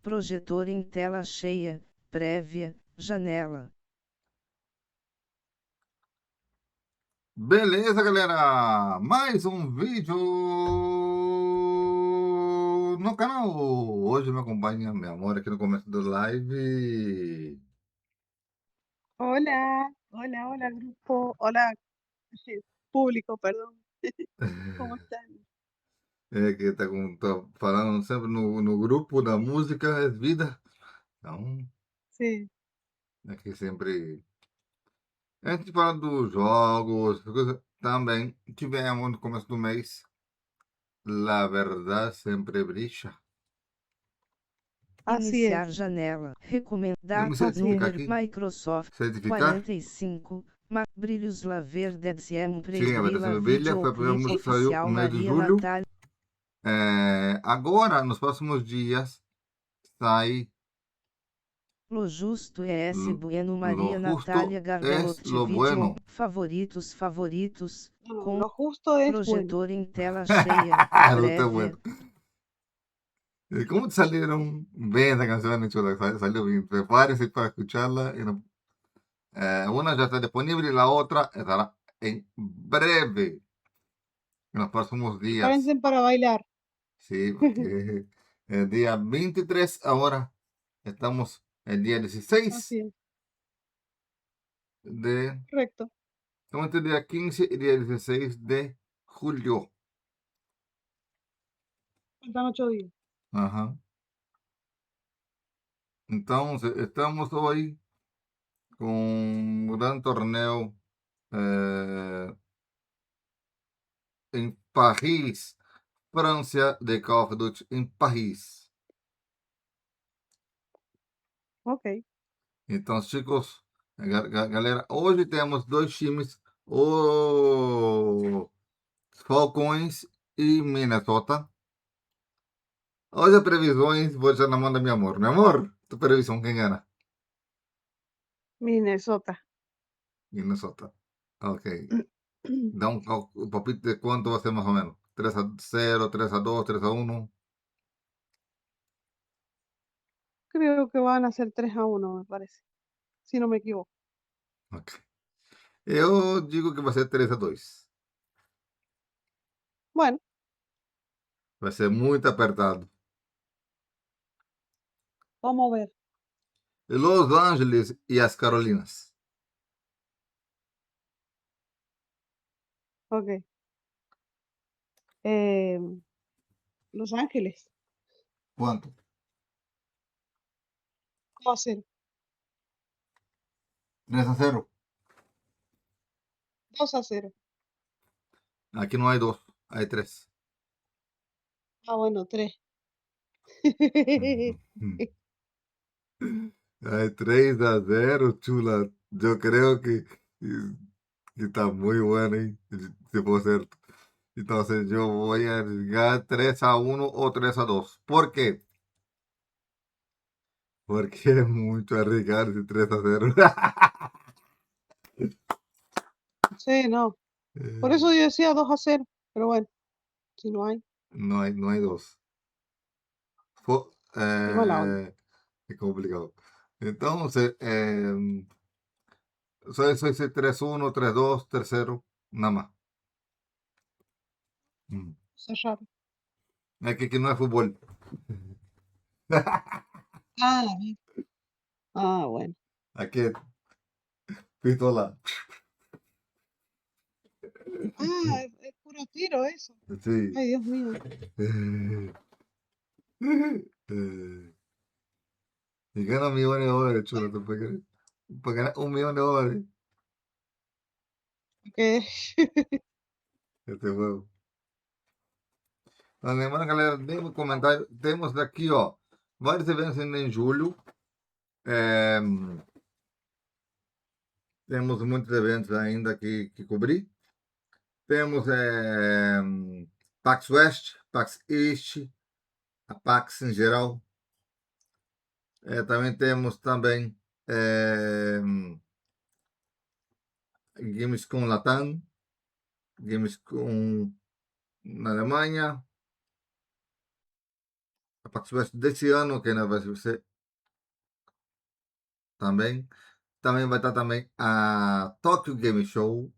Projetor em tela cheia, prévia, janela. Beleza, galera? Mais um vídeo no canal. Hoje me acompanha meu amor aqui no começo do live. Hola, hola, hola grupo, hola público, perdón. ¿Cómo están? É que tá falando sempre no grupo da música é vida. Então, Sí, aqui sempre. A gente fala dos jogos, coisa. Também tivemos no começo do mês. La verdade sempre brilha. así Iniciar es, janela. Eu me Recomendado así es. certificar número aqui. Microsoft Certificar? 45. Brilhos La Verde sempre Sim, a verdade Brilla sempre brilha. Foi a primeira videoclipe música que saiu no oficial mês de Maria julho. Natália. Agora, nos próximos dias, sai Lo Justo es Bueno Lo Maria Justo Natália es Garvelotti Lo Video Bueno. favoritos No, com lo justo es bueno. projetor em tela cheia, Lo está prévia. bueno. ¿Cómo te salieron? Ven, esa canción, chula, salió bien. Prepárense para escucharla. Una ya está disponible y la otra estará en breve, en los próximos días. Prepárense para bailar. Sí, porque el día 23 ahora estamos el día 16 Así es, de... correcto. Estamos entre el día 15 y el día 16 de julio. Faltan 8 días. Ajá. Entonces, estamos hoy con un gran torneo eh, en París, Francia, de Call of Duty en París. Ok. Então, chicos, galera, hoje temos dois times, o Falcões e Minnesota. Hoje as previsões, vou deixar na mão da minha amor. Meu amor, tu previsão, quem ganha? Minnesota. Minnesota. Ok. Dá um palpite de quanto vai ser mais ou menos. 3-0, 3-2, 3-1. Creo que van a ser 3-1, me parece. Si no me equivoco. Ok. Eu digo que vai ser 3-2. Bueno, Vai ser muito apertado. vamos a ver. Los Angeles e as Carolinas. Ok. Los Ángeles. Quanto? 2-0. 3-0. 2-0. Aqui não há dois, há três. Ah, bueno, 3. Hay 3-0, chula. Yo creo que está muy bueno ahí, si puedo ser. Entonces yo voy a arriesgar 3-1 o 3-2. ¿Por qué? Porque es mucho arriesgar ese 3-0. Sí, no. Por eso yo decía 2-0. Pero bueno, si no hay, No hay dos. Fo- qué mala onda. es complicado. Entonces, soy 3-1, 3-2, 3-0, nada más. Mm. Cerrar. Es que no es fútbol. Ah, bien. Ah, bueno. Aquí, pistola. Ah, es puro tiro eso. Sí. Ay, Dios mío. Y gana millones de dólares, chulo. ¿Tú puedes creer? Para ganar $1 millón Que este juego. Lembrando, galera, demos comentário. Temos aqui, ó, vários eventos ainda em julho. Temos muitos eventos ainda que cobrir. Temos PAX West, PAX East, a PAX em geral. Também temos também Gamescom Latam, Gamescom na Alemanha. a participação desse ano, que ainda vai ser também. Também vai estar também a Tokyo Game Show.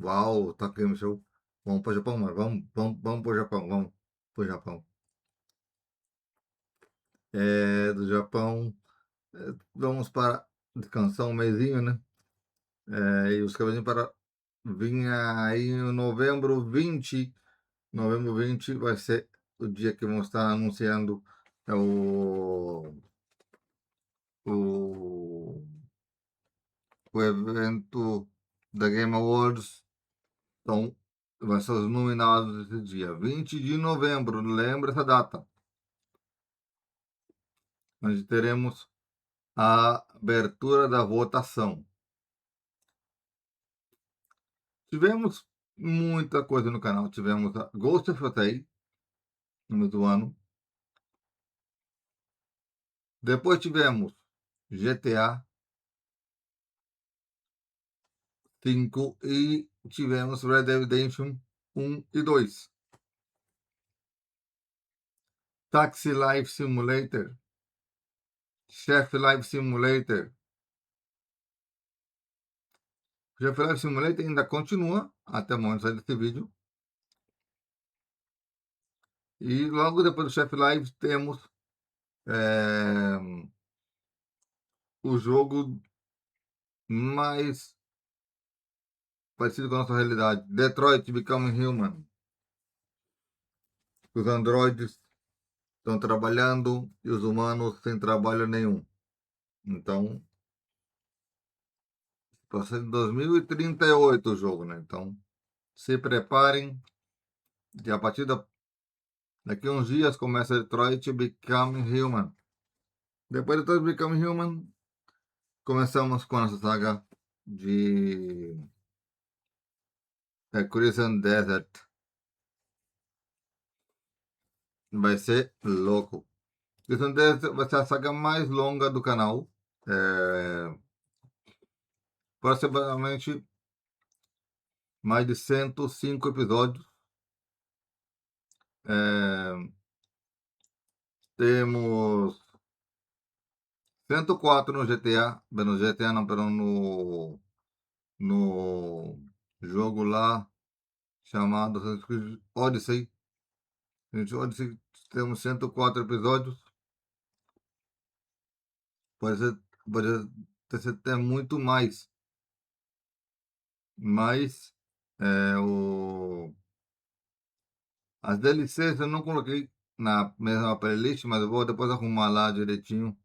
Uau, Tokyo Game Show. Vamos para o Japão, mano. Vamos para o Japão. Vamos para o Japão. Do Japão, vamos para descansar um mesinho, né? E os cabelinhos para vinha aí em novembro 20 vai ser o dia que vão estar anunciando o, o evento da Game Awards. Então, vai ser os nominados esse dia, 20 de novembro, lembra essa data, onde teremos a abertura da votação. Tivemos muita coisa no canal, tivemos a Ghost of Tsushima no mês do ano, depois tivemos GTA 5 e tivemos Red Dead Redemption 1 e 2. Taxi Life Simulator, Chef Life Simulator. Chef Life Simulator ainda continua até o momento desse vídeo. E logo depois do Chef Live temos o jogo mais parecido com a nossa realidade, Detroit Become Human. Os androides estão trabalhando e os humanos sem trabalho nenhum. Então, vai ser em 2038 o jogo, né? Então, se preparem. E a partir daqui a uns dias começa Detroit Become Human. Depois de Detroit Become Human, começamos com a nossa saga de Crimson Desert. Vai ser louco. Crimson Desert vai ser a saga mais longa do canal. Aproximadamente mais de 105 episódios. Temos 104 no GTA. No GTA não, perdão, no jogo lá chamado Odyssey. Odyssey temos 104 episódios. Pode ser até muito mais. Mas as DLCs eu não coloquei na mesma playlist, mas eu vou depois arrumar lá direitinho.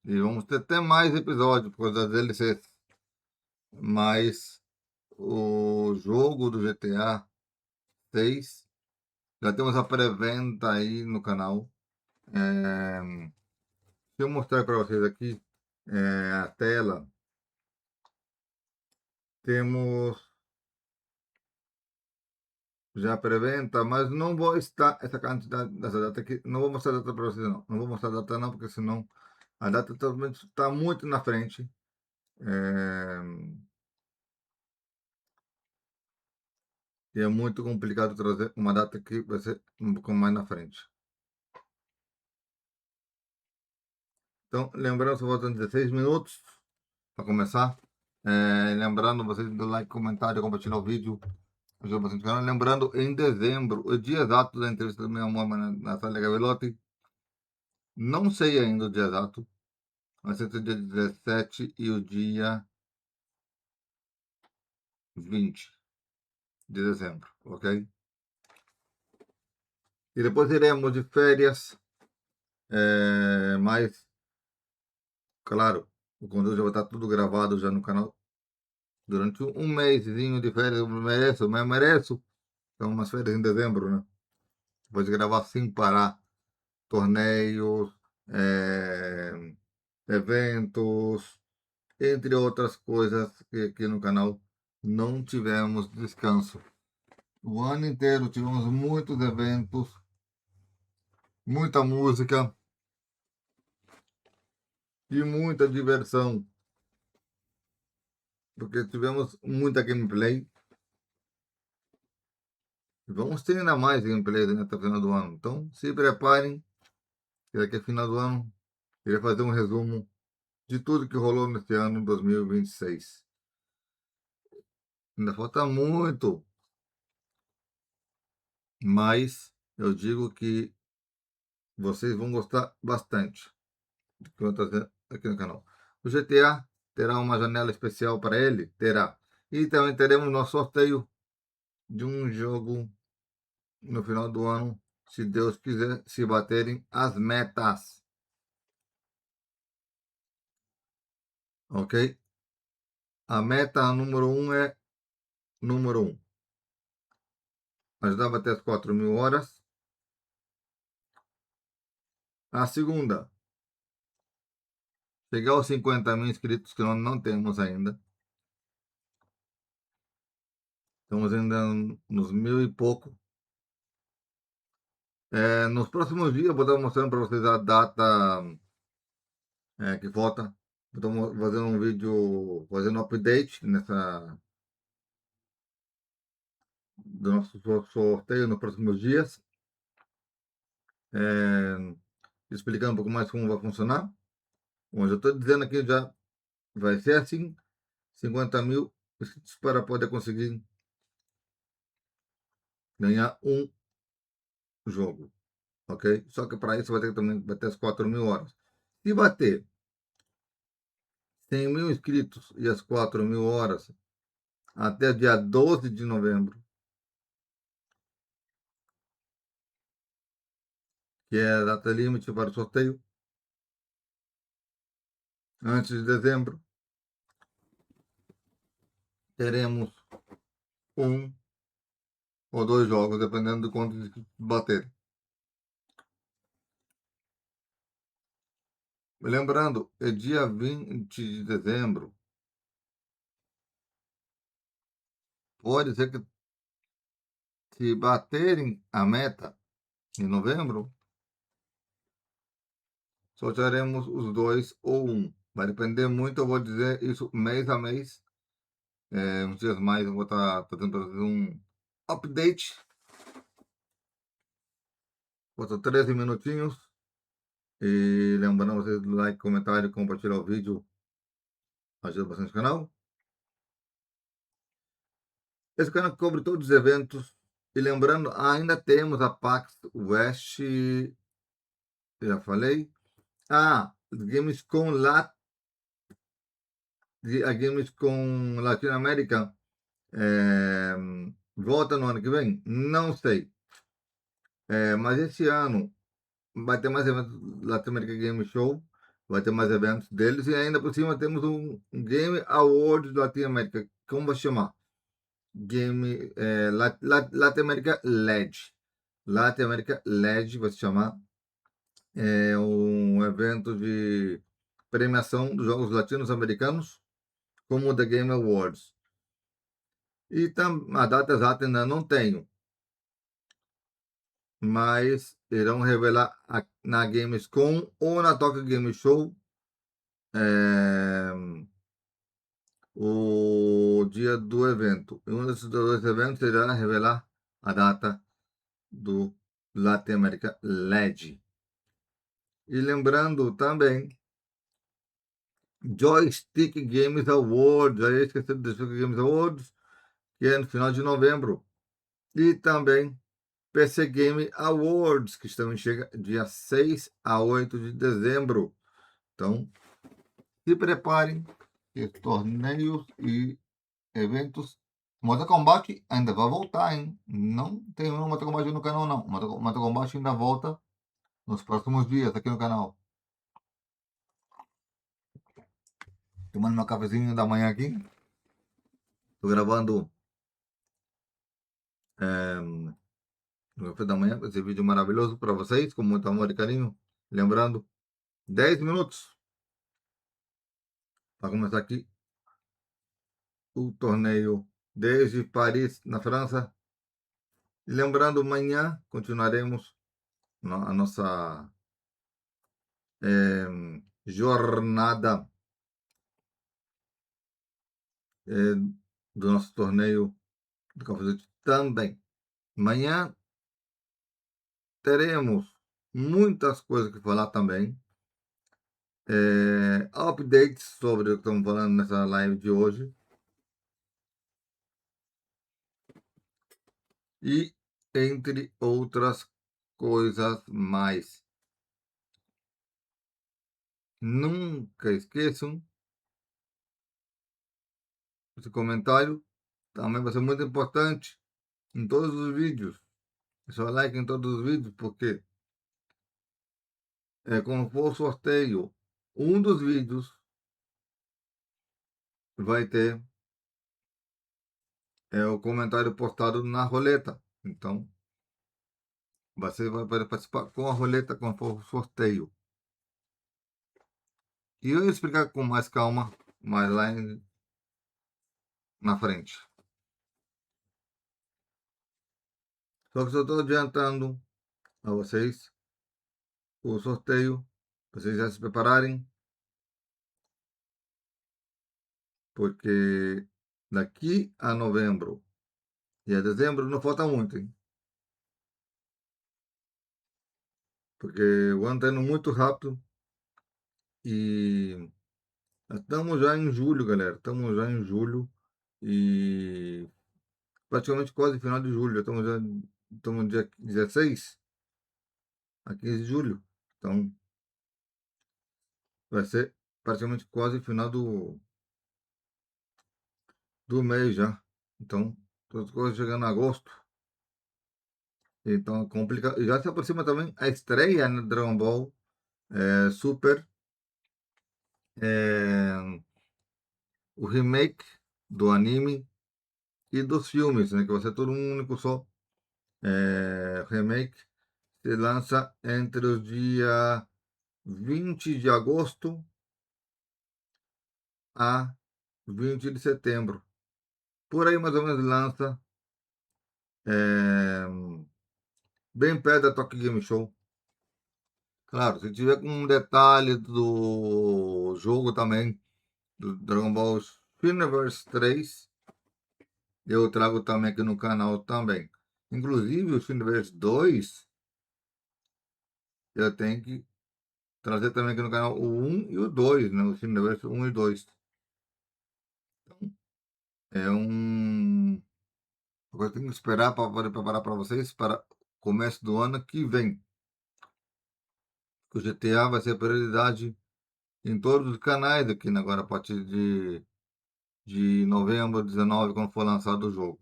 E vamos ter até mais episódios por causa das DLCs. Mas o jogo do GTA 6 já temos a pré-venda aí no canal. Deixa eu mostrar para vocês aqui a tela. Temos já pré-venda, mas não vou estar essa quantidade dessa data aqui. Não vou mostrar a data para vocês, não. Não vou mostrar a data, não, porque senão a data está muito na frente. E é muito complicado trazer uma data que vai ser um pouco mais na frente. Então, lembrando, só faltam 16 minutos para começar. Lembrando vocês do like, comentário, compartilhar o vídeo. Ajuda bastante o canal. Lembrando, em dezembro, o dia exato da entrevista do meu amor Natália Gavelotti. Não sei ainda o dia exato. Vai ser o dia 17 e o dia 20 de dezembro, ok? E depois iremos de férias. Mas, claro, o conteúdo já vai estar tudo gravado já no canal. Durante um mêsinho de férias, eu mereço. Então, umas férias em dezembro, né? Depois de gravar sem parar. Torneios, eventos, entre outras coisas que aqui no canal não tivemos descanso. O ano inteiro tivemos muitos eventos, muita música e muita diversão. Porque tivemos muita gameplay. Vamos ter ainda mais gameplays até o final do ano. Então, se preparem, que daqui a final do ano, eu irei fazer um resumo de tudo que rolou nesse ano 2026. Ainda falta muito, mas eu digo que vocês vão gostar bastante do que eu vou trazer aqui no canal. O GTA terá uma janela especial para ele? Terá. E também teremos nosso sorteio de um jogo no final do ano, se Deus quiser, se baterem as metas. Ok? A meta número 1 é número 1. Ajudar a bater as 4.000 horas. A segunda, chegar aos 50.000 inscritos que nós não temos ainda. Estamos ainda nos 1.000 e pouco. Nos próximos dias, eu vou estar mostrando para vocês a data que falta. Estou fazendo um vídeo, fazendo update do nosso sorteio nos próximos dias. Explicando um pouco mais como vai funcionar. Bom, já estou dizendo aqui já, vai ser assim, 50.000 inscritos para poder conseguir ganhar um jogo, ok? Só que para isso vai ter que também bater as 4.000 horas. Se bater 100.000 inscritos e as 4.000 horas até dia 12 de novembro, que é a data limite para o sorteio, antes de dezembro, teremos um ou dois jogos, dependendo de quantos inscritos baterem. Lembrando, é dia 20 de dezembro. Pode ser que, se baterem a meta em novembro, sortearemos os dois ou um. Vai depender muito, eu vou dizer isso mês a mês. Uns dias mais eu vou estar fazendo um update. Faltam 13 minutinhos. E lembrando vocês do like, comentário, compartilhar o vídeo. Ajuda bastante o canal. Esse canal cobre todos os eventos. E lembrando, ainda temos a PAX West. Já falei. Gamescom a Gamescom Latinoamérica volta no ano que vem? Não sei. Mas esse ano vai ter mais eventos Latin American Game Show, vai ter mais eventos deles e ainda por cima temos um Game Awards do Latin America. Como vai chamar? Latin America LED. Latin America LED vai se chamar. É um evento de premiação dos jogos latinos-americanos, como o The Game Awards. E a data exata ainda não tenho, mas irão revelar na Gamescom ou na Tokyo Game Show o dia do evento. E um desses dois eventos irá revelar a data do Latin America LED. E lembrando também, Joystick Games Awards, aí esqueci do Joystick Games Awards, que é no final de novembro. E também PC Game Awards, que também chega dia 6 a 8 de dezembro. Então, se preparem, que torneios e eventos. Mortal Kombat ainda vai voltar, hein? Não tem um Mortal Kombat no canal, não. Mortal Kombat ainda volta nos próximos dias aqui no canal. Tomando meu cafezinho da manhã aqui. Tô gravando no café da manhã esse vídeo maravilhoso para vocês, com muito amor e carinho. Lembrando, 10 minutos para começar aqui o torneio desde Paris, na França. E lembrando, amanhã continuaremos a nossa jornada do nosso torneio do Café também. Amanhã teremos muitas coisas que falar também. Updates sobre o que estamos falando nessa live de hoje. E entre outras coisas mais. Nunca esqueçam esse comentário. Também vai ser muito importante em todos os vídeos. Deixa o like em todos os vídeos, porque quando for o sorteio, um dos vídeos vai ter o comentário postado na roleta. Então, você vai poder participar com a roleta quando for o sorteio. E eu vou explicar com mais calma, mais lá na frente. Só que eu estou adiantando a vocês o sorteio, vocês já se prepararem, porque daqui a novembro e a dezembro não falta muito, hein? Porque o ano está indo muito rápido e estamos já em julho, galera. Estamos já em julho e praticamente quase final de julho. Estamos no dia 16 a 15 de julho. Então vai ser praticamente quase final do mês já. Então, todas as coisas chegando em agosto. Então é complicado. E já se aproxima também a estreia no Dragon Ball Super. O remake do anime e dos filmes, né? Que vai ser tudo um único só. Remake se lança entre os dias 20 de agosto a 20 de setembro. Por aí mais ou menos lança. Bem perto da Tokyo Game Show. Claro, se tiver com um detalhe do jogo também, do Dragon Ball Xenoverse 3, eu trago também aqui no canal também. Inclusive o Xenoverse 2, eu tenho que trazer também aqui no canal o 1 e o 2, né? O Xenoverse 1 e 2. Então, é um... Agora eu tenho que esperar para poder preparar para vocês para o começo do ano que vem. O GTA vai ser prioridade em todos os canais aqui, né? Agora a partir de novembro 19, quando for lançado o jogo.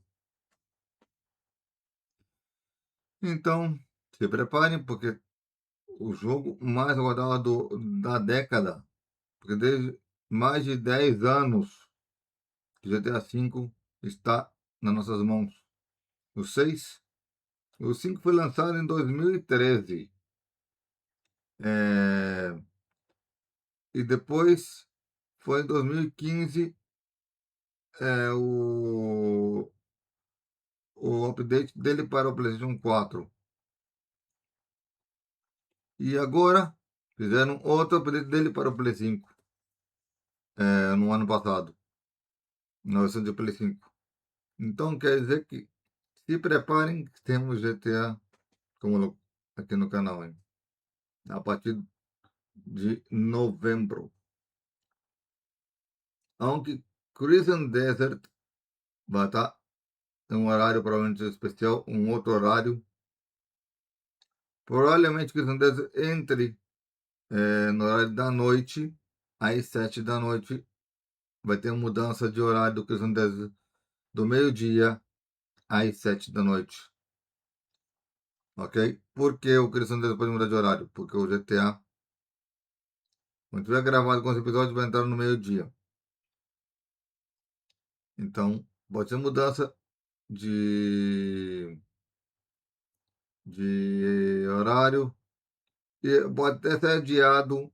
Então, se preparem, porque o jogo mais aguardado da década, porque desde mais de 10 anos que GTA V está nas nossas mãos. O 6, o 5 foi lançado em 2013. E depois foi em 2015 o update dele para o PlayStation 4. E agora fizeram outro update dele para o Play 5 no ano passado, na versão de Play 5. Então quer dizer que se preparem que temos GTA como aqui no canal, hein? A partir de novembro. Aunque Crimson Desert vai estar em um horário provavelmente especial, um outro horário. Provavelmente Crimson Desert entre no horário da noite, às 7 da noite. Vai ter uma mudança de horário do Crimson Desert do meio-dia às 7 da noite. Ok? Por que o Crimson Desert pode mudar de horário? Porque o GTA, quando tiver gravado com os episódios, vai entrar no meio-dia. Então, pode ser mudança de horário e pode até ser adiado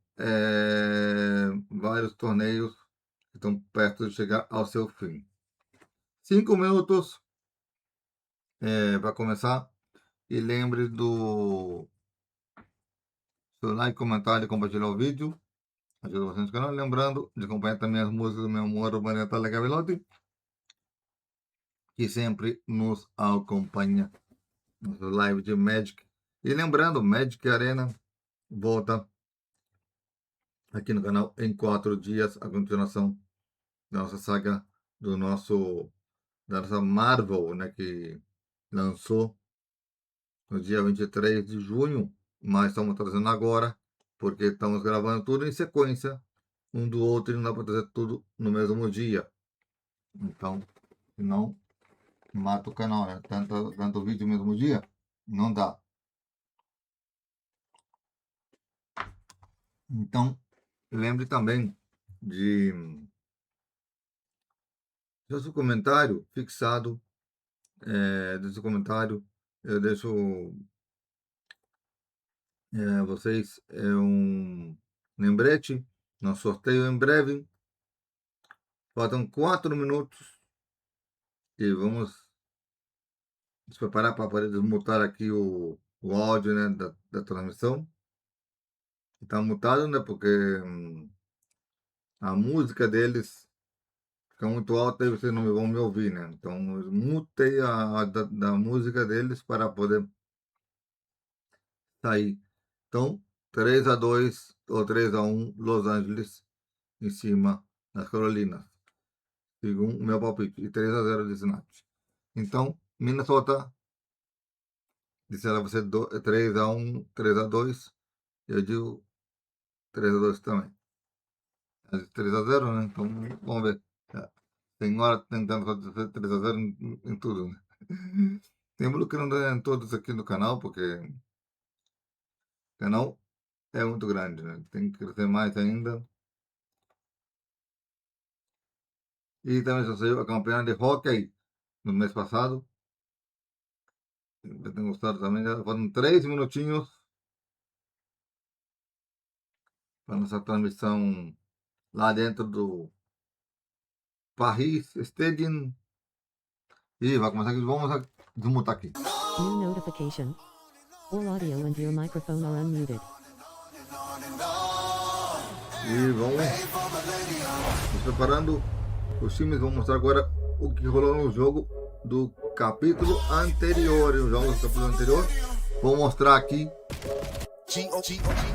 vários torneios que estão perto de chegar ao seu fim. 5 minutos para começar. E lembre do seu like, comentário e compartilhar o vídeo. Ajuda bastante o canal. Lembrando de acompanhar também as músicas do meu amor, o Natália Gavilotti, que sempre nos acompanha nossa live de Magic. E lembrando, Magic Arena volta aqui no canal em 4 dias, a continuação da nossa saga da nossa Marvel, né, que lançou no dia 23 de junho, mas estamos trazendo agora, porque estamos gravando tudo em sequência, um do outro, e não dá para trazer tudo no mesmo dia. Então, senão mata o canal, né? Tanto vídeo no mesmo dia, não dá. Então, lembre também de deixar seu comentário fixado. Deixe o comentário, eu deixo vocês um lembrete, nosso sorteio em breve. Faltam 4 minutos e vamos nos preparar para poder desmutar aqui o áudio, né, da transmissão. Está mutado, né, porque a música deles fica muito alta e vocês não vão me ouvir, né? Então eu mutei da música deles para poder sair. Então 3-2 ou 3-1 Los Angeles em cima das Carolinas, segundo o meu palpite, e 3-0 de Cincinnati. Então Minnesota disseram você 3-1, 3-2, eu digo 3-2 também. 3-0, né? Então vamos ver. Tem hora tentando fazer 3-0 em tudo, né? Tem bloqueando em todos aqui no canal, porque o canal é muito grande, né? Tem que crescer mais ainda. E também já saiu a campeã de hockey no mês passado. Eu tenho gostado também. Já faltam 3 minutinhos para nossa transmissão lá dentro do Paris Stadium. E vai começar aqui. Vamos desmutar aqui. New notification. All audio and your microphone are unmuted. E vamos nos preparando. Os times vão mostrar agora o que rolou no jogo do capítulo anterior. Os jogos do capítulo anterior. Vou mostrar aqui.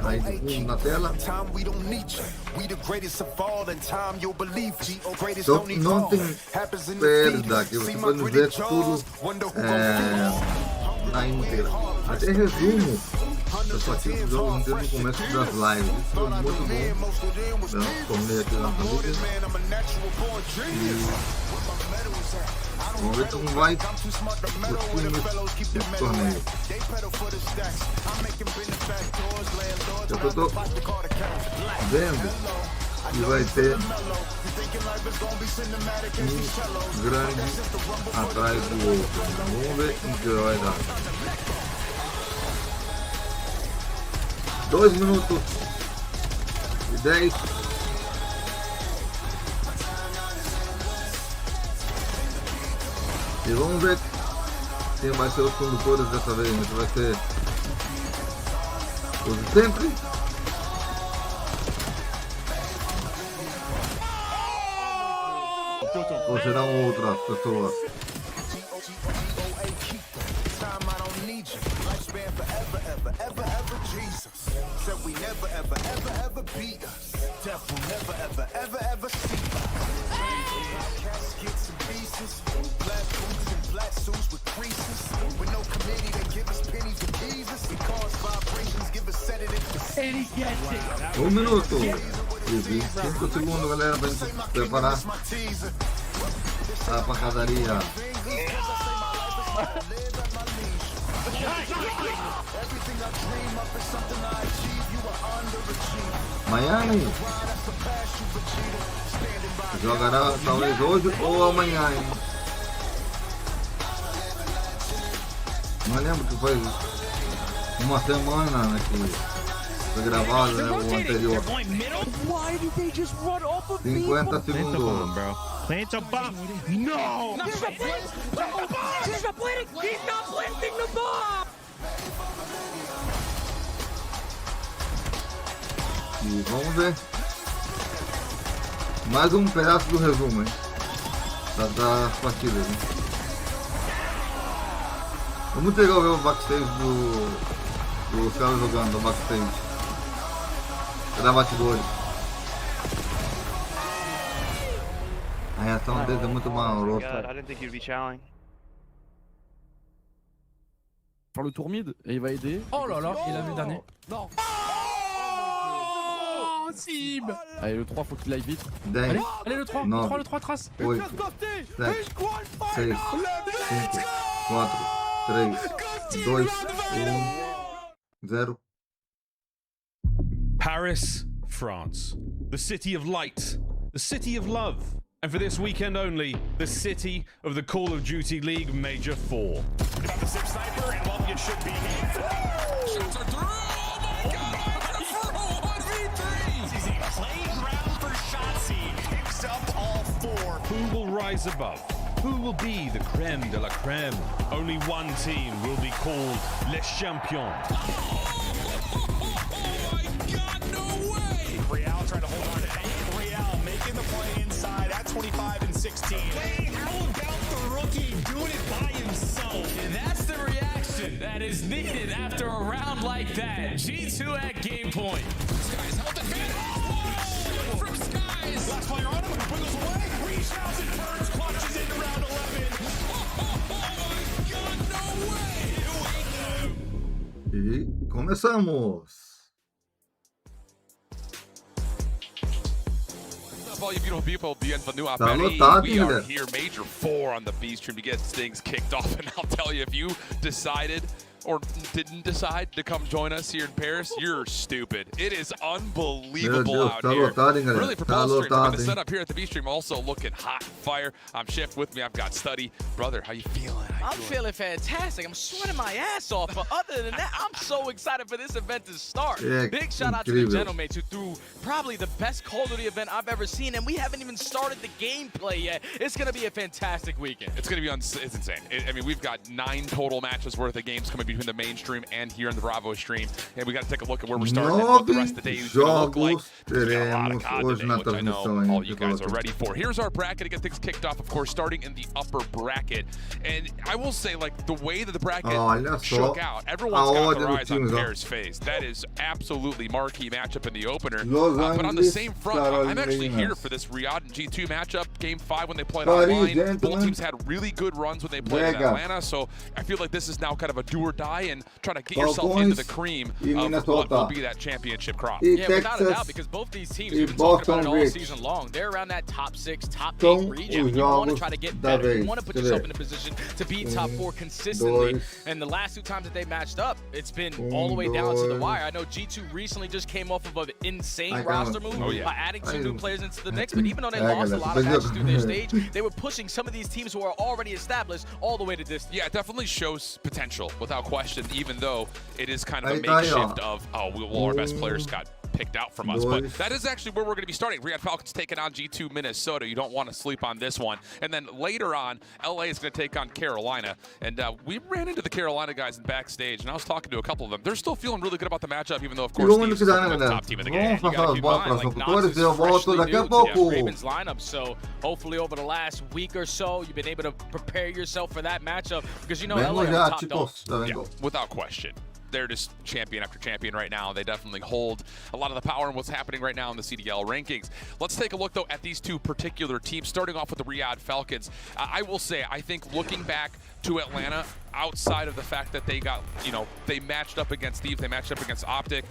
Aí de fundo na tela. Então não tem perda aqui. Você pode ver tudo na íntegra. Até resumo das partidas dos jogos inteiros no começo das lives. Isso foi muito bom. Eu tornei aqui na família. Vamos ver como vai os times desse torneio. Eu estou vendo que vai ter um grande atrás do outro. Vamos ver o que vai dar. 2 minutos e 10. E vamos ver quem vai ser os condutores dessa vez. Se vai ser os de sempre ou serão outras pessoas. Um minuto e 25 segundos, galera, pra gente se preparar a pancadaria. Miami jogará talvez hoje ou amanhã, hein? Não lembro que foi uma semana, né, que foi gravado, né, o anterior. 50 segundos. Plant a bomb. No! He's not planting the bomb! He's not planting the bomb! E vamos ver mais um pedaço do resumo, hein? Das partidas, hein? É muito legal ver o backstage dos caras jogando no backstage. Da bastidores. A reação deles é muito marota. God, I didn't think you'd be chowing. Faire le tour mid et il va aider. Oh là là, il a vu le dernier. Non. Oh, Sim. Allez, le 3, faut qu'il aille vite. 10, Allez, allez, le 3, Non. le 3, trace. 8, 7, 6, 5, 4, 3, 2, 1, 0. Paris, France. The city of light. The city of love. And for this weekend only, the city of the Call of Duty League Major 4. About the Zip Sniper, and well, it should be here. Shots are through. Oh my God! For a 1v3. This is a playground for Shotzzy. Picks up all 4. Who will rise above? Who will be the creme de la creme? Only one team will be called Les Champions. Oh my God, no way! Real trying to hold on to it. Real making the play inside at 25 and 16. Hey, how about the rookie doing it by himself? And that's the reaction that is needed after a round like that. G2 at game point. Skies health advantage. Oh! From Skies. Last player on him. Wiggles away. Reshouts and burns. Clutches into round 11. Oh my God, no way! E começamos! All you beautiful people, bienvenue à Tá Paris. anotado, We are galera. here, Major 4 on the B stream to get things kicked off. And I'll tell you, if you decided or didn't decide to come join us here in Paris, you're stupid. It is unbelievable Meu Deus, out tá here. lotado, hein, galera? Really, for Tá both streams, I mean, lotado, the hein? setup here at the B stream also looking hot and fire. I'm Shift with me. I've got Study. Brother, how you feeling? How you I'm doing? feeling fantastic. I'm sweating my ass off. But other than that, I'm so excited for this event to start. É Big shout out to the incrível. Gentlemen who threw probably the best Call of Duty event I've ever seen, and we haven't even started the gameplay yet. It's gonna be a fantastic weekend. It's going to be it's insane. I mean, we've got 9 total matches worth of games coming between the mainstream and here in the Bravo stream. And we got to take a look at where we're starting and what the rest of the day is going to look like. Jogos We got a lot of teremos COD hoje today, na which I know transmissão, hein? all you que guys are coloquei. ready for. Here's our bracket to get things kicked off, of course, starting in the upper bracket. And I will say, like, the way that the bracket Olha só shook out, everyone's a got ordem their dos eyes on times, ó. Paris' face. That is absolutely marquee matchup in the opener. Los But on the Angeles same front, I'm actually Carolinas. here for this Riyadh and G2 matchup, Game 5 when they played Paris, online. Both gentlemen. teams had really good runs when they played in Vegas. Atlanta, so I feel like this is now kind of a do or die and trying to get yourself into the Falcões cream e of what Minnesota. will be that championship crop. E Yeah, without a doubt, Texas because both these teams, e we've been talking about it Boston all Rich. season long. They're around that top 6, top 8 São region. os You want to jogos try to get da better. You vez. want to put Quer yourself ver? in a position to be top 4 consistently. dois, And the last 2 times that they matched up, it's been all the way down to the dois. wire. I know G2 recently just came off of an insane Ai, roster caramba. move Oh, yeah. by adding 2 Ai, new players into the mix. But even though they É, lost a galera, lot of depois matches eu- through their stage, they were pushing some of these teams who are already established all the way to distance. Yeah, it definitely shows potential without question, even though it is kind of a Aí tá aí, ó. makeshift of, all our best players got picked out from us. But Dois. that is actually where we're going to be starting. Riyadh Falcons taking on G2 Minnesota. You don't want to sleep on this one. And then later on, LA is going to take on Carolina. And we ran into the Carolina guys in backstage, and I was talking to a couple of them. They're still feeling really good about the matchup, even though, of E course, vamos Thieves no is final, looking like the galera. top team in the game. Vamos You passar gotta as keep bolas in para mind, os like, locutores Knox e eu is volto freshly daqui a new to the pouco. Ravens lineup, so hopefully over the last week or so, you've been able to prepare yourself for that matchup because you know LA Vengo are já, top dogs. chicos. Já Yeah, vengo. without question. They're just champion after champion right now. They definitely hold a lot of the power in what's happening right now in the CDL rankings. Let's take a look, though, at these 2 particular teams, starting off with the Riyadh Falcons. I will say, I think looking back to Atlanta, outside of the fact that they got, they matched up against Thieves, they matched up against Optic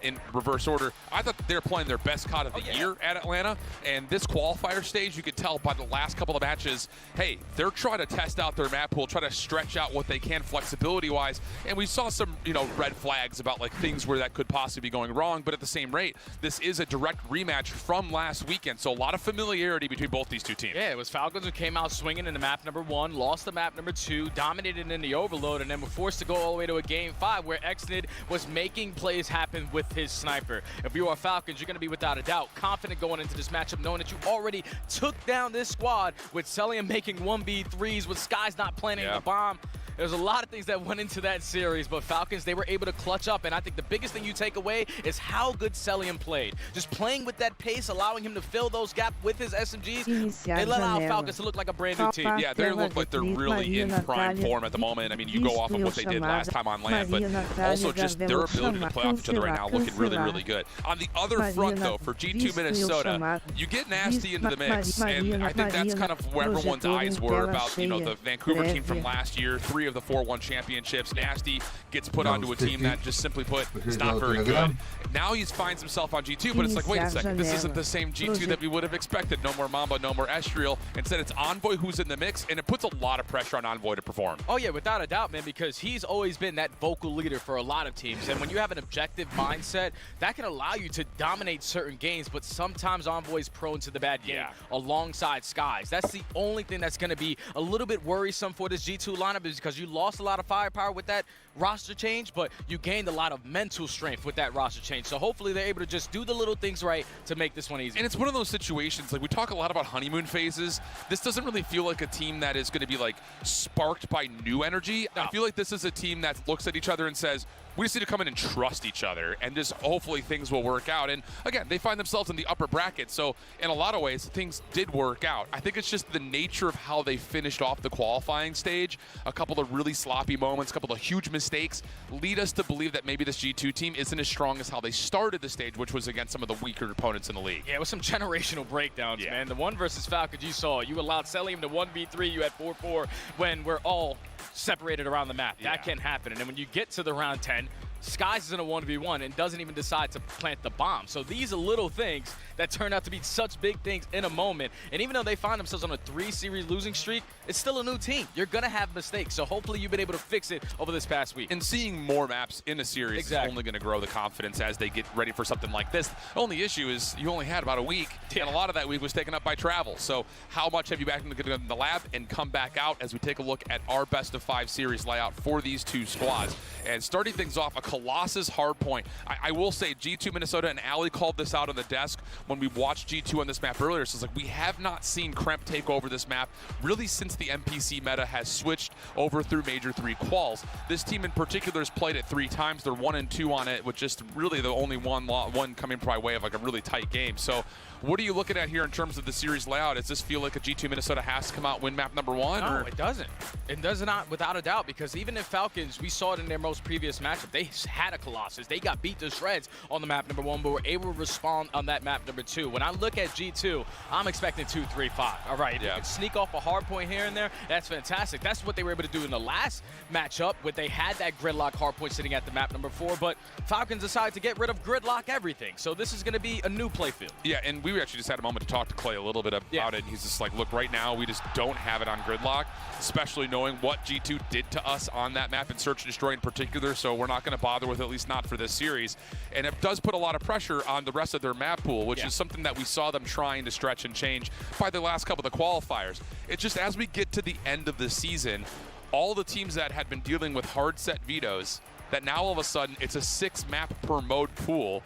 in reverse order. I thought they were playing their best COD of the year at Atlanta. And this qualifier stage, you could tell by the last couple of matches, hey, they're trying to test out their map pool, try to stretch out what they can flexibility-wise. And we saw some, red flags about like things where that could possibly be going wrong. But at the same rate, this is a direct rematch from last weekend. So a lot of familiarity between both these 2 teams. Yeah, it was Falcons who came out swinging in the map number 1, lost the map number 2, dominated in the overload, and then were forced to go all the way to a game 5 where Exnid was making plays happen with his sniper. If you are Falcons, you're going to be without a doubt confident going into this matchup, knowing that you already took down this squad with Celium making 1v3s, with Skies not planting the bomb. There's a lot of things that went into that series, but Falcons, they were able to clutch up, and I think the biggest thing you take away is how good Cellium played. Just playing with that pace, allowing him to fill those gaps with his SMGs, it allowed Falcons to look like a brand new team. Yeah, they look like they're really in prime form at the moment. I mean, you go off of what they did last time on land, but also just their ability to play off each other right now looking really, really good. On the other front, though, for G2 Minnesota, you get Nasty into the mix, and I think that's kind of where everyone's eyes were about, you know, the Vancouver team from last year, 3 of the 4-1 championships. Nasty gets put onto a team that, just simply put, is not very good. Now he finds himself on G2, but it's like, wait a second, this isn't the same G2 that we would have expected. No more Mamba, no more Estriel. Instead, it's Envoy who's in the mix, and it puts a lot of pressure on Envoy to perform. Oh yeah, without a doubt, man, because he's always been that vocal leader for a lot of teams, and when you have an objective mindset, that can allow you to dominate certain games, but sometimes Envoy's prone to the bad game alongside Skies. That's the only thing that's going to be a little bit worrisome for this G2 lineup, is because you lost a lot of firepower with that roster change, but you gained a lot of mental strength with that roster change. So hopefully they're able to just do the little things right to make this one easy. And it's one of those situations, like we talk a lot about honeymoon phases. This doesn't really feel like a team that is going to be like sparked by new energy. No. I feel like this is a team that looks at each other and says, we just need to come in and trust each other, and just hopefully things will work out. And again, they find themselves in the upper bracket, so in a lot of ways, things did work out. I think it's just the nature of how they finished off the qualifying stage. A couple of really sloppy moments, a couple of huge mistakes lead us to believe that maybe this G2 team isn't as strong as how they started the stage, which was against some of the weaker opponents in the league. Yeah, it was some generational breakdowns, man. The 1 versus Falcons, you saw, you allowed Cellium to 1v3, you had 4-4 when we're all separated around the map. That can happen. And then when you get to the round 10, Skies is in a 1v1 and doesn't even decide to plant the bomb. So these are little things that turn out to be such big things in a moment. And even though they find themselves on a 3-series losing streak, it's still a new team. You're going to have mistakes. So hopefully you've been able to fix it over this past week. And seeing more maps in a series is only going to grow the confidence as they get ready for something like this. The only issue is you only had about a week, and a lot of that week was taken up by travel. So how much have you back in the lab and come back out as we take a look at our best of 5 series layout for these 2 squads? And starting things off, a Colossus hardpoint. I will say G2 Minnesota, and Ali called this out on the desk when we watched G2 on this map earlier. So it's like we have not seen Kremp take over this map really since the NPC meta has switched over through Major 3 quals. This team in particular has played it 3 times. They're 1-2 on it, with just really the only one coming by way of like a really tight game. So what are you looking at here in terms of the series layout? Does this feel like a G2 Minnesota has to come out win map number 1? No, it doesn't. It does not, without a doubt, because even if Falcons, we saw it in their most previous matchup, they had a Colossus. They got beat to shreds on the map number 1, but were able to respond on that map number 2. When I look at G2, I'm expecting 2-3-5. All right, they can sneak off a hard point here and there. That's fantastic. That's what they were able to do in the last matchup, where they had that gridlock hard point sitting at the map number 4, but Falcons decided to get rid of gridlock everything. So this is going to be a new playfield. Yeah, and we actually just had a moment to talk to Clay a little bit about it. He's just like, look, right now we just don't have it on gridlock, especially knowing what G2 did to us on that map in Search and Destroy in particular, so we're not going to bother with it, at least not for this series. And it does put a lot of pressure on the rest of their map pool, which is something that we saw them trying to stretch and change by the last couple of the qualifiers. It's just as we get to the end of the season, all the teams that had been dealing with hard set vetoes, that now all of a sudden it's a 6 map per mode pool.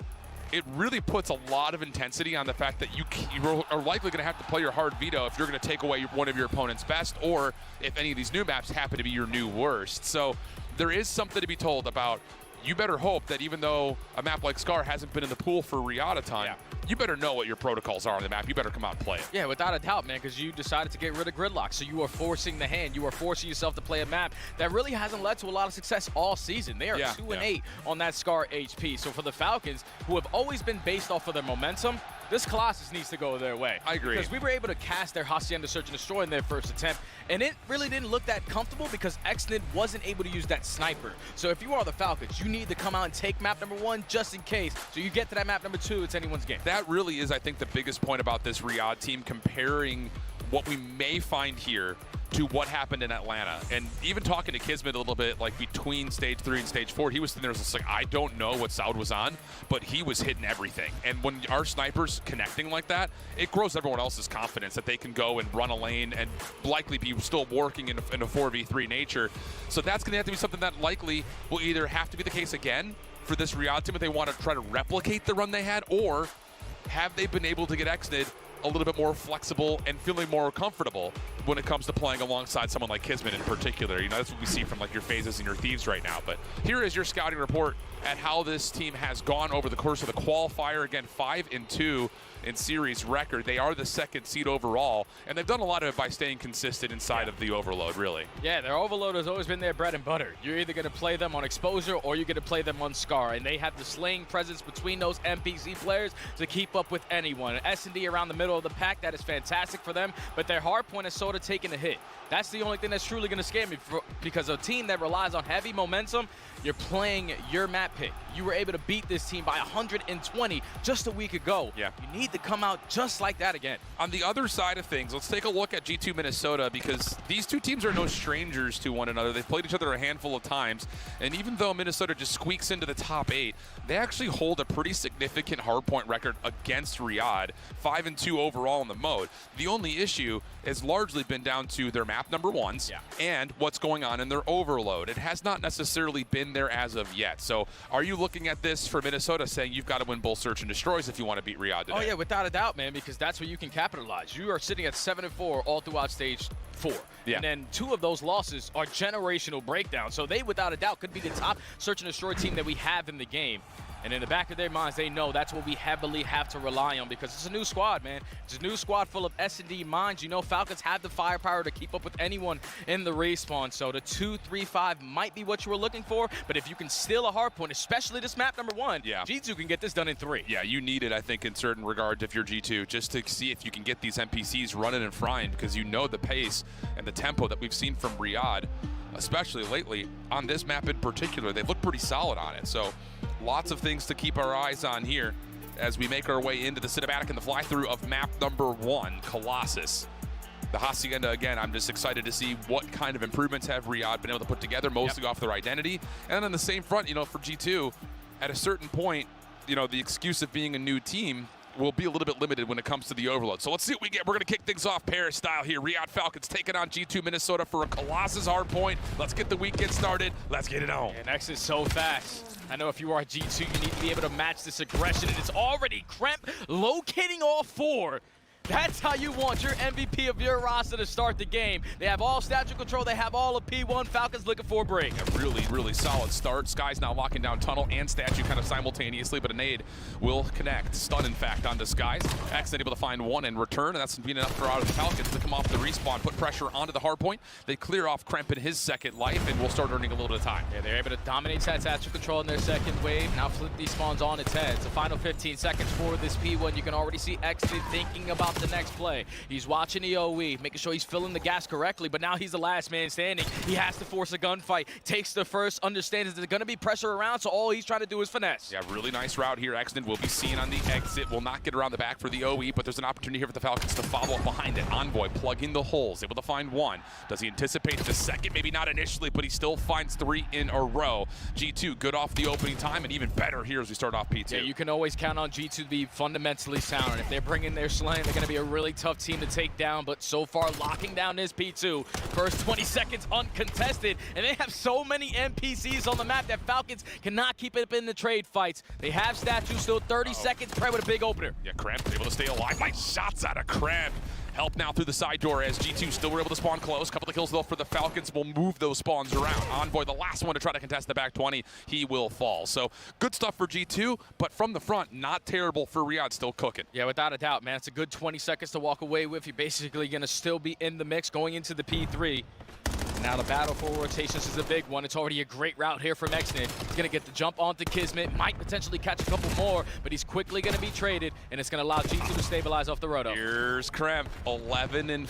It really puts a lot of intensity on the fact that you are likely going to have to play your hard veto if you're going to take away one of your opponent's best, or if any of these new maps happen to be your new worst. So there is something to be told about, you better hope that even though a map like Scar hasn't been in the pool for Riata time, you better know what your protocols are on the map. You better come out and play it. Yeah, without a doubt, man, because you decided to get rid of gridlock. So you are forcing the hand. You are forcing yourself to play a map that really hasn't led to a lot of success all season. They are 2-8 on that Scar HP. So for the Falcons, who have always been based off of their momentum, this Colossus needs to go their way. I agree. Because we were able to cast their Hacienda Search and Destroy in their first attempt, and it really didn't look that comfortable because Xnid wasn't able to use that sniper. So if you are the Falcons, you need to come out and take map number 1 just in case. So you get to that map number 2, it's anyone's game. That really is, I think, the biggest point about this Riyadh team, comparing what we may find here to what happened in Atlanta. And even talking to Kismet a little bit, like between stage 3 and stage 4, he was sitting there just like, I don't know what Saud was on, but he was hitting everything. And when our snipers connecting like that, it grows everyone else's confidence that they can go and run a lane and likely be still working in a 4v3 nature. So that's going to have to be something that likely will either have to be the case again for this Riyadh team if they want to try to replicate the run they had, or have they been able to get Xnid a little bit more flexible and feeling more comfortable when it comes to playing alongside someone like Kismet in particular. You know, that's what we see from like your phases and your thieves right now. But here is your scouting report at how this team has gone over the course of the qualifier. Again, 5-2 in series record. They are the 2nd seed overall, and they've done a lot of it by staying consistent inside of the Overload, really. Yeah, their Overload has always been their bread and butter. You're either going to play them on Exposure or you're going to play them on Scar, and they have the slaying presence between those NPC players to keep up with anyone. S&D around the middle of the pack, that is fantastic for them, but their hardpoint has sort of taken a hit. That's the only thing that's truly going to scare me, because a team that relies on heavy momentum, you're playing your map pick. You were able to beat this team by 120 just a week ago. Yeah. You need to come out just like that again. On the other side of things, let's take a look at G2 Minnesota, because these two teams are no strangers to one another. They've played each other a handful of times, and even though Minnesota just squeaks into the top 8, they actually hold a pretty significant hardpoint record against Riyadh, 5-2 overall in the mode. The only issue has largely been down to their map number 1s and what's going on in their Overload. It has not necessarily been there as of yet. So are you looking at this for Minnesota saying you've got to win both Search and Destroys if you want to beat Riyadh today? Oh yeah, without a doubt, man, because that's where you can capitalize. You are sitting at 7-4 all throughout stage 4. Yeah. And then 2 of those losses are generational breakdowns. So they, without a doubt, could be the top Search and Destroy team that we have in the game. And in the back of their minds, they know that's what we heavily have to rely on, because it's a new squad, man. It's a new squad full of S&D minds. You know, Falcons have the firepower to keep up with anyone in the respawn. So the 2-3-5 might be what you were looking for, but if you can steal a hardpoint, especially this map number 1, G2 can get this done in 3. Yeah, you need it, I think, in certain regards if you're G2, just to see if you can get these NPCs running and frying, because you know the pace and the tempo that we've seen from Riyadh, especially lately, on this map in particular. They've looked pretty solid on it. So lots of things to keep our eyes on here as we make our way into the cinematic and the fly-through of map number 1, Colossus. The Hacienda, again, I'm just excited to see what kind of improvements have Riyadh been able to put together, mostly off their identity. And then on the same front, you know, for G2, at a certain point, you know, the excuse of being a new team will be a little bit limited when it comes to the Overload. So let's see what we get. We're going to kick things off Paris style here. Riyadh Falcons taking on G2 Minnesota for a Colossus hardpoint. Let's get the weekend started. Let's get it on. And X is so fast. I know if you are G2, you need to be able to match this aggression. And it's already Kremp locating all 4. That's how you want your MVP of your roster to start the game. They have all statue control. They have all of P1. Falcons looking for a break. A really, really solid start. Sky's now locking down Tunnel and Statue kind of simultaneously, but a nade will connect. Stun, in fact, onto Skies. X able to find 1 in return, and that's been enough for out of the Falcons to come off the respawn, put pressure onto the hardpoint. They clear off Kremp in his 2nd life, and we'll start earning a little bit of time. Yeah, they're able to dominate statue control in their 2nd wave. Now flip these spawns on its head. It's the final 15 seconds for this P1. You can already see X thinking about the next play. He's watching the OE, making sure he's filling the gas correctly, but now he's the last man standing. He has to force a gunfight, takes the first, understands there's going to be pressure around, so all he's trying to do is finesse. Yeah, really nice route here. Exton will be seen on the exit, will not get around the back for the OE, but there's an opportunity here for the Falcons to follow up behind it. Envoy plugging the holes, able to find 1. Does he anticipate the 2nd? Maybe not initially, but he still finds 3 in a row. G2 good off the opening time, and even better here as we start off P2. Yeah, you can always count on G2 to be fundamentally sound, and if they're bringing their slaying, they're going to be a really tough team to take down, but so far locking down this P2. First 20 seconds uncontested, and they have so many NPCs on the map that Falcons cannot keep it up in the trade fights. They have statues still, 30 seconds, Prey with a big opener. Yeah, Kremp able to stay alive. Nice shots out of Kremp. Help now through the side door as G2 still were able to spawn close. Couple of kills though for the Falcons will move those spawns around. Envoy, the last one to try to contest the back 20. He will fall. So good stuff for G2, but from the front, not terrible for Riyadh, still cooking. Yeah, without a doubt, man. It's a good 20 seconds to walk away with. You're basically going to still be in the mix going into the P3. Now the battle for rotations is a big one. It's already a great route here from Exnid. He's going to get the jump onto Kismet, might potentially catch a couple more, but he's quickly going to be traded, and it's going to allow G2 to stabilize off the roto. Here's Kremp, 11-5.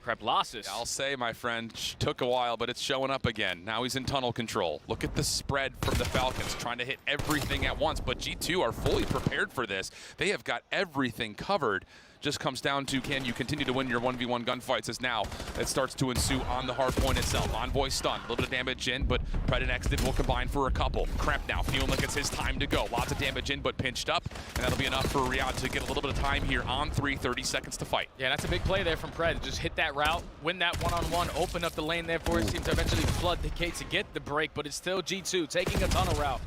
Kremp losses. I'll say, my friend, took a while, but it's showing up again. Now he's in tunnel control. Look at the spread from the Falcons, trying to hit everything at once, but G2 are fully prepared for this. They have got everything covered. Just comes down to, can you continue to win your 1v1 gunfights, as now it starts to ensue on the hard point itself. Envoy stunned, a little bit of damage in, but Pred and Exton will combine for a couple. Kremp now feeling like it's his time to go. Lots of damage in, but pinched up, and that'll be enough for Riyadh to get a little bit of time here on 3, 30 seconds to fight. Yeah, that's a big play there from Pred. Just hit that route, win that one-on-one, open up the lane there for his team to eventually flood the gate to get the break, but it's still G2 taking a tunnel route.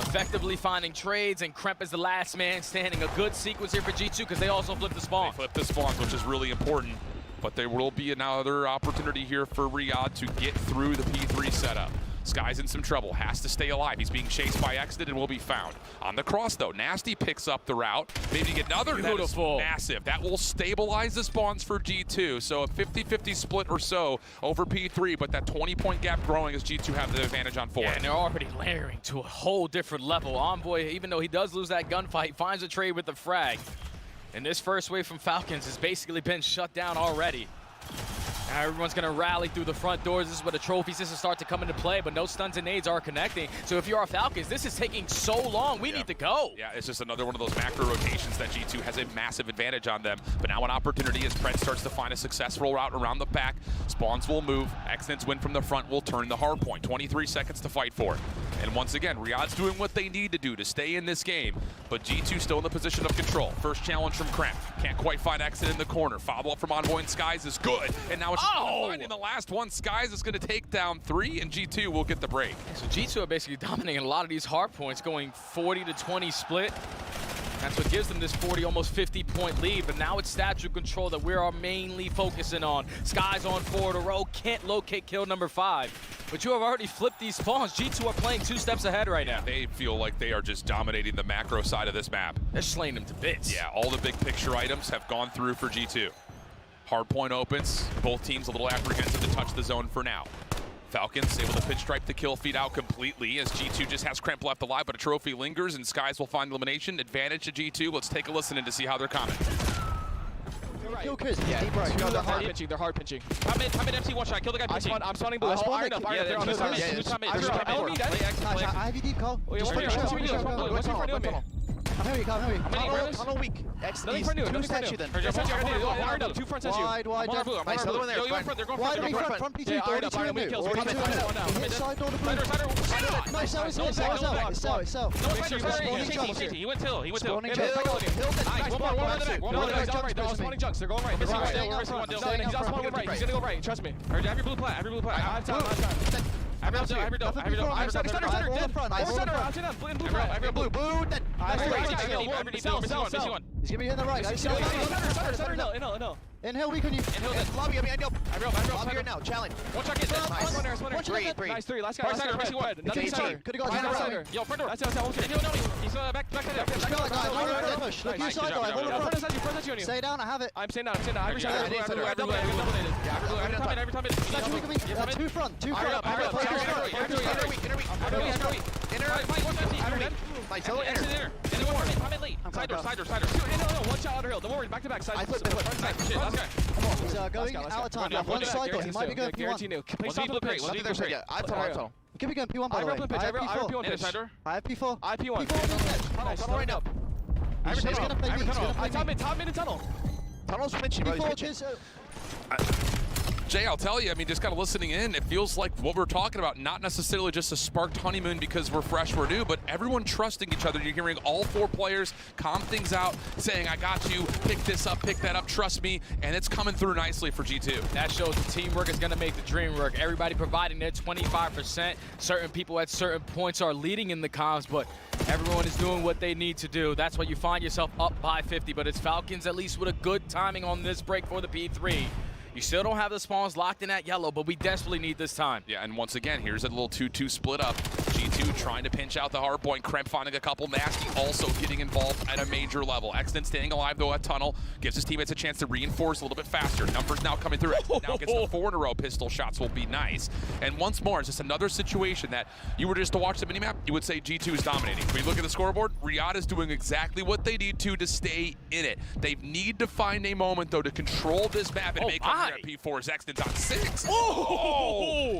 Effectively finding trades, and Kremp is the last man standing. A good sequence here for G2 because they also flip the spawn. They flip the spawns, which is really important. but there will be another opportunity here for Riyadh to get through the P3 setup. Sky's in some trouble, has to stay alive. He's being chased by Exnid and will be found. On the cross though, Nasty picks up the route. Maybe get another. Beautiful. That is massive. That will stabilize the spawns for G2. So a 50-50 split or so over P3, but that 20-point gap growing as G2 have the advantage on 4. Yeah, and they're already layering to a whole different level. Envoy, even though he does lose that gunfight, finds a trade with the frag. And this first wave from Falcons has basically been shut down already. Now everyone's going to rally through the front doors. This is where the trophy systems start to come into play, but no stuns and nades are connecting. So if you are Falcons, this is taking so long. We need to go. Yeah, it's just another one of those macro rotations that G2 has a massive advantage on them. But now an opportunity as Pred starts to find a successful route around the back. Spawns will move. Exnid's win from the front will turn the hard point. 23 seconds to fight for. And once again, Riyadh's doing what they need to do to stay in this game, but G2 still in the position of control. First challenge from Kremp. Can't quite find Exnid in the corner. Follow-up from Envoy and Skies is good. And now it's finding the last one. Skies is going to take down 3, and G2 will get the break. So G2 are basically dominating a lot of these hard points, going 40-20 split. That's what gives them this 40, almost 50-point lead, but now it's statue control that we are mainly focusing on. Skies on 4 in a row, can't locate kill number 5. But you have already flipped these spawns. G2 are playing 2 steps ahead right now. They feel like they are just dominating the macro side of this map. They're slaying them to bits. Yeah, all the big picture items have gone through for G2. Hardpoint opens, both teams a little apprehensive to touch the zone for now. Falcons able to pinstripe the kill feed out completely as G2 just has Kremp left alive, but a trophy lingers and Skies will find elimination. Advantage to G2. Let's take a listen in to see how they're coming. Kill Chris, yeah, deep right. They're hard pinching, they're hard pinching. I'm in MC, one shot, kill the guy pinching. I'm spawning blue. Iron up, they're on this side. I have you deep, Cole. What's for doing me? I'm heavy, tunnel weak. Two statue then. Two front statue. Wide, nice, another one there. Yo, they're going front P2, 32 in there. Hit side door to blue. Nice, that was it, so. He went till. Nice, one more in the back. One more in the back. They're all spawning junks, they're going right. He's all spawning right, he's gonna go right, trust me. Have your blue plat, I have time. Every dope. He's gonna be in the right. Center. Inhale, weak on you. Lobby, lobby here now. Challenge. One shot get nice. Three. Nice 3. Last guy. Nothing center. Could've gone center. Yo, front door. That's he's back there. Push. Look inside though. Stay down. I have it. I'm staying down. Every shot. Every time. Two front. One shot under hill. Don't worry. Back to back. Side. He's going out of time. One side though. He might be going P1. Please stop the pitch. He could be going P1 by the way. I have P4. I have P1. P4 tunnel right now. He's gonna play me. Top mid and tunnel. Tunnel's flinching. Jay, I'll tell you, I mean, just kind of listening in, it feels like what we're talking about, not necessarily just a sparked honeymoon because we're fresh, we're new, but everyone trusting each other. You're hearing all 4 players calm things out, saying, I got you, pick this up, pick that up, trust me, and it's coming through nicely for G2. That shows the teamwork is going to make the dream work. Everybody providing their 25%. Certain people at certain points are leading in the comms, but everyone is doing what they need to do. That's why you find yourself up by 50, but it's Falcons at least with a good timing on this break for the P3. You still don't have the spawns locked in at yellow, but we desperately need this time. Yeah, and once again, here's a little 2-2 split up. G2 trying to pinch out the hard point. Kremp finding a couple. Nasty also getting involved at a major level. Exnid staying alive though at tunnel. Gives his teammates a chance to reinforce a little bit faster. Numbers now coming through. Now gets the 4 in a row. Pistol shots will be nice. And once more, it's just another situation that you were just to watch the minimap, you would say G2 is dominating. When you look at the scoreboard, Riyadh is doing exactly what they need to stay in it. They need to find a moment though to control this map and make up here at P4. Exnid's on 6.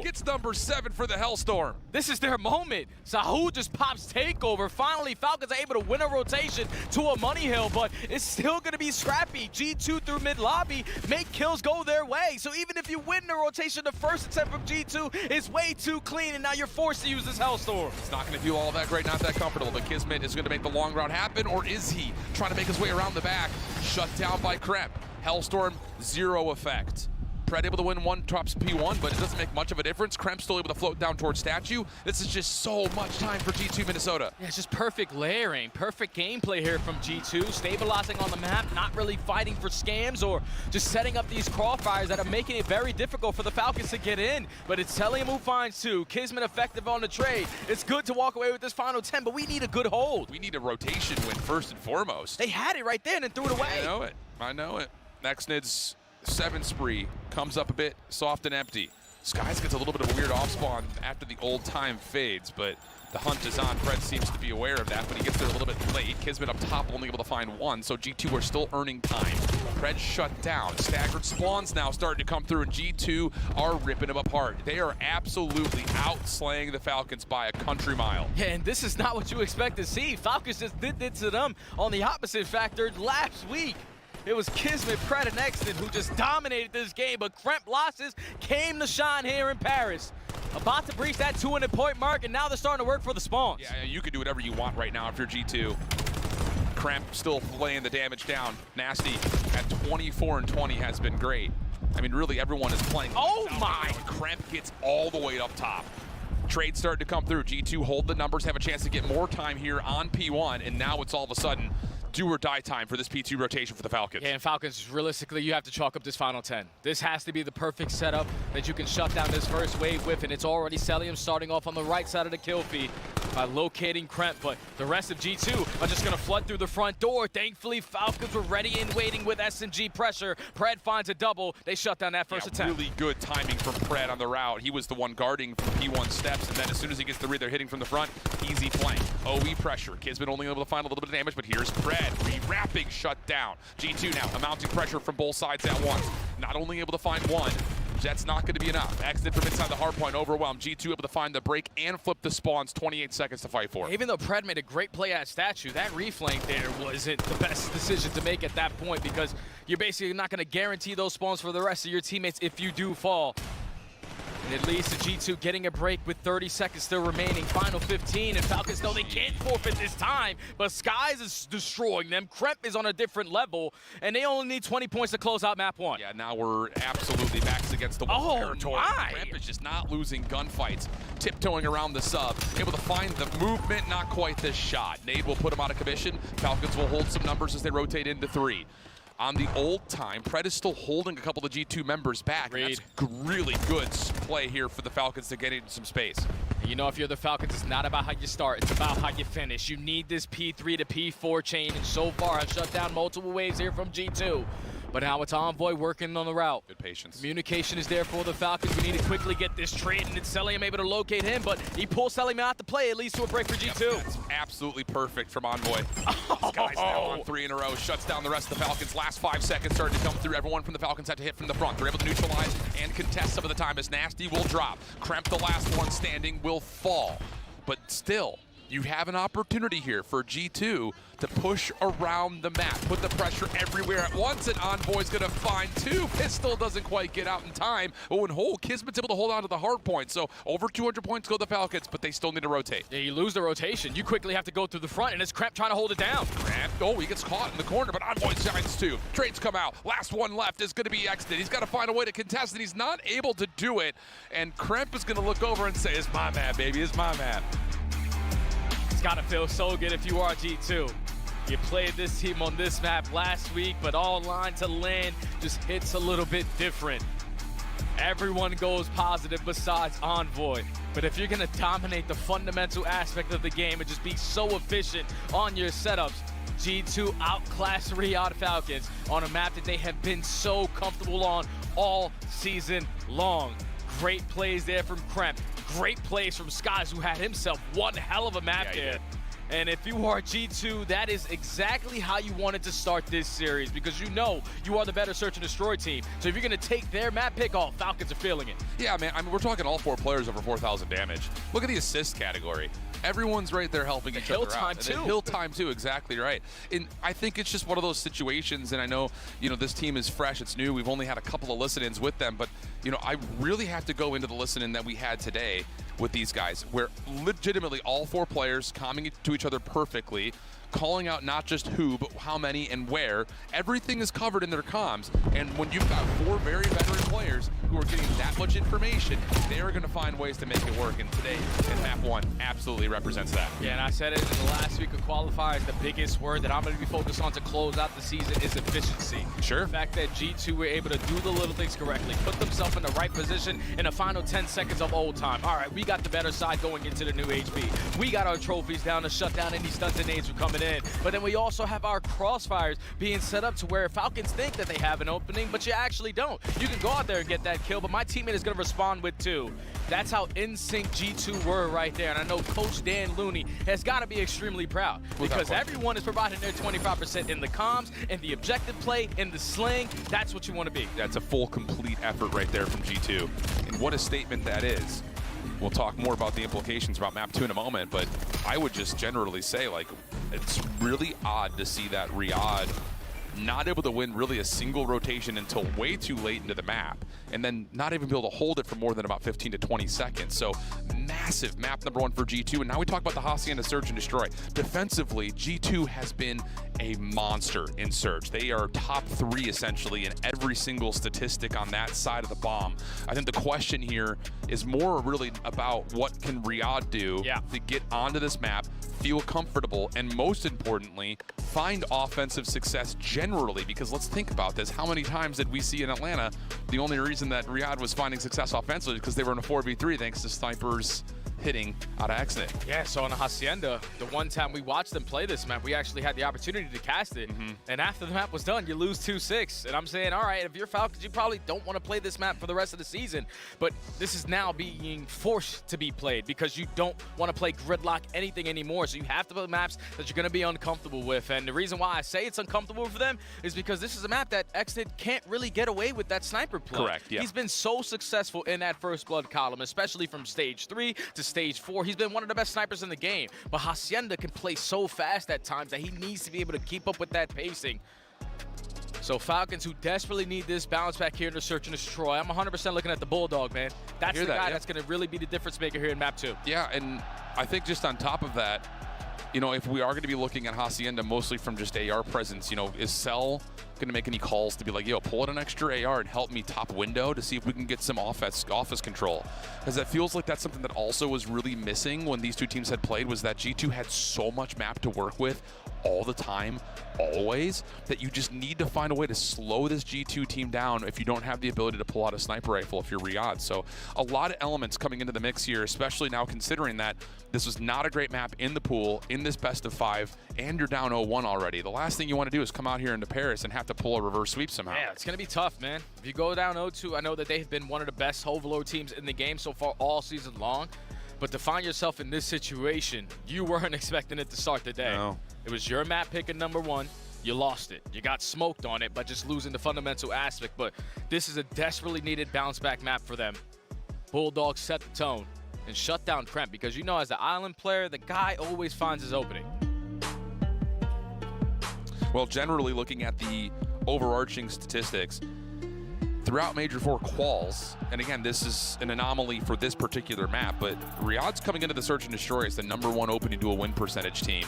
Gets number 7 for the Hellstorm. This is their moment. Sahu just pops takeover. Finally, Falcons are able to win a rotation to a money hill, but it's still going to be scrappy. G2 through mid lobby make kills go their way. So even if you win the rotation, the first attempt from G2 is way too clean, and now you're forced to use this Hellstorm. It's not going to feel all that great, not that comfortable, but Kismet is going to make the long route happen, or is he trying to make his way around the back? Shut down by Kremp. Hellstorm, 0 effect. Pred able to win one tops P1, but it doesn't make much of a difference. Kremp still able to float down towards Statue. This is just so much time for G2 Minnesota. Yeah, it's just perfect layering, perfect gameplay here from G2, stabilizing on the map, not really fighting for scams or just setting up these crossfires that are making it very difficult for the Falcons to get in. But it's Cellium who finds 2. Kismet effective on the trade. It's good to walk away with this final 10, but we need a good hold. We need a rotation win first and foremost. They had it right there and threw it away. I know it. I know it. Nexnid's 7 spree comes up a bit soft and empty. Skies gets a little bit of a weird off spawn after the old time fades, but the hunt is on. Pred seems to be aware of that, but he gets there a little bit late. Kismet up top only able to find 1, so G2 are still earning time. Pred shut down. Staggered spawns now starting to come through, and G2 are ripping them apart. They are absolutely outslaying the Falcons by a country mile. Yeah, and this is not what you expect to see. Falcons just did this to them on the opposite factor last week. It was Kismet, Pred, and Exton who just dominated this game, but Kremp losses came to shine here in Paris. About to breach that 200-point mark, and now they're starting to work for the spawns. Yeah, you can do whatever you want right now if you're G2. Kremp still laying the damage down. Nasty at 24 and 20 has been great. I mean, really, everyone is playing. Oh my! Kremp gets all the way up top. Trade started to come through. G2 hold the numbers, have a chance to get more time here on P1, and now it's all of a sudden do or die time for this P2 rotation for the Falcons. Yeah, and Falcons, realistically, you have to chalk up this final 10. This has to be the perfect setup that you can shut down this first wave with, and it's already Cellium starting off on the right side of the kill feed by locating Kremp, but the rest of G2 are just gonna flood through the front door. Thankfully, Falcons were ready and waiting with SMG pressure. Pred finds a double. They shut down that first attempt. Really good timing from Pred on the route. He was the one guarding from P1 steps, and then as soon as he gets the read, they're hitting from the front. Easy flank. OE pressure. Kismet only able to find a little bit of damage, but here's Pred. Re-wrapping shut down. G2 now mounting pressure from both sides at once. Not only able to find 1, that's not going to be enough. Exit from inside the hard point, overwhelmed. G2 able to find the break and flip the spawns. 28 seconds to fight for. Even though Pred made a great play at Statue, that reflank there wasn't the best decision to make at that point, because you're basically not going to guarantee those spawns for the rest of your teammates if you do fall. And it leads to G2 getting a break with 30 seconds still remaining. Final 15, and Falcons know they can't forfeit this time, but Skies is destroying them. Kremp is on a different level, and they only need 20 points to close out map 1. Yeah, now we're absolutely backs against the wall territory. Kremp is just not losing gunfights, tiptoeing around the sub, able to find the movement, not quite the shot. Nade will put him out of commission. Falcons will hold some numbers as they rotate into 3. On the old time, Pred is still holding a couple of G2 members back. That's really good play here for the Falcons to get into some space. And you know, if you're the Falcons, it's not about how you start, it's about how you finish. You need this P3 to P4 chain, and so far I've shut down multiple waves here from G2. But now it's Envoy working on the route. Good patience. Communication is there for the Falcons. We need to quickly get this trade, and it's Cellium able to locate him, but he pulls Cellium out to play. It leads to a break for G2. Yep, that's absolutely perfect from Envoy. Skies now on 3 in a row, shuts down the rest of the Falcons. Last 5 seconds starting to come through. Everyone from the Falcons had to hit from the front. They're able to neutralize and contest some of the time as Nasty will drop. Kremp, the last one standing, will fall. But still, you have an opportunity here for G2 to push around the map, put the pressure everywhere at once, and Envoy's gonna find 2. Pistol doesn't quite get out in time. Oh, and Kismet's able to hold on to the hard point. So over 200 points go the Falcons, but they still need to rotate. Yeah, you lose the rotation. You quickly have to go through the front, and it's Kremp trying to hold it down. Kremp, oh, he gets caught in the corner, but Envoy shines 2. Trades come out. Last one left is gonna be Exton. He's gotta find a way to contest, and he's not able to do it. And Kremp is gonna look over and say, it's my map, baby, it's my map. It's gotta feel so good if you are G2. You played this team on this map last week, but all line to land just hits a little bit different. Everyone goes positive besides Envoy. But if you're gonna dominate the fundamental aspect of the game and just be so efficient on your setups, G2 outclass Riyadh Falcons on a map that they have been so comfortable on all season long. Great plays there from Kremp. Great plays from Skies, who had himself one hell of a map there. And if you are G2, that is exactly how you wanted to start this series, because you know you are the better search and destroy team. So if you're going to take their map pick off, Falcons are feeling it. Yeah, man, I mean, we're talking all 4 players over 4,000 damage. Look at the assist category. Everyone's right there helping each other out. The hill time too, exactly right. And I think it's just one of those situations, and I know, you know, this team is fresh, it's new, we've only had a couple of listen-ins with them, but, you know, I really have to go into the listen-in that we had today with these guys, where legitimately all 4 players coming to each other perfectly, calling out not just who, but how many and where. Everything is covered in their comms, and when you've got 4 very veteran players who are getting that much information, they are going to find ways to make it work, and today in map 1 absolutely represents that. Yeah, and I said it in the last week of qualifiers, the biggest word that I'm going to be focused on to close out the season is efficiency. Sure. The fact that G2 were able to do the little things correctly, put themselves in the right position in the final 10 seconds of old time. All right, we got the better side going into the new HP. We got our trophies down to shut down any stunts and nades from coming in. But then we also have our crossfires being set up to where Falcons think that they have an opening, but you actually don't. You can go out there and get that kill, but my teammate is going to respond with 2. That's how in sync G2 were right there. And I know Coach Dan Looney has got to be extremely proud because everyone is providing their 25% in the comms, in the objective play, in the sling. That's what you want to be. That's a full, complete effort right there from G2. And what a statement that is. We'll talk more about the implications about map 2 in a moment, but I would just generally say, like, it's really odd to see that Riyadh not able to win really a single rotation until way too late into the map, and then not even be able to hold it for more than about 15 to 20 seconds. So massive map number 1 for G2. And now we talk about the Hacienda Search and Destroy. Defensively, G2 has been a monster in Search. They are top 3 essentially in every single statistic on that side of the bomb. I think the question here is more really about what can Riyadh do to get onto this map, feel comfortable, and most importantly, find offensive success generally, because let's think about this. How many times did we see in Atlanta the only reason that Riyadh was finding success offensively because they were in a 4v3 thanks to snipers hitting out of Exnit? Yeah, so on the Hacienda, the one time we watched them play this map, we actually had the opportunity to cast it. And after the map was done, you lose 2-6. And I'm saying, all right, if you're Falcons, you probably don't want to play this map for the rest of the season. But this is now being forced to be played because you don't want to play gridlock anything anymore. So you have to play maps that you're going to be uncomfortable with. And the reason why I say it's uncomfortable for them is because this is a map that Exnit can't really get away with that sniper play. Correct, yeah. He's been so successful in that first blood column, especially from stage 3 to stage 4. He's been one of the best snipers in the game. But Hacienda can play so fast at times that he needs to be able to keep up with that pacing. So Falcons, who desperately need this bounce back here in the Search and Destroy. I'm 100% looking at the Bulldog, man. That's the guy that's going to really be the difference maker here in map 2. Yeah, and I think just on top of that, you know, if we are going to be looking at Hacienda mostly from just AR presence, you know, is Cell going to make any calls to be like, yo, pull out an extra AR and help me top window to see if we can get some office control? Because that feels like that's something that also was really missing when these two teams had played, was that G2 had so much map to work with all the time, always, that you just need to find a way to slow this G2 team down if you don't have the ability to pull out a sniper rifle if you're Riyadh. So a lot of elements coming into the mix here, especially now considering that this was not a great map in the pool, in this best of 5, and you're down 0-1 already. The last thing you want to do is come out here into Paris and have to pull a reverse sweep somehow. Yeah, it's going to be tough, man. If you go down 0-2, I know that they've been one of the best Overlord teams in the game so far all season long. But to find yourself in this situation, you weren't expecting it to start the day. No. It was your map pick at number 1. You lost it. You got smoked on it by just losing the fundamental aspect. But this is a desperately needed bounce back map for them. Bulldogs set the tone and shut down Kremp, because you know, as the island player, the guy always finds his opening. Well, generally looking at the overarching statistics, throughout Major 4 quals, and again, this is an anomaly for this particular map, but Riyadh's coming into the Search and Destroy as the #1 opening to a win percentage team,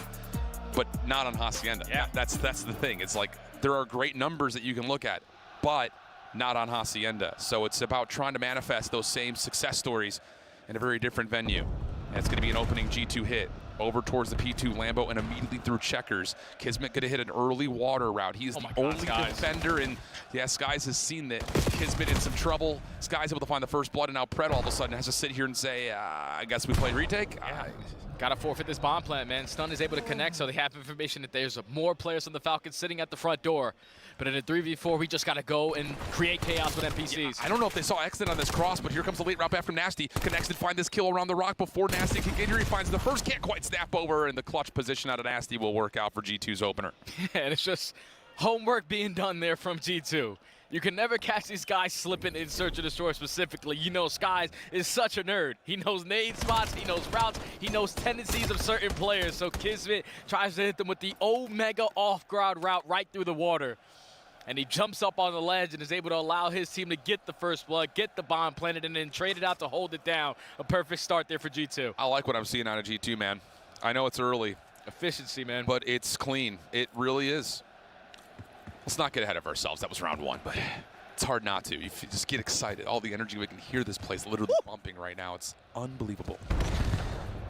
but not on Hacienda. Yeah. That's the thing. It's like there are great numbers that you can look at, but not on Hacienda. So it's about trying to manifest those same success stories in a very different venue. And it's going to be an opening G2 hit over towards the P2 Lambo and immediately through checkers. Kismet going to hit an early water route. He's the only defender, and yeah, Skies has seen that Kismet in some trouble. Skies able to find the first blood, and now Pred all of a sudden has to sit here and say, I guess we play retake? Yeah. Got to forfeit this bomb plant, man. Stun is able to connect, so they have information that there's more players from the Falcons sitting at the front door. But in a 3v4, we just got to go and create chaos with NPCs. Yeah, I don't know if they saw Exnit on this cross, but here comes the late route back from Nasty. Connects and find this kill around the rock before Nasty can get here. He finds the first, can't quite snap over, and the clutch position out of Nasty will work out for G2's opener. Yeah, and it's just homework being done there from G2. You can never catch these guys slipping in Search and Destroy specifically. You know, Skies is such a nerd. He knows nade spots, he knows routes, he knows tendencies of certain players. So Kismet tries to hit them with the Omega off-ground route right through the water. and he jumps up on the ledge and is able to allow his team to get the first blood, get the bomb planted, and then trade it out to hold it down. A perfect start there for G2. I like what I'm seeing out of G2, man. I know it's early. Efficiency, man. But it's clean. It really is. Let's not get ahead of ourselves. That was round 1, but it's hard not to. You just get excited. All the energy, we can hear this place literally bumping right now. It's unbelievable.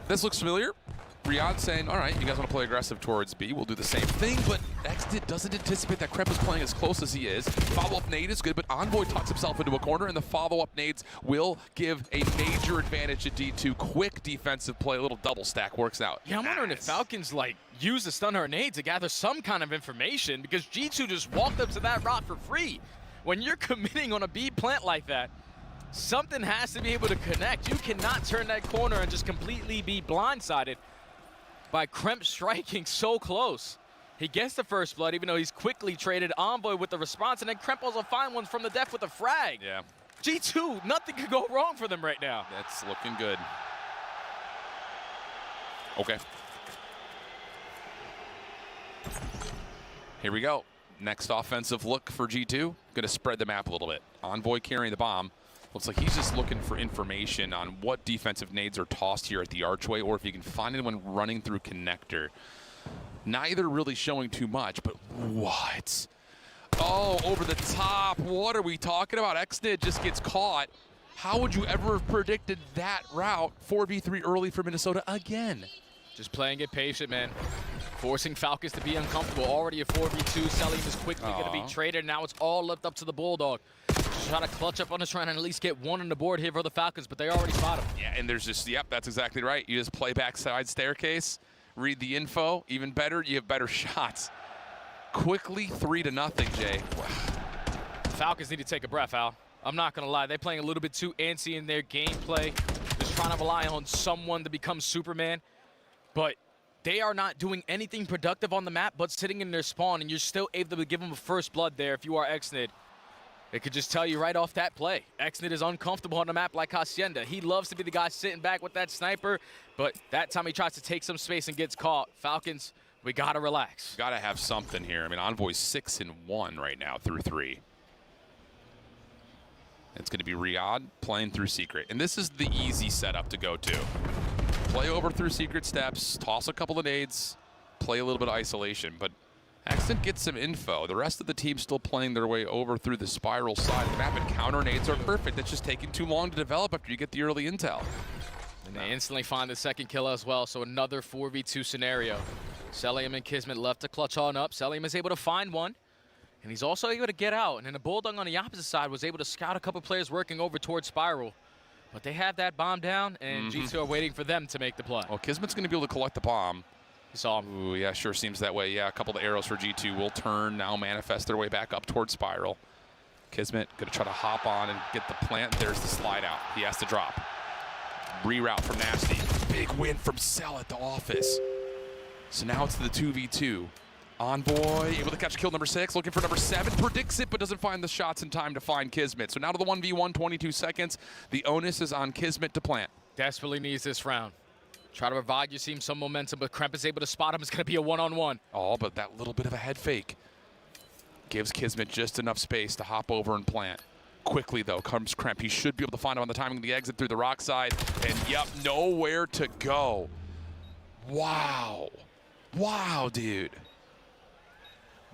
This looks familiar. Riyadh saying, all right, you guys want to play aggressive towards B. We'll do the same thing, but Exnid doesn't anticipate that Kremp is playing as close as he is. Follow-up nade is good, but Envoy tucks himself into a corner, and the follow-up nades will give a major advantage to D2. Quick defensive play, a little double stack works out. Yeah, I'm wondering if Falcons, like, use the stun grenade to gather some kind of information, because G2 just walked up to that rock for free. When you're committing on a B plant like that, something has to be able to connect. You cannot turn that corner and just completely be blindsided by Kremp striking so close. He gets the first blood, even though he's quickly traded Envoy with the response, and then Kremp also find one from the def with a frag. Yeah. G2, nothing could go wrong for them right now. That's looking good. Okay. Here we go. Next offensive look for G2. Gonna spread the map a little bit. Envoy carrying the bomb. Looks like he's just looking for information on what defensive nades are tossed here at the archway, or if you can find anyone running through connector. Neither really showing too much, but what? Oh, over the top. What are we talking about? Exnid just gets caught. How would you ever have predicted that route? 4v3 early for Minnesota again. Just playing it patient, man. Forcing Falcons to be uncomfortable. Already a 4v2. Selim is quickly going to be traded. Now it's all left up to the Bulldog. Just try to clutch up on this round and at least get one on the board here for the Falcons, but they already spot him. Yeah, and there's just, yep, that's exactly right. You just play backside staircase, read the info. Even better, you have better shots. Quickly 3-0, Jay. Falcons need to take a breath, Al. I'm not going to lie. They're playing a little bit too antsy in their gameplay. Just trying to rely on someone to become Superman. But they are not doing anything productive on the map but sitting in their spawn, and you're still able to give them a first blood there if you are Exnid. It could just tell you right off that play. Exnid is uncomfortable on a map like Hacienda. He loves to be the guy sitting back with that sniper, but that time he tries to take some space and gets caught. Falcons, we got to relax. Got to have something here. I mean, Envoy's 6-1 right now through 3. It's going to be Riyadh playing through Secret. And this is the easy setup to go to. Play over through Secret steps, toss a couple of nades, play a little bit of isolation. But Exnid gets some info. The rest of the team's still playing their way over through the spiral side of the map, and counter nades are perfect. It's just taking too long to develop after you get the early intel. And they instantly find the second kill as well, so another 4v2 scenario. Selim and Kismet left to clutch on up. Selim is able to find one, and he's also able to get out. And then the Bulldog on the opposite side was able to scout a couple players working over towards Spiral. But they have that bomb down, and G2 are waiting for them to make the play. Well, Kismet's going to be able to collect the bomb. You saw him. Ooh, yeah, sure seems that way. Yeah, a couple of arrows for G2 will turn, now manifest their way back up towards Spiral. Kismet going to try to hop on and get the plant. There's the slide out. He has to drop. Reroute from Nasty. Big win from Cell at the office. So now it's the 2v2. Envoy able to catch kill number 6, looking for number 7, predicts it, but doesn't find the shots in time to find Kismet. So now to the 1v1, 22 seconds. The onus is on Kismet to plant. Desperately needs this round. Try to provide your team some momentum, but Kremp is able to spot him. It's going to be a one-on-one. Oh, but that little bit of a head fake gives Kismet just enough space to hop over and plant. Quickly, though, comes Kremp. He should be able to find him on the timing of the exit through the rock side. And, yep, nowhere to go. Wow. Wow, dude.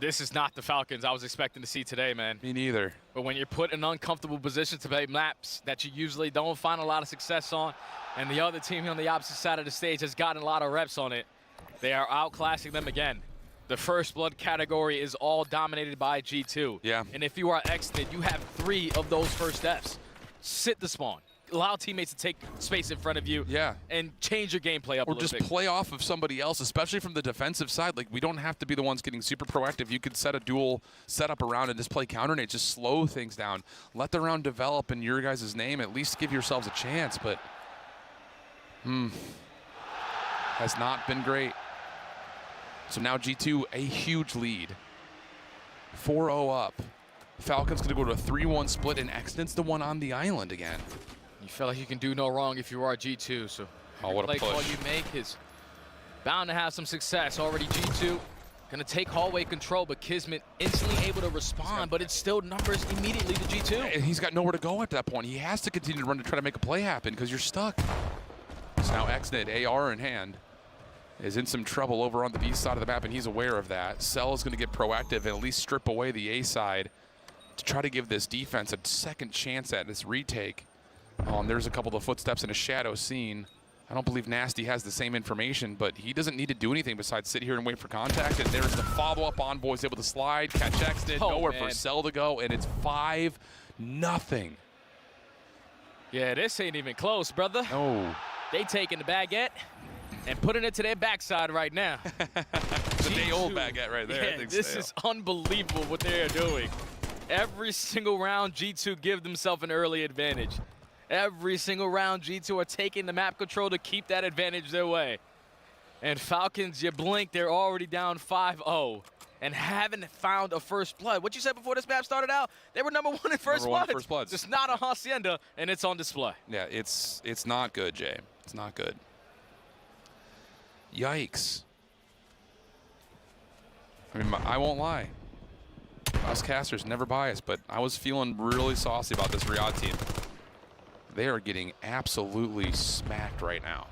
This is not the Falcons I was expecting to see today, man. Me neither. But when you're put in uncomfortable positions to play maps that you usually don't find a lot of success on, and the other team on the opposite side of the stage has gotten a lot of reps on it, they are outclassing them again. The first blood category is all dominated by G2. Yeah. And if you are Exnid, you have 3 of those first steps. Sit the spawn. Allow teammates to take space in front of you, and change your gameplay up a little bit. Or just play off of somebody else, especially from the defensive side. Like, we don't have to be the ones getting super proactive. You could set a dual setup around and just play counter nades, just slow things down. Let the round develop in your guys' name. At least give yourselves a chance, but has not been great. So now G2, a huge lead. 4-0 up. Falcons going to go to a 3-1 split, and Exnid's the one on the island again. You feel like you can do no wrong if you are G2, so what a play push. call you make is bound to have some success. Already G2 Gonna take hallway control, but Kismet instantly able to respond, but it's still numbers immediately to G2. And he's got nowhere to go at that point. He has to continue to run to try to make a play happen because you're stuck. So now Xnid, AR in hand, is in some trouble over on the B side of the map, and he's aware of that. Cell is going to get proactive and at least strip away the A side to try to give this defense a second chance at this retake. There's a couple of footsteps in a shadow seen. I don't believe Nasty has the same information, but he doesn't need to do anything besides sit here and wait for contact. And there's the follow-up. Envoy's able to slide, catch Xnid, nowhere for Cell to go, and it's 5-0. Yeah, this ain't even close, brother. Oh. They taking the baguette and putting it to their backside right now. It's a day-old baguette right there. Yeah, this is unbelievable what they're doing. Every single round, G2 give themselves an early advantage. Every single round, G2 are taking the map control to keep that advantage their way. And Falcons, you blink, they're already down 5-0 and haven't found a first blood. What you said before this map started out, they were number 1 in first bloods. Just not a Hacienda, and it's on display. Yeah, it's not good, Jay. It's not good. Yikes. I mean, I won't lie. Us casters never biased, but I was feeling really saucy about this Riyadh team. They are getting absolutely smacked right now.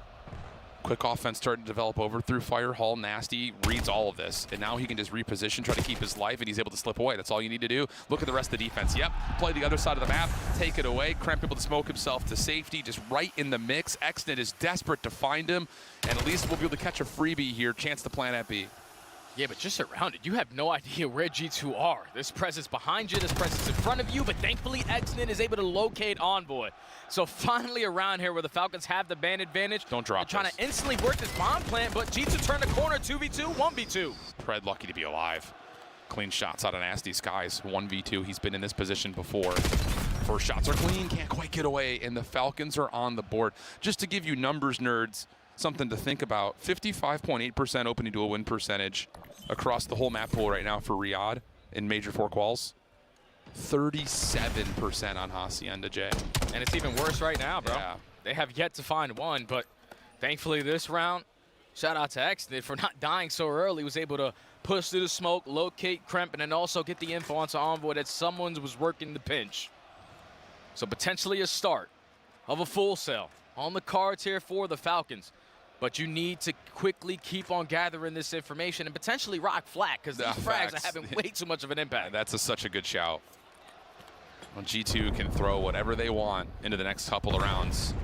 Quick offense starting to develop over through Fire Hall. Nasty reads all of this, and now he can just reposition, try to keep his life, and he's able to slip away. That's all you need to do. Look at the rest of the defense. Yep, play the other side of the map, take it away. Kremp able to smoke himself to safety, just right in the mix. Xnid is desperate to find him, and at least we'll be able to catch a freebie here. Chance to plant at B. Yeah, but just around it, you have no idea where G2 are. This presence behind you, this presence in front of you, but thankfully Xnid is able to locate Envoy. So finally around here where the Falcons have the ban advantage. Don't drop They're trying to instantly work this bomb plant, but G2 turned the corner, 2v2, 1v2. Pred lucky to be alive. Clean shots out of Nasty Skies, 1v2. He's been in this position before. First shots are clean, can't quite get away, and the Falcons are on the board. Just to give you numbers, nerds, something to think about. 55.8% opening to a win percentage across the whole map pool right now for Riyadh in Major 4 quals. 37% on Hacienda, Jay. And it's even worse right now, bro. Yeah. They have yet to find one, but thankfully this round, shout out to Xnid for not dying so early. Was able to push through the smoke, locate Kremp, and then also get the info onto Envoy that someone was working the pinch. So potentially a start of a full sell on the cards here for the Falcons. But you need to quickly keep on gathering this information and potentially rock flat because these frags are having way too much of an impact. That's such a good shout. Well, G2 can throw whatever they want into the next couple of rounds.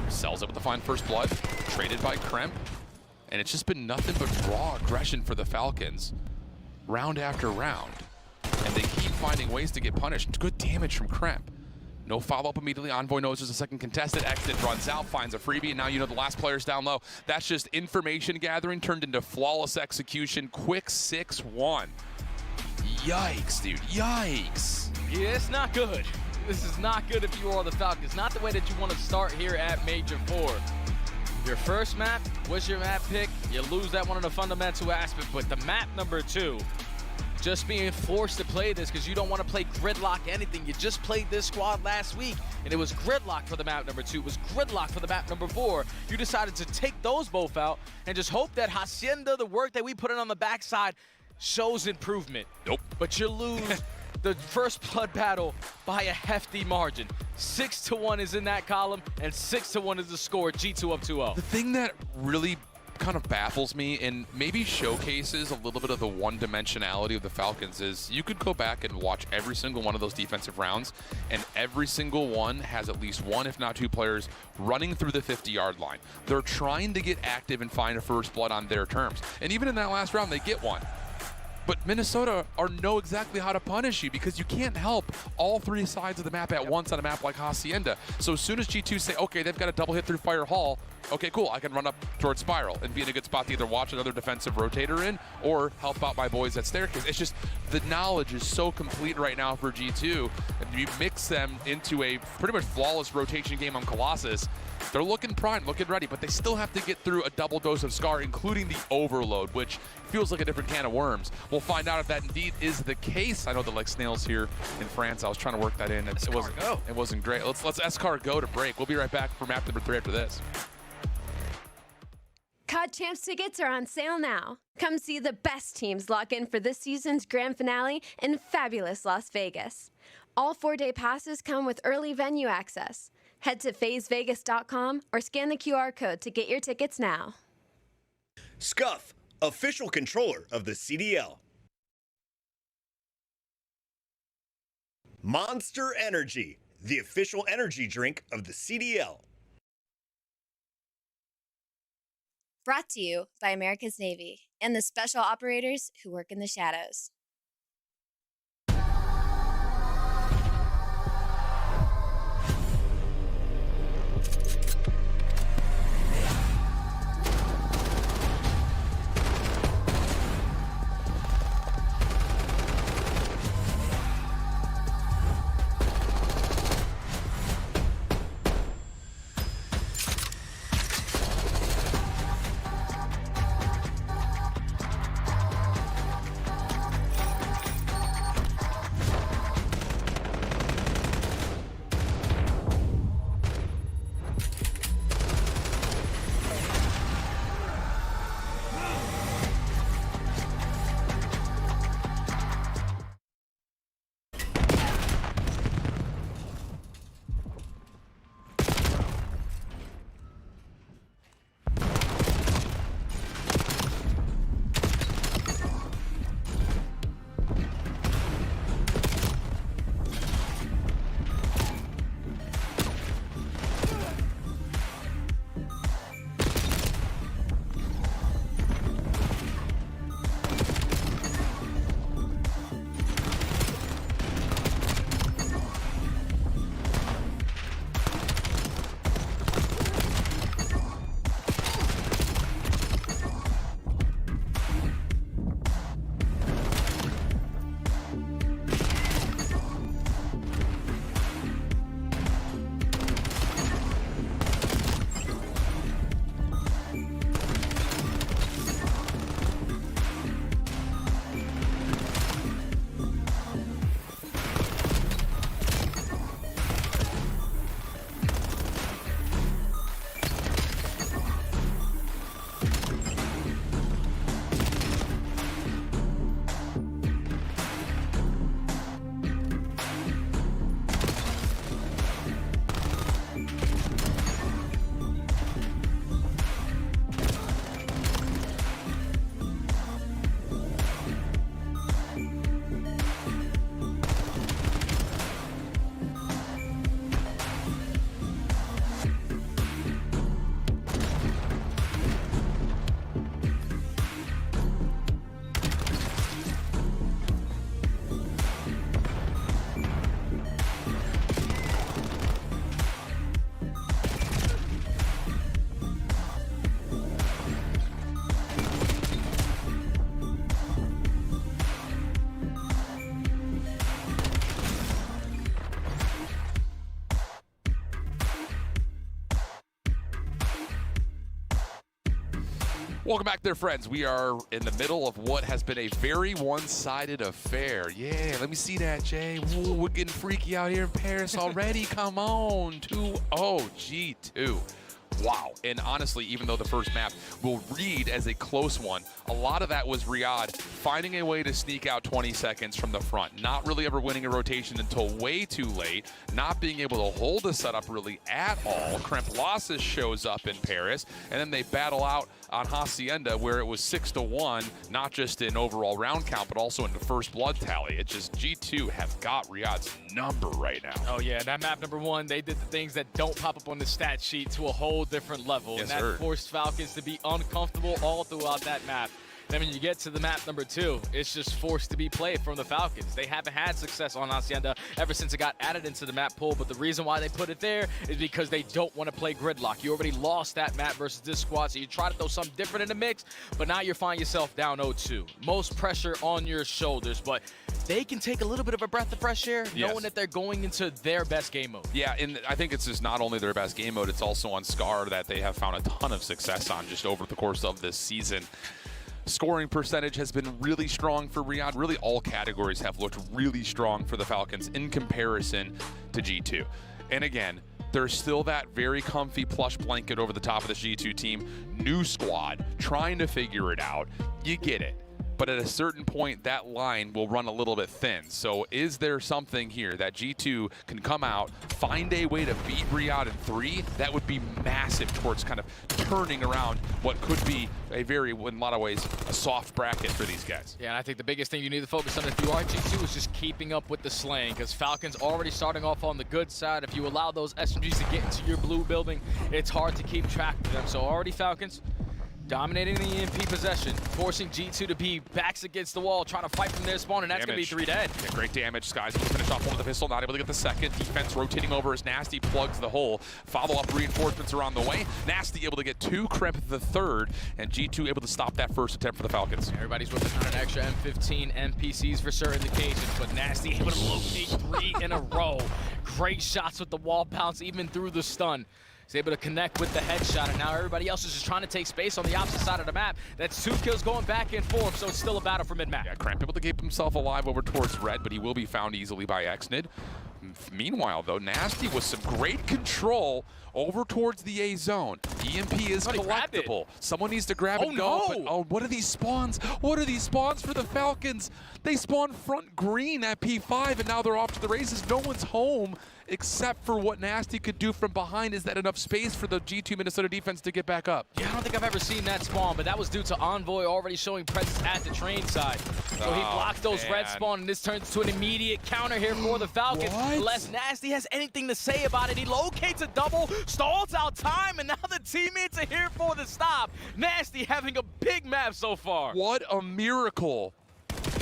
Cell's able to find first blood, traded by Kremp. And it's just been nothing but raw aggression for the Falcons, round after round. And they keep finding ways to get punished. Good damage from Kremp. No follow-up immediately. Envoy knows there's a second contested. Xnid runs out, finds a freebie, and now you know the last player's down low. That's just information gathering turned into flawless execution. Quick 6-1. Yikes, dude. Yikes. Yeah, it's not good. This is not good if you are the Falcons. Not the way that you want to start here at Major 4. Your first map was your map pick. You lose that one in a fundamental aspect, but the map number 2, just being forced to play this because you don't want to play gridlock anything. You just played this squad last week, and it was gridlock for the map number 2. It was gridlock for the map number 4. You decided to take those both out and just hope that Hacienda, the work that we put in on the backside, shows improvement. Nope. But you lose the first blood battle by a hefty margin. 6-1 is in that column, and 6-1 is the score. G2 up 2-0. The thing that really kind of baffles me and maybe showcases a little bit of the one-dimensionality of the Falcons is you could go back and watch every single one of those defensive rounds, and every single one has at least one, if not two players running through the 50-yard line. They're trying to get active and find a first blood on their terms. And even in that last round, they get one. But Minnesota know exactly how to punish you because you can't help all three sides of the map at once on a map like Hacienda. So as soon as G2 say, okay, they've got a double hit through Fire Hall, okay, cool, I can run up towards Spiral and be in a good spot to either watch another defensive rotator in or help out my boys at Staircase. It's just the knowledge is so complete right now for G2. And you mix them into a pretty much flawless rotation game on Colossus. They're looking primed, looking ready, but they still have to get through a double dose of Scar, including the Overload, which feels like a different can of worms. We'll find out if that indeed is the case. I know they're like snails here in France. I was trying to work that in. It wasn't great. Let's SCAR go to break. We'll be right back for map number 3 after this. COD Champs tickets are on sale now. Come see the best teams lock in for this season's grand finale in fabulous Las Vegas. All 4-day passes come with early venue access. Head to phasevegas.com or scan the QR code to get your tickets now. Scuff, official controller of the CDL. Monster Energy, the official energy drink of the CDL. Brought to you by America's Navy and the special operators who work in the shadows. Welcome back there, friends. We are in the middle of what has been a very one-sided affair. Yeah, let me see that, Jay. Ooh, we're getting freaky out here in Paris already. Come on. 2-0 G2. Wow. And honestly, even though the first map will read as a close one, a lot of that was Riyadh finding a way to sneak out 20 seconds from the front, not really ever winning a rotation until way too late, not being able to hold the setup really at all. Kremp shows up in Paris, and then they battle out on Hacienda, where it was 6-1, not just in overall round count, but also in the first blood tally. It's just G2 have got Riyadh's number right now. Oh yeah, that map number 1, they did the things that don't pop up on the stat sheet to a whole different level. Yes, and that sir. forced Falcons to be uncomfortable all throughout that map. Then when you get to the map number 2, it's just forced to be played from the Falcons. They haven't had success on Hacienda ever since it got added into the map pool, but the reason why they put it there is because they don't want to play gridlock. You already lost that map versus this squad, so you try to throw something different in the mix, but now you find yourself down 0-2. Most pressure on your shoulders, but they can take a little bit of a breath of fresh air knowing that they're going into their best game mode. Yeah, and I think it's just not only their best game mode, it's also on Scar that they have found a ton of success on just over the course of this season. Scoring percentage has been really strong for Riyadh. Really all categories have looked really strong for the Falcons in comparison to G2. And again, there's still that very comfy plush blanket over the top of the G2 team. New squad, trying to figure it out. You get it. But at a certain point, that line will run a little bit thin. So is there something here that G2 can come out, find a way to beat Riyadh in 3? That would be massive towards kind of turning around what could be a very, in a lot of ways, a soft bracket for these guys. Yeah, and I think the biggest thing you need to focus on if you are G2 is just keeping up with the slaying, because Falcons already starting off on the good side. If you allow those SMGs to get into your blue building, it's hard to keep track of them. So already Falcons dominating the EMP possession, forcing G2 to be backs against the wall, trying to fight from their spawn, and that's going to be 3 dead. Yeah, great damage. Skies will finish off one with the pistol, not able to get the second. Defense rotating over as Nasty plugs the hole. Follow-up reinforcements are on the way. Nasty able to get 2, Kremp the 3rd, and G2 able to stop that first attempt for the Falcons. Everybody's whipping out an extra M15 NPCs for certain occasions, but Nasty able to locate 3 in a row. Great shots with the wall bounce, even through the stun. He's able to connect with the headshot, and now everybody else is just trying to take space on the opposite side of the map. That's 2 kills going back and forth, so it's still a battle for mid-map. Yeah, Kremp able to keep himself alive over towards red, but he will be found easily by Xnid. Meanwhile, though, Nasty with some great control over towards the A zone. EMP is collectible. Someone needs to grab and go. But, oh, what are these spawns? What are these spawns for the Falcons? They spawn front green at P5, and now they're off to the races. No one's home except for what Nasty could do from behind. Is that enough space for the G2 Minnesota defense to get back up? Yeah, I don't think I've ever seen that spawn, but that was due to Envoy already showing presence at the train side. So he blocked those red spawn, and this turns to an immediate counter here for the Falcons. Unless Nasty has anything to say about it. He locates a double, stalls out time, and now the teammates are here for the stop. Nasty having a big map so far. What a miracle.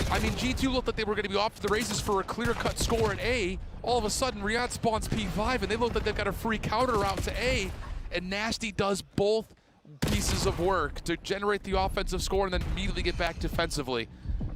I mean, G2 looked like they were going to be off to the races for a clear-cut score at A. All of a sudden, Riyadh spawns P5, and they look like they've got a free counter route to A. And Nasty does both pieces of work to generate the offensive score and then immediately get back defensively.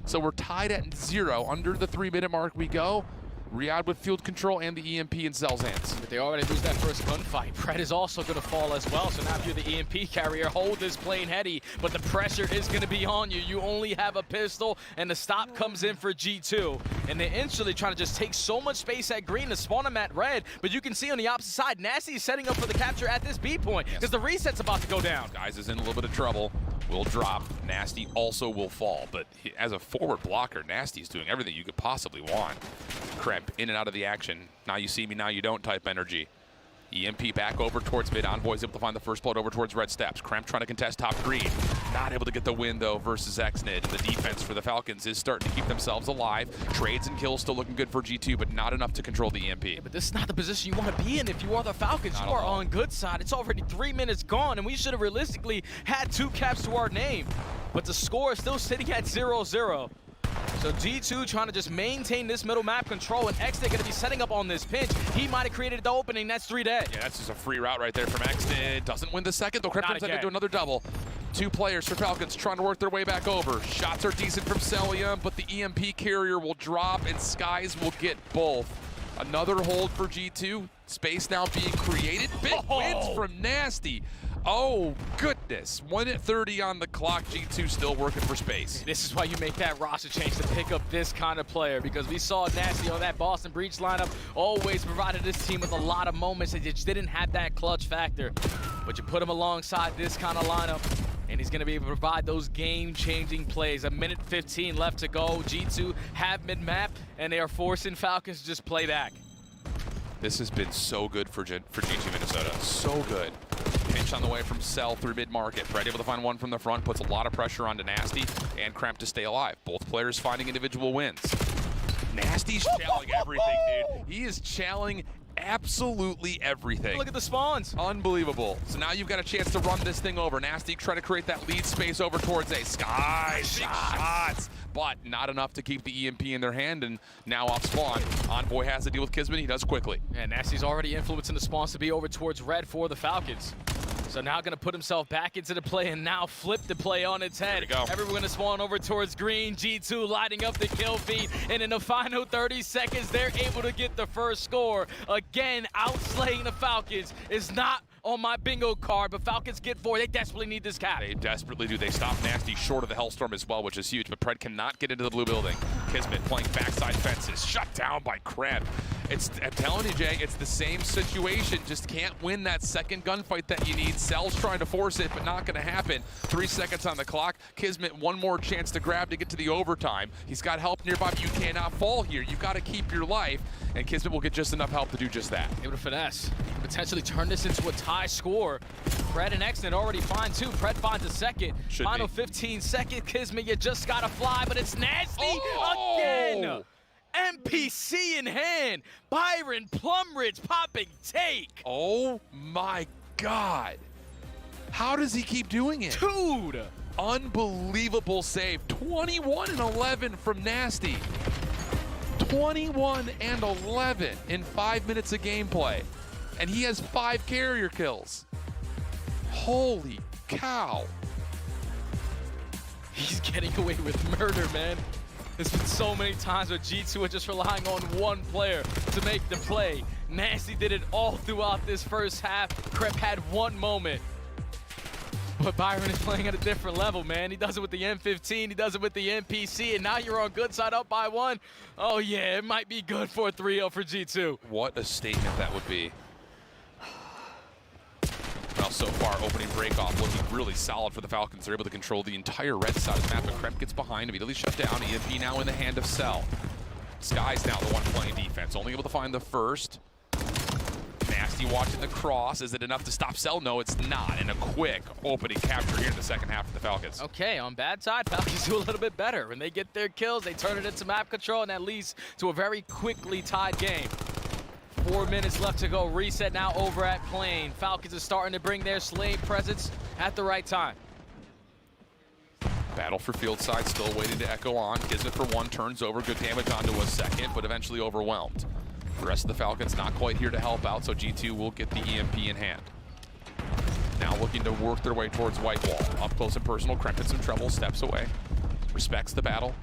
So we're tied at 0. Under the 3-minute mark we go. Riyadh with field control and the EMP in Zell's hands. But they already lose that first gunfight. Pred is also going to fall as well. So now if you're the EMP carrier, hold this plane heady. But the pressure is going to be on you. You only have a pistol, and the stop comes in for G2. And they're instantly trying to just take so much space at green to spawn them at red. But you can see on the opposite side, Nasty is setting up for the capture at this B point because the reset's about to go down. Guys is in a little bit of trouble. Will drop. Nasty also will fall. But as a forward blocker, Nasty's doing everything you could possibly want. Kremp in and out of the action. Now you see me, now you don't type energy. EMP back over towards mid. Envoy's able to find the first blood over towards red steps. Kremp trying to contest top green. Not able to get the win, though, versus Xnid. The defense for the Falcons is starting to keep themselves alive. Trades and kills still looking good for G2, but not enough to control the EMP. Yeah, but this is not the position you want to be in if you are the Falcons. You are on good side. It's already 3 minutes gone, and we should have realistically had 2 caps to our name. But the score is still sitting at 0-0. So G2 trying to just maintain this middle map control, and Xnid going to be setting up on this pinch. He might have created the opening. That's 3 dead. Yeah, that's just a free route right there from Xnid. Doesn't win the second, though. Kremp comes in to do another double. 2 players for Falcons trying to work their way back over. Shots are decent from Celium, but the EMP carrier will drop, and Skies will get both. Another hold for G2. Space now being created. Big wins from Nasty. Oh, goodness. 1:30 on the clock. G2 still working for space. This is why you make that roster change to pick up this kind of player, because we saw Nasty on that Boston Breach lineup always provided this team with a lot of moments that just didn't have that clutch factor. But you put him alongside this kind of lineup, and he's going to be able to provide those game-changing plays. 1:15 left to go. G2 have mid-map, and they are forcing Falcons to just play back. This has been so good for G2 Minnesota. So good. Pinch on the way from Cell through mid-market. Pred able to find one from the front. Puts a lot of pressure onto Nasty and Kremp to stay alive. Both players finding individual wins. Nasty's channeling everything, dude. He is channeling absolutely everything. Look at the spawns. Unbelievable. So now you've got a chance to run this thing over. Nasty trying to create that lead space over towards A. Skies. Big shots. But not enough to keep the EMP in their hand, and now off spawn. Envoy has to deal with Kismet. He does quickly. And Nasty's already influencing the spawns to be over towards red for the Falcons. So now going to put himself back into the play and now flip the play on its head. Everyone going to spawn over towards green. G2 lighting up the kill feed. And in the final 30 seconds, they're able to get the first score. Again, outslaying the Falcons is not on my bingo card, but Falcons get 4. They desperately need this cap. They desperately do. They stop Nasty short of the Hellstorm as well, which is huge, but Pred cannot get into the blue building. Kismet playing backside fences, shut down by Kremp. I'm telling you, Jay, it's the same situation. Just can't win that second gunfight that you need. Cell's trying to force it, but not going to happen. 3 seconds on the clock. Kismet, one more chance to grab to get to the overtime. He's got help nearby, but you cannot fall here. You've got to keep your life, and Kismet will get just enough help to do just that. Able to finesse, potentially turn this into a tie score. Pred and Exnid already find 2. Pred finds a second. Final 15 seconds. Kismet, you just got to fly, but it's nasty again. MPC in hand. Byron Plumridge popping take. Oh my God. How does he keep doing it? Dude. Unbelievable save. 21 and 11 from Nasty. 21 and 11 in 5 minutes of gameplay. And he has 5 carrier kills. Holy cow. He's getting away with murder, man. There's been so many times where G2 are just relying on one player to make the play. Nasty did it all throughout this first half. Crep had one moment. But Byron is playing at a different level, man. He does it with the M15, he does it with the MPC, and now you're on good side up by 1. Oh yeah, it might be good for a 3-0 for G2. What a statement that would be. Well, so far, opening breakoff looking really solid for the Falcons. They're able to control the entire red side of the map, but Kremp gets behind, immediately shut down. EMP now in the hand of Cell. Sky's now the one playing defense, only able to find the first. Nasty watching the cross. Is it enough to stop Cell? No, it's not. And a quick opening capture here in the second half for the Falcons. Okay, on bad side, Falcons do a little bit better. When they get their kills, they turn it into map control, and that leads to a very quickly tied game. 4 minutes left to go. Reset now over at Plane. Falcons are starting to bring their Slane presence at the right time. Battle for field side still waiting to echo on. Kismet for 1, turns over. Good damage onto a second, but eventually overwhelmed. The rest of the Falcons not quite here to help out, so G2 will get the EMP in hand. Now looking to work their way towards White Wall. Up close and personal, Kremp in some trouble, steps away. Respects the battle.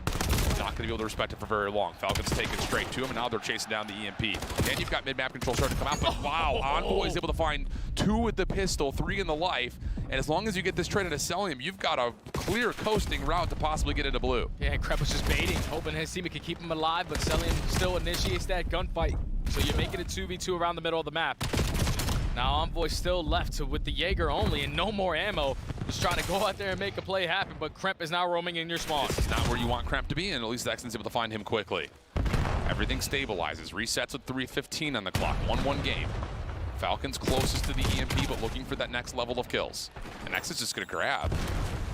Not going to be able to respect it for very long. Falcons take it straight to him, and now they're chasing down the EMP. And you've got mid-map control starting to come out, but wow, Envoy is able to find 2 with the pistol, 3 in the life, and as long as you get this trade into Cellium, you've got a clear coasting route to possibly get into blue. Yeah, and Krep was just baiting, hoping his teammate could keep him alive, but Cellium still initiates that gunfight. So you're making it 2v2 around the middle of the map. Now Envoy still left with the Jaeger only and no more ammo. Just trying to go out there and make a play happen, but Kremp is now roaming in your spawn. This is not where you want Kremp to be, and at least Exnid's able to find him quickly. Everything stabilizes. Resets with 3:15 on the clock. 1-1 game. Falcons closest to the EMP, but looking for that next level of kills. And Exnid's just going to grab.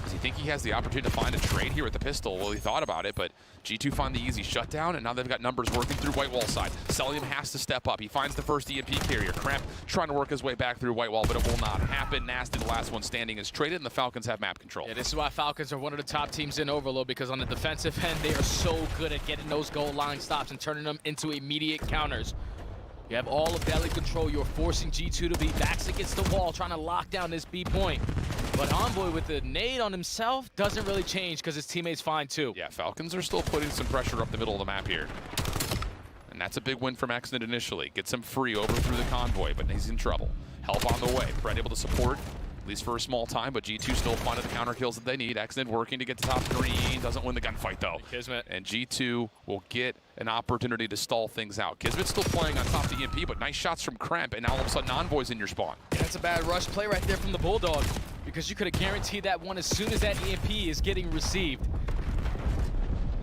Does he think he has the opportunity to find a trade here with the pistol? Well, he thought about it, but G2 find the easy shutdown, and now they've got numbers working through White Wall side. Cellium has to step up. He finds the first EMP carrier. Kremp trying to work his way back through White Wall, but it will not happen. Nasty, the last one standing, is traded, and the Falcons have map control. Yeah, this is why Falcons are one of the top teams in Overload, because on the defensive end, they are so good at getting those goal line stops and turning them into immediate counters. You have all of belly control. You're forcing G2 to be backs against the wall, trying to lock down this B point. But Envoy with the nade on himself doesn't really change because his teammates fine too. Yeah, Falcons are still putting some pressure up the middle of the map here. And that's a big win from Exnid initially. Gets him free over through the convoy, but he's in trouble. Help on the way. Pred able to support, at least for a small time, but G2 still finding the counter kills that they need. Exnid working to get to top green. Doesn't win the gunfight though. Kismet. And G2 will get an opportunity to stall things out. Kismet's still playing on top of the EMP, but nice shots from Kremp, and now all of a sudden Envoy's in your spawn. Yeah, that's a bad rush play right there from the Bulldog, because you could have guaranteed that one as soon as that EMP is getting received.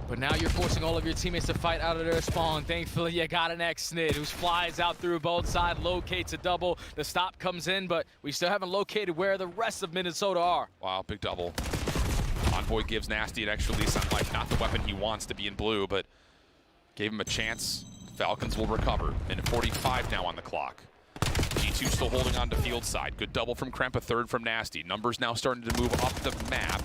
But now you're forcing all of your teammates to fight out of their spawn. Thankfully, you got an Exnid who flies out through both sides, locates a double. The stop comes in, but we still haven't located where the rest of Minnesota are. Wow, big double. Envoy gives Nasty an extra lease on life. Not the weapon he wants to be in blue, but gave him a chance. Falcons will recover. Minute 45 now on the clock. G2 still holding on to field side. Good double from Kremp, a third from Nasty. Numbers now starting to move up the map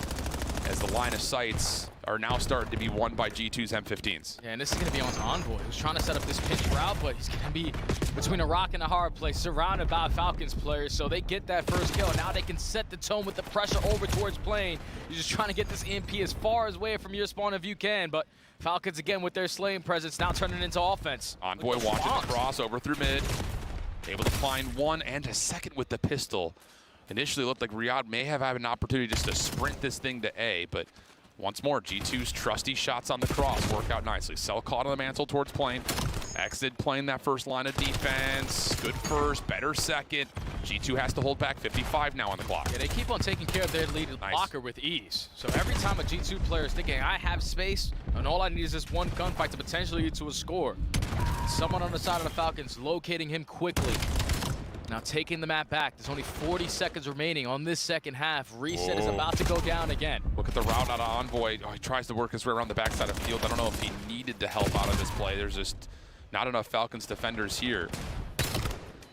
as the line of sights are now starting to be won by G2's M15s. Yeah, and this is going to be on Envoy, who's trying to set up this pinch route, but he's going to be between a rock and a hard place, surrounded by Falcons players, so they get that first kill. Now they can set the tone with the pressure over towards Plane. You're just trying to get this EMP as far away from your spawn if you can, but Falcons again with their Slane presence now turning into offense. Envoy watching the cross over through mid. Able to find one and a second with the pistol. Initially looked like Riyadh may have had an opportunity just to sprint this thing to A, but once more, G2's trusty shots on the cross work out nicely. Cell caught on the mantle towards Plane. Exit playing that first line of defense. Good first, better second. G2 has to hold back. 55 now on the clock. Yeah, they keep on taking care of their lead blocker with ease. So every time a G2 player is thinking, I have space, and all I need is this one gunfight to potentially lead to a score. Someone on the side of the Falcons locating him quickly. Now taking the map back. There's only 40 seconds remaining on this second half. Reset is about to go down again. Look at the route out of Envoy. Oh, he tries to work his way around the backside of field. I don't know if he needed to help out of this play. There's just not enough Falcons defenders here.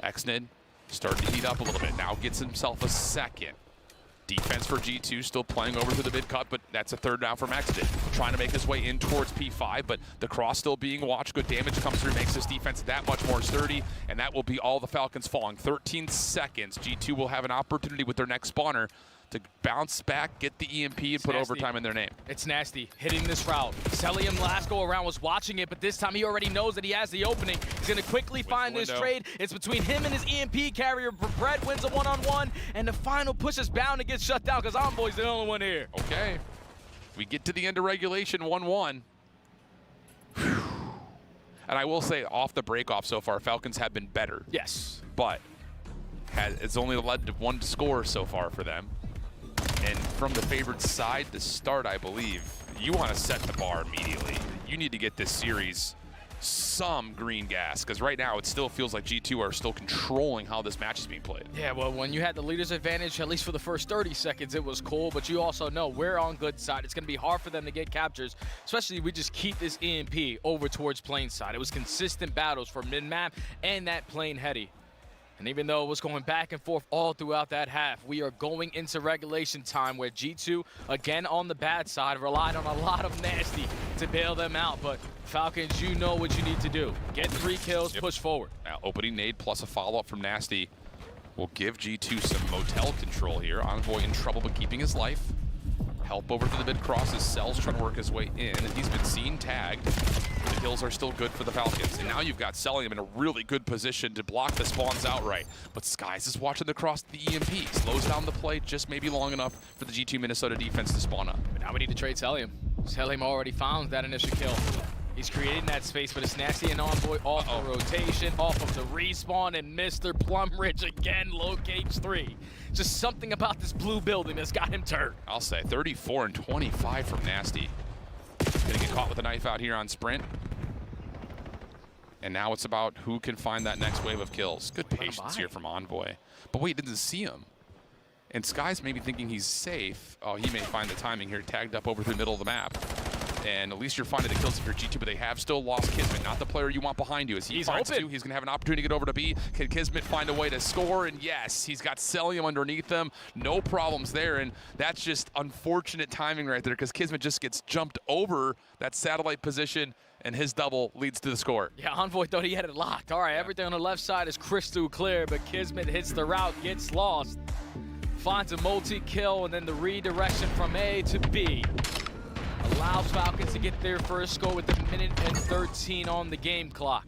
Exnid starting to heat up a little bit. Now gets himself a second. Defense for G2 still playing over through the mid cut, but that's a third down from Exnid. Trying to make his way in towards P5, but the cross still being watched. Good damage comes through, makes this defense that much more sturdy, and that will be all the Falcons falling. 13 seconds. G2 will have an opportunity with their next spawner to bounce back, get the EMP, and put overtime in their name. It's nasty, hitting this route. Cellium last go around was watching it, but this time he already knows that he has the opening. He's gonna quickly find this trade. It's between him and his EMP carrier. Brett wins a one-on-one, and the final push is bound to get shut down because Envoy's the only one here. Okay, we get to the end of regulation, 1-1. And I will say, off the break-off so far, Falcons have been better. Yes. But it's only led to one score so far for them. And from the favored side to start, I believe, you want to set the bar immediately. You need to get this series some green gas, because right now it still feels like G2 are still controlling how this match is being played. Yeah, well, when you had the leader's advantage, at least for the first 30 seconds, it was cool, but you also know we're on good side. It's going to be hard for them to get captures, especially if we just keep this EMP over towards plane side. It was consistent battles for mid-map and that plane heady. And even though it was going back and forth all throughout that half, we are going into regulation time where G2, again on the bad side, relied on a lot of nasty to bail them out. But Falcons, you know what you need to do. Get 3 kills, push forward. Now, opening nade plus a follow-up from Nasty will give G2 some motel control here. Envoy in trouble but keeping his life. Help over to the mid cross as Cell's trying to work his way in. And he's been seen tagged. The kills are still good for the Falcons. And now you've got Cellium in a really good position to block the spawns outright. But Skies is watching the cross the EMP. Slows down the play just maybe long enough for the G2 Minnesota defense to spawn up. But now we need to trade Cellium. Cellium already found that initial kill. He's creating that space, but it's Nasty and Envoy off the rotation, off of the respawn, and Mr. Plumridge again locates 3. Just something about this blue building that's got him turned. I'll say 34 and 25 from Nasty. Gonna get caught with a knife out here on Sprint. And now it's about who can find that next wave of kills. Good patience here from Envoy. But wait, didn't see him. And Sky's maybe thinking he's safe. Oh, he may find the timing here, tagged up over through the middle of the map. And at least you're finding the kills if you're G2, but they have still lost Kismet, not the player you want behind you. As he finds open. 2, he's going to have an opportunity to get over to B. Can Kismet find a way to score? And yes, he's got Cellium underneath him. No problems there, and that's just unfortunate timing right there because Kismet just gets jumped over that satellite position, and his double leads to the score. Yeah, Envoy thought he had it locked. All right, everything on the left side is crystal clear, but Kismet hits the route, gets lost. Finds a multi-kill, and then the redirection from A to B. Allows Falcons to get their first score with a minute and 13 on the game clock.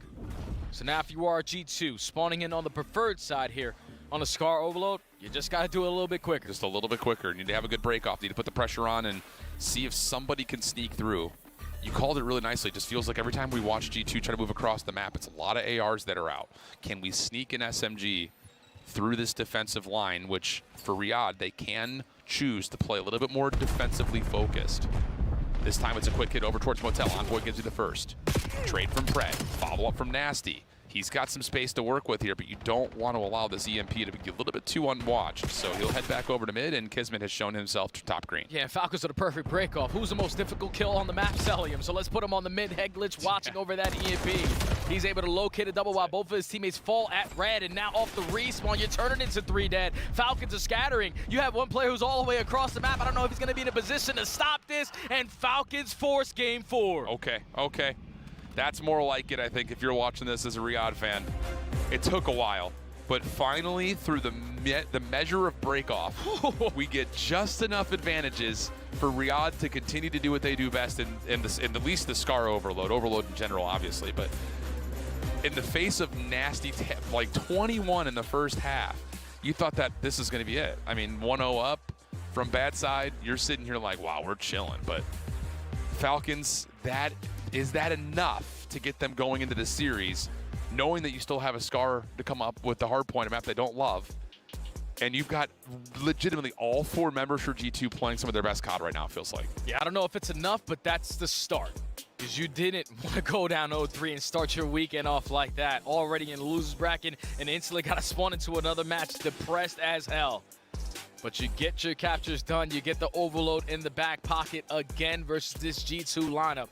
So now if you are G2, spawning in on the preferred side here on the Scar Overload, you just got to do it a little bit quicker. Just a little bit quicker. You need to have a good break-off. You need to put the pressure on and see if somebody can sneak through. You called it really nicely. It just feels like every time we watch G2 try to move across the map, it's a lot of ARs that are out. Can we sneak an SMG through this defensive line, which for Riyadh, they can choose to play a little bit more defensively focused. This time it's a quick hit over towards Motel. Envoy gives you the first. Trade from Pred. Follow up from Nasty. He's got some space to work with here, but you don't want to allow this EMP to be a little bit too unwatched. So he'll head back over to mid, and Kismet has shown himself to top green. Yeah, Falcons are the perfect break-off. Who's the most difficult kill on the map? Cellium. So let's put him on the mid. Heglitch watching over that EMP. He's able to locate a double while both of his teammates fall at red, and now off the respawn, you're turning into 3 dead. Falcons are scattering. You have one player who's all the way across the map. I don't know if he's going to be in a position to stop this, and Falcons force game 4. Okay. That's more like it, I think, if you're watching this as a Riyadh fan. It took a while, but finally, through the measure of break-off, we get just enough advantages for Riyadh to continue to do what they do best in at least the Scar Overload in general, obviously, but in the face of Nasty, like 21 in the first half, you thought that this is going to be it. I mean, 1-0 up from bad side, you're sitting here like, wow, we're chilling, but Falcons, is that enough enough to get them going into this series, knowing that you still have a Scar to come up with the hard point, a map they don't love. And you've got legitimately all 4 members for G2 playing some of their best COD right now, it feels like. Yeah, I don't know if it's enough, but that's the start. Because you didn't want to go down 0-3 and start your weekend off like that. Already in the loser's bracket and instantly got to spawn into another match depressed as hell. But you get your captures done. You get the overload in the back pocket again versus this G2 lineup.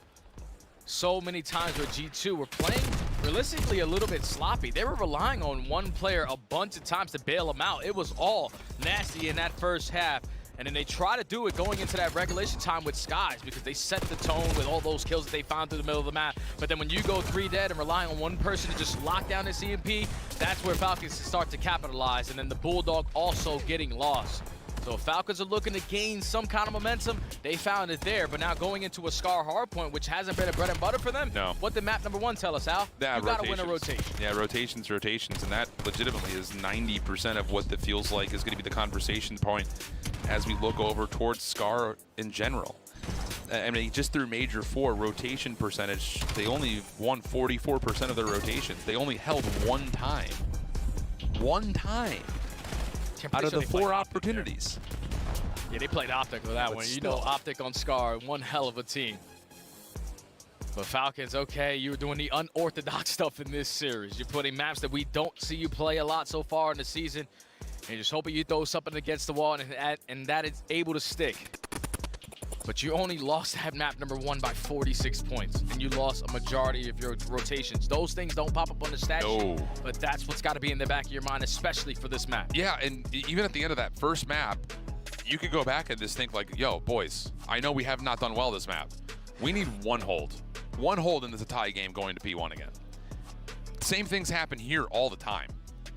So many times where G2 were playing realistically a little bit sloppy. They were relying on one player a bunch of times to bail them out. It was all nasty in that first half. And then they try to do it going into that regulation time with Skies because they set the tone with all those kills that they found through the middle of the map. But then when you go 3 dead and relying on one person to just lock down this EMP, that's where Falcons start to capitalize. And then the Bulldog also getting lost. So if Falcons are looking to gain some kind of momentum, they found it there. But now going into a Scar hardpoint, which hasn't been a bread and butter for them. No. What did map number 1 tell us, Al? Yeah, you got to win a rotation. Yeah, rotations. And that legitimately is 90% of what it feels like is going to be the conversation point as we look over towards Scar in general. I mean, just through Major 4 rotation percentage, they only won 44% of their rotations. They only held 1 time. 1 time. Out of the 4 opportunities. Yeah, they played Optic with that one. You know, Optic on Scar, one hell of a team. But Falcons, okay, you were doing the unorthodox stuff in this series. You're putting maps that we don't see you play a lot so far in the season. And you're just hoping you throw something against the wall and that is able to stick. But you only lost that map number 1 by 46 points. And you lost a majority of your rotations. Those things don't pop up on the stat sheet. But that's what's got to be in the back of your mind, especially for this map. Yeah, and even at the end of that first map, you could go back and just think like, yo, boys, I know we have not done well this map. We need 1 hold. 1 hold in this tie game going to P1 again. Same things happen here all the time,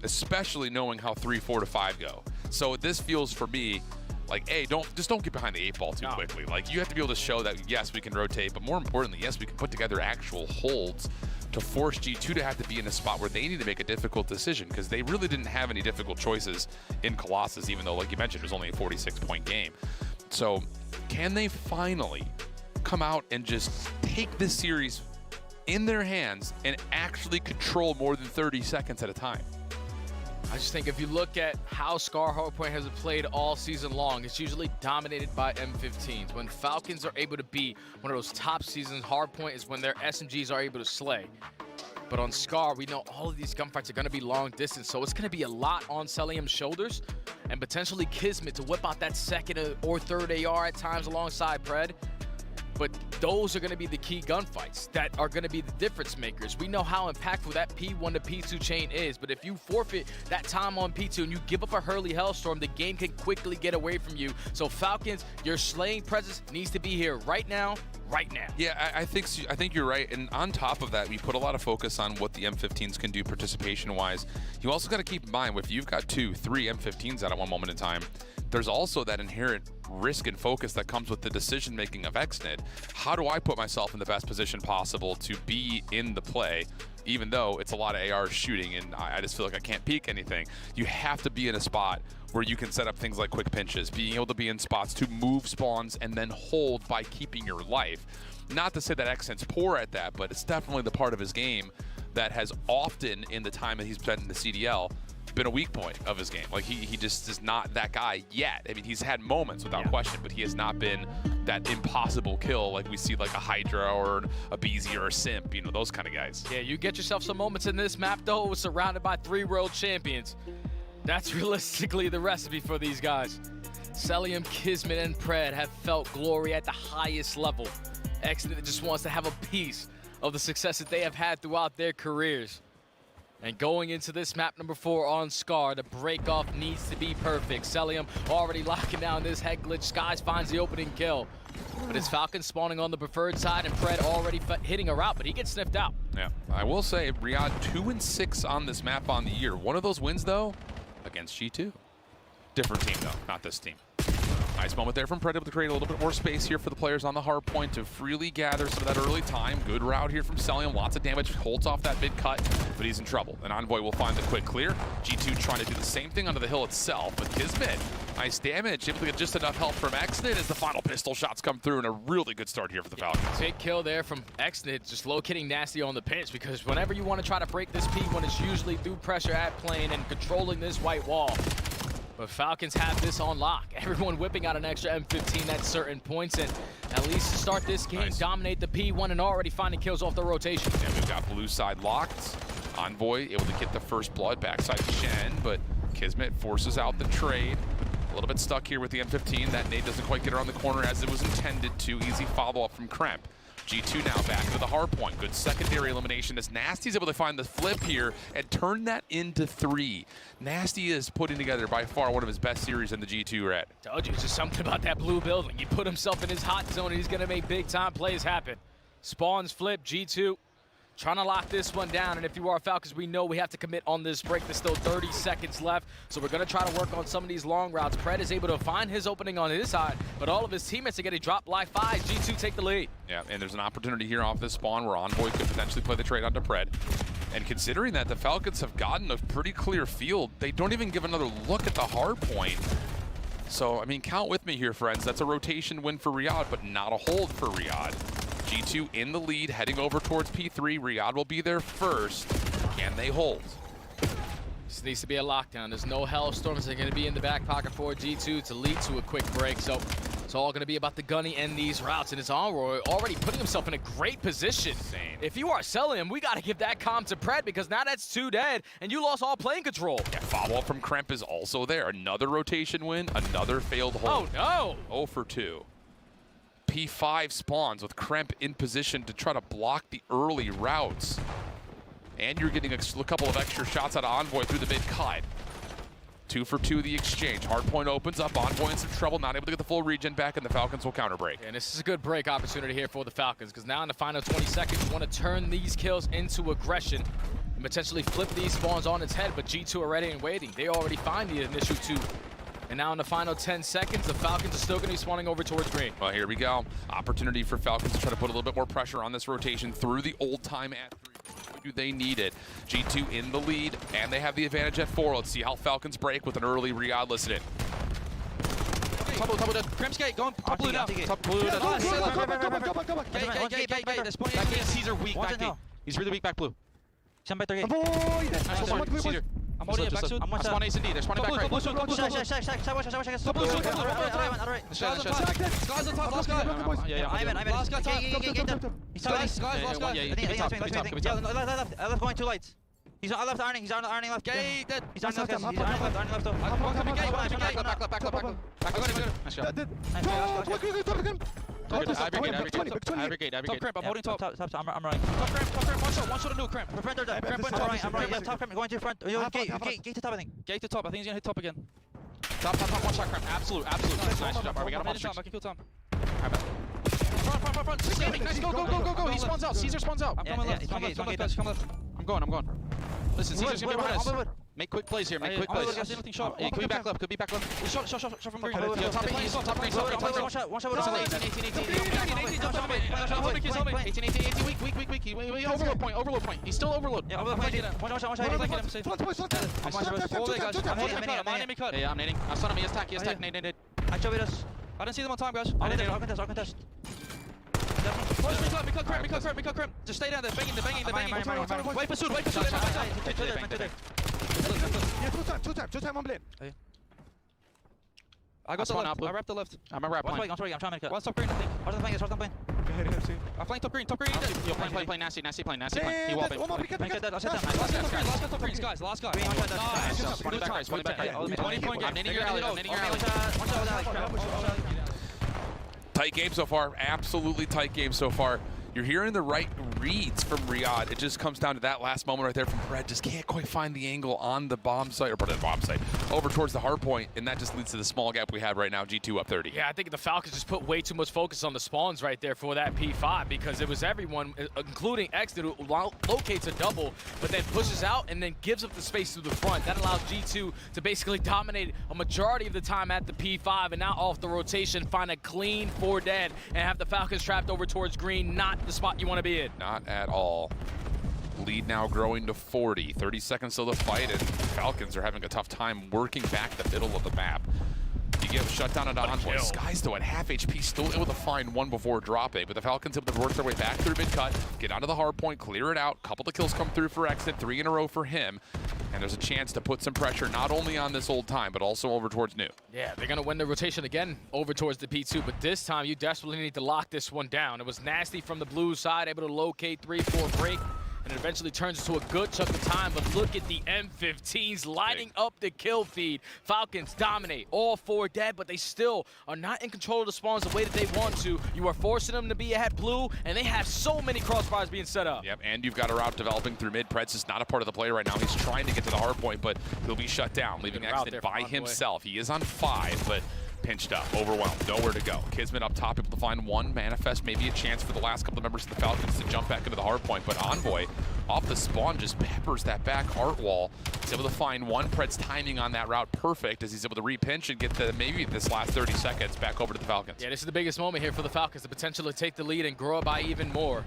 especially knowing how 3, 4 to 5 go. So this feels for me like, hey, don't get behind the 8 ball too quickly. Like, you have to be able to show that, yes, we can rotate, but more importantly, yes, we can put together actual holds to force G2 to have to be in a spot where they need to make a difficult decision, because they really didn't have any difficult choices in Colossus, even though, like you mentioned, it was only a 46-point game. So can they finally come out and just take this series in their hands and actually control more than 30 seconds at a time? I just think if you look at how Scar Hardpoint has played all season long, it's usually dominated by M15s. When Falcons are able to be one of those top seasons, Hardpoint is when their SMGs are able to slay. But on Scar, we know all of these gunfights are going to be long distance, so it's going to be a lot on Cellium's shoulders and potentially Kismet to whip out that 2nd or 3rd AR at times alongside Pred. But those are going to be the key gunfights that are going to be the difference makers. We know how impactful that P1 to P2 chain is, but if you forfeit that time on P2 and you give up a Hurley Hellstorm, the game can quickly get away from you. So Falcons, your slaying presence needs to be here right now, right now. Yeah, I think you're right. And on top of that, we put a lot of focus on what the M15s can do participation-wise. You also got to keep in mind, if you've got 2, 3 M15s out at one moment in time, there's also that inherent risk and focus that comes with the decision-making of XNID. How do I put myself in the best position possible to be in the play, even though it's a lot of AR shooting and I just feel like I can't peek anything? You have to be in a spot where you can set up things like quick pinches, being able to be in spots to move spawns and then hold by keeping your life. Not to say that XNID's poor at that, but it's definitely the part of his game that has often, in the time that he's been in the CDL, been a weak point of his game. Like, he just is not that guy yet. I mean, he's had moments without question, but he has not been that impossible kill like we see like a Hydra or a BZ or a Simp, you know, those kind of guys. Yeah, you get yourself some moments in this map, though, surrounded by 3 world champions. That's realistically the recipe for these guys. Cellium, Kismet, and Pred have felt glory at the highest level. XNID just wants to have a piece of the success that they have had throughout their careers. And going into this map number 4 on Scar, the break-off needs to be perfect. Cellium already locking down this head glitch. Skies finds the opening kill. But it's Falcon spawning on the preferred side, and Pred already hitting a route, but he gets sniffed out. Yeah, I will say, Riyadh 2-6 on this map on the year. One of those wins, though, against G2. Different team, though, not this team. Nice moment there from Pred able to create a little bit more space here for the players on the hard point to freely gather some of that early time. Good route here from Cellium. Lots of damage. Holds off that mid cut, but he's in trouble. And Envoy will find the quick clear. G2 trying to do the same thing under the hill itself, but Kismet, nice damage. Able to get just enough help from Exnid as the final pistol shots come through, and a really good start here for the Falcons. Big kill there from Exnid, just locating Nasty on the pinch, because whenever you want to try to break this P1, it's usually through pressure at plane and controlling this white wall. But Falcons have this on lock. Everyone whipping out an extra M15 at certain points, and at least to start this game, dominate the P1 and already finding kills off the rotation. And we've got blue side locked. Envoy able to get the first blood backside to Shen, but Kismet forces out the trade. A little bit stuck here with the M15. That nade doesn't quite get around the corner as it was intended to. Easy follow-up from Kremp. G2 now back into the hard point. Good secondary elimination as Nasty's able to find the flip here and turn that into 3. Nasty is putting together by far one of his best series in the G2 red. Told you, it's just something about that blue building. You put himself in his hot zone and he's going to make big-time plays happen. Spawns flip, G2 trying to lock this one down, and if you are Falcons, we know we have to commit on this break. There's still 30 seconds left, so we're going to try to work on some of these long routes. Pred is able to find his opening on his side, but all of his teammates are getting dropped like 5. G2 take the lead. Yeah, and there's an opportunity here off this spawn where Envoy could potentially play the trade onto Pred. And considering that the Falcons have gotten a pretty clear field, they don't even give another look at the hard point. So, I mean, count with me here, friends. That's a rotation win for Riyadh, but not a hold for Riyadh. G2 in the lead, heading over towards P3. Riyadh will be there first. Can they hold? This needs to be a lockdown. There's no Hellstorms that are going to be in the back pocket for G2 to lead to a quick break. So it's all going to be about the Gunny and these routes. And it's Envoy already putting himself in a great position. Insane. If you are selling him, we got to give that comm to Pred, because now that's 2 dead and you lost all playing control. Yeah, follow-up from Kremp is also there. Another rotation win, another failed hold. Oh, no. 0 for 2. P5 spawns with Kremp in position to try to block the early routes. And you're getting a couple of extra shots out of Envoy through the mid cut. 2 for 2 the exchange. Hardpoint opens up. Envoy in some trouble, not able to get the full regen back, and the Falcons will counter break. And this is a good break opportunity here for the Falcons, because now in the final 20 seconds, you want to turn these kills into aggression and potentially flip these spawns on its head. But G2 are ready and waiting. They already find the initial 2. And now in the final 10 seconds, the Falcons are still going to be spawning over towards green. Well, here we go. Opportunity for Falcons to try to put a little bit more pressure on this rotation through the old time at 3. Do they need it? G2 in the lead, and they have the advantage at 4. Let's see how Falcons break with an early Riyadh listen in. Top blue, Kremp's gate, going top blue now. Top blue. Gate. This point is Caesar weak back gate. He's really weak back blue. Stand by 3 gate. Caesar. I'm holding it back soon. I'm spawn ace and D. They're spawning back right. Top blue. Sky's on top. Last guy. Yeah. Last guy top. He's last guy. Left going 2 lights. He's on left ironing. He's on ironing left. Gate dead. He's on left. He's ironing left. I'm coming gate. Back left. I got him. Nice shot. I brigade. Top Kremp, I'm holding top. I'm running. Top Kremp, one shot of new Kremp. Preventer dead. Kremp went top. I'm running. Top Kremp, going to your front. Gate to top, I think. Gate to top. I think he's gonna hit top again. Top. One shot Kremp. Absolute. Nice job. We got him on streaks. I can kill Tom. Front. Nice. Go. He spawns out. Caesar spawns out. I'm coming left. Come left. I'm going. Listen, Caesar's gonna be with us. Make quick plays here. Could be back left. Shot from green. Top green. One shot. 18. Weak. Overload point. He's still overload. Yeah, overload point. One shot. I'm enemy cut. Yeah, I'm nading. I'm stunning. He has tack. Nade. I showed us. I didn't see them on time, guys. I contest. We cut Kremp. Just stay down there. Banging. Wait pursuit. Two time on blade. I got the left. I wrapped the left. I'm gonna wrap plane. I'm trying to make it. What's top green, I think? How's the plane? I'm playing top green. Yo, play nasty plane. He wall bait. Last guy top green, guys. Last guy. Nice. 20 back right. 20 point game. I'm nading your alley. Tight game so far. Absolutely tight game so far. You're hearing the right reads from Riyadh. It just comes down to that last moment right there from Pred. Just can't quite find the angle on the bomb site, or the bomb site, over towards the hard point, and that just leads to the small gap we have right now, G2 up 30. Yeah, I think the Falcons just put way too much focus on the spawns right there for that P5, because it was everyone, including Exton, who locates a double, but then pushes out and then gives up the space to the front. That allows G2 to basically dominate a majority of the time at the P5, and now off the rotation, find a clean 4 dead, and have the Falcons trapped over towards green. Not the spot you want to be in. Not at all. Lead now growing to 40. 30 seconds till the fight, and Falcons are having a tough time working back the middle of the map. You get shut down into Envoy. Skies, though, at half HP, still able to find one before dropping, but the Falcons able to work their way back through mid-cut, get onto the hard point, clear it out. Couple of kills come through for Exit, 3 in a row for him, and there's a chance to put some pressure not only on this old time, but also over towards new. Yeah, they're going to win the rotation again over towards the P2, but this time you desperately need to lock this one down. It was nasty from the blue side, able to locate 3-4 break, and it eventually turns into a good chunk of time, but look at the M15s lighting up the kill feed. Falcons dominate, all 4 dead, but they still are not in control of the spawns the way that they want to. You are forcing them to be ahead blue, and they have so many crossfires being set up. Yep, and you've got a route developing through mid. Preds is not a part of the play right now. He's trying to get to the hard point, but he'll be shut down, leaving Exton by himself. He is on 5, but pinched up, overwhelmed, nowhere to go. Kismet up top, able to find one. Manifest, maybe a chance for the last couple of members of the Falcons to jump back into the hard point, but Envoy off the spawn just peppers that back heart wall. He's able to find one. Pred's timing on that route perfect as he's able to repinch and get the maybe this last 30 seconds back over to the Falcons. Yeah, this is the biggest moment here for the Falcons, the potential to take the lead and grow it by even more.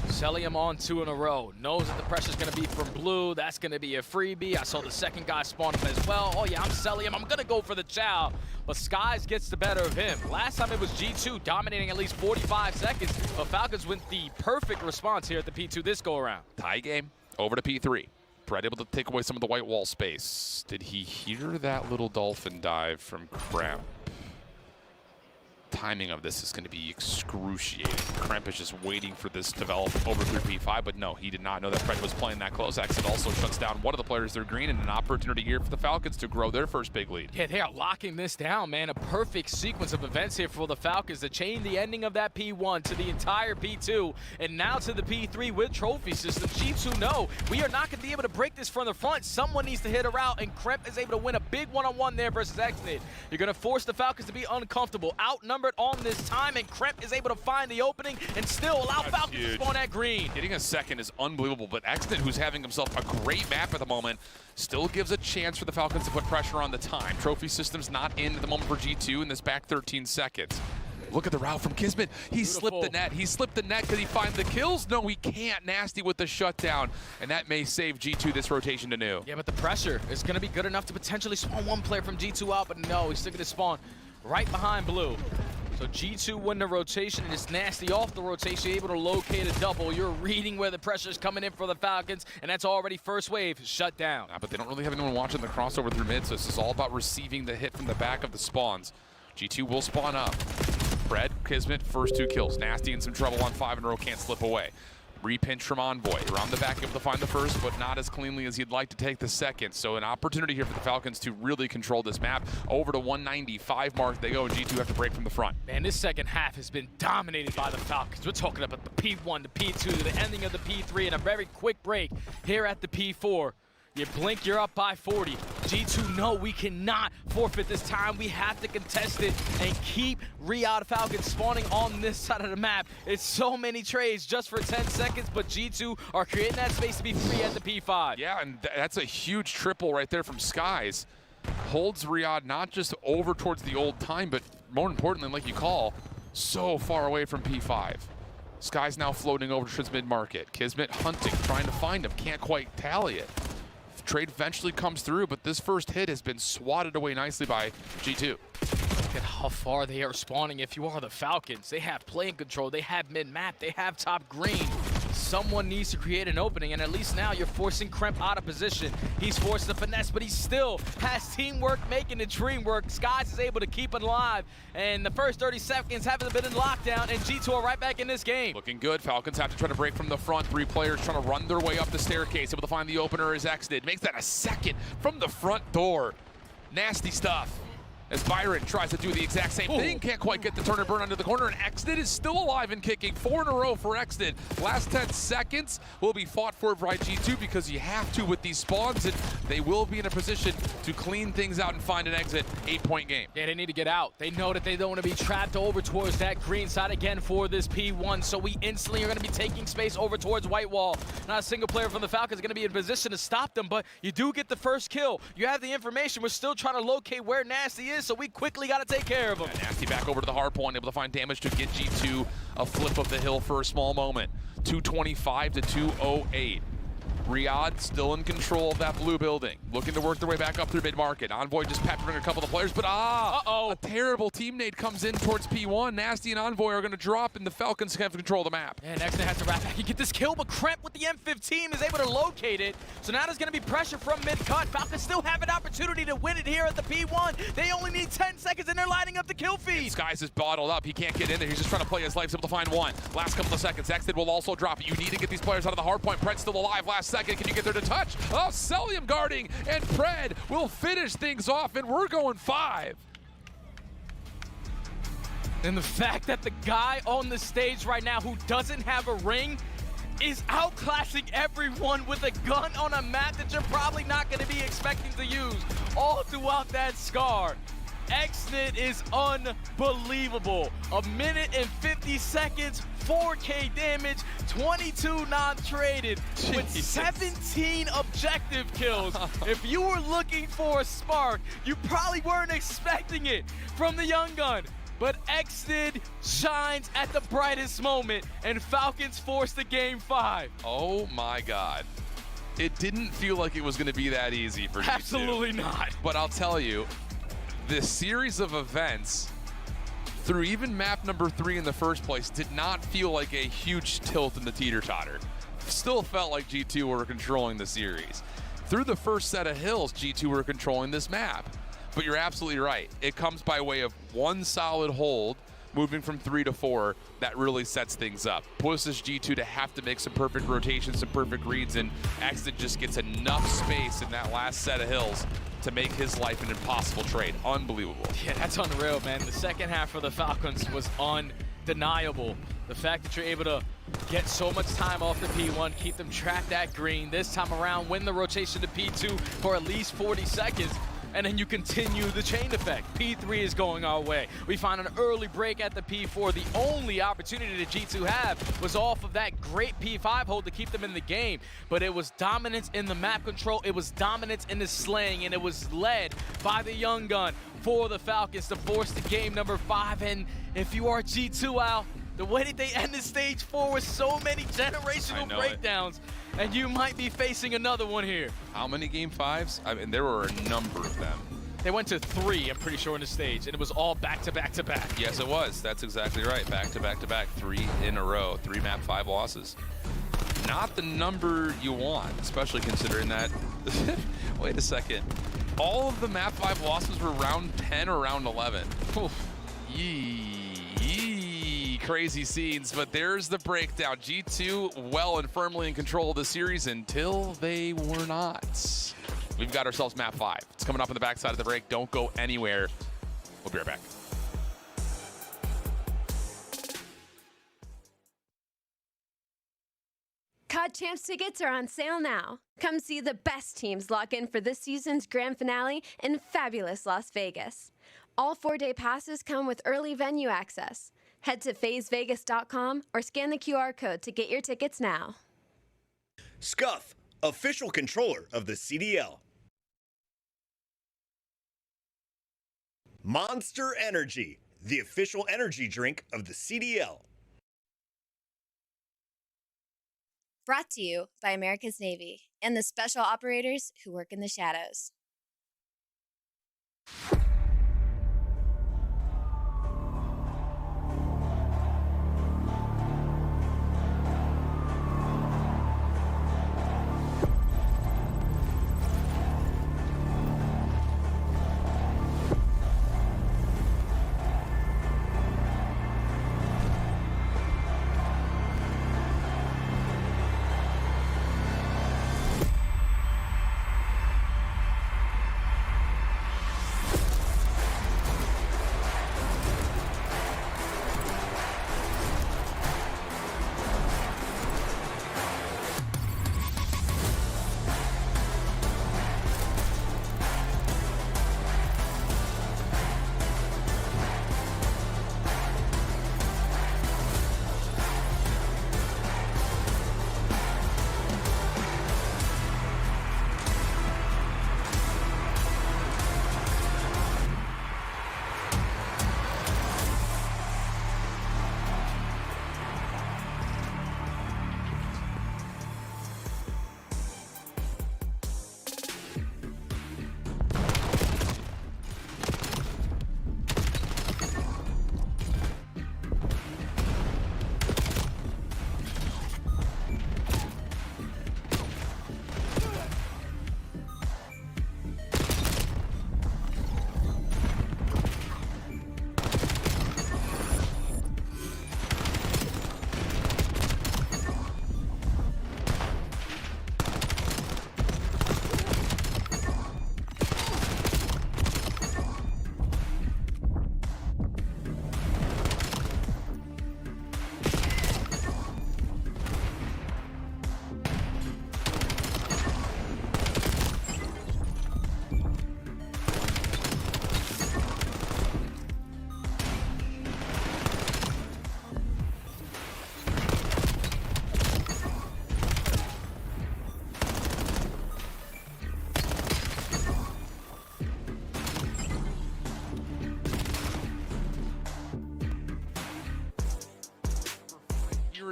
Cellium on 2 in a row. Knows that the pressure's going to be from blue. That's going to be a freebie. I saw the second guy spawn up as well. Oh, yeah, I'm Cellium. I'm going to go for the chow. But Skies gets the better of him. Last time it was G2 dominating at least 45 seconds. But Falcons with the perfect response here at the P2 this go-around. Tie game. Over to P3. Pred able to take away some of the white wall space. Did he hear that little dolphin dive from Kremp? Timing of this is going to be excruciating. Kremp is just waiting for this to develop over through P5, but no, he did not know that Pred was playing that close. Exit also shuts down one of the players through green, and an opportunity here for the Falcons to grow their first big lead. Yeah, they are locking this down, man. A perfect sequence of events here for the Falcons to chain the ending of that P1 to the entire P2, and now to the P3 with trophy system. G2 know we are not going to be able to break this from the front. Someone needs to hit a route, and Kremp is able to win a big one-on-one there versus Exnid. You're going to force the Falcons to be uncomfortable, outnumbered on this time, and Kremp is able to find the opening and still allow Falcons to spawn at green. Getting a second is unbelievable, but Exton, who's having himself a great map at the moment, still gives a chance for the Falcons to put pressure on the time. Trophy system's not in at the moment for G2 in this back 13 seconds. Look at the route from Kismet. He slipped the net. He slipped the net. Could he find the kills? No, he can't. Nasty with the shutdown, and that may save G2 this rotation to new. Yeah, but the pressure is going to be good enough to potentially spawn one player from G2 out, but no, he's still going to spawn right behind blue. So G2 win the rotation, and it's nasty off the rotation, able to locate a double. You're reading where the pressure is coming in for the Falcons, and that's already first wave shut down. But they don't really have anyone watching the crossover through mid, so this is all about receiving the hit from the back of the spawns. G2 will spawn up. Pred, Kismet, first 2 kills. Nasty in some trouble on 5 in a row, can't slip away. Repinch from Envoy. Around the back, able to find the first, but not as cleanly as he'd like to take the second. So an opportunity here for the Falcons to really control this map. Over to 195 mark they go, and G2 have to break from the front. Man, this second half has been dominated by the Falcons. We're talking about the P1, the P2, to the ending of the P3, and a very quick break here at the P4. You blink, you're up by 40. G2, no, we cannot forfeit this time. We have to contest it and keep Riyadh Falcons spawning on this side of the map. It's so many trades just for 10 seconds, but G2 are creating that space to be free at the P5. Yeah, and that's a huge triple right there from Skies. Holds Riyadh not just over towards the old time, but more importantly, like you call, so far away from P5. Skies now floating over towards mid-market. Kismet hunting, trying to find him, can't quite tally it. Trade eventually comes through, but this first hit has been swatted away nicely by G2. Look at how far they are spawning. If you are the Falcons, they have playing control, they have mid-map, they have top green. Someone needs to create an opening, and at least now you're forcing Kremp out of position. He's forced the finesse, but he still has teamwork making the dream work. Skies is able to keep it alive, and the first 30 seconds haven't been in lockdown, and G2 are right back in this game. Looking good. Falcons have to try to break from the front. 3 players trying to run their way up the staircase. Able to find the opener as Exnid. Makes that a second from the front door. Nasty stuff. as Byron tries to do the exact same thing. Can't quite get the turn and burn under the corner, and Exnid is still alive and kicking. 4 in a row for Exnid. Last 10 seconds will be fought for by G2 because you have to with these spawns, and they will be in a position to clean things out and find an exit. 8-point game. Yeah, they need to get out. They know that they don't want to be trapped over towards that green side again for this P1, so we instantly are going to be taking space over towards White Wall. Not a single player from the Falcons is going to be in position to stop them, but you do get the first kill. You have the information. We're still trying to locate where Nasty is, so we quickly got to take care of him. Yeah, Nasty back over to the hard point, able to find damage to get G2 a flip of the hill for a small moment. 225 to 208. Riyadh still in control of that blue building, looking to work their way back up through mid-market. Envoy just peppering a couple of players, but a terrible team nade comes in towards P1. Nasty and Envoy are going to drop, and the Falcons have control of the map. And Exnid has to wrap back and get this kill, but Kremp with the M15 is able to locate it. So now there's going to be pressure from mid-cut. Falcons still have an opportunity to win it here at the P1. They only need 10 seconds, and they're lining up the kill feed. Skies is bottled up. He can't get in there. He's just trying to play his life. He's able to find one. Last couple of seconds. Exnid will also drop it. You need to get these players out of the hard point. Pred's still alive. Last second. Can you get there to touch? Oh, Celium guarding, and Pred will finish things off, and we're going 5. And the fact that the guy on the stage right now who doesn't have a ring is outclassing everyone with a gun on a map that you're probably not going to be expecting to use all throughout that Scar. Exnid is unbelievable. 1 minute and 50 seconds, 4K damage, 22 non-traded with 17 objective kills. If you were looking for a spark, you probably weren't expecting it from the Young Gun. But Exnid shines at the brightest moment, and Falcons force the game 5. Oh my God. It didn't feel like it was going to be that easy for G2. Absolutely not. But I'll tell you, this series of events through even map number 3 in the first place did not feel like a huge tilt in the teeter-totter. Still felt like G2 were controlling the series. Through the first set of hills, G2 were controlling this map. But you're absolutely right. It comes by way of one solid hold, moving from 3 to 4, that really sets things up. Pushes G2 to have to make some perfect rotations, some perfect reads, and Exnid just gets enough space in that last set of hills to make his life an impossible trade. Unbelievable. Yeah, that's unreal, man. The second half for the Falcons was undeniable. The fact that you're able to get so much time off the P1, keep them trapped at green, this time around win the rotation to P2 for at least 40 seconds, and then you continue the chain effect. P3 is going our way. We find an early break at the P4. The only opportunity that G2 had was off of that great P5 hold to keep them in the game. But it was dominance in the map control, it was dominance in the slaying, and it was led by the Young Gun for the Falcons to force the game number 5. And if you are G2, Al, the way that they ended stage 4 with so many generational breakdowns, and you might be facing another one here. How many game 5s? I mean, there were a number of them. They went to 3, I'm pretty sure, on the stage, and it was all back-to-back-to-back. Yes, it was. That's exactly right. Back-to-back-to-back, 3 in a row, 3 map 5 losses. Not the number you want, especially considering that, wait a second, all of the map 5 losses were round 10 or round 11. Oof. Crazy scenes, but there's the breakdown. G2 well and firmly in control of the series until they were not. We've got ourselves map 5. It's coming up on the backside of the break. Don't go anywhere. We'll be right back. COD Champs tickets are on sale now. Come see the best teams lock in for this season's grand finale in fabulous Las Vegas. All 4-day passes come with early venue access. Head to FazeVegas.com or scan the QR code to get your tickets now. Scuff, official controller of the CDL. Monster Energy, the official energy drink of the CDL. Brought to you by America's Navy and the special operators who work in the shadows.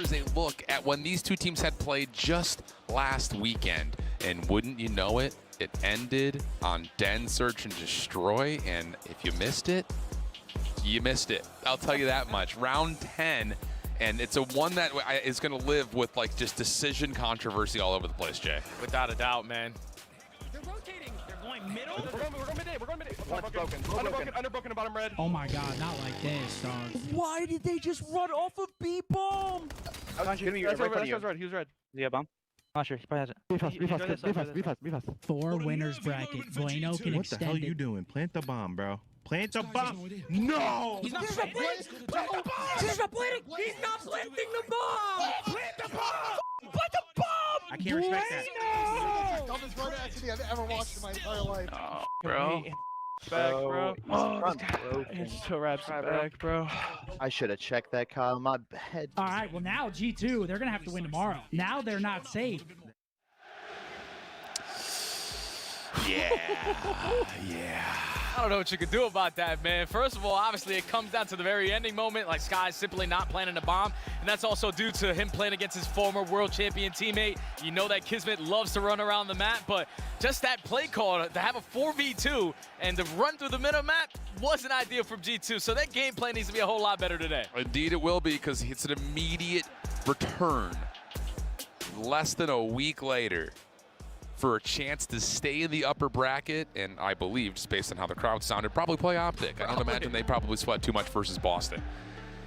is a look at when these two teams had played just last weekend. And wouldn't you know it, it ended on Den Search and Destroy. And if you missed it, you missed it. I'll tell you that much. Round 10. And it's a one that is going to live with like just decision controversy all over the place, Jay. Without a doubt, man. They're rotating. They're going middle. We're going mid-A. We're going mid-A. Under broken, bottom red. Oh my god, not like this, dog. Why did they just run off of B-bomb? That's red. He was red. Yeah, bomb. Not sure. He probably has it. Be fast. 4 winners bracket. Bueno can What the hell are you doing? Plant the bomb, bro. Plant the bomb. No! He's not planting. He's not planting. He's not planting the bomb. Plant the bomb! Plant the bomb. I can't respect that. Dumbest word accident I've ever watched in my entire life. Oh, bro. Back, bro. It's two reps back, bro. I should have checked that, Kyle. My bad. All right, well now G2, they're gonna have to win tomorrow. Now they're not safe. Yeah. I don't know what you can do about that, man. First of all, obviously, it comes down to the very ending moment, like Sky simply not planting a bomb, and that's also due to him playing against his former world champion teammate. You know that Kismet loves to run around the map, but just that play call to have a 4v2 and to run through the middle map wasn't ideal from G2, so that gameplay needs to be a whole lot better today. Indeed it will be, because it's an immediate return less than a week later for a chance to stay in the upper bracket, and I believe, just based on how the crowd sounded, probably play Optic. I don't imagine they probably sweat too much versus Boston.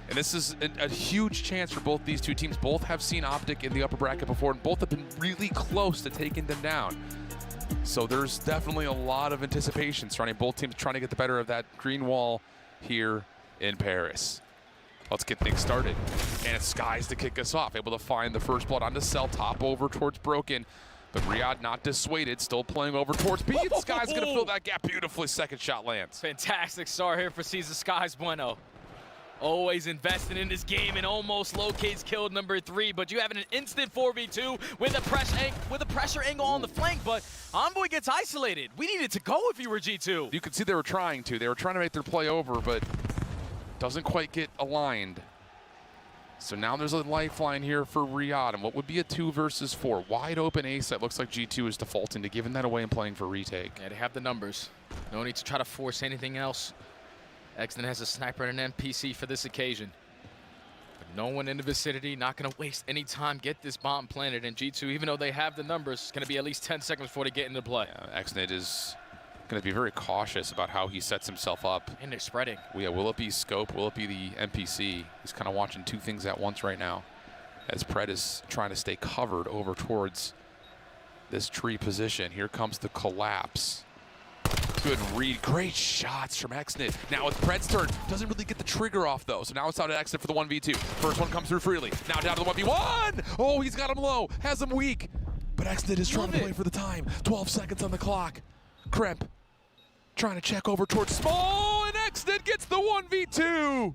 And this is a huge chance for both these two teams. Both have seen Optic in the upper bracket before, and both have been really close to taking them down. So there's definitely a lot of anticipation surrounding both teams trying to get the better of that green wall here in Paris. Let's get things started. And it's Skies to kick us off, able to find the first blood onto Cell, top over towards Broken. But Riyadh not dissuaded, still playing over towards B. And Sky's going to fill that gap beautifully. Second shot lands. Fantastic start here for Caesar Skies Bueno. Always investing in this game and almost locates kill number 3. But you have an instant 4v2 with a pressure angle on the flank. But Envoy gets isolated. We needed to go if you were G2. You could see they were trying to. They were trying to make their play over, but doesn't quite get aligned. So now there's a lifeline here for Riyadh, and what would be a 2 versus 4? Wide open ace that looks like G2 is defaulting to giving that away and playing for retake. Yeah, they have the numbers. No need to try to force anything else. Exton has a sniper and an NPC for this occasion. But no one in the vicinity, not going to waste any time, get this bomb planted. And G2, even though they have the numbers, it's going to be at least 10 seconds before they get into play. Yeah, Exnid is going to be very cautious about how he sets himself up. And they're spreading. Yeah, will it be scope? Will it be the NPC? He's kind of watching 2 things at once right now, as Pred is trying to stay covered over towards this tree position. Here comes the collapse. Good read. Great shots from Exnid. Now it's Pred's turn. Doesn't really get the trigger off, though. So now it's out to Exnid for the 1v2. First one comes through freely. Now down to the 1v1. Oh, he's got him low. Has him weak. But Exnid is trying to play for the time. 12 seconds on the clock. Kremp trying to check over towards Small, and Exnid gets the 1v2.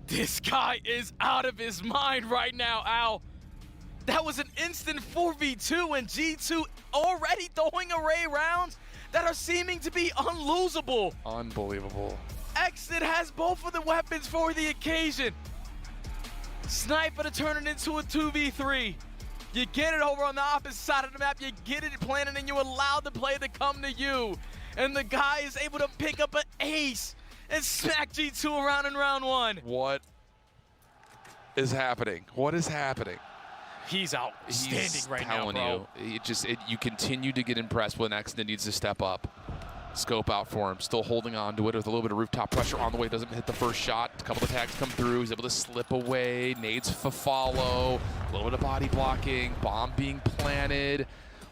This guy is out of his mind right now, Al. That was an instant 4v2, and G2 already throwing array rounds that are seeming to be unlosable. Unbelievable. Exnid has both of the weapons for the occasion. Sniper to turn it into a 2v3. You get it over on the opposite side of the map, you get it planted, and you allow the play to come to you. And the guy is able to pick up an ace and smack G2 around in round 1. What is happening? What is happening? He's outstanding right now, bro. You continue to get impressed when Exnid needs to step up. Scope out for him, still holding on to it with a little bit of rooftop pressure on the way. Doesn't hit the first shot. A couple of tags come through. He's able to slip away. Nades follow. A little bit of body blocking. Bomb being planted.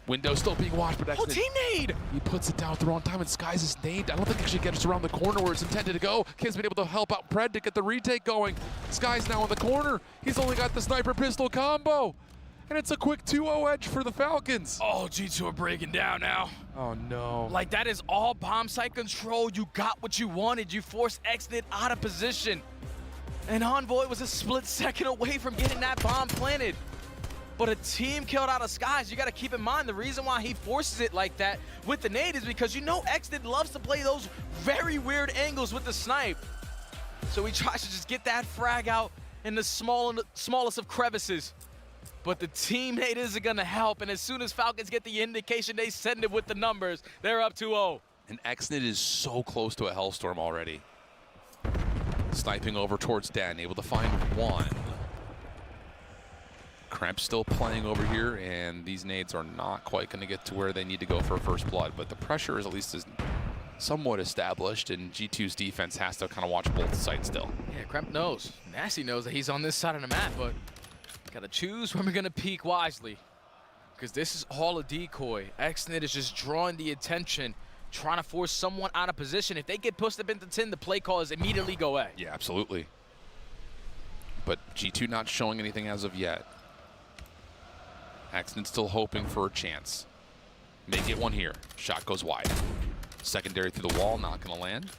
Window still being watched, but Exnid, team nade! He puts it down at the wrong time, and Skies is nade. I don't think it actually gets around the corner where it's intended to go. Kid's been able to help out Pred to get the retake going. Skies now in the corner. He's only got the sniper pistol combo. And it's a quick 2-0 edge for the Falcons. Oh, G2 are breaking down now. Oh, no. Like, that is all bomb site control. You got what you wanted. You forced Exnid out of position. And Envoy was a split second away from getting that bomb planted. But a team killed out of Skies. You got to keep in mind the reason why he forces it like that with the nade is because you know Exnid loves to play those very weird angles with the snipe. So he tries to just get that frag out in the smallest of crevices. But the teammate isn't going to help, and as soon as Falcons get the indication, they send it with the numbers. They're up 2-0. And Exnid is so close to a Hellstorm already. Sniping over towards Den, able to find one. Kremp still playing over here, and these nades are not quite going to get to where they need to go for a first blood, but the pressure is at least somewhat established, and G2's defense has to kind of watch both sides still. Yeah, Kremp knows. Nasty knows that he's on this side of the map, but got to choose when we're going to peek wisely, because this is all a decoy. Exnid is just drawing the attention, trying to force someone out of position. If they get pushed up into 10, the play call is immediately go away. Yeah, absolutely. But G2 not showing anything as of yet. Exnid still hoping for a chance. May get one here. Shot goes wide. Secondary through the wall, not going to land.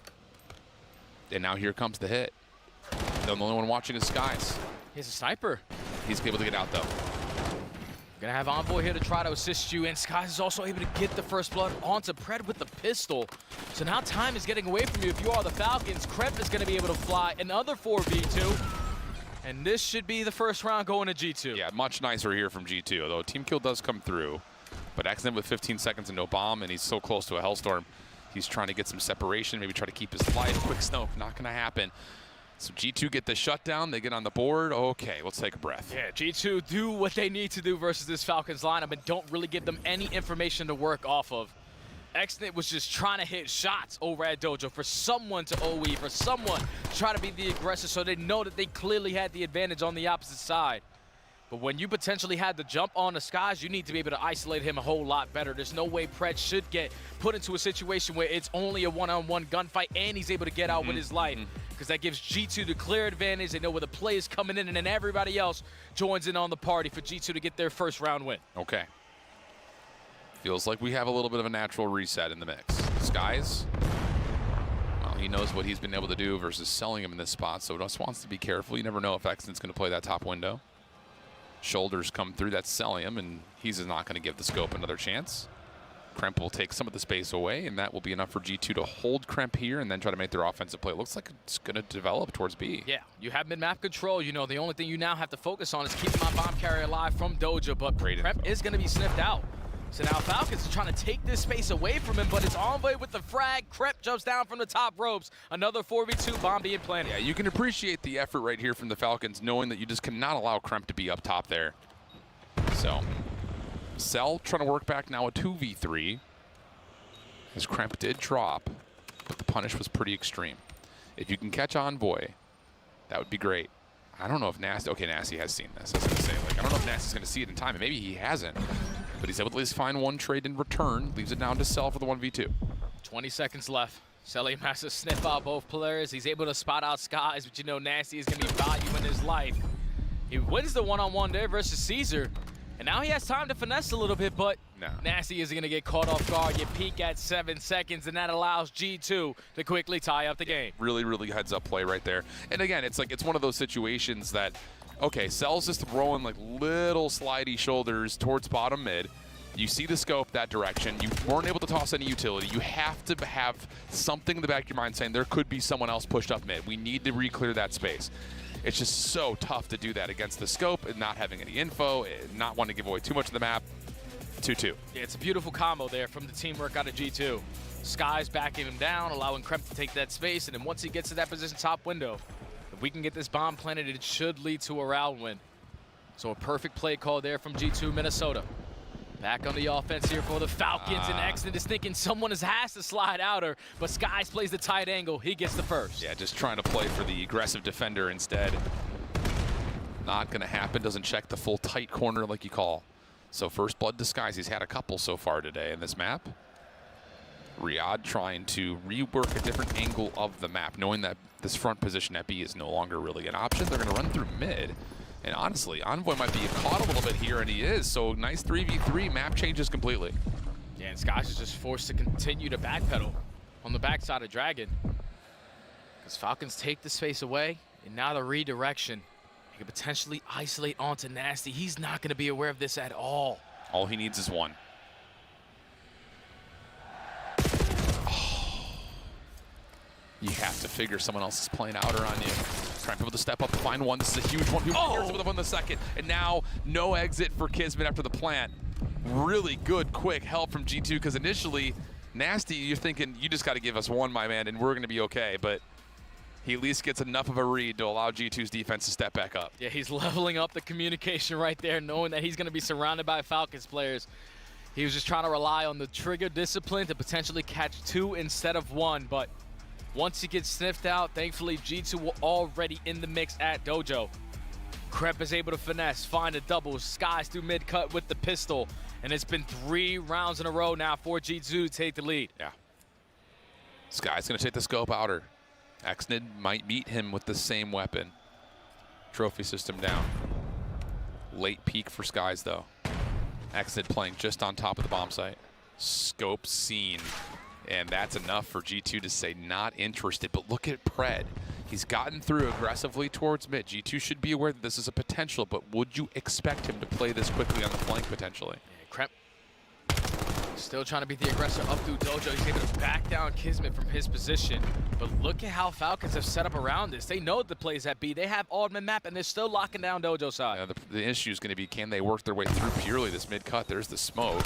And now here comes the hit. The only one watching is Skies. He's a sniper. He's able to get out, though. Gonna have Envoy here to try to assist you, and Skies is also able to get the first blood onto Pred with the pistol. So now time is getting away from you. If you are the Falcons, Kremp is gonna be able to fly another 4v2. And this should be the first round going to G2. Yeah, much nicer here from G2, although team kill does come through. But Exnid with 15 seconds and no bomb, and he's so close to a Hellstorm. He's trying to get some separation, maybe try to keep his life. Quick snow, not gonna happen. So G2 get the shutdown, they get on the board. Okay, let's take a breath. Yeah, G2 do what they need to do versus this Falcons lineup and don't really give them any information to work off of. Exnid was just trying to hit shots over at Dojo for someone to OE, for someone to try to be the aggressor so they know that they clearly had the advantage on the opposite side. But when you potentially had the jump on the Skies, you need to be able to isolate him a whole lot better. There's no way Pred should get put into a situation where it's only a one-on-one gunfight and he's able to get out with his life, because that gives G2 the clear advantage. They know where the play is coming in, and then everybody else joins in on the party for G2 to get their first round win. Okay. Feels like we have a little bit of a natural reset in the mix. Skies, well, he knows what he's been able to do versus selling him in this spot, so just wants to be careful. You never know if Exnid's going to play that top window. Shoulders come through, that's selling him, and he's not going to give the scope another chance. Kremp will take some of the space away, and that will be enough for G2 to hold Kremp here and then try to make their offensive play. It looks like it's going to develop towards B. Yeah, you have mid-map control. You know, the only thing you now have to focus on is keeping my bomb carrier alive from Dojo, but Kremp is going to be sniffed out. So now Falcons are trying to take this space away from him, but it's Envoy with the frag. Kremp jumps down from the top ropes. Another 4v2 bomb being planted. Yeah, you can appreciate the effort right here from the Falcons, knowing that you just cannot allow Kremp to be up top there. So, Cell trying to work back now a 2v3. As Kremp did drop, but the punish was pretty extreme. If you can catch Envoy, that would be great. I don't know if Nasty, okay, Nasty has seen this. I was gonna say, like, I don't know if Nasty's gonna see it in time, and maybe he hasn't. But he's able to at least find one trade in return, leaves it down to Cell for the 1v2. 20 seconds left. Selly has to sniff out both players. He's able to spot out Skies, but you know Nasty is gonna be value in his life. He wins the one-on-one there versus Caesar. And now he has time to finesse a little bit, but Nasty isn't going to get caught off guard. You peek at 7 seconds, and that allows G2 to quickly tie up the game. Really, really heads-up play right there. And again, it's like it's one of those situations that, okay, Cell's just throwing like little slidey shoulders towards bottom mid. You see the scope that direction. You weren't able to toss any utility. You have to have something in the back of your mind saying there could be someone else pushed up mid. We need to re-clear that space. It's just so tough to do that against the scope and not having any info, and not wanting to give away too much of the map. 2-2. Yeah, it's a beautiful combo there from the teamwork out of G2. Skies backing him down, allowing Kremp to take that space, and then once he gets to that position top window, if we can get this bomb planted, it should lead to a round win. So a perfect play call there from G2 Minnesota. Back on the offense here for the Falcons, and Exnid is thinking someone has to slide out her, but Skies plays the tight angle. He gets the first. Yeah, just trying to play for the aggressive defender instead. Not going to happen. Doesn't check the full tight corner like you call. So first blood to Skies. He's had a couple so far today in this map. Riyadh trying to rework a different angle of the map, knowing that this front position at B is no longer really an option. They're going to run through mid. And honestly, Envoy might be caught a little bit here, and he is. So nice 3v3, map changes completely. Yeah, and Skies is just forced to continue to backpedal on the backside of Dragon. Because Falcons take the space away, and now the redirection. He could potentially isolate onto Nasty. He's not going to be aware of this at all. All he needs is one. Oh. You have to figure someone else is playing outer on you. Trying to be able to step up to find one. This is a huge one. People here's with on the second. And now no exit for Kismet after the plant. Really good, quick help from G2 because initially, Nasty, you're thinking you just got to give us one, my man, and we're going to be okay. But he at least gets enough of a read to allow G2's defense to step back up. Yeah, he's leveling up the communication right there, knowing that he's going to be surrounded by Falcons players. He was just trying to rely on the trigger discipline to potentially catch 2 instead of 1. But once he gets sniffed out, thankfully G2 were already in the mix at Dojo. Kremp is able to finesse, find a double, skies through mid-cut with the pistol. And it's been 3 rounds in a row now for G2 to take the lead. Yeah. Sky's going to take the scope outer. Exnid might meet him with the same weapon. Trophy system down. Late peek for Skies, though. Exnid playing just on top of the bomb site. Scope seen. And that's enough for G2 to say not interested. But look at Pred. He's gotten through aggressively towards mid. G2 should be aware that this is a potential, but would you expect him to play this quickly on the flank potentially? Yeah, Kremp still trying to be the aggressor up through Dojo. He's able to back down Kismet from his position. But look at how Falcons have set up around this. They know the plays at B. They have all mid-map, and they're still locking down Dojo's side. Yeah, the issue is going to be, can they work their way through purely this mid-cut? There's the smoke.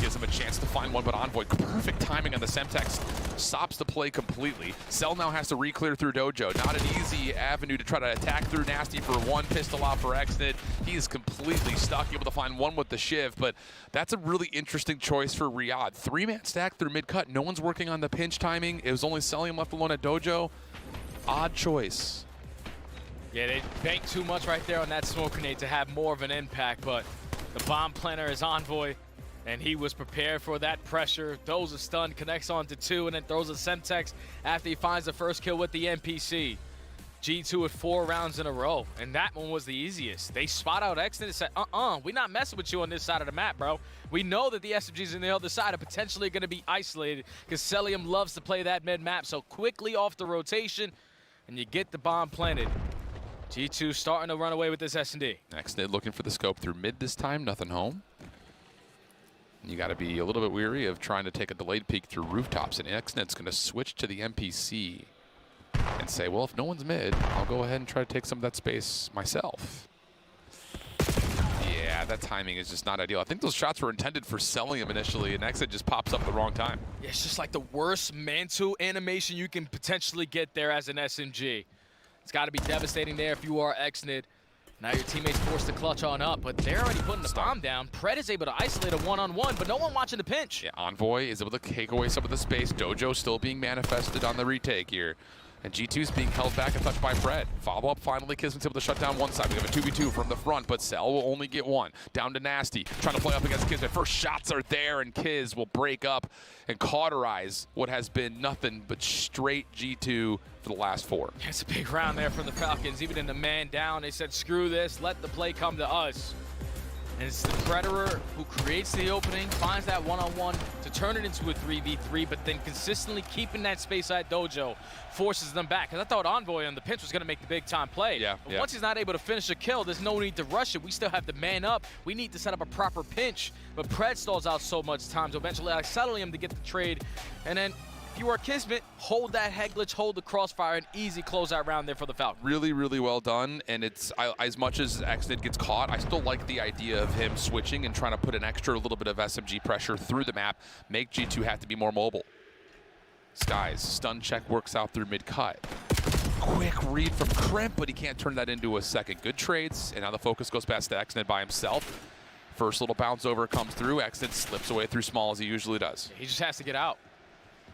Gives them a chance to find one, but Envoy, perfect timing on the Semtex, stops the play completely. Cell now has to re-clear through Dojo. Not an easy avenue to try to attack through Nasty for one pistol out for Exnid. He is completely stuck, able to find one with the Shiv, but that's a really interesting choice for Riyadh. 3-man stack through mid-cut. No one's working on the pinch timing. It was only Celium left alone at Dojo. Odd choice. Yeah, they banked too much right there on that smoke grenade to have more of an impact, but the bomb planner is Envoy, and he was prepared for that pressure. Throws a stun, connects on to 2, and then throws a Semtex after he finds the first kill with the NPC. G2 with 4 rounds in a row, and that one was the easiest. They spot out Exnid and said, we're not messing with you on this side of the map, bro. We know that the SMGs on the other side are potentially going to be isolated because Celium loves to play that mid-map, so quickly off the rotation, and you get the bomb planted. G2 starting to run away with this S&D. Exnid looking for the scope through mid this time, nothing home. You got to be a little bit weary of trying to take a delayed peek through rooftops, and Exnid's going to switch to the NPC and say, well, if no one's mid, I'll go ahead and try to take some of that space myself. Yeah, that timing is just not ideal. I think those shots were intended for Celium initially, and Exnid just pops up at the wrong time. Yeah, it's just like the worst Mantle animation you can potentially get there as an SMG. It's got to be devastating there if you are Exnid. Now your teammates forced to clutch on up, but they're already putting the bomb down. Pred is able to isolate a one-on-one, but no one watching the pinch. Yeah, Envoy is able to take away some of the space. Dojo still being manifested on the retake here. And G2's being held back a touch by Pred. Follow-up finally, Kismet's able to shut down one side. We have a 2v2 from the front, but Cell will only get one. Down to Nasty, trying to play up against Kismet. First shots are there, and Kiz will break up and cauterize what has been nothing but straight G2 for the last 4. Yeah, it's a big round there from the Falcons. Even in the man down, they said, screw this, let the play come to us. And it's the Predator who creates the opening, finds that one-on-one to turn it into a 3v3, but then consistently keeping that space at Dojo forces them back. Because I thought Envoy on the pinch was going to make the big-time play. Yeah, but once he's not able to finish a kill, there's no need to rush it. We still have to man up. We need to set up a proper pinch. But Pred stalls out so much time to eventually settle him to get the trade. And then if you are Kismet, hold that head glitch, hold the crossfire, an easy closeout round there for the Falcons. Really, really well done. And it's as much as Exnid gets caught, I still like the idea of him switching and trying to put an extra little bit of SMG pressure through the map, make G2 have to be more mobile. Skies, stun check works out through mid-cut. Quick read from Kremp, but he can't turn that into a second. Good trades, and now the focus goes past to Exnid by himself. First little bounce over comes through. Exnid slips away through small as he usually does. He just has to get out.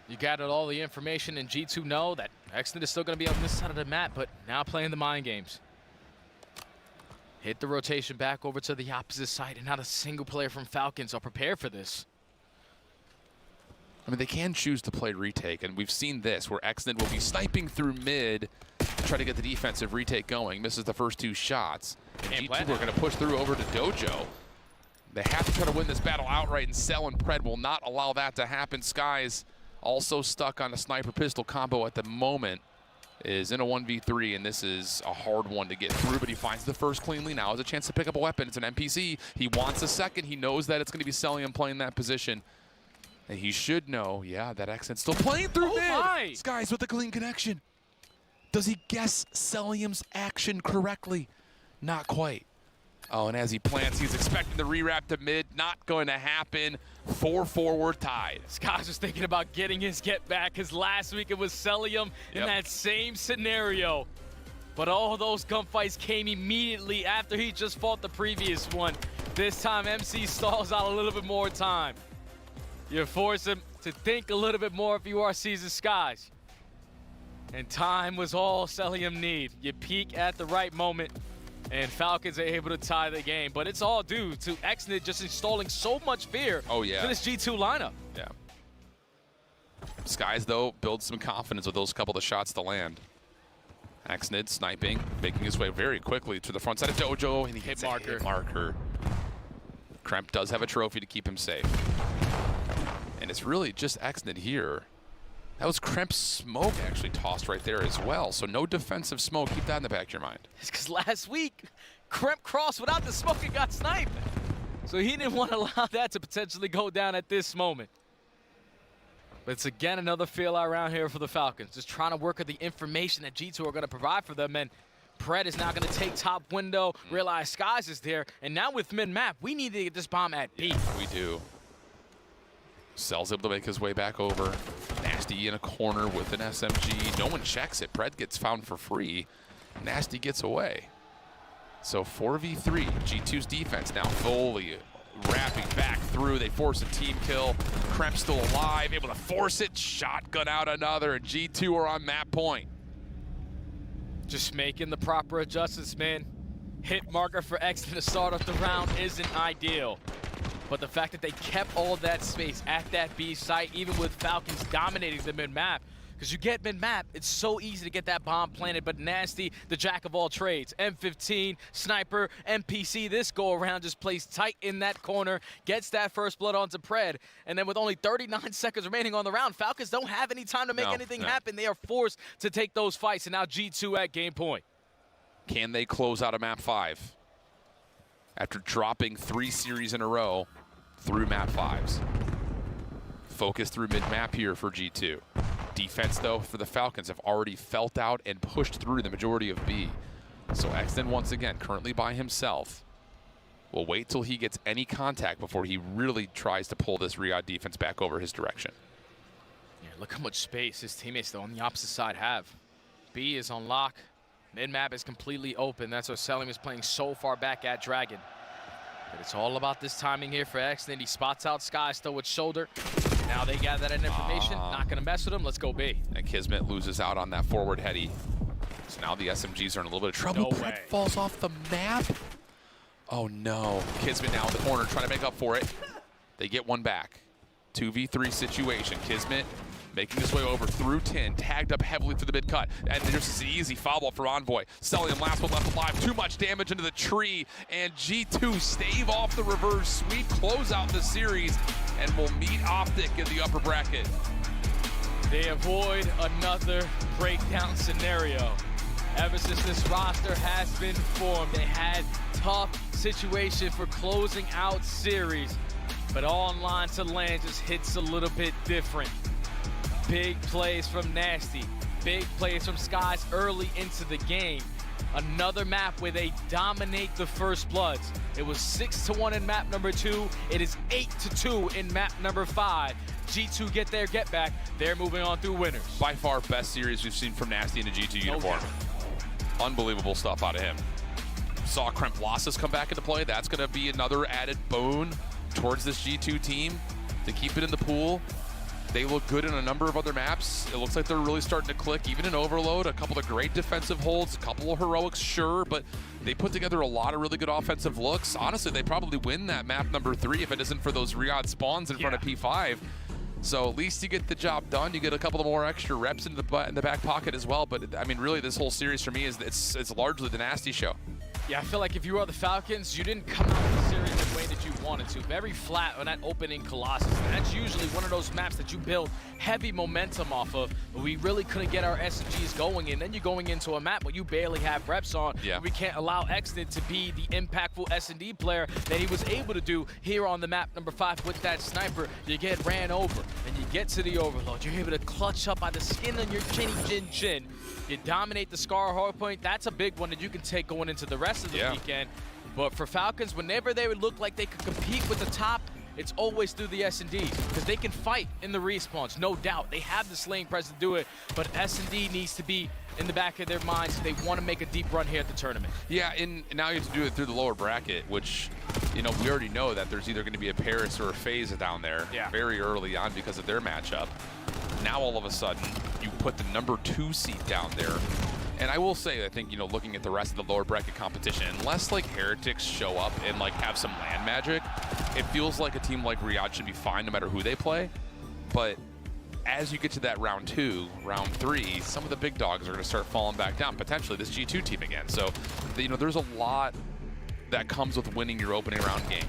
You gathered all the information, and G2 know that Exnid is still going to be on this side of the map, but now playing the mind games. Hit the rotation back over to the opposite side, and not a single player from Falcons are prepared for this. I mean, they can choose to play retake, and we've seen this, where Exnid will be sniping through mid to try to get the defensive retake going. Misses the first 2 shots. And G2 are going to push through over to Dojo. They have to try to win this battle outright, and Cell and Pred will not allow that to happen. Skies also stuck on a sniper pistol combo at the moment, is in a 1v3, and this is a hard one to get through, but he finds the first cleanly. Now has a chance to pick up a weapon. It's an NPC. He wants a second. He knows that it's going to be Celium playing that position. And he should know, yeah, that Exnid's still playing through mid. Skies with a clean connection. Does he guess Cellium's action correctly? Not quite. Oh, and as he plants, he's expecting the rewrap to mid. Not going to happen. 4-4 tied. Scott's just thinking about getting his get back, because last week it was Cellium in that same scenario. But all those gunfights came immediately after he just fought the previous one. This time, MC stalls out a little bit more time. You force him to think a little bit more if you are Caesar Skies. And time was all Cellium need. You peak at the right moment, and Falcons are able to tie the game. But it's all due to Xnid just installing so much fear to this G2 lineup. Yeah. Skies, though, builds some confidence with those couple of shots to land. Xnid sniping, making his way very quickly to the front side of Dojo, and he hits a hit marker. Kremp does have a trophy to keep him safe. And it's really just Xnid here. That was Kremp's smoke actually tossed right there as well. So no defensive smoke. Keep that in the back of your mind. It's because last week, Kremp crossed without the smoke and got sniped. So he didn't want to allow that to potentially go down at this moment. But it's again another fail around here for the Falcons. Just trying to work with the information that G2 are going to provide for them. And Pred is now going to take top window, realize Skies is there. And now with mid-map, we need to get this bomb at B. Yeah, we do. Cell's able to make his way back over. Nasty in a corner with an SMG. No one checks it. Pred gets found for free. Nasty gets away. So 4v3. G2's defense now fully wrapping back through. They force a team kill. Kremp still alive, able to force it. Shotgun out another. And G2 are on map point. Just making the proper adjustments, man. Hit marker for X to start off the round isn't ideal. But the fact that they kept all that space at that B site, even with Falcons dominating the mid-map, because you get mid-map, it's so easy to get that bomb planted, but Nasty, the jack of all trades. M15, Sniper, MPC, this go-around just plays tight in that corner, gets that first blood onto Pred, and then with only 39 seconds remaining on the round, Falcons don't have any time to make anything happen. They are forced to take those fights, and now G2 at game point. Can they close out a map 5? After dropping 3 series in a row through map 5s. Focus through mid-map here for G2. Defense, though, for the Falcons have already felt out and pushed through the majority of B. So Xnid, once again, currently by himself. Will wait till he gets any contact before he really tries to pull this Riyadh defense back over his direction. Yeah, look how much space his teammates, though, on the opposite side have. B is on lock. Mid-map is completely open. That's why Cellium is playing so far back at Dragon. But it's all about this timing here for Xnid. He spots out Sky still with shoulder. Now they gather that information. Not going to mess with him. Let's go B. And Kismet loses out on that forward heady. So now the SMGs are in a little bit of trouble. No Pred falls off the map. Oh no. Kismet now in the corner trying to make up for it. They get one back. 2v3 situation. Kismet making his way over through 10, tagged up heavily through the mid-cut. And there's this easy foul ball for Envoy. Cellium last one left alive. Too much damage into the tree. And G2 stave off the reverse sweep, close out the series, and will meet Optic in the upper bracket. They avoid another breakdown scenario. Ever since this roster has been formed, they had tough situation for closing out series. But online to land just hits a little bit different. Big plays from Nasty. Big plays from Skies early into the game. Another map where they dominate the first bloods. It was 6-1 in map number 2. It is 8-2 in map number 5. G2 get their get back. They're moving on through winners. By far best series we've seen from Nasty in a G2 uniform. Unbelievable stuff out of him. Saw Kremp losses come back into play. That's going to be another added boon towards this G2 team to keep it in the pool. They look good in a number of other maps. It looks like they're really starting to click, even in Overload. A couple of great defensive holds, a couple of heroics, sure, but they put together a lot of really good offensive looks. Honestly, they probably win that map number 3 if it isn't for those Riyadh spawns in front of P5. So at least you get the job done. You get a couple of more extra reps in the back pocket as well. But I mean, really, this whole series for me is it's largely the Nasty show. Yeah, I feel like if you are the Falcons, you didn't come out of the series any way that you wanted to. Very flat on that opening Colossus. And that's usually one of those maps that you build heavy momentum off of, but we really couldn't get our SMGs going. And then you're going into a map where you barely have reps on. Yeah. We can't allow Exnid to be the impactful S&D player that he was able to do here on the map number 5 with that sniper. You get ran over, and you get to the overload. You're able to clutch up by the skin on your chinny chin. You dominate the Scar hardpoint. That's a big one that you can take going into the rest of the weekend. But for Falcons, whenever they would look like they could compete with the top, it's always through the S&D, because they can fight in the respawns, no doubt. They have the slaying presence to do it, but S&D needs to be in the back of their minds if they want to make a deep run here at the tournament. Yeah, and now you have to do it through the lower bracket, which, you know, we already know that there's either going to be a Paris or a FaZe down there very early on because of their matchup. Now all of a sudden, you put the number 2 seed down there. And I will say, I think, you know, looking at the rest of the lower bracket competition, unless like Heretics show up and like have some land magic, it feels like a team like Riyadh should be fine no matter who they play. But as you get to that round 2, round 3, some of the big dogs are going to start falling back down, potentially this G2 team again. So, you know, there's a lot that comes with winning your opening round game.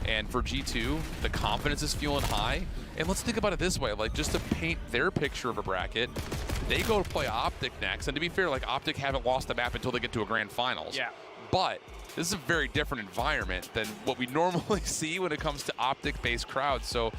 And for G2, the confidence is feeling high. And let's think about it this way, like just to paint their picture of a bracket, they go to play Optic next. And to be fair, like Optic haven't lost the map until they get to a grand finals. Yeah. But this is a very different environment than what we normally see when it comes to Optic-based crowds. So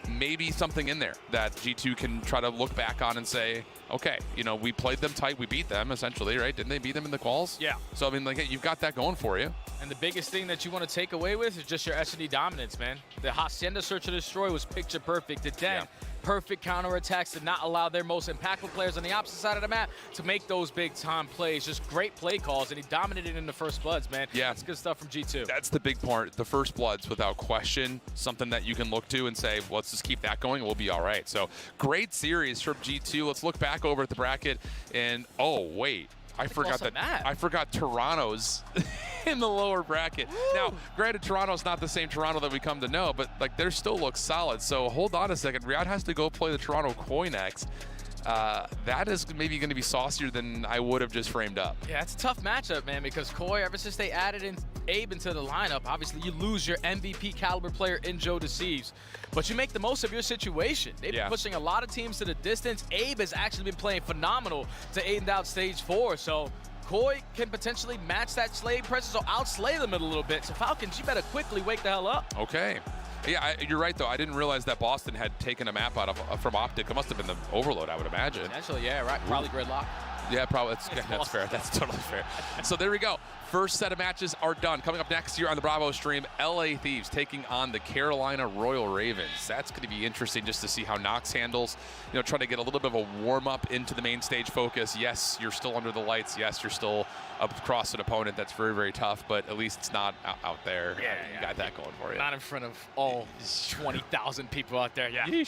maybe something in there that G2 can try to look back on and say, okay, you know, we played them tight, we beat them essentially, right? Didn't they beat them in the quals? Yeah. So I mean, like, you've got that going for you. And the biggest thing that you want to take away with is just your S&D dominance, man. The Hacienda Search and Destroy was picture perfect. It then perfect counterattacks to not allow their most impactful players on the opposite side of the map to make those big time plays. Just great play calls, and he dominated in the first bloods, man. Yeah. That's good stuff from G2. That's the big part. The first bloods, without question, something that you can look to and say, well, let's just keep that going and we'll be all right. So great series from G2. Let's look back over at the bracket and, oh, wait. I forgot that. I forgot Toronto's in the lower bracket. Woo! Now, granted, Toronto's not the same Toronto that we come to know, but like they still look solid. So hold on a second. Riyadh has to go play the Toronto Koi next. That is maybe going to be saucier than I would have just framed up. Yeah, it's a tough matchup, man, because Koi, ever since they added in Abe into the lineup, obviously you lose your MVP caliber player in Joe Deceives, but you make the most of your situation. They've been pushing a lot of teams to the distance. Abe has actually been playing phenomenal to aid out stage 4, so Koi can potentially match that slave presence or outslay them a little bit. So Falcons, you better quickly wake the hell up. Okay. Yeah, you're right, though. I didn't realize that Boston had taken a map out of from Optic. It must have been the Overload, I would imagine. Actually, yeah, right. Probably Gridlock. Yeah, probably. That's fair. That's totally fair. So there we go. First set of matches are done. Coming up next year on the Bravo stream, LA Thieves taking on the Carolina Royal Ravens. That's going to be interesting just to see how Nox handles, you know, trying to get a little bit of a warm-up into the main stage focus. Yes, you're still under the lights. Yes, you're still up across an opponent that's very, very tough, but at least it's not out there. Yeah, you got that going for you. Not in front of all 20,000 people out there. Yeah. Yeah.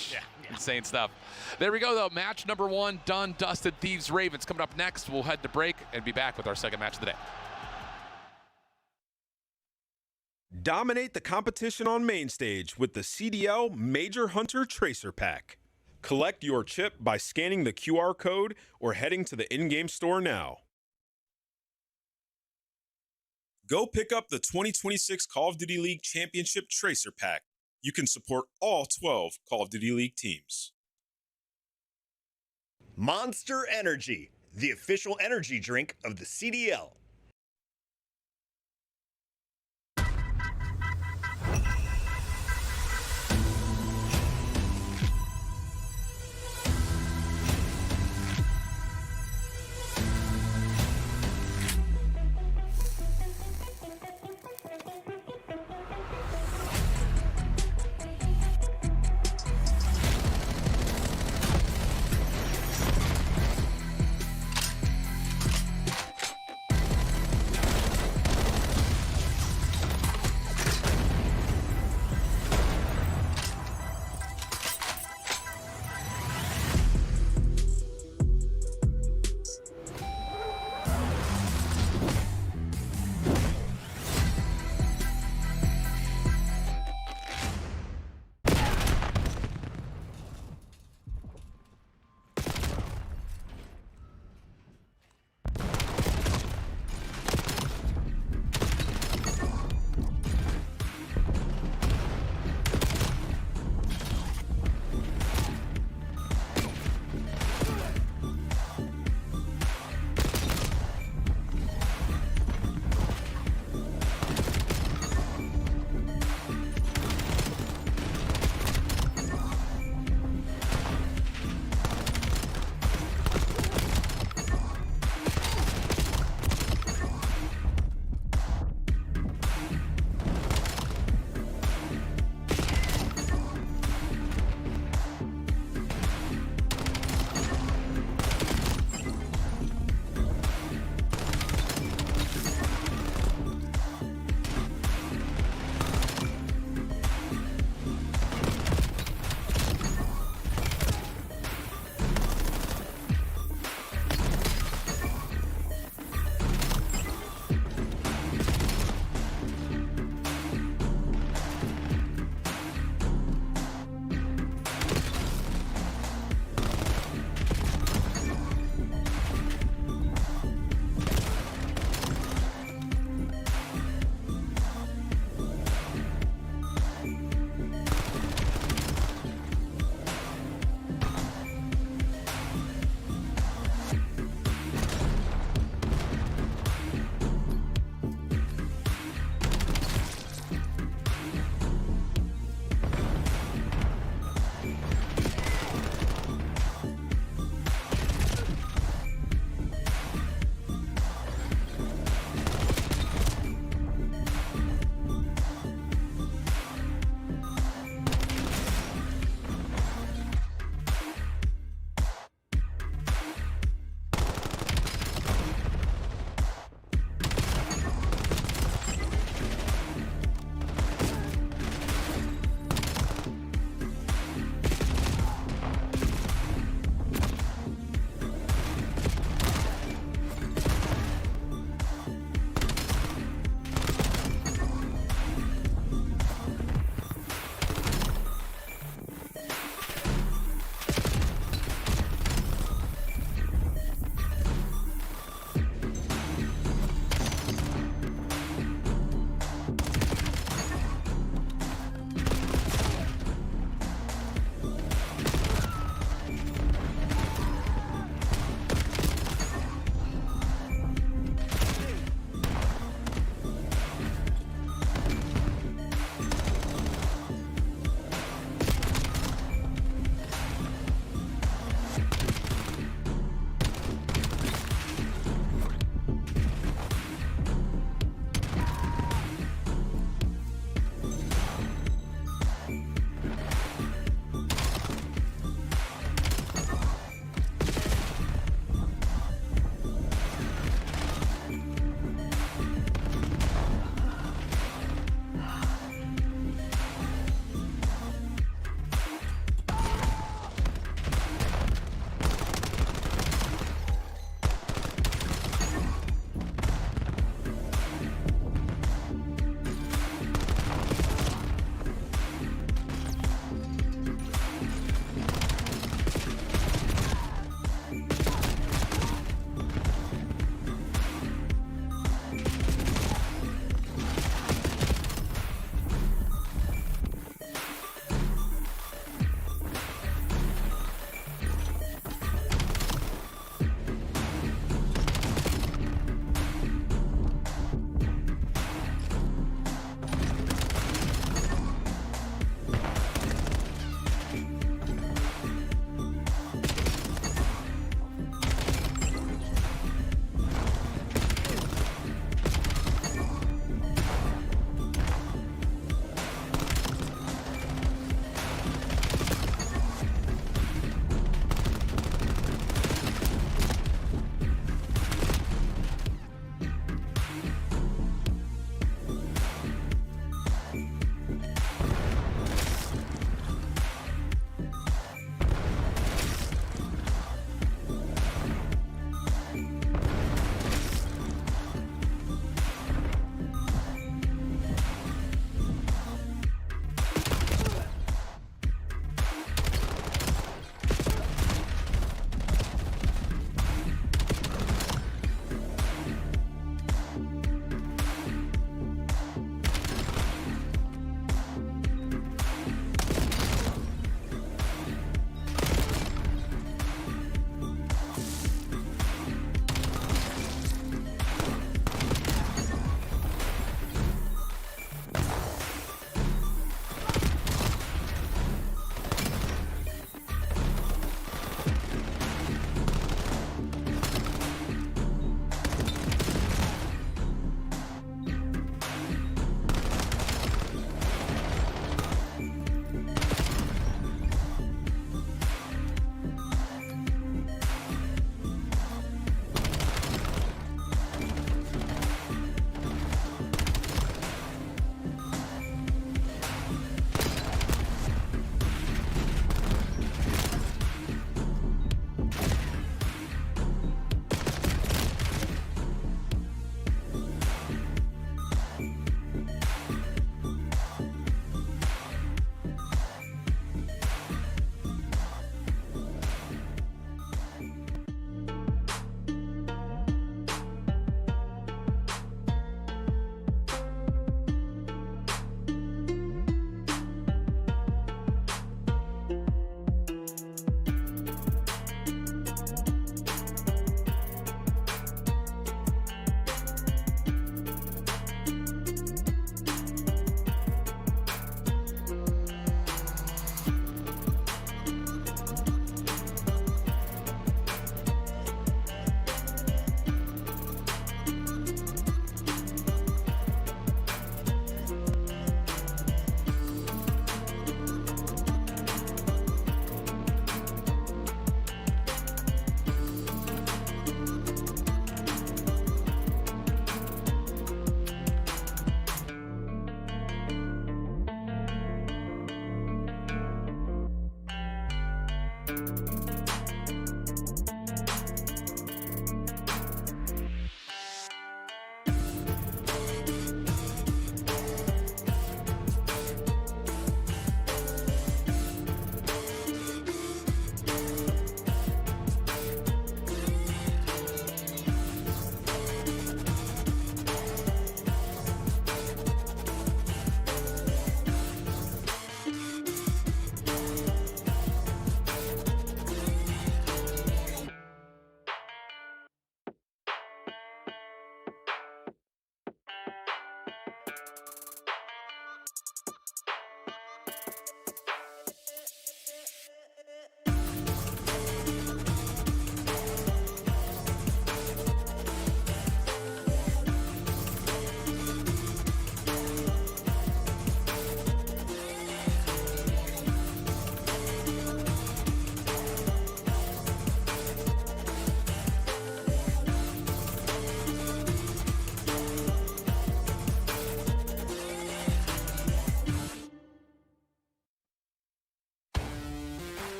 Insane stuff. There we go, though. Match number 1 done, dusted. Thieves Ravens coming up next. We'll head to break and be back with our second match of the day. Dominate the competition on main stage with the CDL Major Hunter Tracer Pack. Collect your chip by scanning the QR code or heading to the in-game store now. Go pick up the 2026 Call of Duty League Championship Tracer Pack. You can support all 12 Call of Duty League teams. Monster Energy, the official energy drink of the CDL.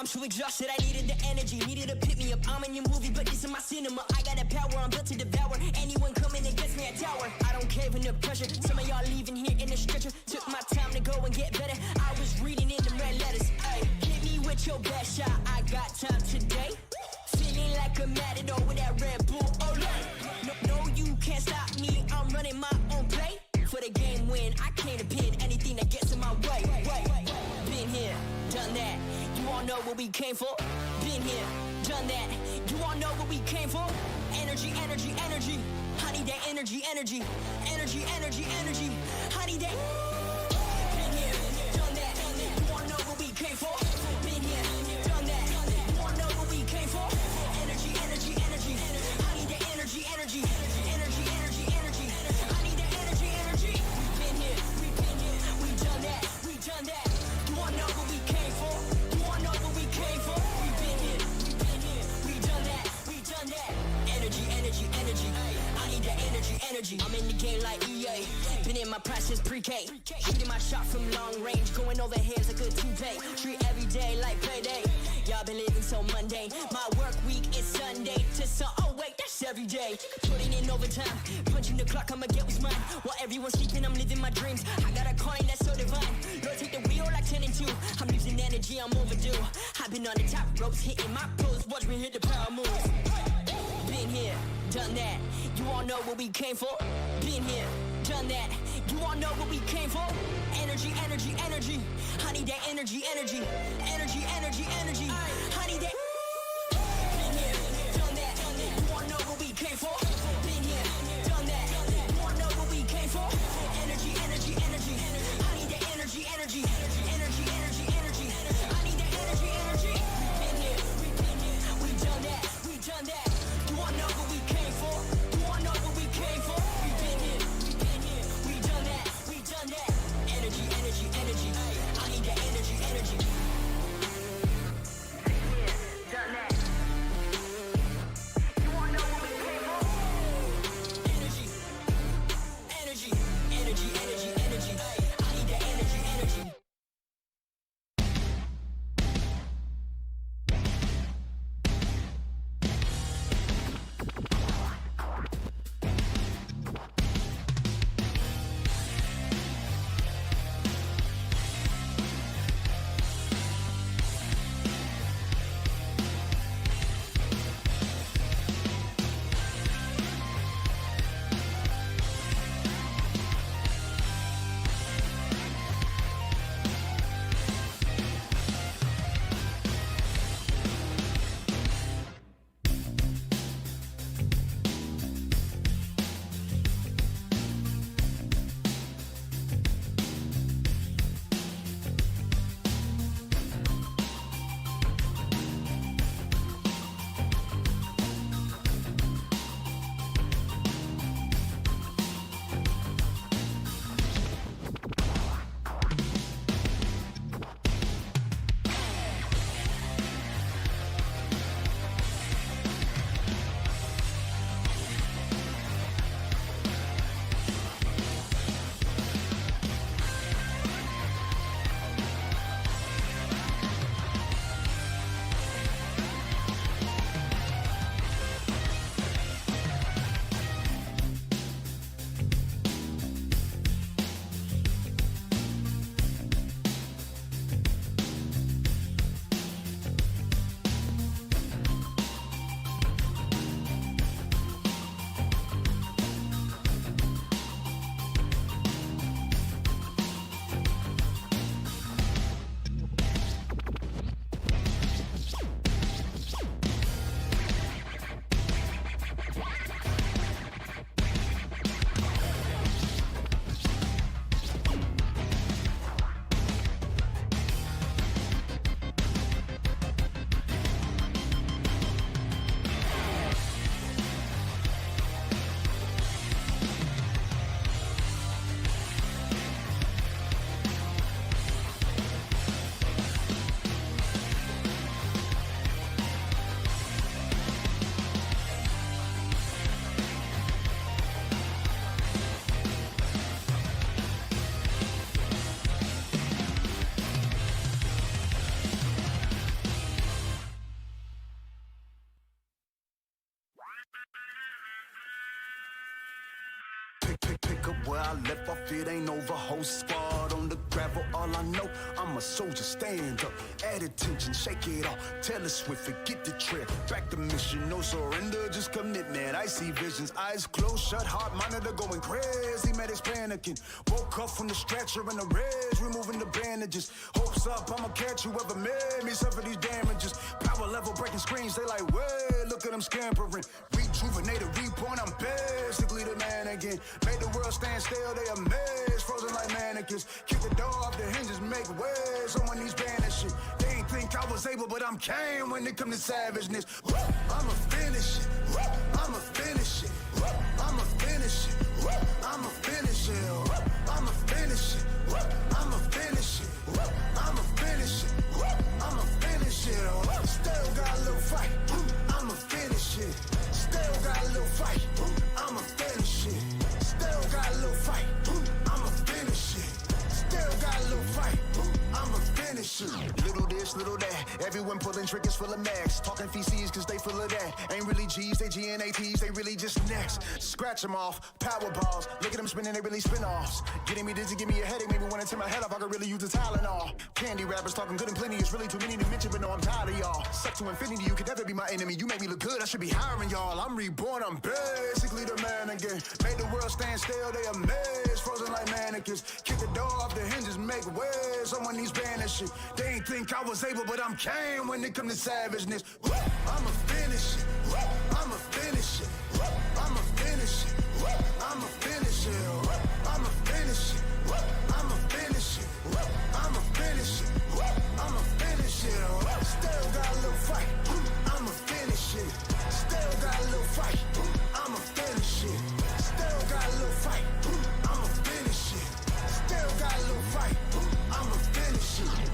too exhausted, I needed the energy, needed to pick me up. I'm in your movie, but this is my cinema. I got the power, I'm built to devour. Anyone coming against me, I tower. I don't cave in the pressure. Some of y'all leaving here in the stretcher. Took my time to go and get better. I was reading in the red letters. Ay, hit me with your best shot. I got time today. Feeling like a matador with that Red Bull. Oh, no, you can't stop me. I'm running my own play. For the game win, I can't pin anything that gets in my way. Been here, done that. You all know what we came for. Been here, done that. You all know what we came for. Energy, energy, energy. I need that energy, energy. Energy, energy, energy. I need that. Been here, done that. You all know what we came for. Been here, done that. You all know what we came for. Energy, energy, energy. I need that energy, energy. Energy, energy, energy. I need that energy, energy. We've been here, we done that, we done that. You all know what we came for. You all know what we came for. We've been here, we done that, we done that. Energy, energy, energy. I need that energy, energy. I'm in the game like EA. Been in my prime since pre-K. Shooting my shot from long range, going over heads like a toupee. Treat every day like payday. Y'all been living so mundane. My work week is Sunday to oh wait, that's every day. Putting in overtime, punching the clock, I'ma get what's mine. While everyone's sleeping, I'm living my dreams. I got a calling that's so divine. Lord, take the wheel like 10 and 2. I'm losing energy, I'm overdue. I've been on the top ropes, hitting my pose. Watch me hit the power moves. Been here, done that. You all know what we came for. Been here, done that. You all know what we came for. Energy, energy, energy. I need that energy, energy. Energy, energy, energy. I need that. Been here, done that. You all know what we came for. Been here, done that. You all know what we came for. Energy, energy, energy. I need that energy, energy. Energy, energy, energy. I need that energy, energy. Been here, we done that, we done that. You all know what we came for. You all know what we came for. We've been here, we done that, we done that. Energy, energy, energy. I need that energy, energy. up where I left off, it ain't over. Whole squad on the gravel, all I know, I'm a soldier, stand up. Add attention, shake it off. Taylor Swift, forget the trip. Back to mission, no surrender, just commitment. I see visions, eyes closed, shut, heart monitor going crazy. Medics panicking. Woke up from the stretcher in the res, removing the bandages. Hopes up, I'ma catch whoever made me suffer these damages. Power level breaking screens, they like, way, look at them scampering. Rejuvenated, reborn, I'm basically the man again. Made the world stand still, they amazed, frozen like mannequins. Kick the door off the hinges, make waves, someone needs banishing. They ain't think I was able, but I'm Kane when it come to savageness. I'ma finish it, I'ma finish it, I'ma finish it, I'ma finish it, I'ma finish it, I'ma finish it, I'ma finish it, I'ma finish it. Still got a little fight, I'ma finish it. Still got a little fight, I'ma finish it. Still got a little fight, I'ma finish it. Still got a little fight, I'ma finish it. Little this, little that, everyone pulling triggers full of max. Talking feces cause they full of that. Ain't really G's, they GNATs, they really just next. Scratch them off, power balls. Look at them spinning, they really spin offs. Getting me dizzy, give me a headache, maybe wanna tear my head off, I could really use the Tylenol. Candy rappers talking good and plenty, it's really too many to mention, but no, I'm tired of y'all. Suck to infinity, you could never be my enemy. You make me look good, I should be hiring y'all. I'm reborn, I'm basically the man again. Made the world stand still, they amazed, frozen like mannequins. Kick the door off the hinges, make waves, someone needs banishing. They ain't think I was able, but I'm Kane when it come to savageness. I'ma finish it, I'ma finish it, I'ma finish it, I'ma finish it, I'ma finish it, I'ma finish it, I'ma finish it, I'ma finish it. Still got a little fight, I'ma finish it. Still got a little fight, I'ma finish it. Still got a little fight, I'ma finish it. Still got a little fight, I'ma finish it.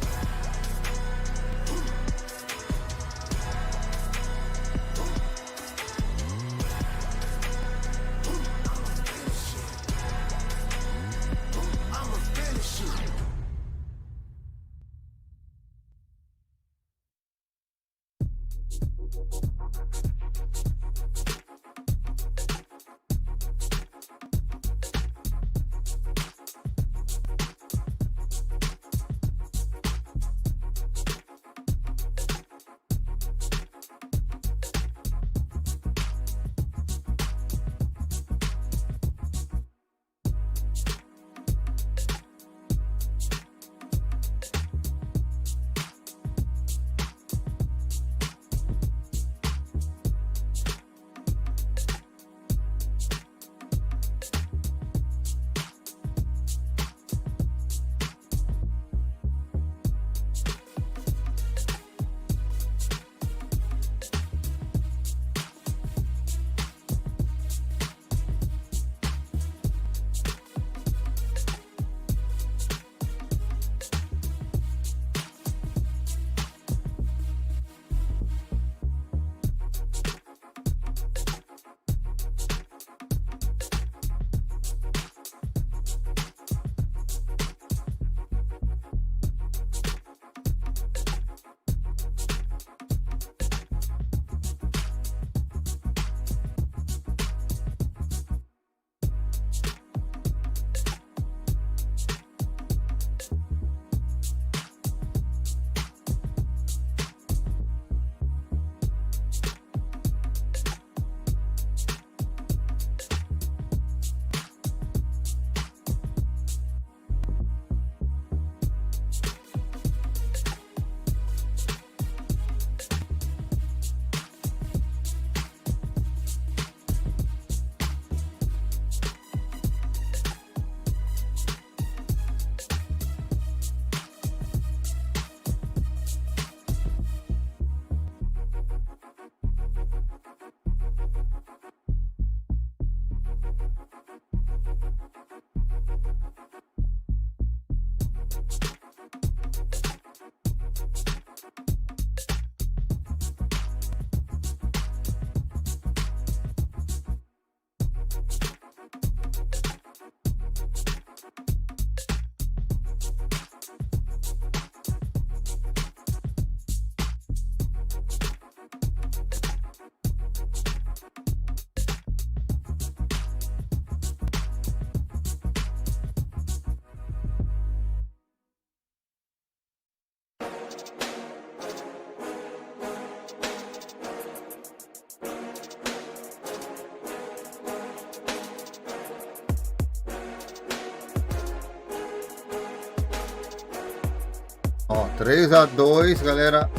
3-2, galera.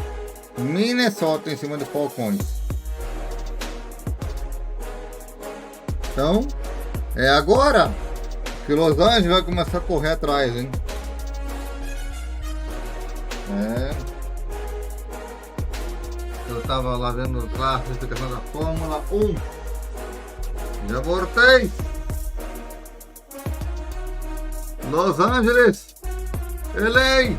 Minnesota em cima do Falcons. Então, é agora que Los Angeles vai começar a correr atrás, hein? Eu tava lá vendo classificação da Fórmula 1. Já voltei. Los Angeles, LA.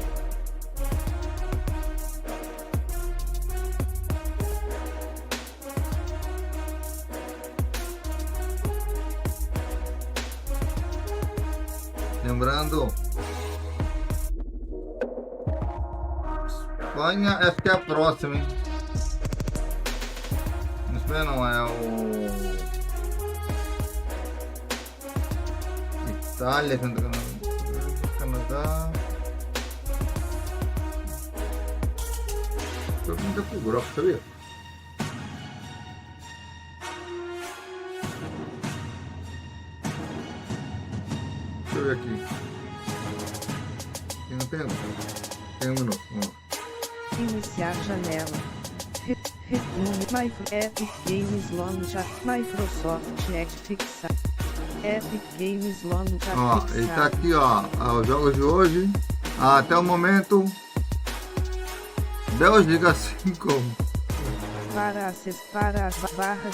Lembrando, Espanha acho que é a próxima, hein? Espanha não, é o Itália, Canadá. Eu nunca fui Europa, sabia? Deixa eu ver aqui. Tem um tempo? Tem um minuto. Vamos lá. Iniciar janela. Epic Games Launcher. Microsoft Edge fixar. Epic Games Launcher. Ó, ele tá aqui, ó. Os jogos de hoje. Até o momento. Bélgica 5. Para acessar a barra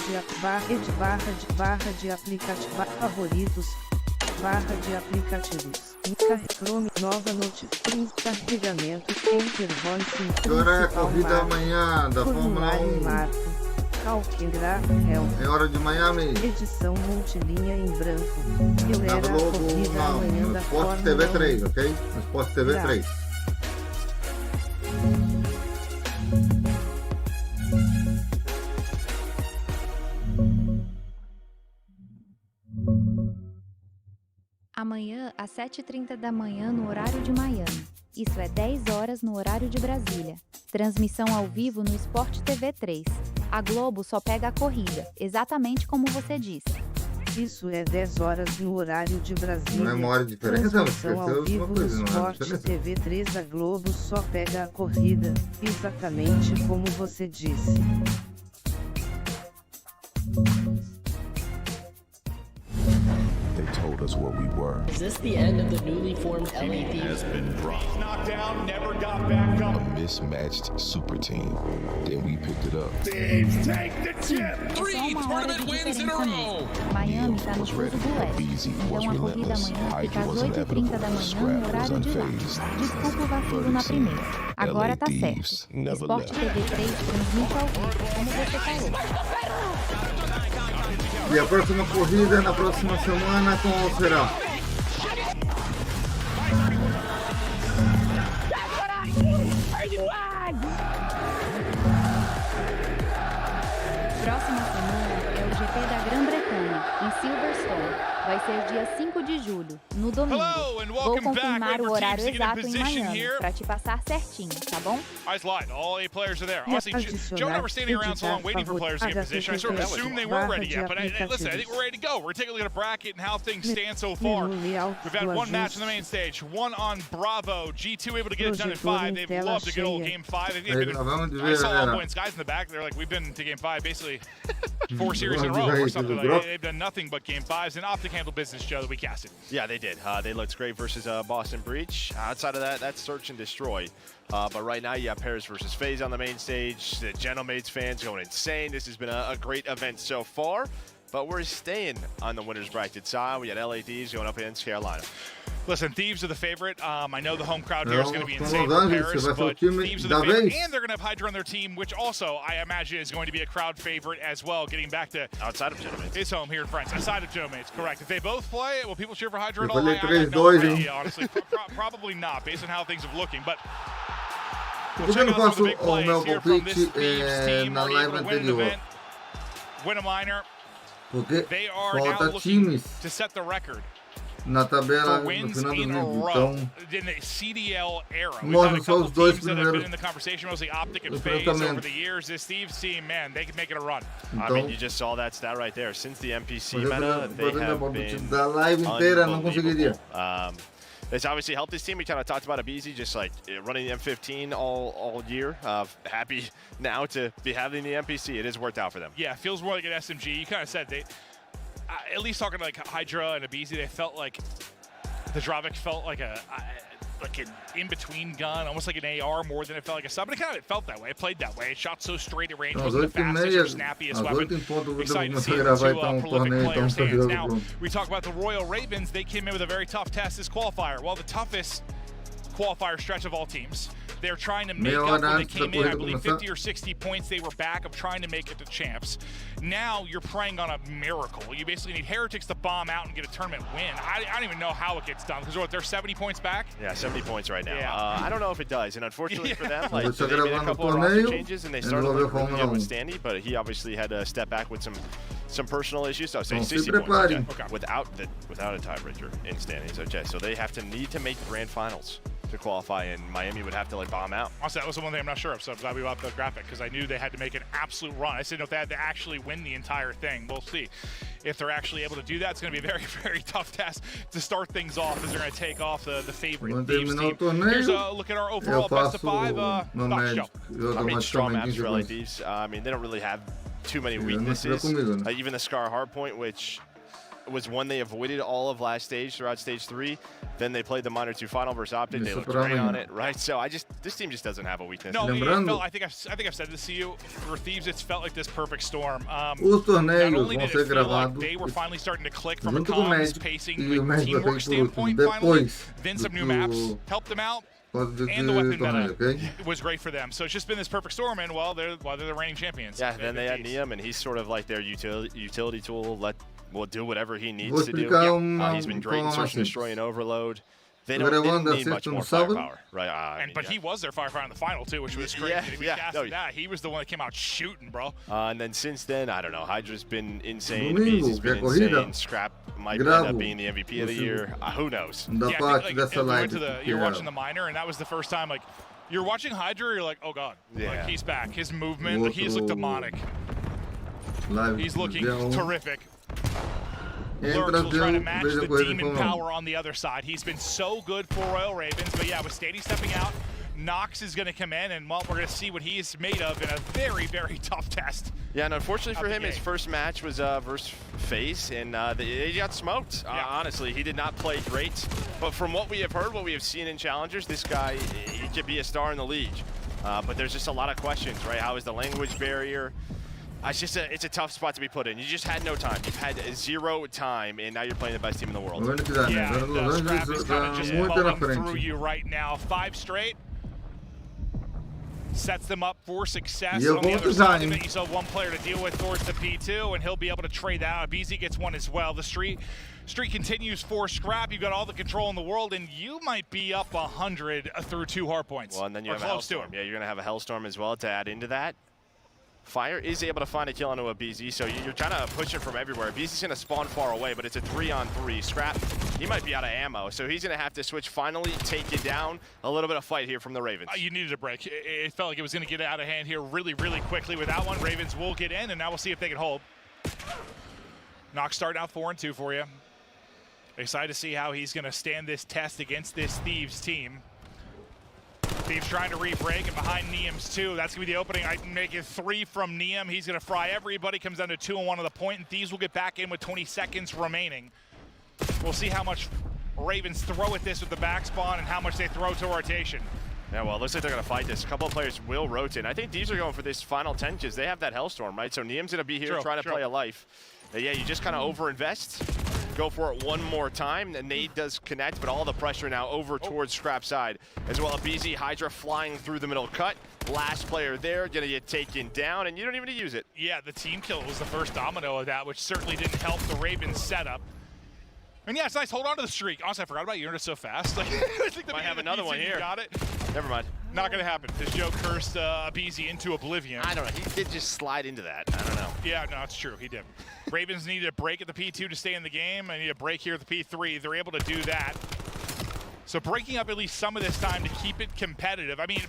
de aplicativo favoritos. Barra de aplicativos. Chrome, nova notificação, carregamento, Enter Voice, Agora é a corrida amanhã da Fórmula 1. É hora de Miami. Edição multilinha em branco. Eu Na era a Globo, corrida amanhã no da Sport Fórmula TV 1. 3, ok? No Sport TV 3. Amanhã, às 7h30 da manhã, no horário de Miami. Isso é 10 horas no horário de Brasília. Transmissão ao vivo no Sport TV 3. A Globo só pega a corrida, exatamente como você disse. Isso é 10 horas no horário de Brasília. Não é uma hora de diferença, mas Transmissão ao vivo no Sport TV 3. A Globo só pega a corrida, exatamente como você disse. They told us what we were. Is this the end of the newly formed LAP? Has been dropped. Knocked down, never got back up. A mismatched super team. Then we picked it up. Thieves take the chip. Three tournament wins in a row. Miami está no fuso do leste. Então a corrida amanhã fica às 8h30 da manhã no horário de lá. Desculpa o vacilo na primeira. Agora tá certo. Sport TV 3 transmite ao vivo, como você falou. E a próxima corrida na próxima semana, qual será? Próxima semana é o GP da Grã-Bretanha, em Silverstone. Vai ser dia 5 de julho, no domingo. Vou confirmar o horário exato em Miami, pra te passar certinho, tá bom? Eyes light. All 8 players are there. Honestly, Joe and I were standing around so long waiting for players to get in position. I sort of assumed they weren't ready yet, but listen, I think we're ready to go. We're taking a look at a bracket and how things stand so far. We've had one match on the main stage, one on Bravo. G2 able to get it done in 5. They've loved a good old game 5. I saw all points. Guys in the back, they're like, we've been to game 5 basically 4 series in a row or something. Like, they've done nothing but game 5s, and Optic handled business, Joe, that we casted. Yeah, they did. They looked great versus Boston Breach. Outside of that, that's Search and Destroy. But right now, you have Paris versus FaZe on the main stage. The Genomades fans going insane. This has been a great event so far. But we're staying on the winner's bracket side. We got LA Thieves going up against Carolina. Listen, Thieves are the favorite. I know the home crowd here is going to be insane for Paris, but Thieves are the favorite, and they're going to have Hydra on their team, which also, I imagine, is going to be a crowd favorite as well, getting back to outside of Genomades. His home here in France, outside of Genomades, correct. If they both play, will people cheer for Hydra at all? I have no idea, honestly. Probably not, based on how things are looking, but we'll check out some of the big plays here from this Thieves team. Already able to win an event, win a minor. They are now looking to set the record na tabela for no wins final do in a vídeo. row Então, in the CDL era. We've mostra had a só couple os dois teams that have been primeiros in the conversation, mostly Optic and FaZe over enfrentamentos. the years. This Thieves team, man, they can make it a run. I mean, you just saw that stat right there. Since the NPC meta, they have been da live inteira não conseguiria. It's obviously helped his team. We kind of talked about aBeZy just like running the M15 all year. Happy now to be having the NPC. It has worked out for them. Yeah, feels more like an SMG. You kind of said they, at least talking like Hydra and aBeZy, they felt like the Dravik felt like an in-between gun, almost like an AR more than it felt like a sub. But it felt that way. It played that way. It shot so straight at range. Wasn't the fastest or snappiest weapon. Excited to see it from two prolific players' hands. Now, we talk about the Royal Ravens. They came in with a very tough test this qualifier. Well, the toughest qualifier stretch of all teams. They're trying to make up when they came in, I believe 50 or 60 points they were back of trying to make it to champs. Now you're preying on a miracle. You basically need Heretics to bomb out and get a tournament win. I don't even know how it gets done, because they're 70 points back? Yeah, 70 points right now. Yeah. I don't know if it does, and unfortunately for them, like, they made a couple of roster changes, and they started looking really good with Standy, but he obviously had to step back with some personal issues, so I'll say 60 points without a tiebreaker in standings. Okay, so they need to make grand finals to qualify, and Miami would have to like bomb out. Honestly, that was the one thing I'm not sure of, so I'm glad we brought the graphic, because I knew they had to make an absolute run. I just didn't know if they had to actually win the entire thing. We'll see if they're actually able to do that. It's going to be a very, very tough test to start things off, as they're going to take off the favorite Thieves team. Here's a look at our overall best of 5. Dr. Joe. I mean, strong maps for LA Thieves. I mean, they don't really have too many weaknesses. Even the Scar Hardpoint, which was one they avoided all of last stage throughout stage 3. Then they played the Minor 2 final versus Optic. They looked great on it, right? So this team just doesn't have a weakness. No, I think I've said this to you. For Thieves, it's felt like this perfect storm. Not only did it feel like they were finally starting to click from a comms, pacing, teamwork standpoint finally, then some new maps helped them out. And the weapon meta was great for them. So it's just been this perfect storm, and they're the reigning champions. Yeah, then they had Neum, and he's sort of like their utility tool. Will do whatever he needs to do. He's been great in Search and Destroy and Overload. They don't need much more firepower, right? But he was their firepower in the final too, which was great. He was the one that came out shooting, bro. And then since then, I don't know. Hydra's been insane. aBeZy's been insane. Scrap might end up being the MVP of the year. Who knows? You're watching the minor, and that was the first time like you're watching Hydra. You're like, oh god, like, he's back. His movement, like, he's looked demonic. He's looking terrific. Lurks will try to match the demon power on the other side. He's been so good for Royal Ravens, but yeah, with Standy stepping out, Nox is going to come in, and well, we're going to see what he's made of in a very, very tough test. Yeah, and unfortunately for him, his first match was versus FaZe, and he got smoked. Honestly, he did not play great, but from what we have heard, what we have seen in Challengers, this guy, he could be a star in the league. But there's just a lot of questions, right? How is the language barrier? It's a tough spot to be put in. You just had no time. You've had 0 time, and now you're playing the best team in the world. Yeah, the scrap is kind of just falling through you right now. 5 straight. Sets them up for success. On the other side of it, you saw one player to deal with towards the P2, and he'll be able to trade that out. aBeZy gets one as well. The streak continues for Scrap. You've got all the control in the world, and you might be up 100 through 2 hard points. Well, and then you have a Hellstorm. Yeah, you're going to have a Hellstorm as well to add into that. Fire is able to find a kill onto aBeZy, so you're trying to push it from everywhere. aBeZy's going to spawn far away, but it's a 3-on-3. Scrap, he might be out of ammo, so he's going to have to switch, finally take it down. A little bit of fight here from the Ravens. You needed a break. It felt like it was going to get out of hand here really, really quickly. With that one, Ravens will get in, and now we'll see if they can hold. Nox starting out 4-2 for you. Excited to see how he's going to stand this test against this Thieves team. Thieves trying to re-break, and behind Neum's 2. That's going to be the opening. I can make it 3 from Neum. He's going to fry everybody. Comes down to 2-1 on the point, and Thieves will get back in with 20 seconds remaining. We'll see how much Ravens throw at this with the back spawn and how much they throw to rotation. Yeah, well, it looks like they're going to fight this. A couple of players will rotate. I think Thieves are going for this final 10 because they have that Hellstorm, right? So Neum's going to be here trying to play a life. Yeah, you just kind of over-invest. Go for it one more time. The nade does connect, but all the pressure now over towards Scrap side. As well, aBeZy, Hydra flying through the middle cut. Last player there, gonna get taken down, and you don't even need to use it. Yeah, the team kill was the first domino of that, which certainly didn't help the Ravens setup. And yeah, it's nice. Hold on to the streak. Honestly, I forgot about you. You're so fast. Like, I think might have another one here. Got it. Never mind. Not gonna happen. This Joe cursed aBeZy into oblivion. I don't know. He did just slide into that. I don't know. Yeah, no, it's true. He did. Ravens needed a break at the P2 to stay in the game. I need a break here at the P3. They're able to do that. So breaking up at least some of this time to keep it competitive. I mean,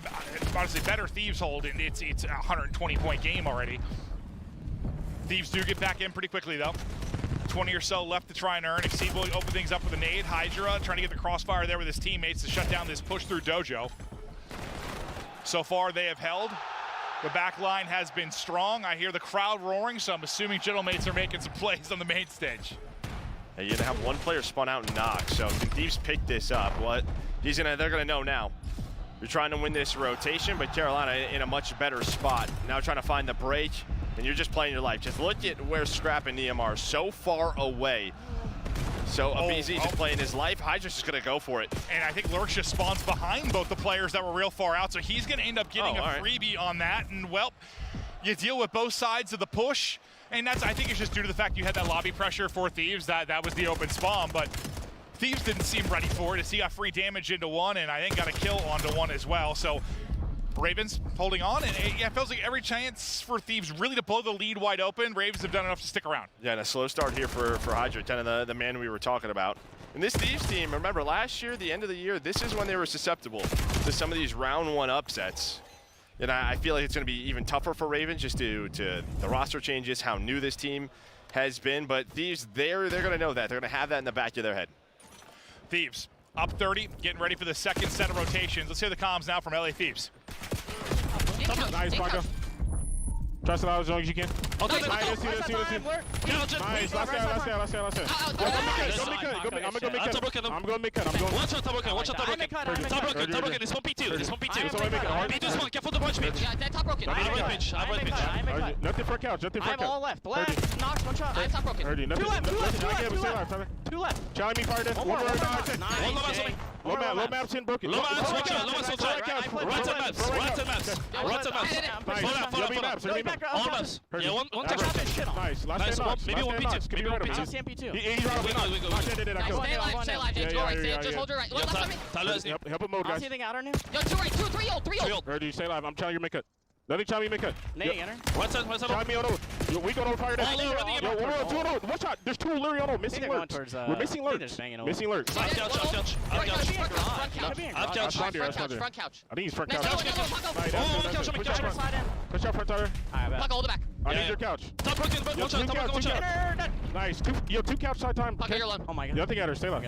honestly, better Thieves hold, and it's a 120-point game already. Thieves do get back in pretty quickly, though. 20 or so left to try and earn. Exceed will open things up with a nade. Hydra trying to get the crossfire there with his teammates to shut down this push through Dojo. So far, they have held. The back line has been strong. I hear the crowd roaring, so I'm assuming Gentlemates are making some plays on the main stage. And you're gonna have one player spawn out and knock. So can Thieves pick this up? What? They're gonna know now. You're trying to win this rotation, but Carolina in a much better spot. Now trying to find the break, and you're just playing your life. Just look at where Scrap and Neum are, so far away. So Abizi just playing his life. Hydra's just gonna go for it. And I think Lurks just spawns behind both the players that were real far out, so he's gonna end up getting a freebie on that. And well, you deal with both sides of the push, and that's, I think it's just due to the fact you had that lobby pressure for Thieves. That was the open spawn, but Thieves didn't seem ready for it as he got free damage into one, and I think got a kill onto one as well. So Ravens holding on, and it feels like every chance for Thieves really to blow the lead wide open. Ravens have done enough to stick around. Yeah, and a slow start here for Hydra, kind of the man we were talking about. And this Thieves team, remember last year, the end of the year, this is when they were susceptible to some of these round one upsets. And I feel like it's going to be even tougher for Ravens just due to the roster changes, how new this team has been. But Thieves, they're going to know that. They're going to have that in the back of their head. Thieves up 30, getting ready for the second set of rotations. Let's hear the comms now from LA Thieves. Nice, Parker. Trust it out as long as you can. Okay, let's see. Nice, last guy. I'm gonna go make cut. Watch out, top broken. This one P2. P2 spawn, careful the punch pitch. Yeah, top broken. I have right pitch. Nothing for couch. I have all left. Knocked, one shot. I have top broken. Two left. Charlie me fired in. One more. Low maps in broken. Low maps, watch out. Right to maps. All maps. Yeah, one touch. Nice. Maybe one P2. He's Stay alive, Jay. Go right, just hold your right. Help him mode, guys. Yo, 3 ult. Ready, stay alive. I'm telling you, make it. Let me try me, make it. One side. Try me on ult. We go on fire. Watch out. There's two Luri on ult. Missing lurks. We're missing lurks. Missing lurks. Front couch. I think he's front couch. Push out front tire. Puck, hold it back. I need your couch. Top broken. Watch out. Nice. Two couch side time. Puck, you're alone. Oh my god. The other thing at her. Stay alive.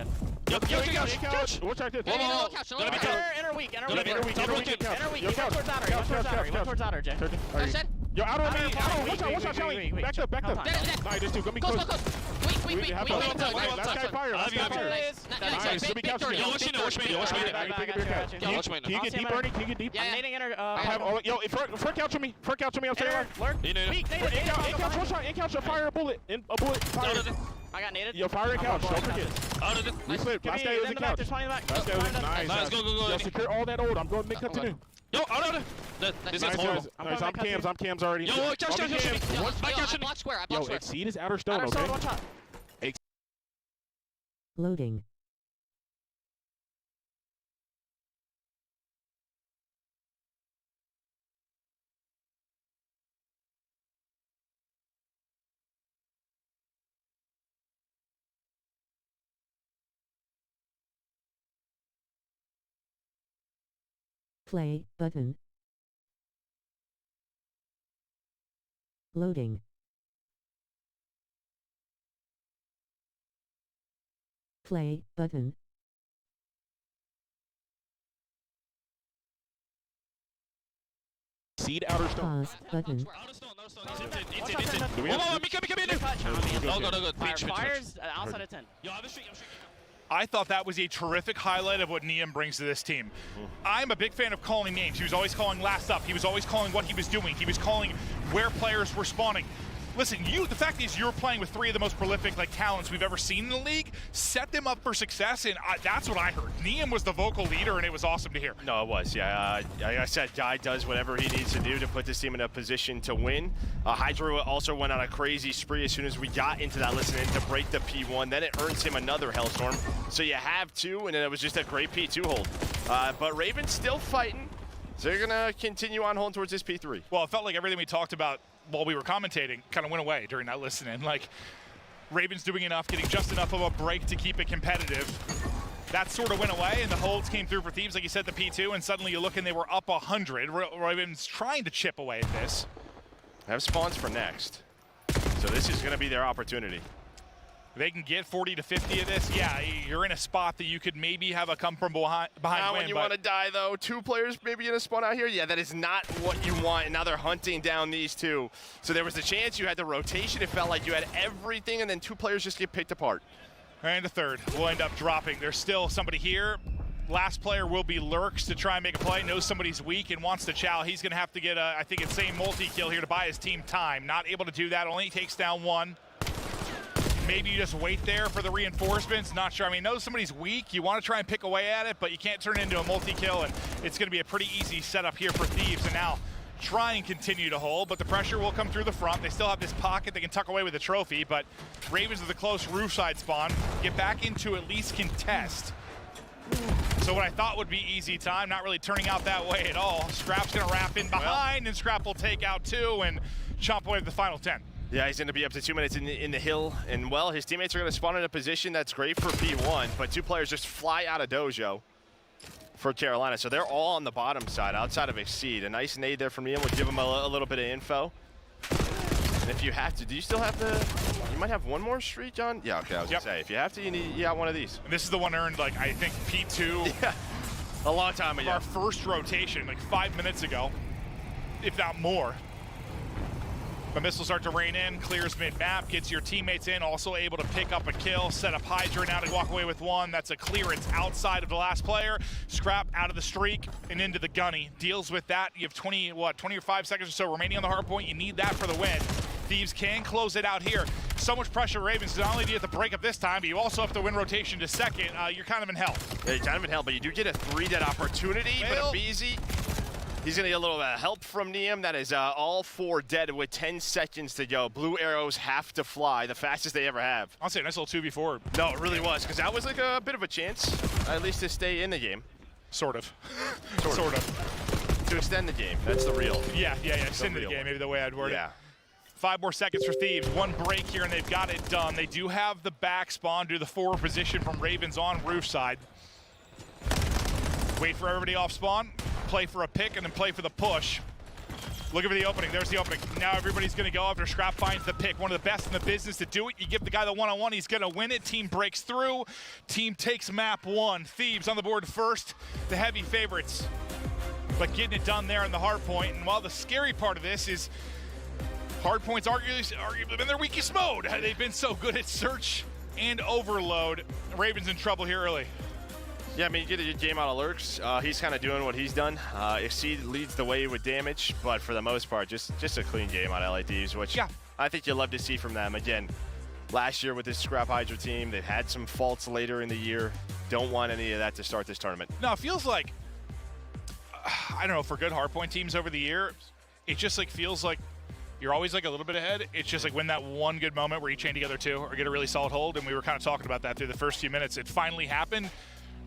Couch. Watch out. Couch. Inner weak. Towards outer, Jay. Yo, out on me. Watch out, Charlie. Back up. Nice, there's two. Go me close. Weak. Last guy fire. Nice. Let me couch you. Yo, watch me. Can you get deep, Ernie? Can you get deep? Yeah. I'm nading inner. I have all. Yo, front couch on me. I'm staying alive. Lurk. Weak. In-couch, watch out. In-couch, fire a bullet. Fire. I got naded. Yo, fire in-couch. Don't forget. We flip. Last guy was in-couch. Nice. Yo, secure all that old. I'm going to make continue. Yo, out. This is horrible. Nice, I'm cams already. Yo, couch. I block square. Yo, Exceed is outer stone, okay? Watch out. Loading. Play button. Loading. Play button. Seed outer stone. Pause button. Fires outside of 10. I thought that was a terrific highlight of what Neum brings to this team. I'm a big fan of calling names. He was always calling last up. He was always calling what he was doing. He was calling where players were spawning. Listen, the fact is you're playing with three of the most prolific talents we've ever seen in the league. Set them up for success, and that's what I heard. Neum was the vocal leader, and it was awesome to hear. No, it was, yeah. Like I said, Guy does whatever he needs to do to put this team in a position to win. Hydra also went on a crazy spree as soon as we got into that listening to break the P1. Then it earns him another Hellstorm. So you have two, and then it was just a great P2 hold. But Ravens still fighting, so they're going to continue on holding towards this P3. Well, it felt like everything we talked about while we were commentating kind of went away during that listening. Like, Ravens doing enough, getting just enough of a break to keep it competitive. That sort of went away, and the holds came through for Thieves, like you said, the P2, and suddenly you look and they were up 100. Ravens trying to chip away at this. Have spawns for next. So this is going to be their opportunity. they can get 40 to 50 of this, yeah, you're in a spot that you could maybe have a come from behind now win. When you want to die, though, 2 players maybe in a spot out here, yeah, that is not what you want. And now they're hunting down these 2. So there was a chance you had the rotation. It felt like you had everything, and then 2 players just get picked apart. And a third will end up dropping. There's still somebody here. Last player will be Lurks to try and make a play. Knows somebody's weak and wants to chow. He's going to have to get, I think, insane multi-kill here to buy his team time. Not able to do that. Only takes down 1. Maybe you just wait there for the reinforcements. Not sure. I mean, knows somebody's weak. You want to try and pick away at it, but you can't turn it into a multi-kill, and it's going to be a pretty easy setup here for Thieves. And now try and continue to hold, but the pressure will come through the front. They still have this pocket they can tuck away with the trophy, but Ravens with a close roof side spawn. Get back into at least contest. So what I thought would be easy time, not really turning out that way at all. Scrap's going to wrap in behind, and Scrap will take out 2 and chomp away with the final 10. Yeah, he's going to be up to 2 minutes in the hill, and well, his teammates are going to spawn in a position that's great for P1, but 2 players just fly out of Dojo for Carolina, so they're all on the bottom side, outside of Exceed. A nice nade there from Liam would give him a little bit of info. And if you have to, do you still have to, you might have 1 more streak, John? Yeah, okay, I was going to say, if you have to, you got 1 of these. And this is the one earned, like, I think P2. Yeah, a long time ago. Our first rotation, like 5 minutes ago, if not more. But missiles start to rain in, clears mid-map, gets your teammates in, also able to pick up a kill, set up Hydra now to walk away with 1. That's a clearance outside of the last player. Scrap out of the streak and into the gunny. Deals with that. You have 20 or 5 seconds or so remaining on the hard point. You need that for the win. Thieves can close it out here. So much pressure, Ravens. Not only do you have to break up this time, but you also have to win rotation to second. You're kind of in hell. Yeah, you're kind of in hell, but you do get a 3-dead opportunity. But Abizi, he's going to get a little help from Neum. That is all 4 dead with 10 seconds to go. Blue arrows have to fly, the fastest they ever have. I'll say a nice little 2v4. No, it really was, because that was like a bit of a chance, at least to stay in the game. Sort of. Sort of. To extend the game, that's the real. Yeah, extend the game, maybe the way I'd word it. 5 more seconds for Thieves. 1 break here, and they've got it done. They do have the back spawn to the forward position from Ravens on roof side. Wait for everybody off spawn. Play for a pick and then play for the push. Looking for the opening. There's the opening. Now everybody's going to go after Scrap finds the pick. One of the best in the business to do it. You give the guy the one-on-one, he's going to win it. Team breaks through. Team takes map 1. Thieves on the board first. The heavy favorites. But getting it done there in the hard point. And while the scary part of this is hard point's arguably been their weakest mode. They've been so good at search and overload. Ravens in trouble here early. Yeah, I mean, you get a good game out of Lurks. He's kind of doing what he's done. Exceed leads the way with damage, but for the most part, just a clean game out of LA Thieves, which I think you'll love to see from them. Again, last year with this Scrap Hydra team, they've had some faults later in the year. Don't want any of that to start this tournament. No, it feels like, I don't know, for good hardpoint teams over the year, it just like feels like you're always like a little bit ahead. It's just like when that one good moment where you chain together 2 or get a really solid hold, and we were kind of talking about that through the first few minutes. It finally happened.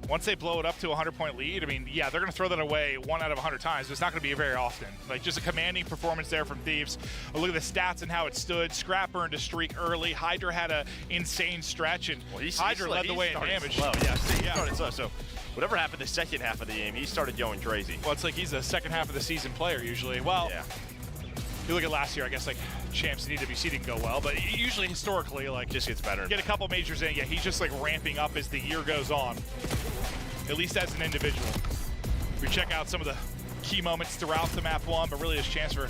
Once they blow it up to a 100-point lead, I mean, yeah, they're going to throw that away 1 out of 100 times, but it's not going to be very often. Like, just a commanding performance there from Thieves. A look at the stats and how it stood. Scrap earned a streak early. Hydra had an insane stretch, and Hydra led the way in damage. Slow. Yeah, started slow. So whatever happened the second half of the game, he started going crazy. Well, it's like he's the second half of the season player usually. Well, you look at last year, I guess, like, champs in EWC didn't go well, but usually historically, like, just gets better. Get a couple majors in, he's just like ramping up as the year goes on, at least as an individual. We check out some of the key moments throughout the map 1, but really it's a chance for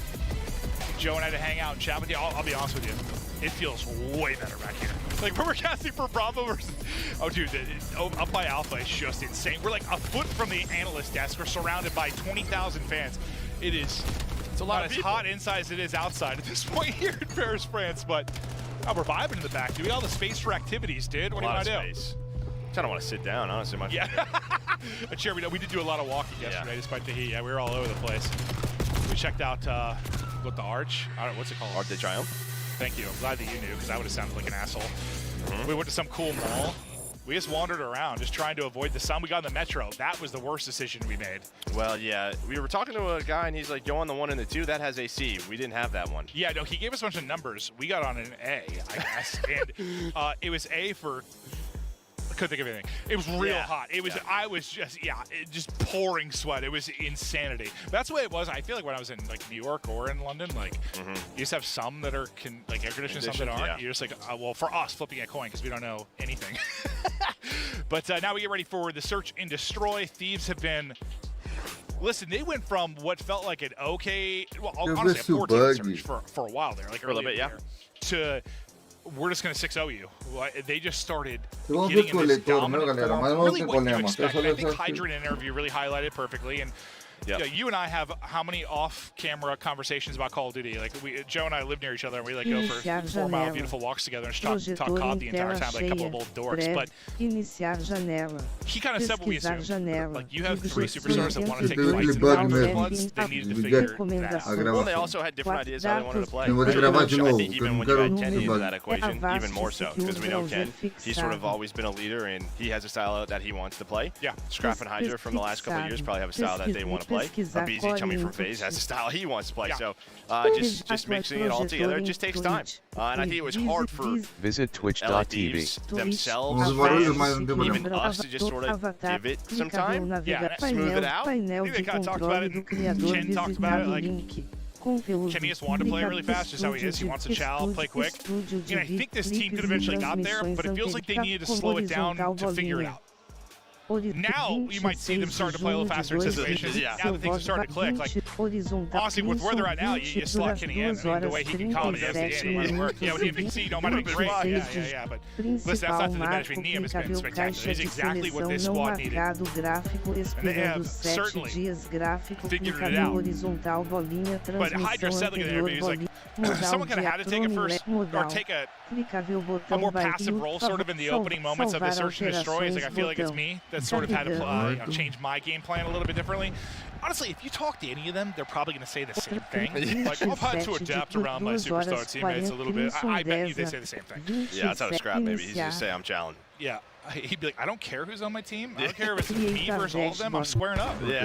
Joe and I to hang out and chat with you. I'll be honest with you, it feels way better back here. Like, when we're casting for Bravo versus, oh dude, up by Alpha is just insane. We're like a foot from the analyst desk. We're surrounded by 20,000 fans. It's a lot as hot inside as it is outside at this point here in Paris, France, but we're vibing in the back. Do we got all the space for activities, dude? What do you want to do? I kind of want to sit down, honestly. A chair, we did do a lot of walking yesterday despite the heat. Yeah, we were all over the place. We checked out, what, the Arch? I don't know, what's it called? Arc de Triomphe. Thank you. I'm glad that you knew, because I would have sounded like an asshole. We went to some cool mall. We just wandered around, just trying to avoid the sun. We got in the metro. That was the worst decision we made. Well, yeah. We were talking to a guy, and he's like, go on the 1 and the 2. That has AC. We didn't have that one. Yeah, no, he gave us a bunch of numbers. We got on an A, I guess. And it was A for couldn't think of anything. It was real hot. It was. I was just pouring sweat. It was insanity. That's the way it was. I feel like when I was in like New York or in London, like you just have some that are like air conditioned, some that aren't. Yeah. You're just like, well, for us, flipping a coin because we don't know anything. But now we get ready for the search and destroy. Thieves have been. Listen, they went from what felt like an okay, well, honestly, a 14 search for a while there, like early in the year, to we're just going to 6-0 you. They just started getting in this dominant form. Really what you expect. I think Hydra in an interview really highlighted perfectly. And you and I have how many off-camera conversations about Call of Duty? Like Joe and I live near each other, and we like go for 4-mile beautiful walks together and talk COD the entire time like a couple of old dorks. But he kind of said what we assumed. Like you have 3 superstars that want to take fights in the Bloods. They needed to figure that out. Well, they also had different ideas how they wanted to play. I think even when you add Ken into that equation, even more so, because we know Ken, he's sort of always been a leader, and he has a style that he wants to play. Yeah. Scrap and Hydra from the last couple of years probably have a style that they want to play. BZ coming from FaZe has a style he wants to play. So just mixing it all together, it just takes time. And I think it was hard for Visit Twitch.tv themselves, even us, to just sort of give it some time, smooth it out. I think they kind of talked about it. Ken talked about it like Kenny just wanted to play really fast, just how he is. He wants to chow, play quick. And I think this team could eventually got there, but it feels like they needed to slow it down to figure it out. Now you might see them start to play a little faster in situations. Now that things are starting to click. Like honestly, with where they're at now, you slot Kenny in. I mean, the way he can calm against the end. With NBC, no matter great. Yeah. But listen, that's not to diminish. Neum has been spectacular. He's exactly what this squad needed. And they have certainly figured it out. But Hydra said in the interview, he's like, someone kind of had to take it first, or take a more passive role sort of in the opening moments of the search and destroy. He's like, I feel like it's me that sort of had to change my game plan a little bit differently. Honestly, if you talk to any of them, they're probably going to say the same thing. Like, I've had to adapt around my superstar teammates a little bit. I bet you they say the same thing. Yeah, that's how to Scrap maybe. He's just say I'm challenged. Yeah. He'd be like, I don't care who's on my team. I don't care if it's me versus all of them. I'm squaring up. Yeah.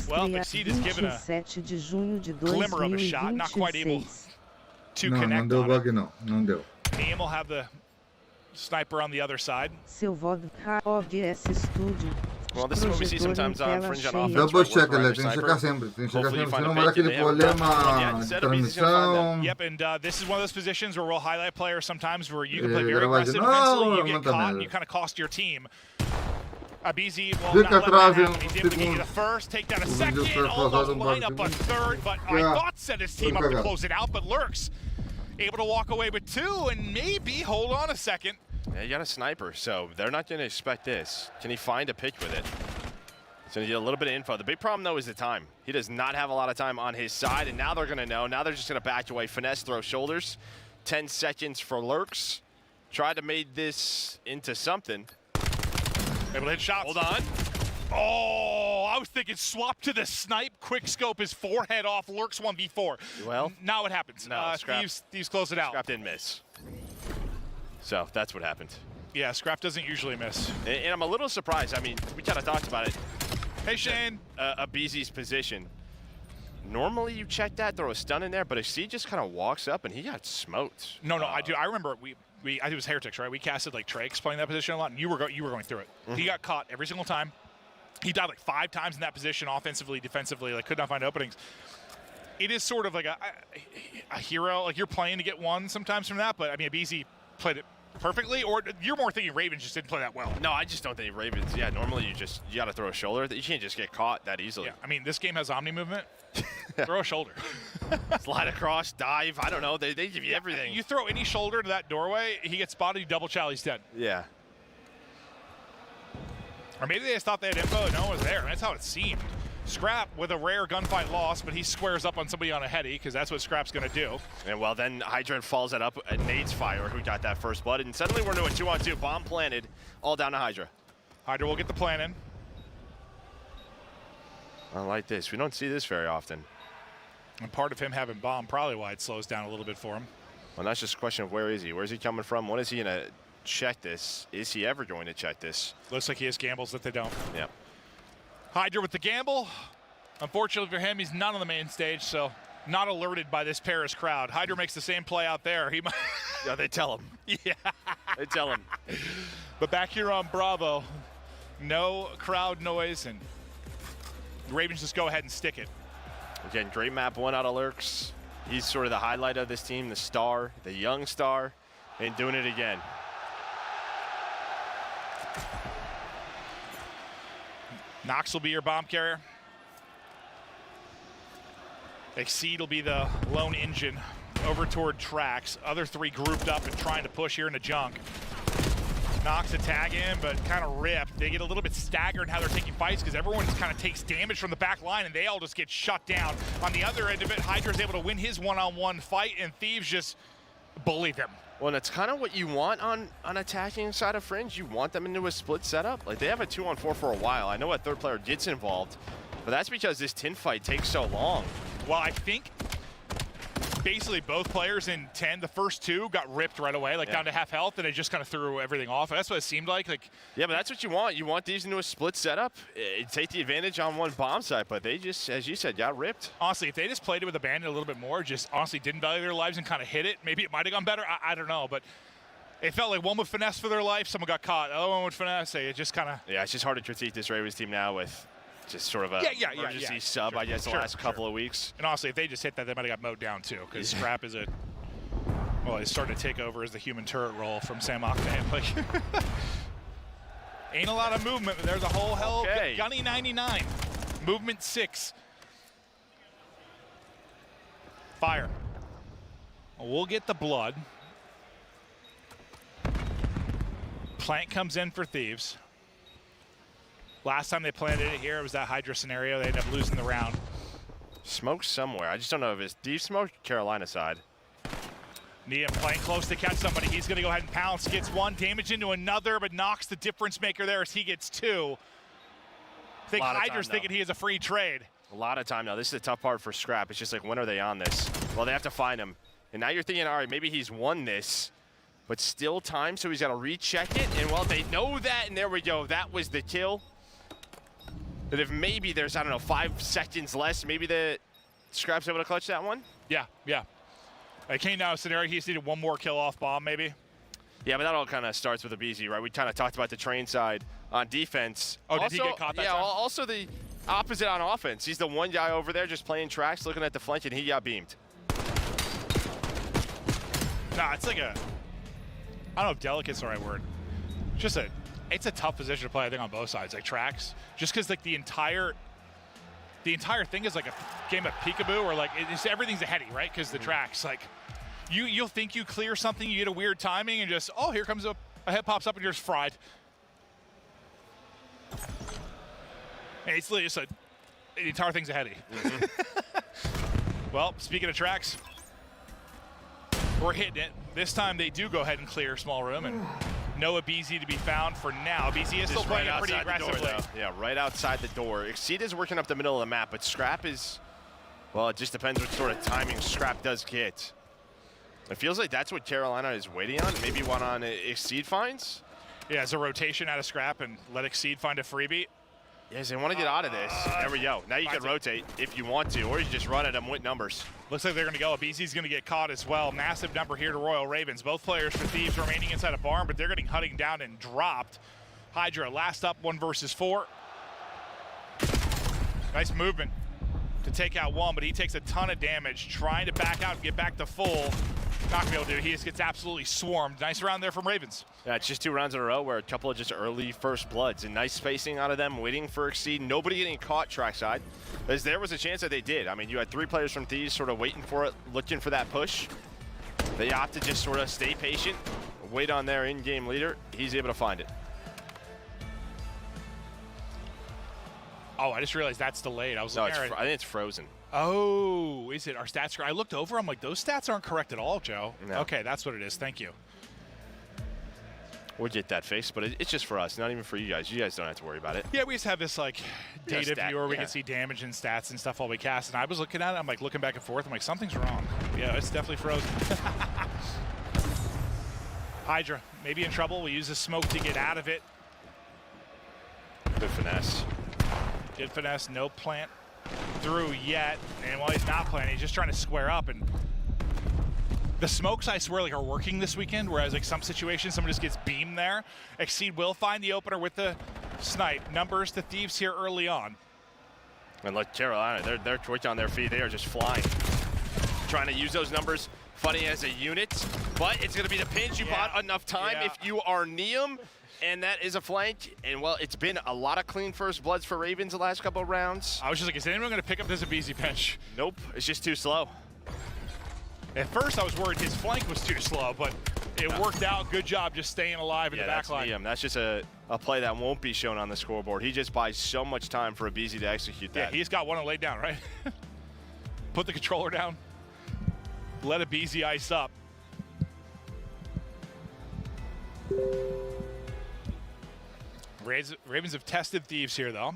Well, Exceed is given a glimmer of a shot, not quite able to connect on it. Neum will have the sniper on the other side. Well, this is what we see sometimes on Fringe on offense. Double check, tem que checar sempre. Tem que checar sempre, senão vai dar aquele problema de transmissão. Yep, and this is one of those positions where we'll highlight players sometimes where you can play very aggressive defensively, you get caught, and you kind of cost your team. BZ will not let that happen. He's able to get you the first, take down a second, almost line up a third, but I thought set his team up to close it out, but Lurks able to walk away with 2 and maybe hold on a second. Yeah, you got a sniper, so they're not going to expect this. Can he find a pick with it? He's going to get a little bit of info. The big problem, though, is the time. He does not have a lot of time on his side, and now they're going to know. Now they're just going to back away. Finesse, throw shoulders. 10 seconds for Lurks. Tried to make this into something. Able to hit shots. Hold on. Oh, I was thinking swap to the snipe. Quick scope his forehead off. Lurks 1v4. Well, now what happens? No, Thieves close it out. Scrap didn't miss. So that's what happened. Yeah, Scrap doesn't usually miss. And I'm a little surprised. I mean, we kind of talked about it. Hey, Shane. Abizi's position. Normally you check that, throw a stun in there, but Exceed just kind of walks up and he got smoked. No, I do. I remember I think it was Heretics, right? We casted like Trakes playing that position a lot, and you were going through it. He got caught every single time. He died like 5 times in that position, offensively, defensively, like could not find openings. It is sort of like a hero. Like you're playing to get one sometimes from that, but I mean, Abizi played it perfectly, or you're more thinking Ravens just didn't play that well? No, I just don't think Ravens. Yeah, normally you got to throw a shoulder. You can't just get caught that easily. Yeah, I mean, this game has omni movement. Throw a shoulder. Slide across, dive. I don't know. They give you everything. You throw any shoulder to that doorway, he gets spotted, you double chow, he's dead. Yeah. Or maybe they just thought they had info and no one was there. That's how it seemed. Scrap with a rare gunfight loss, but he squares up on somebody on a heady because that's what Scrap's going to do. And well, then Hydra follows that up at Nade's fire, who got that first blood, and suddenly we're doing 2-on-2. Bomb planted, all down to Hydra. Hydra will get the plan in. I like this. We don't see this very often. And part of him having bomb, probably why it slows down a little bit for him. Well, that's just a question of where is he? Where's he coming from? When is he going to check this? Is he ever going to check this? Looks like he has gambles that they don't. Yeah. Hydra with the gamble. Unfortunately for him, he's not on the main stage, so not alerted by this Paris crowd. Hydra makes the same play out there. He might Yeah, they tell him. Yeah. They tell him. But back here on Bravo, no crowd noise, and the Ravens just go ahead and stick it. Again, great map, 1 out of Lurks. He's sort of the highlight of this team, the star, the young star, and doing it again. Knox will be your bomb carrier. Exceed will be the lone engine over toward Trax. Other 3 grouped up and trying to push here into junk. Knox to tag in, but kind of ripped. They get a little bit staggered in how they're taking fights because everyone just kind of takes damage from the back line and they all just get shut down. On the other end of it, Hydra's able to win his one-on-one fight and Thieves just bully them. Well, and it's kind of what you want on attacking side of Fringe. You want them into a split setup. Like, they have a 2-on-4 for a while. I know a third player gets involved, but that's because this tin fight takes so long. Well, I think basically both players in 10, the first 2 got ripped right away, like down to half health, and they just kind of threw everything off. That's what it seemed like. Yeah, but that's what you want. You want these into a split setup. Take the advantage on one bomb site, but they just, as you said, got ripped. Honestly, if they just played it with Abandon a little bit more, just honestly didn't value their lives and kind of hit it, maybe it might have gone better. I don't know, but it felt like one would finesse for their life, someone got caught, the other one would finesse. It just kind of... Yeah, it's just hard to critique this Ravens team now with just sort of a emergency sub, I guess, the last couple of weeks. And honestly, if they just hit that, they might have got mowed down too, because Scrap is he's starting to take over as the human turret role from Sam Octane. Like, ain't a lot of movement, but there's a whole hell of Gunny 99. Movement 6. Fire. We'll get the blood. Plant comes in for Thieves. Last time they planted it here, it was that Hydra scenario. They ended up losing the round. Smoke somewhere. I just don't know if it's deep smoke, Carolina side. Neum playing close to catch somebody. He's going to go ahead and pounce. Gets 1, damage into another, but knocks the difference maker there as he gets 2. I think Hydra's thinking he is a free trade. A lot of time now. This is the tough part for Scrap. It's just like, when are they on this? Well, they have to find him. And now you're thinking, all right, maybe he's won this, but still time, so he's got to recheck it. And well, they know that, and there we go. That was the kill. But if maybe there's, I don't know, 5 seconds less, maybe the Scrap's able to clutch that one? Yeah. It came down to a scenario, he just needed 1 more kill off bomb, maybe. Yeah, but that all kind of starts with a BZ, right? We kind of talked about the train side on defense. Oh, did he get caught that time? Also the opposite on offense. He's the one guy over there just playing tracks, looking at the flank, and he got beamed. Nah, it's like I don't know if delicate's the right word. It's a tough position to play, I think, on both sides, like tracks. Just because like the entire thing is like a game of peekaboo, or like everything's a heady, right? Because the tracks, like you'll think you clear something, you get a weird timing, and just here comes a head pops up and you're just fried. And it's literally just the entire thing's a heady. Well, speaking of tracks, we're hitting it. This time they do go ahead and clear small room, and no BZ to be found for now. BZ is still playing it pretty aggressively. Yeah, right outside the door. Exceed is working up the middle of the map, but Scrap is, well, it just depends what sort of timing Scrap does get. It feels like that's what Carolina is waiting on. Maybe what on Exceed finds? Yeah, it's a rotation out of Scrap and let Exceed find a freebie. Yes, they want to get out of this. There we go. Now you can rotate if you want to, or you just run at them with numbers. Looks like they're going to go. BZ's going to get caught as well. Massive number here to Royal Ravens. Both players for Thieves remaining inside a barn, but they're getting hunting down and dropped. Hydra last up, 1 versus 4. Nice movement to take out 1, but he takes a ton of damage trying to back out and get back to full. Not gonna be able to do it. He just gets absolutely swarmed. Nice round there from Ravens. Yeah, it's just 2 rounds in a row where a couple of just early first bloods and nice spacing out of them, waiting for Exceed. Nobody getting caught trackside, as there was a chance that they did. I mean, you had 3 players from Thieves sort of waiting for it, looking for that push. They opt to just sort of stay patient, wait on their in-game leader. He's able to find it. Oh, I just realized that's delayed. I was I think it's frozen. Oh, is it? Our stats? I looked over. I'm like, those stats aren't correct at all, Joe. No. Okay, that's what it is. Thank you. We'll get that fixed, but it's just for us, not even for you guys. You guys don't have to worry about it. Yeah, we just have this like data view where we can see damage and stats and stuff while we cast. And I was looking at it. I'm like looking back and forth. I'm like, something's wrong. Yeah, it's definitely frozen. Hydra, maybe in trouble. We use the smoke to get out of it. Good finesse. Good finesse. No plant through yet, and while he's not playing, he's just trying to square up, and The smokes, I swear, like are working this weekend, whereas like some situations, someone just gets beamed there. Exceed will find the opener with the snipe. Numbers to Thieves here early on. And look, Carolina, they're quick on their feet. They are just flying. Trying to use those numbers, fighting as a unit. But it's going to be the pinch. You bought enough time if you are Neum. And that is a flank. And, well, it's been a lot of clean first bloods for Ravens the last couple of rounds. I was just like, is anyone going to pick up this Abizi bench? Nope. It's just too slow. At first, I was worried his flank was too slow, but it worked out. Good job just staying alive in the back line. That's just a play that won't be shown on the scoreboard. He just buys so much time for Abizi to execute that. Yeah, he's got one to lay down, right? Put the controller down. Let Abizi ice up. Ravens have tested Thieves here, though.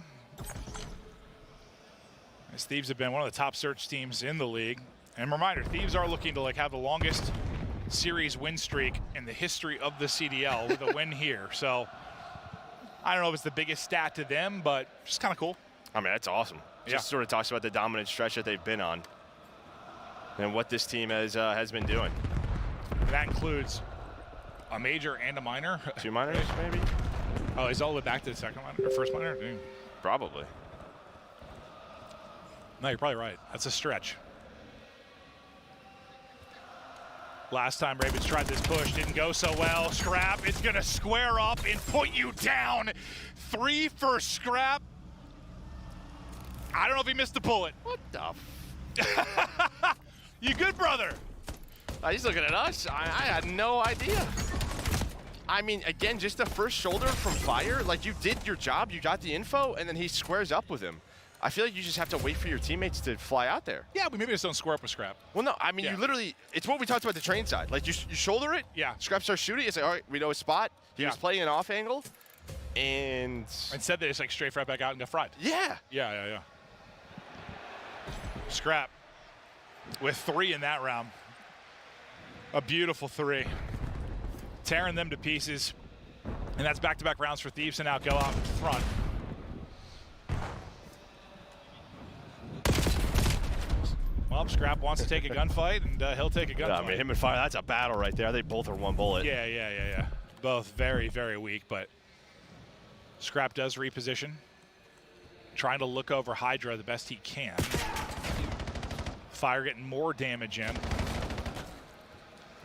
As Thieves have been one of the top search teams in the league. And reminder, Thieves are looking to have the longest series win streak in the history of the CDL with a win here. So I don't know if it's the biggest stat to them, but just kind of cool. I mean, that's awesome. Just sort of talks about the dominant stretch that they've been on and what this team has been doing. That includes a major and a minor. 2 minors, maybe? Oh, he's all the way back to the second minor, or first minor? Probably. No, you're probably right. That's a stretch. Last time Ravens tried this push, didn't go so well. Scrap is going to square up and put you down. 3 for Scrap. I don't know if he missed the bullet. What the You good, brother? He's looking at us. I had no idea. I mean, again, just the first shoulder from Fire. Like, you did your job. You got the info, and then he squares up with him. I feel like you just have to wait for your teammates to fly out there. Yeah, but maybe just don't square up with Scrap. Well, no, I mean, you literally, it's what we talked about the train side. Like, you shoulder it, Scrap starts shooting, it's like, all right, we know his spot. He was playing an off angle, and... Instead, they just like straight right back out and got fried. Yeah. Yeah. Scrap with 3 in that round. A beautiful 3. Tearing them to pieces. And that's back-to-back rounds for Thieves to now go out in front. Well, Scrap wants to take a gunfight, and he'll take a gunfight. Yeah, I mean, him and Fire, that's a battle right there. They both are 1 bullet. Yeah. Both very, very weak, but Scrap does reposition. Trying to look over Hydra the best he can. Fire getting more damage in.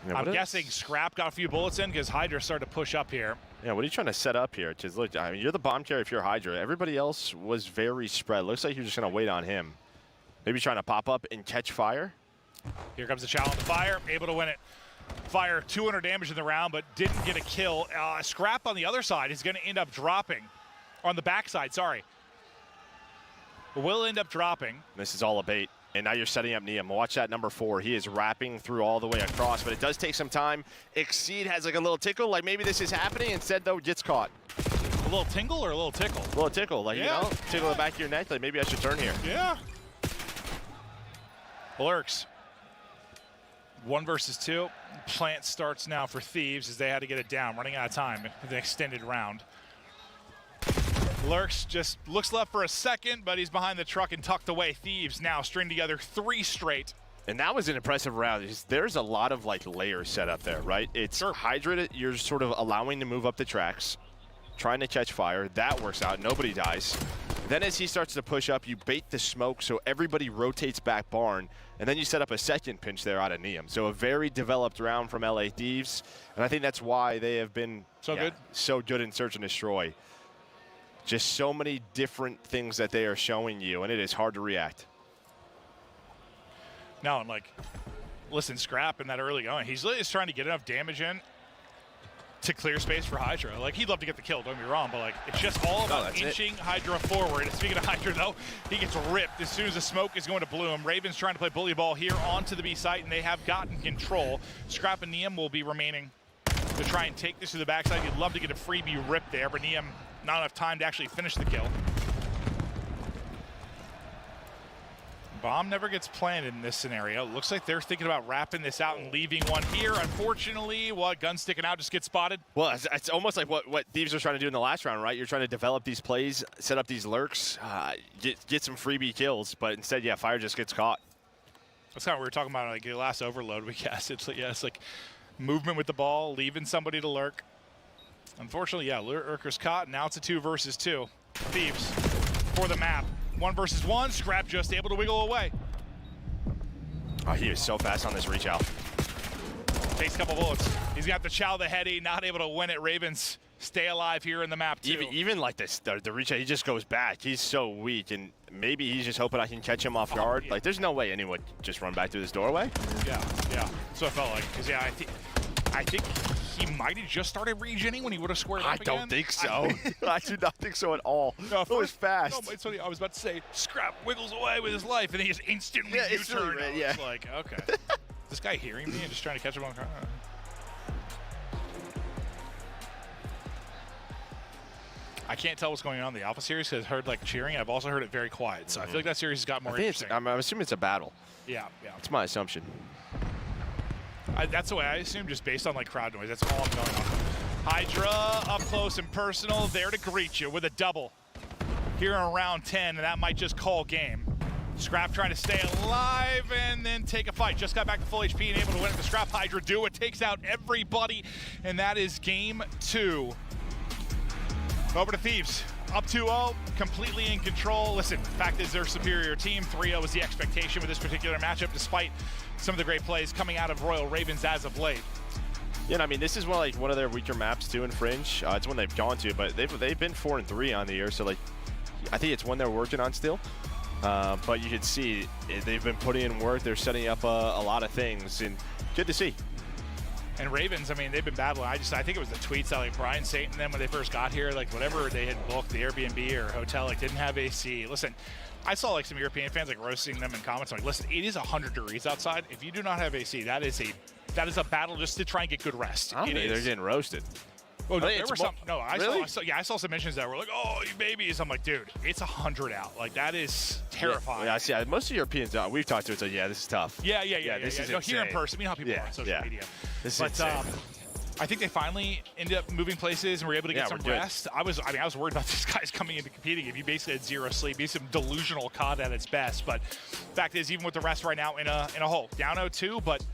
Yeah, I'm guessing Scrap got a few bullets in because Hydra started to push up here. Yeah, what are you trying to set up here? Because look, I mean, you're the bomb carrier if you're Hydra. Everybody else was very spread. Looks like you're just going to wait on him. Maybe trying to pop up and catch Fire. Here comes the challenge. Fire, able to win it. Fire, 200 damage in the round, but didn't get a kill. Scrap on the other side is going to end up dropping. On the backside, sorry. Will end up dropping. This is all a bait. And now you're setting up Neum. Watch that number 4. He is wrapping through all the way across, but it does take some time. Exceed has like a little tickle, like maybe this is happening. Instead, though, gets caught. A little tingle or a little tickle? A little tickle, like, you know, tickle the back of your neck. Like, maybe I should turn here. Yeah. Lurks. 1 versus 2. Plant starts now for Thieves as they had to get it down, running out of time with an extended round. Lurks just looks left for a second, but he's behind the truck and tucked away. Thieves now string together 3 straight. And that was an impressive round. There's a lot of like layers set up there, right? It's Hydra, you're sort of allowing to move up the tracks, trying to catch Fire. That works out, nobody dies. Then as he starts to push up, you bait the smoke so everybody rotates back barn, and then you set up a second pinch there out of Neum. So a very developed round from LA Thieves, and I think that's why they have been so good in Search and Destroy. Just so many different things that they are showing you, and it is hard to react. No, and like, listen, Scrap in that early going, he's just trying to get enough damage in to clear space for Hydra. Like, he'd love to get the kill, don't get me wrong, but like, it's just all about inching Hydra forward. And speaking of Hydra, though, he gets ripped as soon as the smoke is going to bloom. Ravens trying to play bully ball here onto the B site, and they have gotten control. Scrap and Neum will be remaining to try and take this to the backside. You'd love to get a freebie rip there, but Neum not enough time to actually finish the kill. Bomb never gets planted in this scenario. Looks like they're thinking about wrapping this out and leaving one here. Unfortunately, gun sticking out just gets spotted. Well, it's almost like what Thieves are trying to do in the last round, right? You're trying to develop these plays, set up these lurks, get some freebie kills, but instead, Fire just gets caught. That's kind of what we were talking about, like the last overload we cast. It's like, yeah, it's like movement with the ball, leaving somebody to lurk. Unfortunately, yeah, Lurker's caught. Now it's a 2 versus 2. Thieves for the map. 1 versus 1. Scrap just able to wiggle away. Oh, he is so fast on this reach out. Takes a couple bullets. He's got the chow the heady, not able to win it. Ravens stay alive here in the map too. Even like this, the reach out, he just goes back. He's so weak, and maybe he's just hoping I can catch him off guard. Yeah. Like, there's no way anyone would just run back through this doorway. Yeah. That's what I felt like. Because yeah, I think he might have just started regenning when he would have squared up again. I don't think so. I do not think so at all. No, it was fast. No, it's funny. I was about to say, Scrap wiggles away with his life, and then he just instantly U-turned. Yeah. It's like, okay. Is this guy hearing me and just trying to catch him on camera? I can't tell what's going on in the Alpha series because I heard like cheering. I've also heard it very quiet. So I feel like that series has got more interesting. I'm assuming it's a battle. Yeah. That's my assumption. That's the way I assume, just based on like crowd noise. That's all I'm going on. Hydra up close and personal, there to greet you with a double here in round 10, and that might just call game. Scrap trying to stay alive and then take a fight. Just got back to full HP and able to win it. The Scrap Hydra do it, takes out everybody, and that is game 2. Over to Thieves. Up 2-0, completely in control. Listen, the fact is they're a superior team. 3-0 was the expectation with this particular matchup, despite some of the great plays coming out of Royal Ravens as of late. Yeah, I mean, this is one of their weaker maps too in Fringe. It's one they've gone to, but they've been 4-3 on the year, so like I think it's one they're working on still. But you can see they've been putting in work. They're setting up a lot of things, and good to see. And Ravens, I mean, they've been battling. I think it was the tweets that like Brian Saint and them when they first got here, like whatever they had booked, the Airbnb or hotel, like didn't have AC. Listen, I saw like some European fans like roasting them in comments. I'm like, listen, it is 100 degrees outside. If you do not have AC, that is a battle just to try and get good rest. I don't think they're getting roasted. Well, no, there were some. No, I saw some mentions that were like, "Oh, you babies." I'm like, dude, it's 100 out. Like that is terrifying. Yeah, I see. Most of Europeans we've talked to, it's like, yeah, this is tough. Yeah. This is insane. Here in person, you know how people are on social media. This is insane. I think they finally ended up moving places and were able to get some rest. I was worried about these guys coming into competing. If you basically had 0 sleep, be some delusional COD at its best. But fact is, even with the rest right now in a hole, down 0-2. But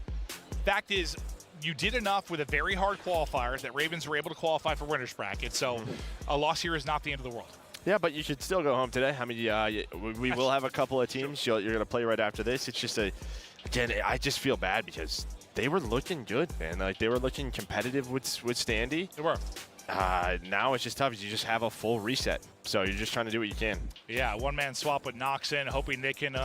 fact is, you did enough with a very hard qualifier that Ravens were able to qualify for winners bracket. So a loss here is not the end of the world. Yeah, but you should still go home today. I mean, we will have a couple of teams you're going to play right after this. It's just again, I just feel bad because they were looking good, man. Like they were looking competitive with Standy. They were. Now it's just tough. You just have a full reset. So you're just trying to do what you can. Yeah, one-man swap with Noxon, hoping they can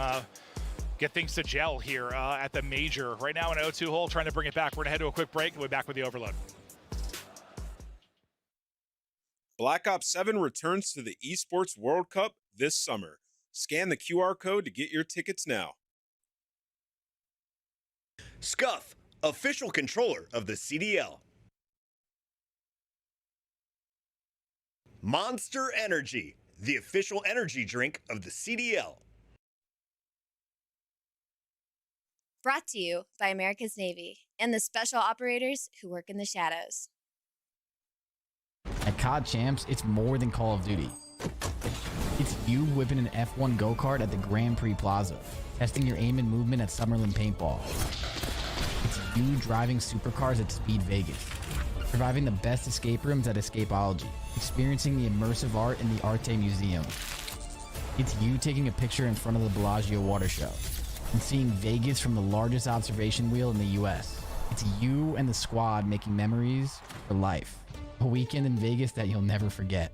get things to gel here at the major. Right now in 0-2 hole, trying to bring it back. We're going to head to a quick break and we'll be back with the overload. Black Ops 7 returns to the Esports World Cup this summer. Scan the QR code to get your tickets now. Scuff, official controller of the CDL. Monster Energy, the official energy drink of the CDL. Brought to you by America's Navy and the special operators who work in the shadows. At COD Champs, it's more than Call of Duty. It's you whipping an F1 go-kart at the Grand Prix Plaza, testing your aim and movement at Summerlin Paintball. It's you driving supercars at Speed Vegas, surviving the best escape rooms at Escapology, experiencing the immersive art in the Arte Museum. It's you taking a picture in front of the Bellagio Water Show and seeing Vegas from the largest observation wheel in the US. It's you and the squad making memories for life. A weekend in Vegas that you'll never forget.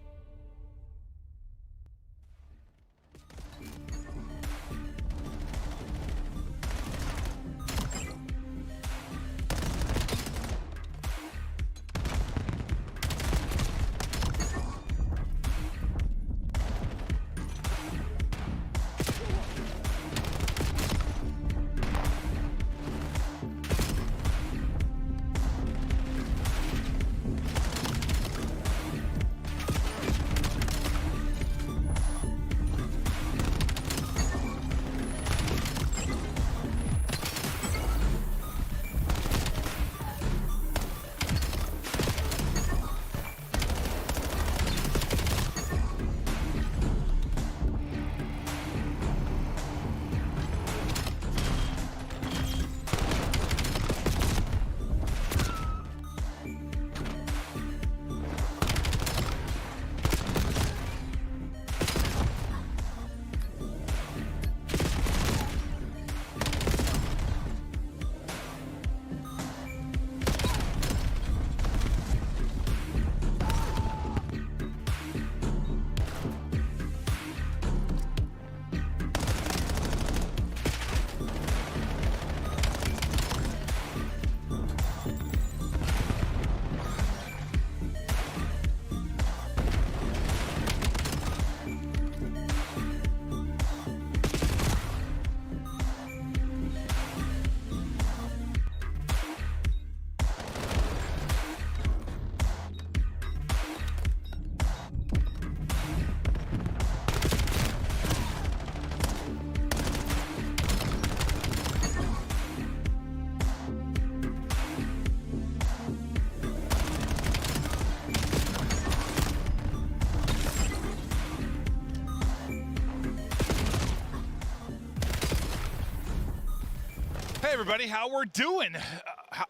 everybody, how we're doing?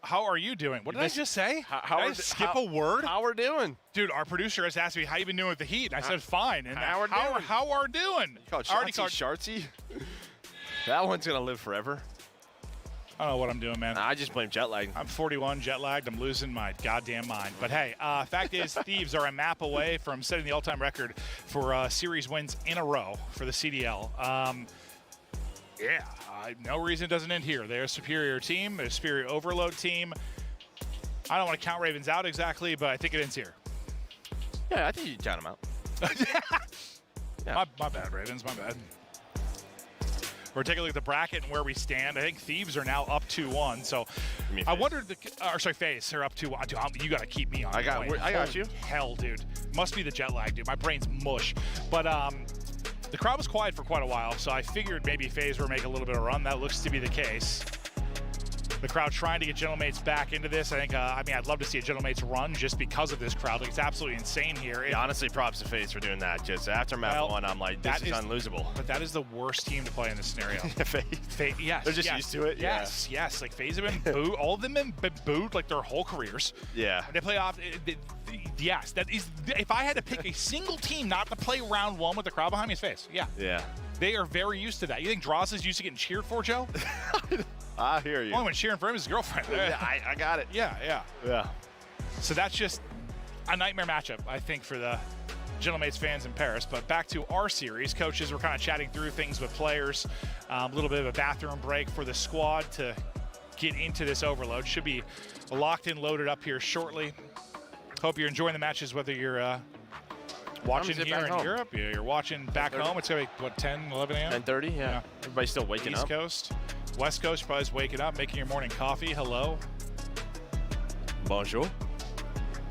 How are you doing? What did I just say? Did I skip a word? How we're doing? Dude, our producer has asked me, how you been doing with the Heat? And I said, fine. And how are doing? You called Shartsy? That one's going to live forever. I don't know what I'm doing, man. I just blame jet lag. I'm 41, jet lagged. I'm losing my goddamn mind. But hey, fact is, Thieves are a map away from setting the all-time record for series wins in a row for the CDL. No reason it doesn't end here. They're a superior team, a superior overload team. I don't want to count Ravens out exactly, but I think it ends here. Yeah, I think you count them out. Yeah. My bad, Ravens, my bad. We're taking a look at the bracket and where we stand. I think Thieves are now up 2-1. So I wondered, FaZe are up 2-1. Dude, you got to keep me on. I got you. Hell, dude. Must be the jet lag, dude. My brain's mush. But the crowd was quiet for quite a while, so I figured maybe FaZe were making a little bit of a run. That looks to be the case. The crowd trying to get Gentlemates back into this. I think, I'd love to see a Gentlemates run just because of this crowd. Like, it's absolutely insane here. Yeah, honestly, props to FaZe for doing that. Just after map 1, I'm like, this is unlosable. But that is the worst team to play in this scenario. FaZe, yes. They're just used to it? Yes, yes. Like, FaZe have been booed. All of them have been booed, like, their whole careers. Yeah. When they play off, yes. That is, if I had to pick a single team not to play round 1 with the crowd behind me, it's FaZe. Yeah. Yeah. They are very used to that. You think Dross is used to getting cheered for, Joe? I hear you. Only when cheering for him is his girlfriend. Yeah, I got it. Yeah. So that's just a nightmare matchup, I think, for the Gentlemates fans in Paris. But back to our series. Coaches were kind of chatting through things with players. A little bit of a bathroom break for the squad to get into this overload. Should be locked and loaded up here shortly. Hope you're enjoying the matches, whether you're watching here in Europe, you're watching back home. It's going to be, what, 10, 11 a.m.? 10:30, yeah. Everybody's still waking up. East Coast. West Coast probably is waking up, making your morning coffee. Hello. Bonjour.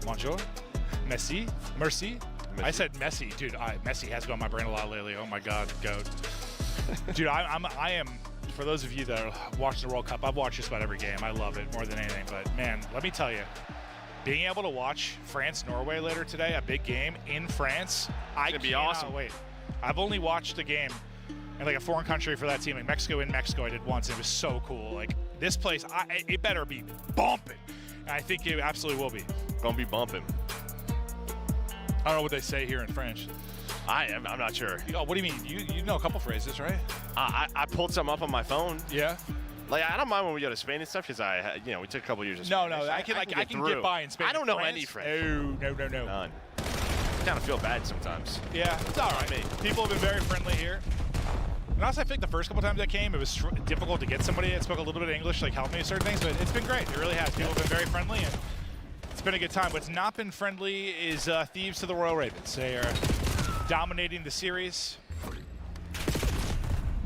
Bonjour. Merci. Merci. I said Messi. Dude, Messi has been on my brain a lot lately. Oh, my God. Goat. Dude, I am, for those of you that are watching the World Cup, I've watched just about every game. I love it more than anything. But, man, let me tell you, being able to watch France-Norway later today, a big game in France, it's be awesome. Wait. I've only watched a game in like a foreign country for that team. Like Mexico I did once. It was so cool. Like this place, it better be bumping. And I think it absolutely will be. Gonna be bumping. I don't know what they say here in French. I'm not sure. Oh, what do you mean? You know a couple phrases, right? I pulled some up on my phone. Yeah. Like, I don't mind when we go to Spain and stuff because we took a couple years of Spanish. No, I can get by in Spain. I don't know any French. No. None. I kind of feel bad sometimes. Yeah, it's all right. People have been very friendly here. And also, I think the first couple times I came, it was difficult to get somebody that spoke a little bit of English, like help me with certain things, but it's been great. It really has. People have been very friendly, and it's been a good time. What's not been friendly is Thieves to the Royal Ravens. They are dominating the series.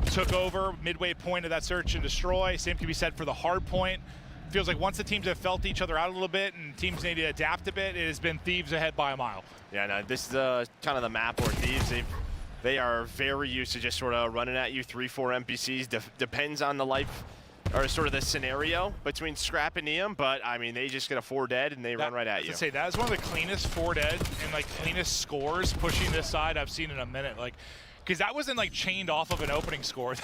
Took over midway point of that search and destroy. Same can be said for the hard point. Feels like once the teams have felt each other out a little bit and teams need to adapt a bit, it has been Thieves ahead by a mile. Yeah, no, this is kind of the map where Thieves, they are very used to just sort of running at you 3-4 NPCs. Depends on the life or sort of the scenario between Scrap and Neum, but I mean, they just get a 4 dead and they run right at you. I'd say that is one of the cleanest 4 dead and like cleanest scores pushing this side I've seen in a minute. Like, because that wasn't like chained off of an opening score.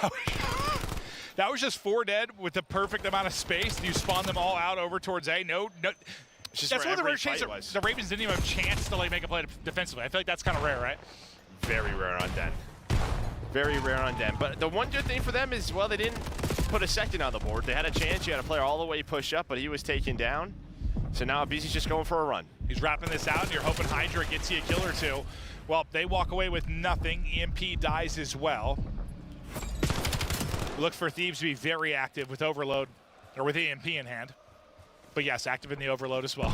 That was just 4 dead with the perfect amount of space. You spawn them all out over towards A. No. That's one of the rare chances. The Ravens didn't even have a chance to like make a play defensively. I feel like that's kind of rare, right? Very rare on Den. Very rare on Den. But the one good thing for them is, well, they didn't put a second on the board. They had a chance. You had a player all the way push up, but he was taken down. So now Abizi's just going for a run. He's wrapping this out, and you're hoping Hydra gets you a kill or two. Well, they walk away with nothing. EMP dies as well. Look for Thieves to be very active with Overload, or with EMP in hand. But yes, active in the Overload as well.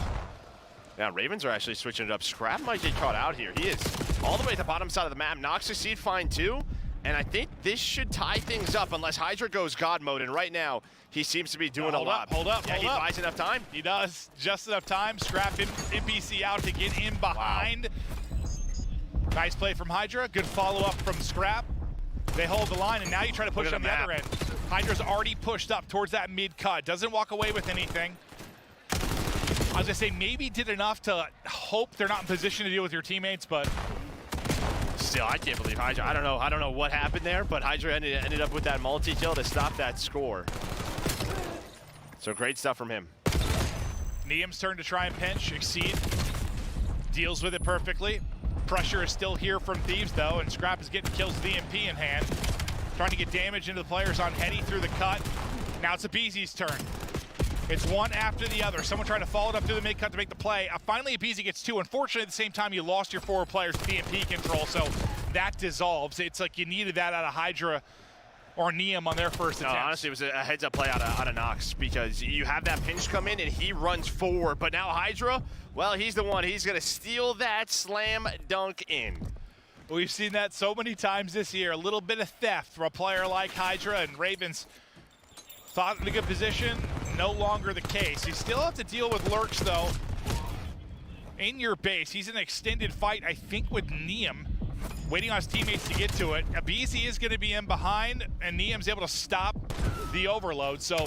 Yeah, Ravens are actually switching it up. Scrap might get caught out here. He is all the way at the bottom side of the map. Knocks the seed fine too. And I think this should tie things up unless Hydra goes God mode. And right now, he seems to be doing a lot. Hold up. He buys enough time. He does. Just enough time. Scrap NPC out to get in behind. Wow. Nice play from Hydra. Good follow-up from Scrap. They hold the line, and now you try to push on the other end. Hydra's already pushed up towards that mid-cut. Doesn't walk away with anything. I was going to say, maybe did enough to hope they're not in position to deal with your teammates, but... Still, I can't believe Hydra. I don't know what happened there, but Hydra ended up with that multi-kill to stop that score. So great stuff from him. Niam's turn to try and pinch. Exceed deals with it perfectly. Pressure is still here from Thieves, though, and Scrap is getting kills with EMP in hand. Trying to get damage into the players on Henny through the cut. Now it's aBeZy's turn. It's one after the other. Someone trying to follow it up through the mid-cut to make the play. Finally, aBeZy gets two. Unfortunately, at the same time, you lost your 4 players with EMP control, so that dissolves. It's like you needed that out of Hydra or Niam on their first attempt. Honestly, it was a heads-up play out of Nox because you have that pinch come in and he runs forward. But now Hydra, well, he's the one. He's going to steal that slam dunk in. We've seen that so many times this year. A little bit of theft from a player like Hydra, and Ravens thought in a good position. No longer the case. You still have to deal with Lurks, though, in your base. He's in an extended fight, I think, with Niam, waiting on his teammates to get to it. aBeZy is going to be in behind, and Niam's able to stop the overload. So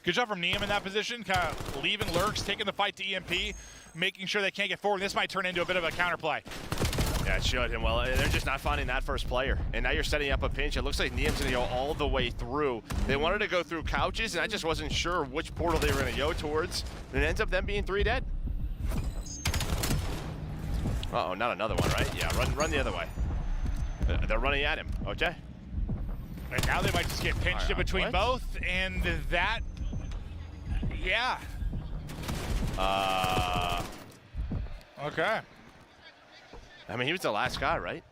good job from Niam in that position, kind of leaving Lurks, taking the fight to EMP, making sure they can't get forward. This might turn into a bit of a counterplay. Yeah, it showed him. Well, they're just not finding that first player. And now you're setting up a pinch. It looks like Niam's going to go all the way through. They wanted to go through couches, and I just wasn't sure which portal they were going to go towards. And it ends up them being 3 dead. Uh-oh, not another one, right? Yeah, run the other way. They're running at him. Okay. And now they might just get pinched in between both, and that, yeah. Okay. I mean, he was the last guy, right?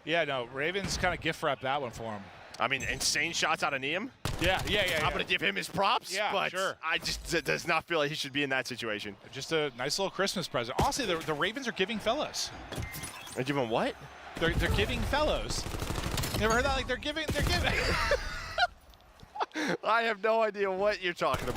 Yeah, no, Ravens kind of gift wrap that one for him. I mean, insane shots out of Niam. Yeah. I'm going to give him his props, yeah, but sure. I just does not feel like he should be in that situation. Just a nice little Christmas present. Honestly, the Ravens are giving fellows. They're giving what? They're giving fellows. Never heard that? Like, they're giving. I have no idea what you're talking about.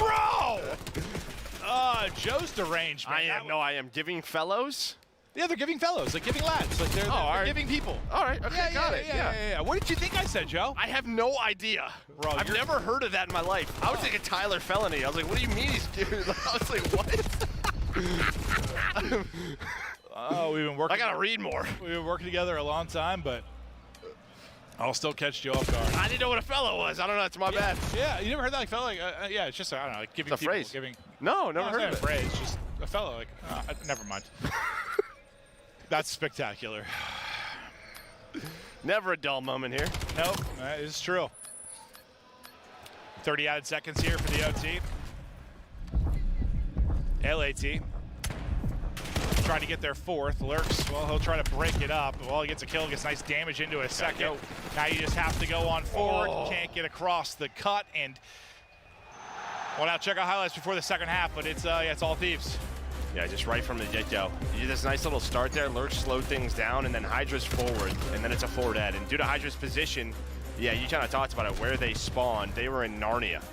Bro! Joe's deranged, man. I am giving fellows? Yeah, they're giving fellows, like giving lads, like they're giving people. All right, okay, got it. Yeah. What did you think I said, Joe? I have no idea. Bro, I've never heard of that in my life. I was thinking Tyler Felony. I was like, what do you mean he's giving? I was like, what? Oh, we've been working. I gotta read more. We've been working together a long time, but I'll still catch Joe off guard. I didn't know what a fellow was. I don't know. It's my bad. Yeah, you never heard that like fellow? Like, yeah, it's just I don't know, like giving it's a people, phrase. Giving. No, never heard of it. Phrase, just a fellow. Like, never mind. That's spectacular. Never a dull moment here. Nope, that is true. 30 added seconds here for the OT. LAT. Trying to get their 4th. Lurks, well, he'll try to break it up. Well, he gets a kill, gets nice damage into a second. Now you just have to go on forward. Can't get across the cut. And, well, now check out highlights before the second half, but it's all Thieves. Yeah, just right from the get-go. You get this nice little start there. Lurks slowed things down, and then Hydra's forward, and then it's a forward ed. And due to Hydra's position, yeah, you kind of talked about it, where they spawned. They were in Narnia.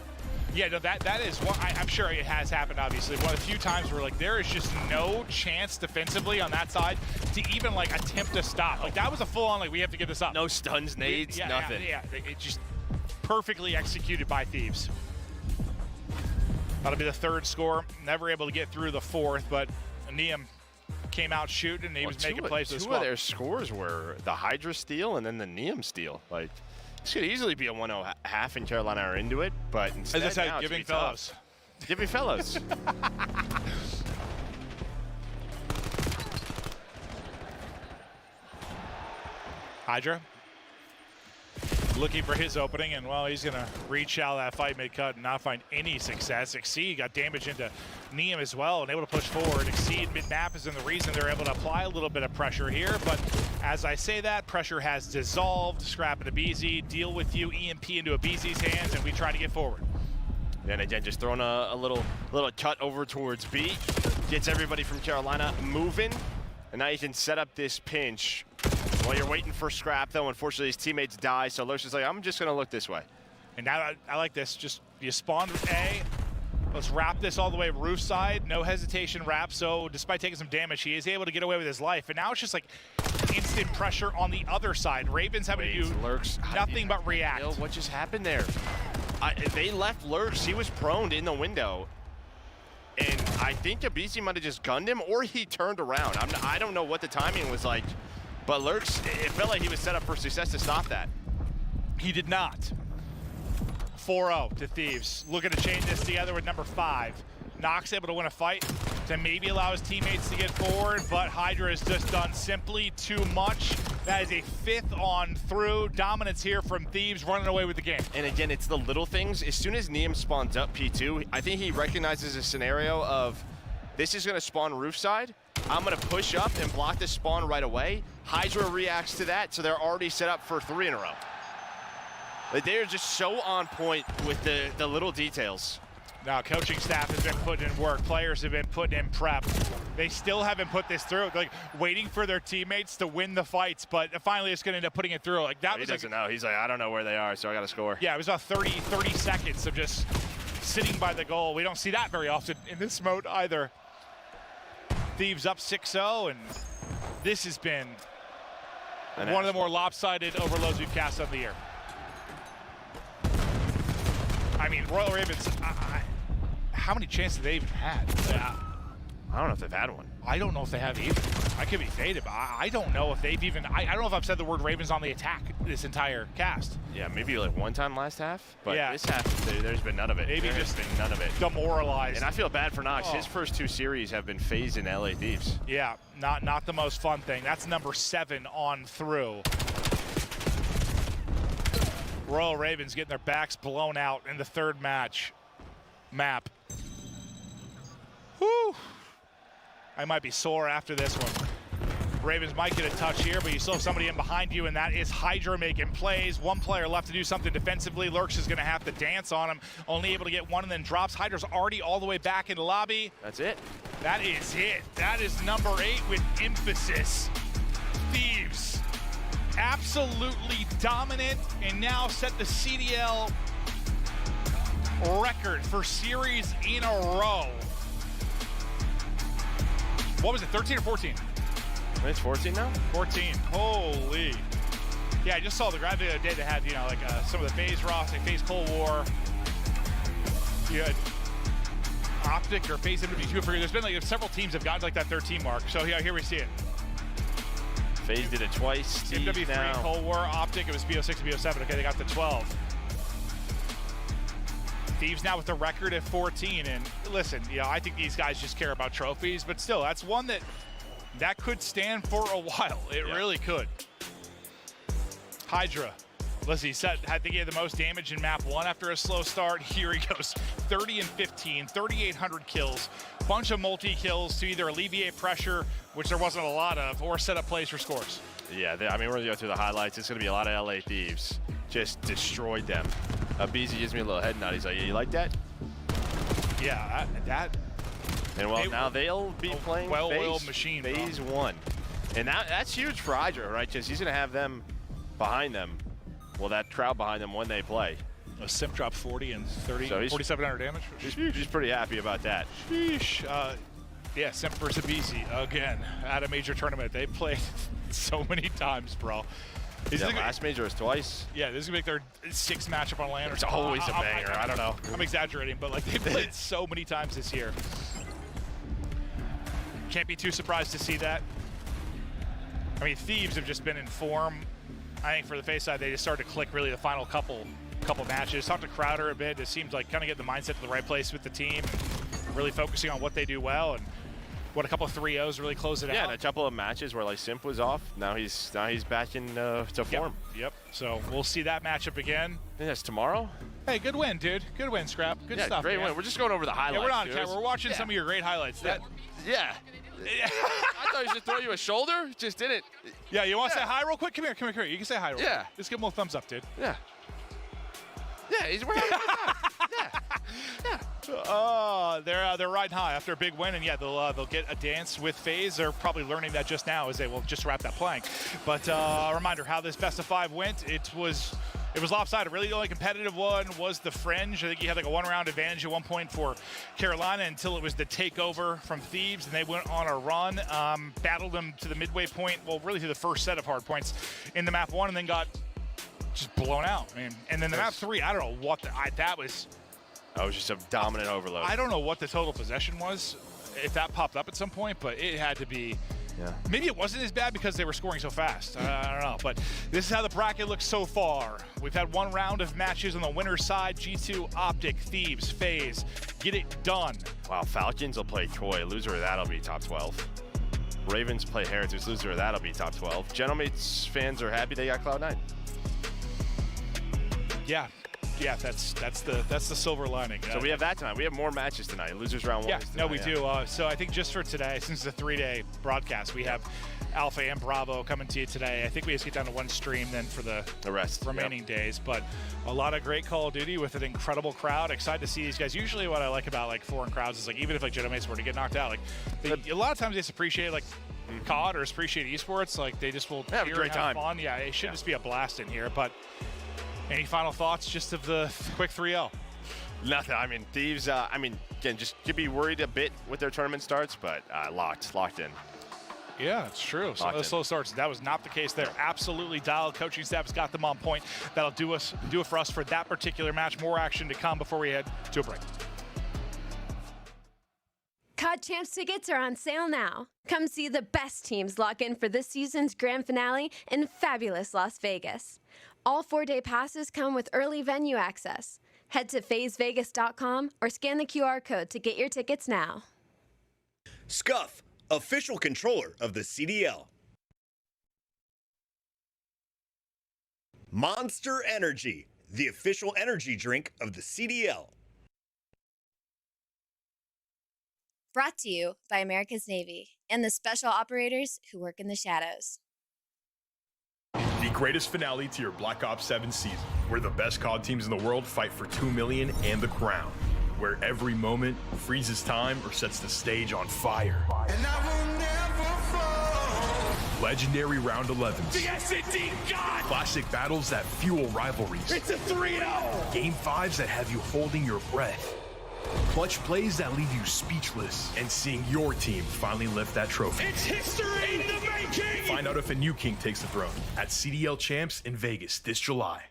Yeah, no, that is what I'm sure it has happened, obviously. One of the few times where, like, there is just no chance defensively on that side to even, like, attempt to stop. Like, that was a full-on, like, we have to get this up. No stuns, nades, nothing. Yeah, it just perfectly executed by Thieves. That'll be the 3rd score. Never able to get through the 4th, but Niam came out shooting, and he was making plays as well. Two of their scores were the Hydra steal and then the Niam steal. Like, this could easily be a 1-0 half, and Carolina are into it, but instead, as I said, giving fellows. Giving fellows. Hydra looking for his opening, and well, he's gonna reach out of that fight mid-cut and not find any success. Exceed got damage into Niam as well and able to push forward. Exceed mid-map is in the reason they're able to apply a little bit of pressure here, but as I say that, pressure has dissolved. Scrap and aBeZy deal with you, EMP into aBeZy's hands, and we try to get forward. And again, just throwing a little cut over towards B. Gets everybody from Carolina moving, and now you can set up this pinch. While you're waiting for Scrap, though, unfortunately his teammates die, so Lurks is like, I'm just going to look this way. And now I like this. Just you spawn A. Let's wrap this all the way roof side. No hesitation wrap. So despite taking some damage, he is able to get away with his life. And now it's just like instant pressure on the other side. Ravens having to do Lurks, nothing but react. What just happened there? They left Lurks. He was prone in the window. And I think aBeZy might have just gunned him, or he turned around. I don't know what the timing was like. But Lurks, it felt like he was set up for success to stop that. He did not. 4-0 to Thieves. Looking to chain this together with number 5. Nox able to win a fight to maybe allow his teammates to get forward, but Hydra has just done simply too much. That is a 5th on through. Dominance here from Thieves, running away with the game. And again, it's the little things. As soon as Neum spawns up P2, I think he recognizes a scenario of this is going to spawn roof side. I'm going to push up and block this spawn right away. Hydra reacts to that, so they're already set up for 3 in a row. Like, they're just so on point with the little details. Now, coaching staff has been putting in work. Players have been putting in prep. They still haven't put this through. Like, waiting for their teammates to win the fights, but finally it's going to end up putting it through. Like, that was he doesn't know. He's like, I don't know where they are, so I got to score. Yeah, it was about 30 seconds of just sitting by the goal. We don't see that very often in this mode either. Thieves up 6-0, and this has been one of the more lopsided overloads we've cast of the year. I mean, Royal Ravens, how many chances they even had? I don't know if they've had one. I don't know if they have either. I could be faded, but I don't know if they've even, I don't know if I've said the word Ravens on the attack this entire cast. Yeah, maybe like one time last half, but yeah. This half, there's been none of it. Maybe just been none of it. Demoralized. And I feel bad for Nox. His first 2 series have been phased in LA Thieves. Yeah, not the most fun thing. That's number 7 on through. Royal Ravens getting their backs blown out in the 3rd map. Whew. I might be sore after this one. Ravens might get a touch here, but you still have somebody in behind you, and that is Hydra making plays. 1 player left to do something defensively. Lurks is going to have to dance on him. Only able to get 1 and then drops. Hydra's already all the way back in the lobby. That's it. That is it. That is number 8 with emphasis. Thieves. Absolutely dominant, and now set the CDL record for series in a row. What was it, 13 or 14? It's 14 now? 14. Holy. Yeah, I just saw the graphic the other day that had, like some of the FaZe Ross, like FaZe Cold War. You had Optic or FaZe MW2. There's been like several teams have gotten to like that 13 mark. So yeah, here we see it. FaZe did it twice. MW3, now. Cold War, Optic, it was BO6 and BO7. Okay, they got the 12. Thieves now with the record at 14. And listen, I think these guys just care about trophies, but still, that's one that could stand for a while. It really could. Hydra. Listen, I think he had the most damage in map 1 after a slow start. Here he goes, 30 and 15, 3,800 kills. Bunch of multi-kills to either alleviate pressure, which there wasn't a lot of, or set up plays for scores. Yeah, I mean, we're going to go through the highlights. It's going to be a lot of LA Thieves. Just destroyed them. BZ gives me a little head nod. He's like, yeah, you like that? Yeah, that. And well, now they'll be playing well-oiled machine. FaZe 1. And that's huge for Hydra, right? Just he's going to have them behind them. Well, that crowd behind them when they play. A Simp drop 40 and 30, so 4,700 damage. He's pretty happy about that. Sheesh. Yeah, Simp versus BZ again at a major tournament. They played so many times, bro. Last major was twice. Yeah, this is going to make their 6th matchup on LAN. It's always a banger. I don't know. I'm exaggerating, but like they played so many times this year. Can't be too surprised to see that. I mean, Thieves have just been in form. I think for the FaZe side, they just started to click really the final couple matches. Talked to Crowder a bit. It seems like kind of getting the mindset to the right place with the team, really focusing on what they do well, and what a couple of 3-0s really close it out. Yeah, and a couple of matches where like Simp was off. Now he's back in to form. Yep. So we'll see that matchup again. I think that's tomorrow. Hey, good win, dude. Good win, Scrap. Good stuff. Great win. We're just going over the highlights. Yeah, we're not on camera. We're watching some of your great highlights. Yeah. I thought he was just throw you a shoulder. Just didn't. Yeah, you want to say hi real quick? Come here. You can say hi real quick. Just give him a thumbs up, dude. Yeah. Yeah, we're having a good time. Yeah. They're riding high after a big win, and yeah, they'll get a dance with FaZe. They're probably learning that just now as they will just wrap that playing. But a reminder how this best of 5 went. It was lopsided. Really, the only competitive one was the Fringe. I think you had like a 1-round advantage at one point for Carolina until it was the takeover from Thieves, and they went on a run, battled them to the midway point. Well, really through the first set of hard points in the map 1, and then got just blown out. I mean, and then the map 3, I don't know what that was. That was just a dominant overload. I don't know what the total possession was, if that popped up at some point, but it had to be Yeah. Maybe it wasn't as bad because they were scoring so fast. I don't know. But this is how the bracket looks so far. We've had one round of matches on the winner's side. G2, Optic, Thieves, FaZe. Get it done. Wow, Falcons will play Koi. Loser of that'll be top 12. Ravens play Heritage. Loser of that'll be top 12. Gentlemates fans are happy they got Cloud9. Yeah, that's the silver lining. So we have that tonight. We have more matches tonight. Losers round 1. Yeah, no, we do. So I think just for today, since it's a 3-day broadcast, we have Alpha and Bravo coming to you today. I think we just get down to one stream then for the rest remaining days. But a lot of great Call of Duty with an incredible crowd. Excited to see these guys. Usually what I like about like foreign crowds is like even if like Gentlemates were to get knocked out, like a lot of times they just appreciate like COD or appreciate esports. Like they just will have a great time. Fun. Yeah, it should just be a blast in here. But any final thoughts just of the quick 3-0? Nothing. I mean, Thieves, again, just could be worried a bit with their tournament starts, but locked in. Yeah, it's true. Some of the slow starts. That was not the case there. Absolutely dialed. Coaching staff has got them on point. That'll do it for us for that particular match. More action to come before we head to a break. COD Champs tickets are on sale now. Come see the best teams lock in for this season's grand finale in fabulous Las Vegas. All 4-day passes come with early venue access. Head to FazeVegas.com or scan the QR code to get your tickets now. Scuff, official controller of the CDL. Monster Energy, the official energy drink of the CDL. Brought to you by America's Navy and the special operators who work in the shadows. The greatest finale to your Black Ops 7 season, where the best COD teams in the world fight for 2 million and the crown, where every moment freezes time or sets the stage on fire. And I will never fall. Legendary round 11s. The S&D God! Classic battles that fuel rivalries. It's a 3-0! Game 5s that have you holding your breath. Clutch plays that leave you speechless, and seeing your team finally lift that trophy. It's history in the making! Find out if a new king takes the throne at CDL Champs in Vegas this July.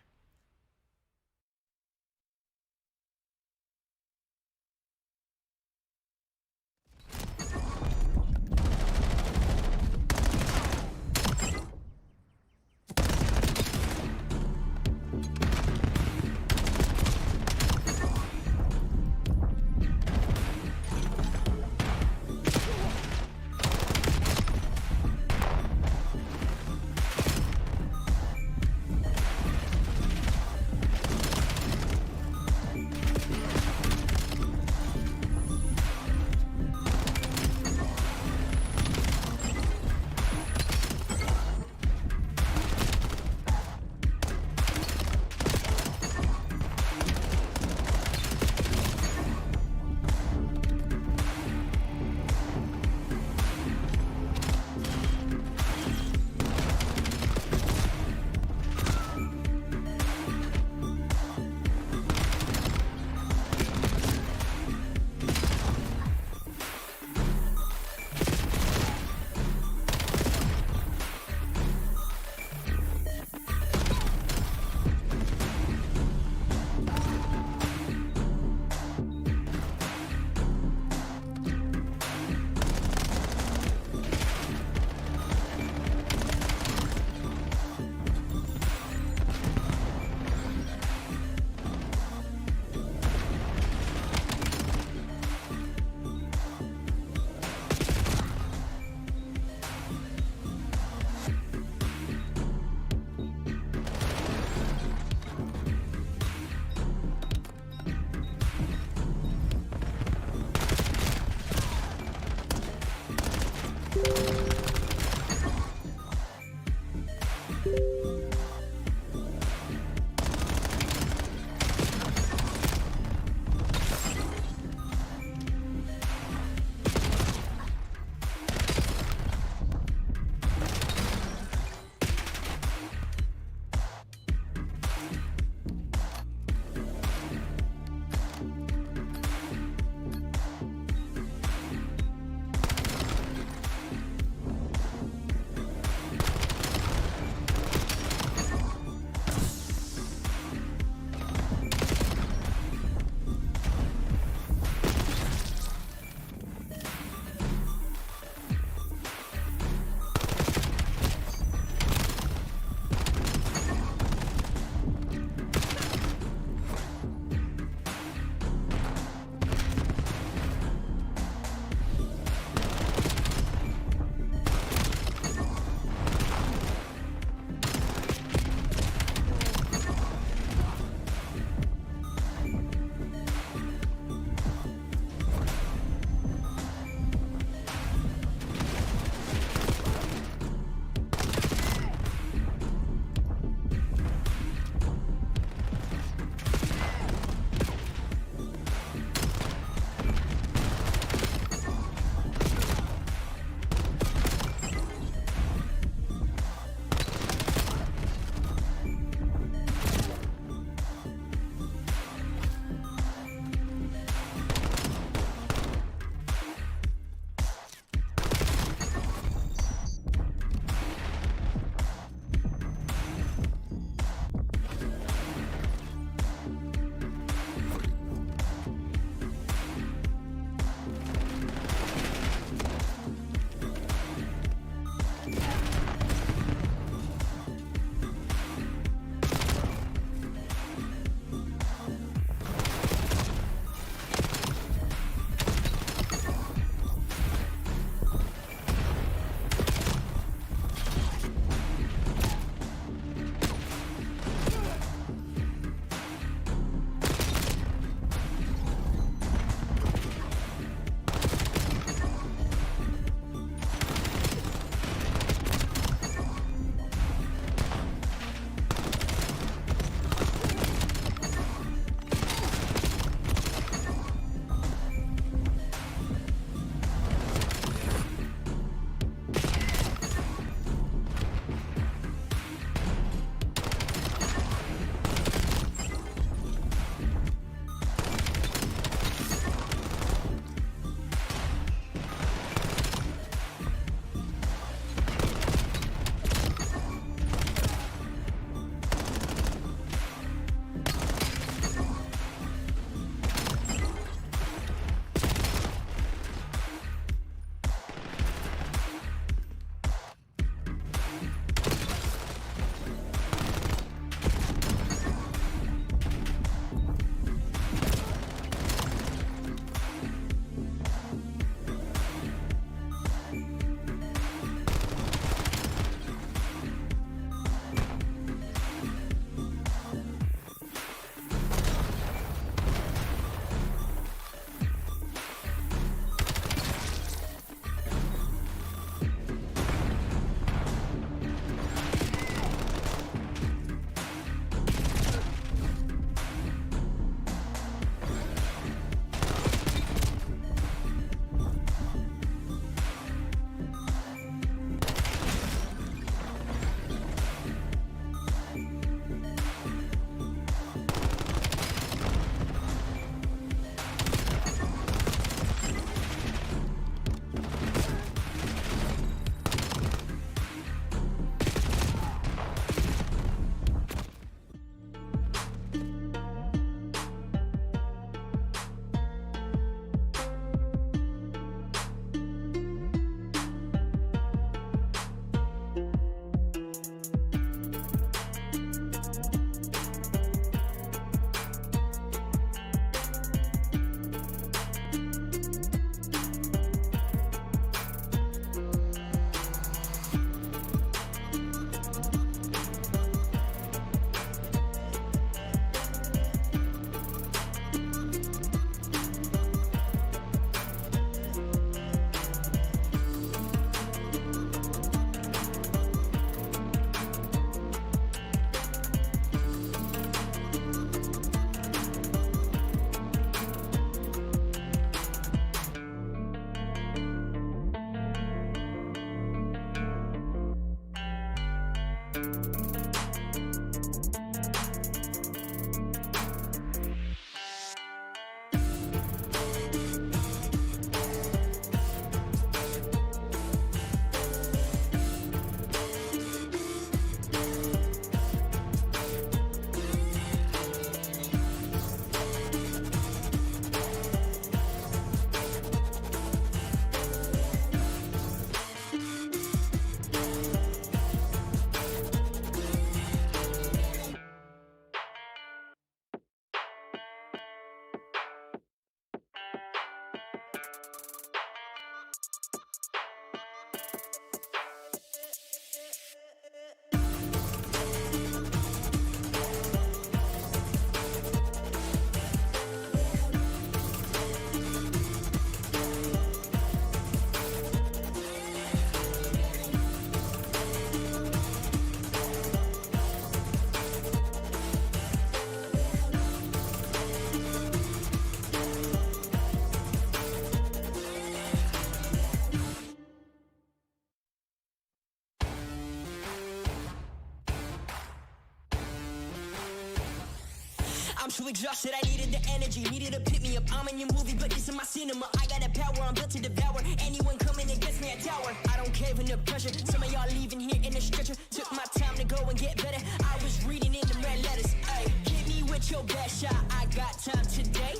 I'm too exhausted, I needed the energy, needed to pick me up. I'm in your movie, but this is my cinema. I got the power, I'm built to devour. Anyone coming against me, I tower. I don't cave under pressure. Some of y'all leaving here in a stretcher. Took my time to go and get better. I was reading in the red letters. Ay, hit me with your best shot. I got time today.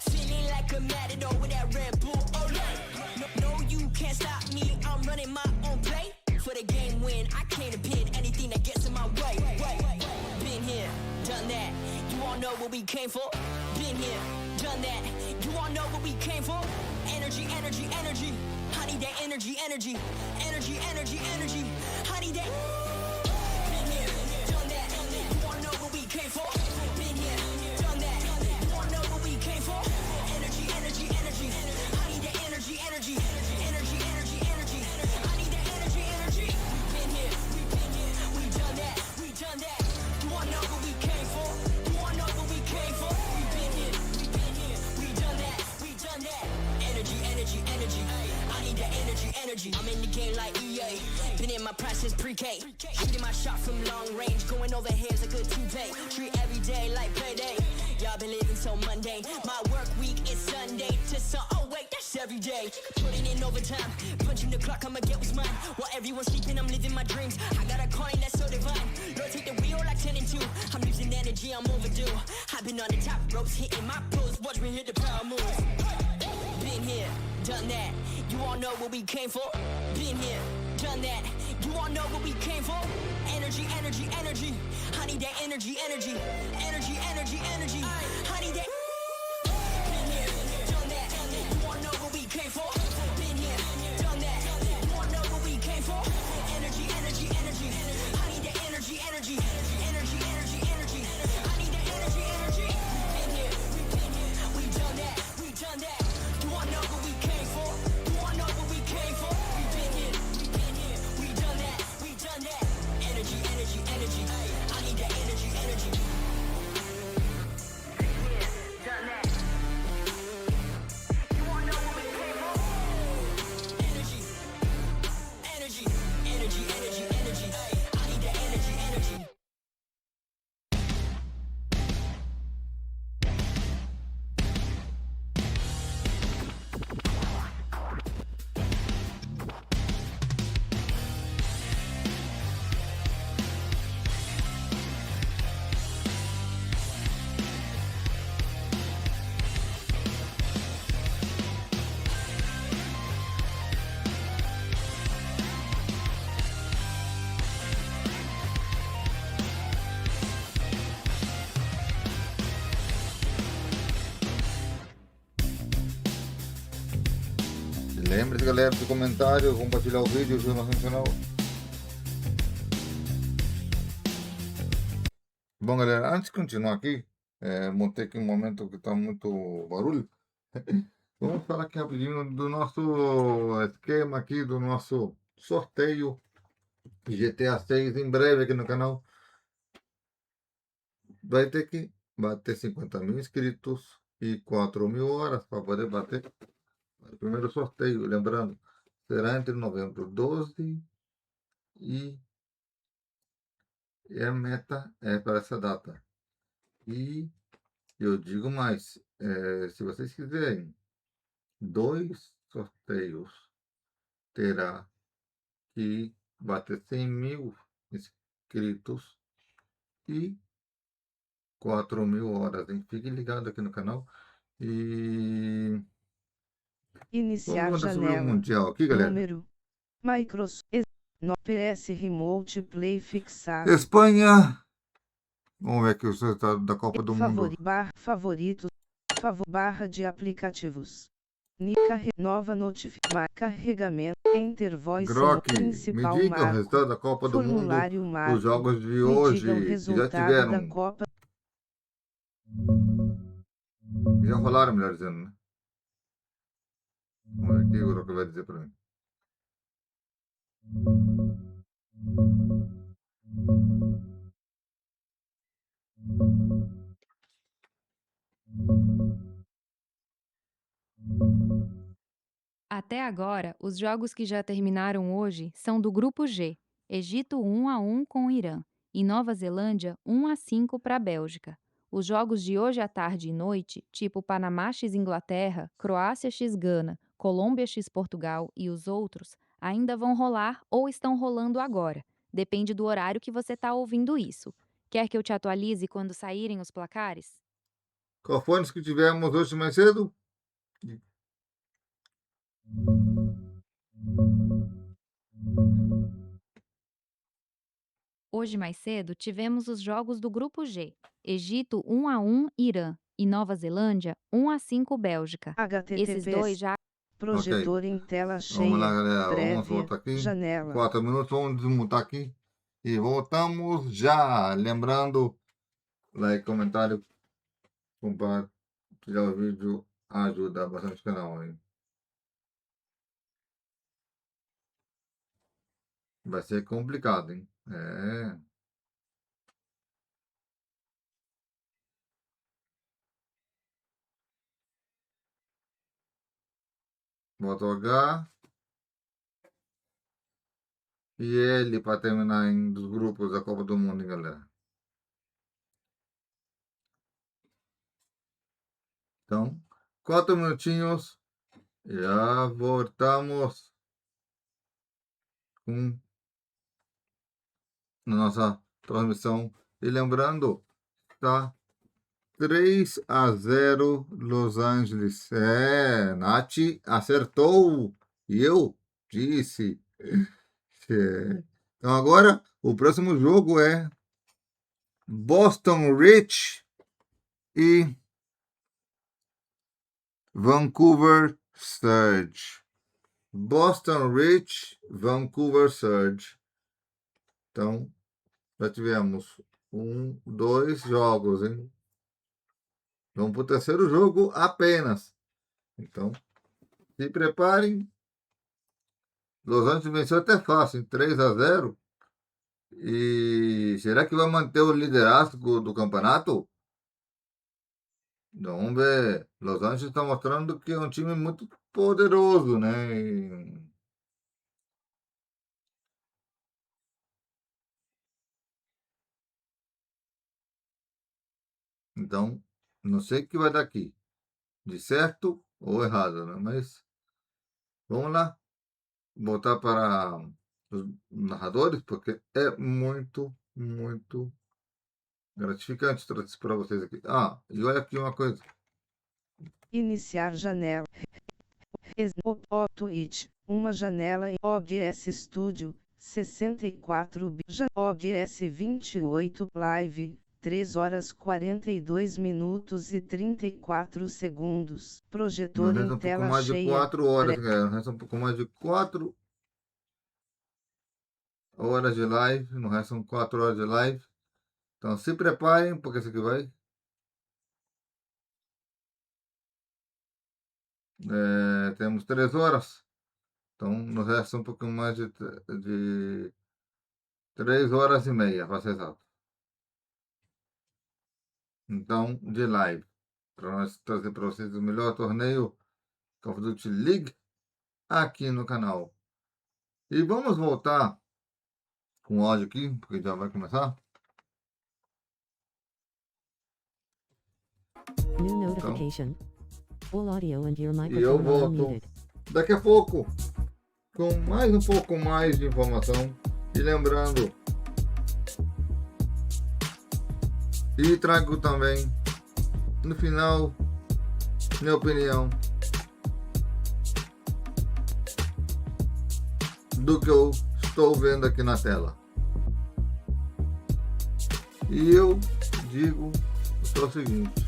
Feeling like a matador with that Red Bull. Oh yeah. No, you can't stop me. I'm running my own play. For the game win, I can't pin anything that gets in my way. Been here, done that. You all know what we came for. Been here, done that. You all know what we came for. Energy, energy, energy. I need that energy, energy. Energy, energy, energy. I need that. Been here, done that. You all know what we came for. Been here, done that. You all know what we came for. Energy, energy, energy. I need that energy, energy. Energy, energy, energy. I need that energy, energy. Been here, we done that. We done that. You all know what we came for. Energy. I'm in the game like EA. Been in my prime since pre-K. Shooting my shot from long range. Going over here's a good toupee. Treat every day like payday. Y'all been living so mundane. My work week is Sunday to sun. Oh wait, that's every day. Putting in overtime. Punching the clock, I'ma get what's mine. While everyone's sleeping, I'm living my dreams. I got a coin that's so divine. Lord, take the wheel like 10 and 2. I'm losing energy, I'm overdue. I've been on the top ropes, hitting my pose. Watch me hit the power moves. Been here, done that. You all know what we came for. Been here, done that. You all know what we came for. Energy, energy, energy. I need that energy, energy. Energy, energy, energy. I need that. Been here, done that. You all know what we came for. Been here, done that. You all know what we came for. Energy, energy, energy. I need that energy, energy. Energy, energy, energy. I need that energy, energy. Been here, we done that. We done that. You all know what we came for. Energy, energy, energy. I need that energy, energy. Done that. You wanna know what we came for? Energy, energy, energy, energy, energy. I need that energy, energy. Lembre-se, galera, do comentário, compartilhar o vídeo, se não funcionou. Bom, galera, antes de continuar aqui, montei aqui um momento que está muito barulho. Vamos falar aqui rapidinho do nosso esquema aqui, do nosso sorteio GTA 6 em breve aqui no canal. Vai ter que bater 50 mil inscritos e 4 mil horas para poder bater o primeiro sorteio. Lembrando, será entre novembro 12 e E a meta é para essa data. E eu digo mais, se vocês quiserem 2 sorteios, terá que bater 100.000 inscritos e 4.000 horas, hein? Fiquem ligados aqui no canal. E Iniciar vamos sobre o janela. Mundial aqui, galera. Número. Microsoft. No PS Remote Play fixado. Espanha. Vamos ver aqui o resultado da Copa do Mundo. Favoritos. Barra de aplicativos. Nova notificação. Carregamento. Enter Voice. Grok, me Principal diga o marco. resultado da Copa do Mundo. Formulário marco. Os jogos de Me hoje diga o que já resultado tiveram. da Copa. Já rolaram, melhor dizendo, né? Vamos ver aqui o Grok vai dizer pra mim. Até agora, os jogos que já terminaram hoje são do Grupo G. Egito 1-1 com o Irã e Nova Zelândia 1-5 para a Bélgica. Os jogos de hoje à tarde e noite, tipo Panamá x Inglaterra, Croácia x Gana, Colômbia x Portugal e os outros, ainda vão rolar ou estão rolando agora. Depende do horário que você está ouvindo isso. Quer que eu te atualize quando saírem os placares? Qual foi os que tivemos hoje mais cedo? Hoje mais cedo tivemos os jogos do Grupo G. Egito 1-1 Irã e Nova Zelândia 1-5 Bélgica. Esses dois já... Projetor em tela cheia. Vamos lá, galera. Prévia, Vamos voltar aqui. Janela. 4 minutos. Vamos desmutar aqui. E voltamos já. Lembrando, like, comentário, compartilhar o vídeo ajuda bastante o canal, hein? Vai ser complicado, hein? Bota o H. E ele para terminar em dos grupos da Copa do Mundo, hein, galera. Então, 4 minutinhos. Já voltamos com na nossa transmissão. E lembrando, tá 3-0 Los Angeles. Nath acertou. E eu disse. Então agora, o próximo jogo é Boston Rich e Vancouver Surge. Boston Rich, Vancouver Surge. Então, já tivemos 2 jogos, hein? Vamos para o terceiro jogo apenas. Então, se preparem. Los Angeles venceu até fácil, 3-0. E será que vai manter o liderazgo do campeonato? Vamos ver. Los Angeles está mostrando que é um time muito poderoso, né? Então, não sei o que vai dar aqui, de certo ou errado, né? Mas vamos lá, voltar para os narradores, porque é muito, muito gratificante trazer isso para vocês aqui. E olha aqui uma coisa. Iniciar janela. Twitch. Uma janela em OBS Studio. 64 OBS 28 Live. 3 horas 42 minutos e 34 segundos. Projetor em tela mais cheia. De 4 horas, galera. Resta um pouco mais de 4 horas de live. Não restam 4 horas de live. Então se preparem, porque isso aqui vai. Temos 3 horas. Então nos resta um pouquinho mais de 3 horas e meia, para ser exato. Então, de live. Para nós trazer para vocês o melhor torneio Call of Duty League aqui no canal. E vamos voltar com o áudio aqui, porque já vai começar. New notification. All audio and your E eu microphone are volto unmuted. daqui a pouco com mais um pouco mais de informação. E lembrando, e trago também no final minha opinião do que eu estou vendo aqui na tela. E eu digo o seguinte: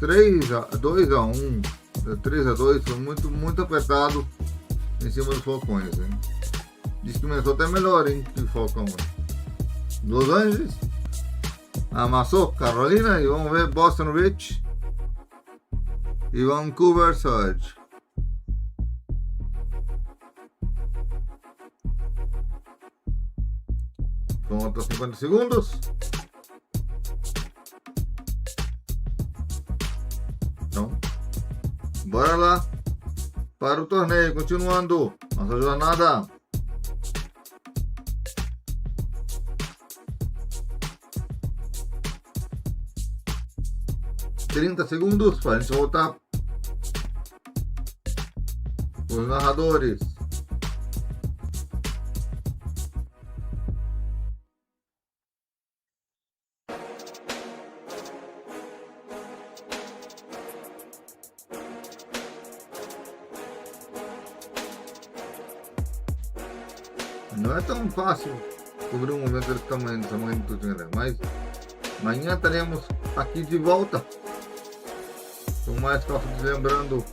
2-1, 3-2 foi muito apertado em cima dos Falcões, hein? Diz que começou até melhor, hein, que o Falcão. Los Angeles amassou Carolina e vamos ver Boston Rich e Vancouver Surge. Conta 50 segundos. Então, bora lá para o torneio, continuando nossa jornada. Segundos para a gente voltar os narradores. Não é tão fácil cobrir um momento desse tamanho do dinheiro, mas amanhã estaremos aqui de volta com mais Call of Duty, lembrando.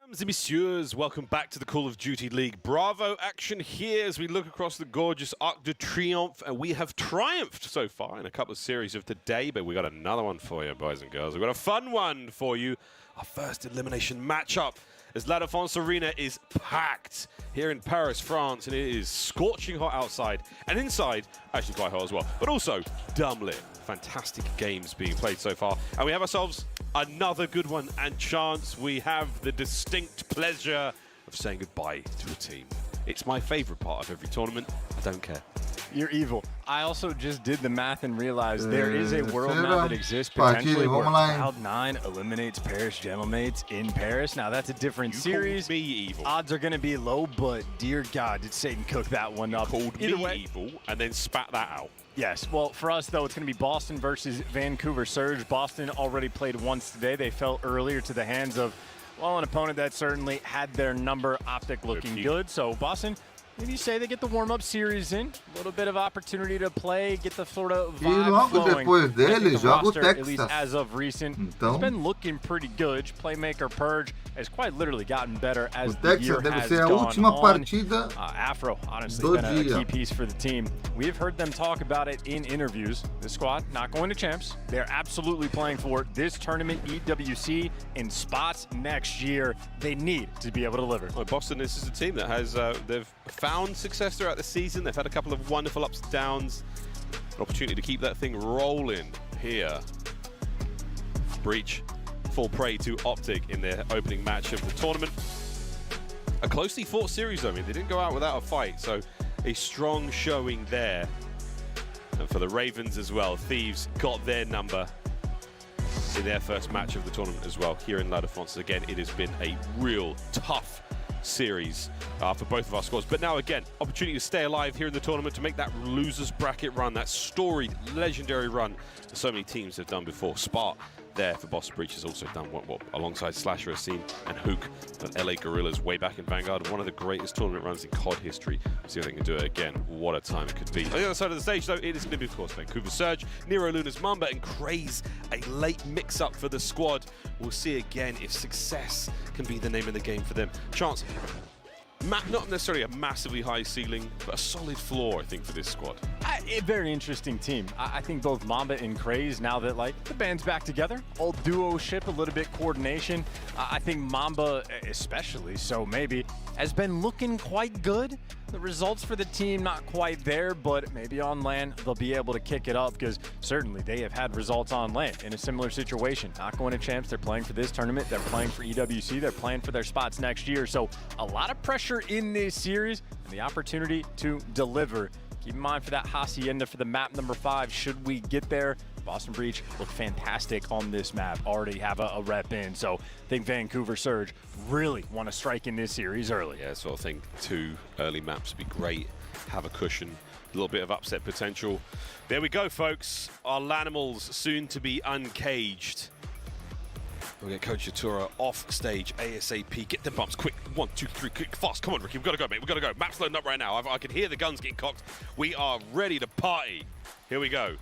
Mesdames et messieurs, welcome back to the Call of Duty League Bravo action here as we look across the gorgeous Arc de Triomphe, and we have triumphed so far in a couple of series of today, but we got another one for you, boys and girls. We've got a fun one for you, our first elimination matchup, as La Défense Arena is packed here in Paris, France, and it is scorching hot outside, and inside, actually quite hot as well, but also dumb lit. Fantastic games being played so far, and we have ourselves another good one, and Chance, we have the distinct pleasure of saying goodbye to a team. It's my favorite part of every tournament. I don't care. You're evil. I also just did the math and realized there is a world now that exists potentially where Cloud9 eliminates Paris Gentlemen in Paris. Now that's a different series. Me evil. Odds are going to be low, but dear God, did Satan cook that one up. Called Either me way, evil and then spat that out. Yes. Well, for us, though, it's going to be Boston versus Vancouver Surge. Boston already played once today. They fell earlier to the hands of, well, an opponent that certainly had their number. Optic looking good. So Boston, maybe you say they get the warm-up series in, a little bit of opportunity to play, get the sort of vibe flowing. Depois dele, joga o Texas. At least Texas. as of recent, it's been looking pretty good. Playmaker Purge has quite literally gotten better as the year has gone on. Afro, honestly, been a key piece for the team. We have heard them talk about it in interviews. This squad not going to champs. They're absolutely playing for this tournament, EWC, in spots next year. They need to be able to deliver. Well, Boston, this is a team that has they've found success throughout the season. They've had a couple of wonderful ups and downs. An opportunity to keep that thing rolling here. Breach fall prey to Optic in their opening match of the tournament. A closely fought series, though. I mean, they didn't go out without a fight, so a strong showing there. And for the Ravens as well, Thieves got their number in their first match of the tournament as well. Here in La Défense, again, it has been a real tough series for both of our squads. But now, again, opportunity to stay alive here in the tournament, to make that losers bracket run, that storied, legendary run that so many teams have done before. Spark there for Boston Breach has also done what alongside Slasher Racine and Hook and LA Gorillas way back in Vanguard. One of the greatest tournament runs in COD history. See if they can do it again. What a time it could be. On the other side of the stage, though, it is going to be, of course, Vancouver Surge, Nero Luna's Mamba, and Craze. A late mix-up for the squad. We'll see again if success can be the name of the game for them. Chance, not necessarily a massively high ceiling, but a solid floor, I think, for this squad. A very interesting team. I think both Mamba and Craze, now that like the band's back together, old duo ship, a little bit coordination. I think Mamba especially, so maybe, has been looking quite good. The results for the team not quite there, but maybe on LAN they'll be able to kick it up, because certainly they have had results on LAN in a similar situation. Not going to champs, they're playing for this tournament, they're playing for EWC, they're playing for their spots next year. So a lot of pressure in this series and the opportunity to deliver Keep in mind for that Hacienda for the map number 5, should we get there, Boston Breach look fantastic on this map, already have a rep in, so I think Vancouver Surge really want to strike in this series early. Yeah, so I think 2 early maps would be great, have a cushion, a little bit of upset potential. There we go, folks. Our Lanimals soon to be uncaged. We'll get Coach Yatura off stage ASAP. Get them bumps quick. 1, 2, 3, quick, fast. Come on, Ricky. We've got to go, mate. We've got to go. Map's loading up right now. I can hear the guns getting cocked. We are ready to party. Here we go.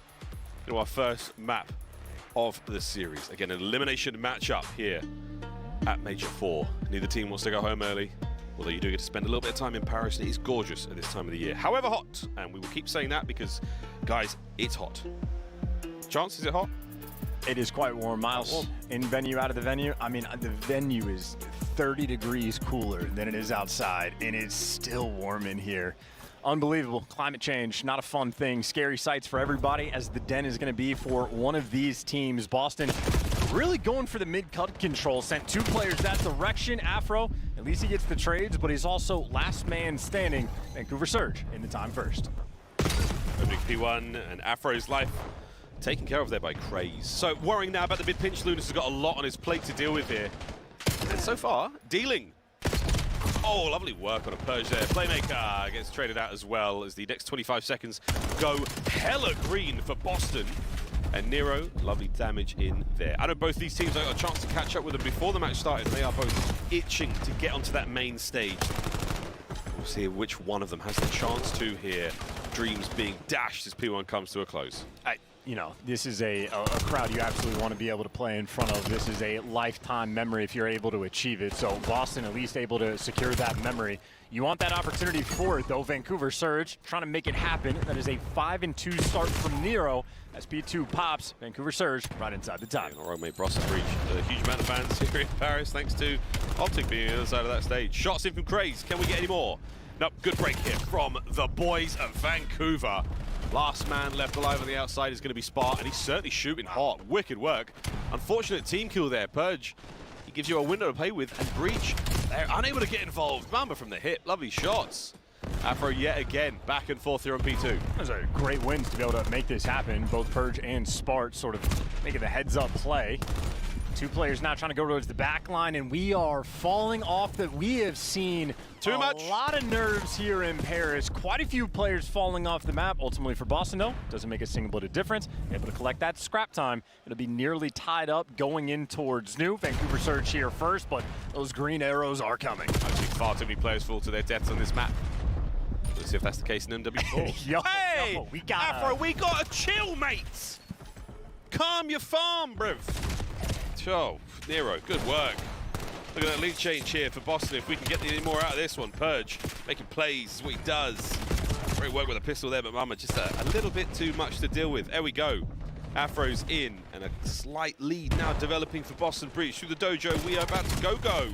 To our first map of the series. Again, an elimination matchup here at Major 4. Neither team wants to go home early, although you do get to spend a little bit of time in Paris, and it is gorgeous at this time of the year. However hot, and we will keep saying that because, guys, it's hot. Chance, is it hot? It is quite warm, Miles. In venue, out of the venue. I mean, the venue is 30 degrees cooler than it is outside, and it's still warm in here. Unbelievable. Climate change, not a fun thing. Scary sights for everybody, as the den is going to be for one of these teams. Boston really going for the mid-cut control. Sent 2 players that direction. Afro, at least he gets the trades, but he's also last man standing. Vancouver Surge in the time first. Opening P1 and Afro's life taken care of there by Craze. So worrying now about the mid-pinch. Lunas has got a lot on his plate to deal with here. And so far, dealing. Oh, lovely work on a Purge there. Playmaker gets traded out as well as the next 25 seconds go hella green for Boston. And Nero, lovely damage in there. I know both these teams got a chance to catch up with them before the match started. They are both itching to get onto that main stage. We'll see which one of them has the chance to here. Dreams being dashed as P1 comes to a close. You know, this is a crowd you absolutely want to be able to play in front of. This is a lifetime memory if you're able to achieve it. So Boston at least able to secure that memory. You want that opportunity for it, though. Vancouver Surge trying to make it happen. That is a 5-2 start from Nero. As P2 pops, Vancouver Surge right inside the time. All right, mate, Boston Breach. A huge amount of fans here in Paris, thanks to Optic being on the other side of that stage. Shots in from Craze. Can we get any more? Nope, good break here from the boys of Vancouver. Last man left alive on the outside is going to be Spart, and he's certainly shooting hot. Wicked work. Unfortunate team kill there. Purge, he gives you a window to play with, and Breach, they're unable to get involved. Mamba from the hip, lovely shots. Afro yet again, back and forth here on P2. Those are great wins to be able to make this happen. Both Purge and Spart sort of making the heads-up play. 2 players now trying to go towards the back line, and we are falling off that we have seen too much. A lot of nerves here in Paris. Quite a few players falling off the map. Ultimately for Boston, though, doesn't make a single bit of difference. Able to collect that scrap time. It'll be nearly tied up going in towards New. Vancouver Surge here first, but those green arrows are coming. I've seen far too many players fall to their deaths on this map. Let's see if that's the case in MW4. Hey, we got Afro, we got to chill, mates. Calm your farm, bruv. Oh, Nero, good work. Look at that lead change here for Boston. If we can get any more out of this one. Purge making plays is what he does. Great work with a pistol there, but Mama just a little bit too much to deal with. There we go. Afro's in, and a slight lead now developing for Boston Breach. Through the dojo, we are about to go.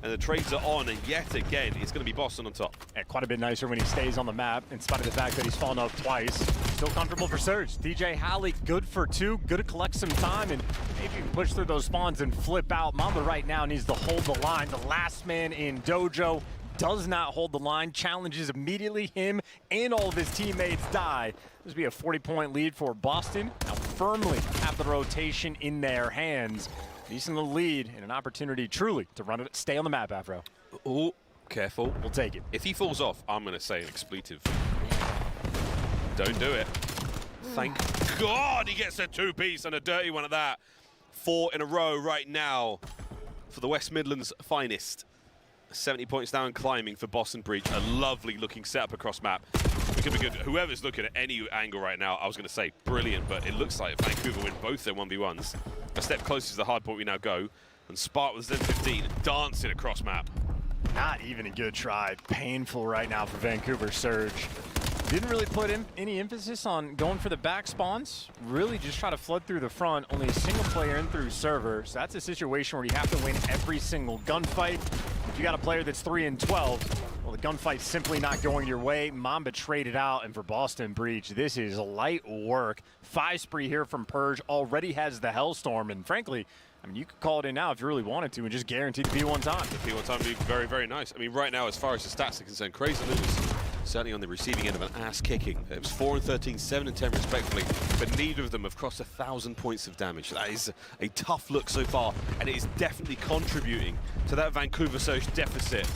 And the trades are on, and yet again, it's going to be Boston on top. Yeah, quite a bit nicer when he stays on the map, in spite of the fact that he's fallen off twice. Still comfortable for Surge. DJ Halley, good for 2, good to collect some time, and maybe you can push through those spawns and flip out. Mamba right now needs to hold the line. The last man in dojo does not hold the line, challenges immediately. Him and all of his teammates die. This will be a 40-point lead for Boston. Now firmly have the rotation in their hands. Decent little lead and an opportunity truly to run it, stay on the map, Afro. Oh, careful. We'll take it. If he falls off, I'm going to say an expletive. Don't do it. Thank God he gets a 2-piece and a dirty one at that. 4 in a row right now for the West Midlands finest. 70 points down climbing for Boston Breach. A lovely looking setup across map. It could be good. Whoever's looking at any angle right now, I was going to say brilliant, but it looks like Vancouver win both their 1v1s. A step closer to the hard point we now go. And Spart with Zen 15 dancing across map. Not even a good try. Painful right now for Vancouver Surge. Didn't really put in any emphasis on going for the back spawns. Really just try to flood through the front. Only a single player in through server. So that's a situation where you have to win every single gunfight. If you got a player that's 3-12, well, the gunfight's simply not going your way. Mamba traded out, and for Boston Breach, this is light work. 5 spree here from Purge, already has the Hellstorm, and frankly, I mean, you could call it in now if you really wanted to and just guarantee the P1 time. The P1 time would be very, very nice. I mean, right now, as far as the stats are concerned, Crazy Lunas certainly on the receiving end of an ass kicking. It was 4 and 13, 7 and 10 respectively, but neither of them have crossed 1,000 points of damage. That is a tough look so far, and it is definitely contributing to that Vancouver Surge deficit.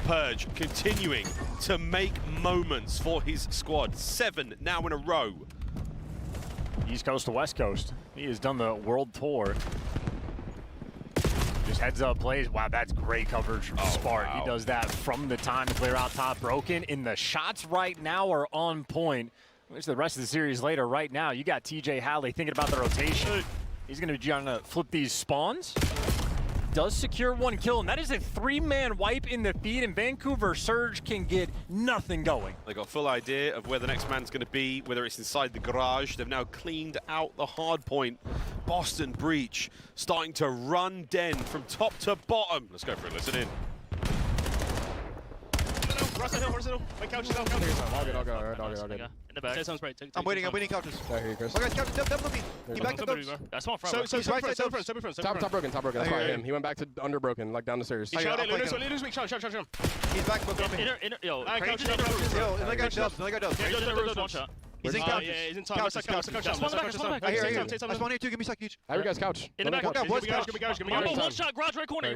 Purge continuing to make moments for his squad. 7 now in a row. East Coast to West Coast. He has done the world tour. Just heads up plays. Wow, that's great coverage from Spark. Wow. He does that from the time to clear out top broken. And the shots right now are on point. Which the rest of the series later right now. You got TJ Halley thinking about the rotation. He's going to be trying to flip these spawns. Does secure 1 kill, and that is a 3-man wipe in the feed, and Vancouver Surge can get nothing going. They got a full idea of where the next man's going to be, whether it's inside the garage. They've now cleaned out the hard point. Boston Breach starting to run Den from top to bottom. Let's go for it. Listen in. I'll go. In the back. Say something right. I'm waiting couches. Right here, Chris. Okay, couches, double me. He backed up. That's one front. So right side, top broken. That's why him. He went back to under broken, like down the stairs. He shot it. Lunas weak. Shot him. He's back. Yo, another guy does. One shot. He's in couches. Yeah, he's in top. Couch. I hear you. I just want you to give me huge. I hear you guys couch. In the back. Give me one shot. Garage right corner. I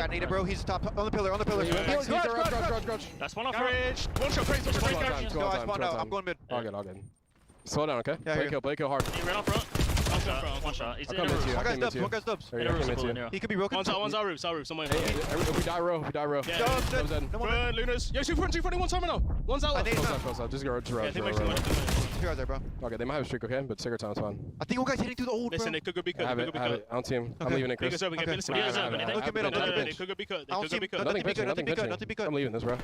need it, bro. He's top on the pillar. Garage. That's one off. One shot. Crazy. I'm going mid. All good. Slow down, okay? Yeah, play kill hard. He ran up front. One shot. He's in the roof. One guy's dubs. He could be broken. One's our roof. Somewhere. We die row. Run, Lunas. Yo, 241 time now. One's out. Close out. Just go to row. Here there, bro. Okay, they might have a streak, okay? But Sigurd time's fine. I think one guy's hitting through the old, bro. Listen, it could be cut. I have it. I don't see him. I'm leaving it, Chris. Look at mid. It could be cut. Nothing be cut. I'm leaving this, bro.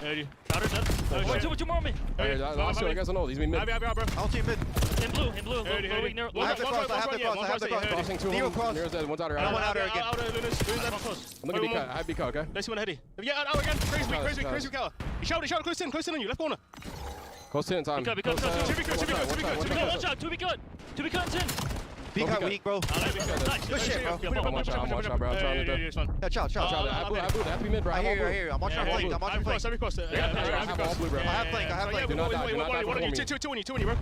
Two more on me. Last two, I guess on old. He's been mid. I don't see him mid. In blue. I have the cross. Crossing two. Nero's dead. One's outer. I'm outer again. I'm looking at I have B cut, okay? Let's see one heady. Yeah, out again. Crazy cow. He shouted close in on you. Left corner. Close in time. To be cut. To be cut. Be cut weak, bro. Good shit, bro. I'm watching, bro. I'm trying to do. Yeah, chill. I have to be mid, bro. I hear you. I'm watching flank. I have all blue, bro. I have flank. Do not die. Two on you, bro.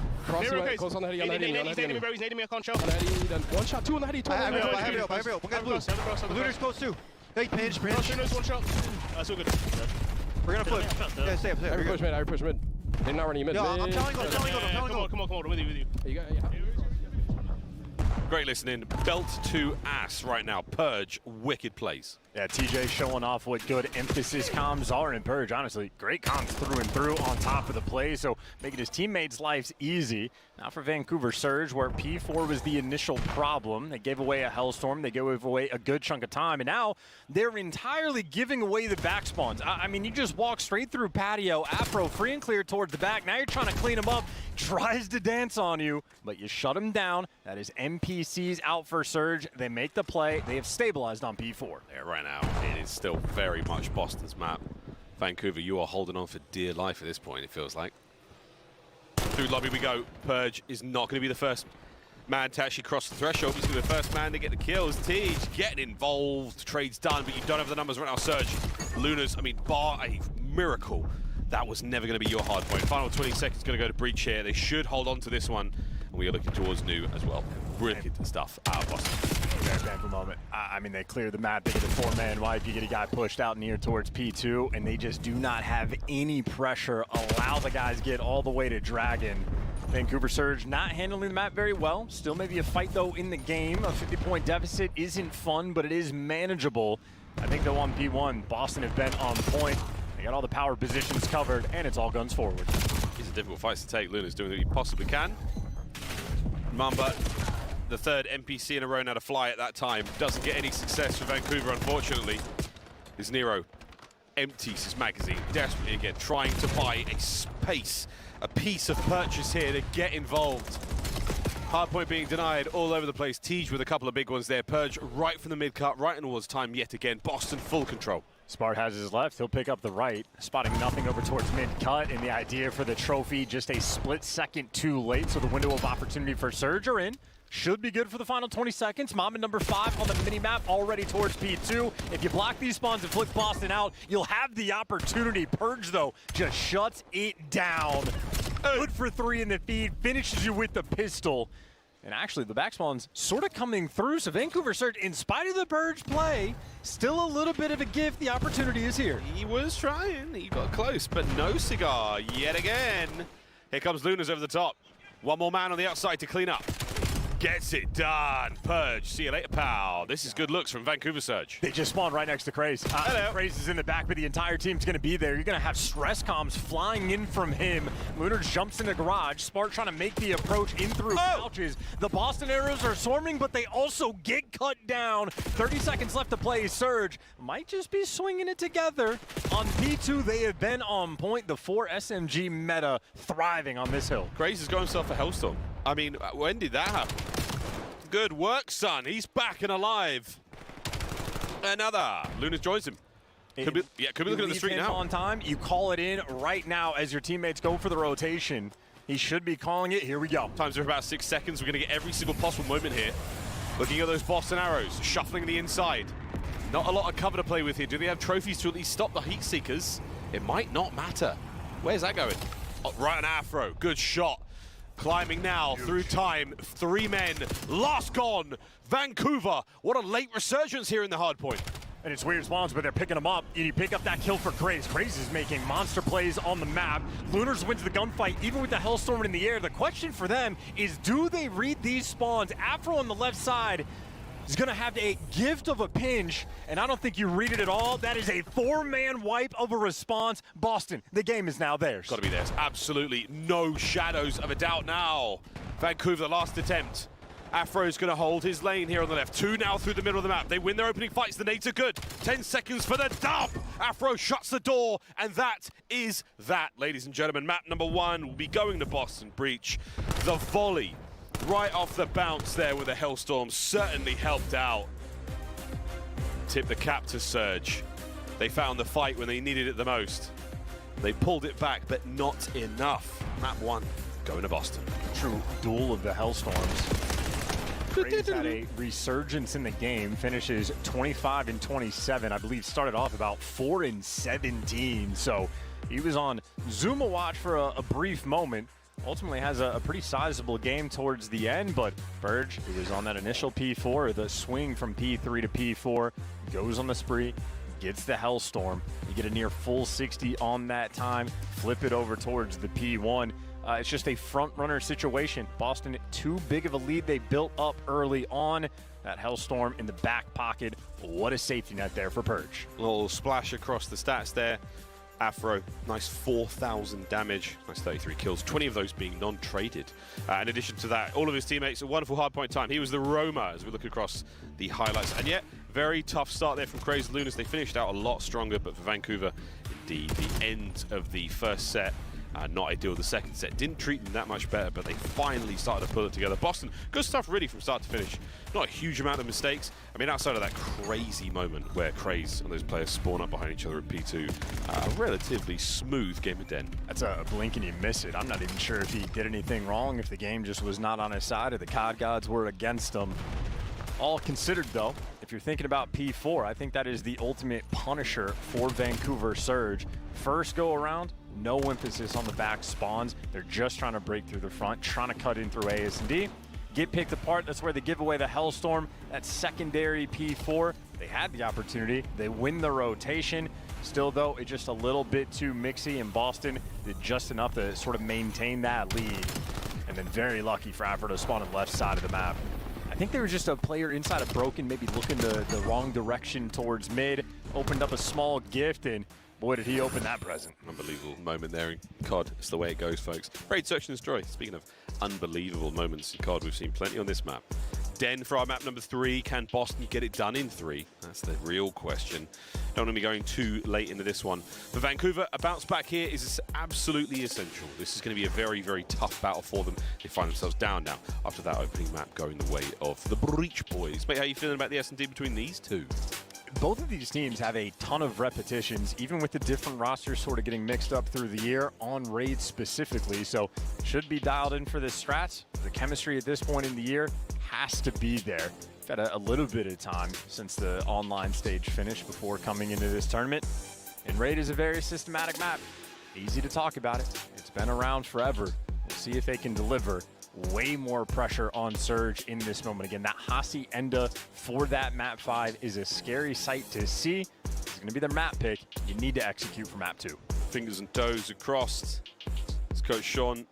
Close on the heady. He's nading me, bro. He's nading me. I can't show. One shot, two on the heady. I have it. One guy's blue. Luna's close too. Hey, pinch. Luna's one shot. That's all good. We're gonna flip. Yeah, stay up. I push mid. They're not running mid. Yo, I'm telling you. Come on. With you. Great listening. Belt to ass right now. Purge, wicked plays. Yeah, TJ showing off what good emphasis comms are in Purge. Honestly, great comms through and through on top of the play, so making his teammates' lives easy. Now for Vancouver Surge, where P4 was the initial problem. They gave away a Hellstorm. They gave away a good chunk of time, and now they're entirely giving away the back spawns. I mean, you just walk straight through patio, Afro free and clear towards the back. Now you're trying to clean him up. Tries to dance on you, but you shut him down. That is NPCs out for Surge. They make the play. They have stabilized on P4. Yeah, right now it is still very much Boston's map. Vancouver, you are holding on for dear life at this point, it feels like. Through lobby we go. Purge is not going to be the first man to actually cross the threshold. He's going to be the first man to get the kills. Tej getting involved. Trade's done, but you don't have the numbers right now. Surge. Lunas, bar a miracle. That was never going to be your hard point. Final 20 seconds going to go to Breach here. They should hold on to this one. And we are looking towards New as well. Brilliant stuff out of Boston. Very painful moment. I mean, they clear the map. They get a 4-man wipe. You get a guy pushed out near towards P2, and they just do not have any pressure. Allow the guys get all the way to Dragon. Vancouver Surge not handling the map very well. Still maybe a fight, though, in the game. A 50-point deficit isn't fun, but it is manageable. I think, though, on P1, Boston have been on point. They got all the power positions covered, and it's all guns forward. These are difficult fights to take. Luna's doing what he possibly can. Mamba, the third NPC in a row now to fly at that time. Doesn't get any success for Vancouver, unfortunately. As Nero empties his magazine, desperately again, trying to buy a space, a piece of purchase here to get involved. Hardpoint being denied all over the place. Tej with a couple of big ones there. Purge right from the mid-cut, right towards time yet again. Boston full control. Spart has his left. He'll pick up the right, spotting nothing over towards mid-cut. And the idea for the trophy, just a split second too late. So the window of opportunity for Surge are in. should be good for the final 20 seconds. Mamba number 5 on the mini-map, already towards P2. If you block these spawns and flick Boston out, you'll have the opportunity. Purge, though, just shuts it down. Good for 3 in the feed, finishes you with the pistol. And actually, the back spawn's sort of coming through, so Vancouver Surge, in spite of the Purge play, still a little bit of a gift. The opportunity is here. He was trying. He got close, but no cigar yet again. Here comes Lunas over the top. One more man on the outside to clean up. Gets it done. Purge. See you later, pal. This is good looks from Vancouver Surge. They just spawned right next to Craze. Craze is in the back, but the entire team's going to be there. You're going to have stress comms flying in from him. Lunar jumps in the garage. Spark trying to make the approach in through couches. The Boston arrows are swarming, but they also get cut down. 30 seconds left to play. Surge might just be swinging it together. On P2, they have been on point. The 4 SMG meta thriving on this hill. Craze has got himself a Hellstorm. I mean, when did that happen? Good work, son. He's back and alive. Another. Lunas joins him. Could be looking at the street now. On time, you call it in right now as your teammates go for the rotation. He should be calling it. Here we go. Times are about 6 seconds. We're going to get every single possible moment here. Looking at those Boston arrows, shuffling the inside. Not a lot of cover to play with here. Do they have trophies to at least stop the Heat Seekers? It might not matter. Where's that going? Oh, right on Afro. Good shot. Climbing now through time. 3 men. Last gone. Vancouver. What a late resurgence here in the hard point. And it's weird spawns, but they're picking them up. And you pick up that kill for Craze. Craze is making monster plays on the map. Lunars wins the gunfight, even with the Hellstorm in the air. The question for them is, do they read these spawns? Afro on the left side is going to have a gift of a pinch, and I don't think you read it at all. That is a 4-man wipe of a response. Boston, the game is now theirs. Got to be theirs. Absolutely no shadows of a doubt now. Vancouver, the last attempt. Afro's going to hold his lane here on the left. 2 now through the middle of the map. They win their opening fights. The nades are good. 10 seconds for the dub. Afro shuts the door, and that is that, ladies and gentlemen. Map number 1 will be going to Boston Breach. The volley right off the bounce there with the Hellstorm certainly helped out. Tip the cap to Surge. They found the fight when they needed it the most. They pulled it back, but not enough. Map 1 going to Boston. True duel of the Hellstorms. Craze had a resurgence in the game, finishes 25-27. I believe started off about 4-17. So he was on Zuma watch for a brief moment. Ultimately has a pretty sizable game towards the end, but Purge, who was on that initial P4, the swing from P3 to P4, goes on the spree, gets the Hellstorm. You get a near full 60 on that time, flip it over towards the P1. It's just a front-runner situation. Boston, too big of a lead they built up early on. That Hellstorm in the back pocket. What a safety net there for Purge. A little splash across the stats there. Afro, nice 4,000 damage, nice 33 kills, 20 of those being non-traded. In addition to that, all of his teammates, a wonderful hardpoint time. He was the Roma as we look across the highlights. And yet, very tough start there from Crazy Lunas. They finished out a lot stronger, but for Vancouver, indeed, the end of the first set, not ideal. The second set didn't treat them that much better, but they finally started to pull it together. Boston, good stuff really from start to finish. Not a huge amount of mistakes. I mean, outside of that crazy moment where Craze and those players spawn up behind each other at P2, a relatively smooth game of Den. That's a blink and you miss it. I'm not even sure if he did anything wrong, if the game just was not on his side, or the COD gods were against him. All considered, though, if you're thinking about P4, I think that is the ultimate punisher for Vancouver Surge. First go around, no emphasis on the back spawns. They're just trying to break through the front, trying to cut in through AS&D. Get picked apart, that's where they give away the Hellstorm. That secondary P4, they had the opportunity. They win the rotation. Still, though, it's just a little bit too mixy, and Boston did just enough to sort of maintain that lead. And then very lucky for Afro to spawn on the left side of the map. I think there was just a player inside of Broken, maybe looking the wrong direction towards mid, opened up a small gift, and boy, did he open that present. Unbelievable moment there in COD. It's the way it goes, folks. Raid Search and Destroy. Speaking of unbelievable moments in COD, we've seen plenty on this map. Den for our map number 3. Can Boston get it done in 3? That's the real question. Don't want to be going too late into this one. For Vancouver, a bounce back here is absolutely essential. This is going to be a very, very tough battle for them. They find themselves down now after that opening map going the way of the Breach boys. Mate, how are you feeling about the S&D between these two? both of these teams have a ton of repetitions, even with the different rosters sort of getting mixed up through the year on raids specifically. So should be dialed in for this strats. The chemistry at this point in the year has to be there. We've had a little bit of time since the online stage finished before coming into this tournament. And raid is a very systematic map. Easy to talk about it. It's been around forever. We'll see if they can deliver. Way more pressure on Surge in this moment. Again, that Hacienda for that map 5 is a scary sight to see. It's going to be their map pick. You need to execute for map 2. Fingers and toes are crossed. It's Coach Sean.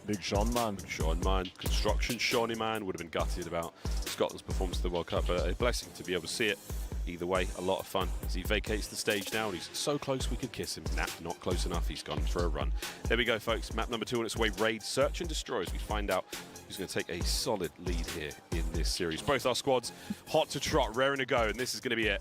Big Sean man. Big Sean man. Construction Shawnee man. Would have been gutted about Scotland's performance at the World Cup, but a blessing to be able to see it. Either way, a lot of fun as he vacates the stage now, and he's so close we could kiss him. Nah, not close enough. He's gone for a run. There we go, folks. Map number 2 on its way. Raid, search and destroy as we find out who's going to take a solid lead here in this series. Both our squads hot to trot, raring to go, and this is going to be a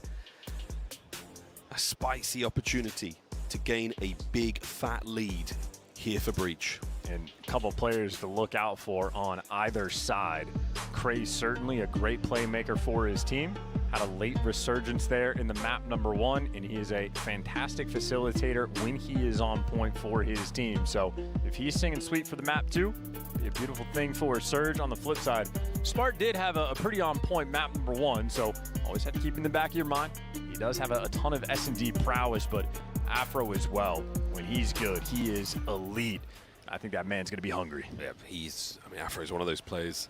spicy opportunity to gain a big, fat lead here for Breach. And a couple players to look out for on either side. Craze certainly a great playmaker for his team. Had a late resurgence there in the map number 1, and he is a fantastic facilitator when he is on point for his team. So if he's singing sweet for the map 2, be a beautiful thing for Surge. On the flip side, Smart did have a pretty on point map number 1, so always have to keep in the back of your mind. He does have a ton of S&D prowess, but Afro as well. When he's good, he is elite. I think that man's going to be hungry. Yeah, Afro is one of those players.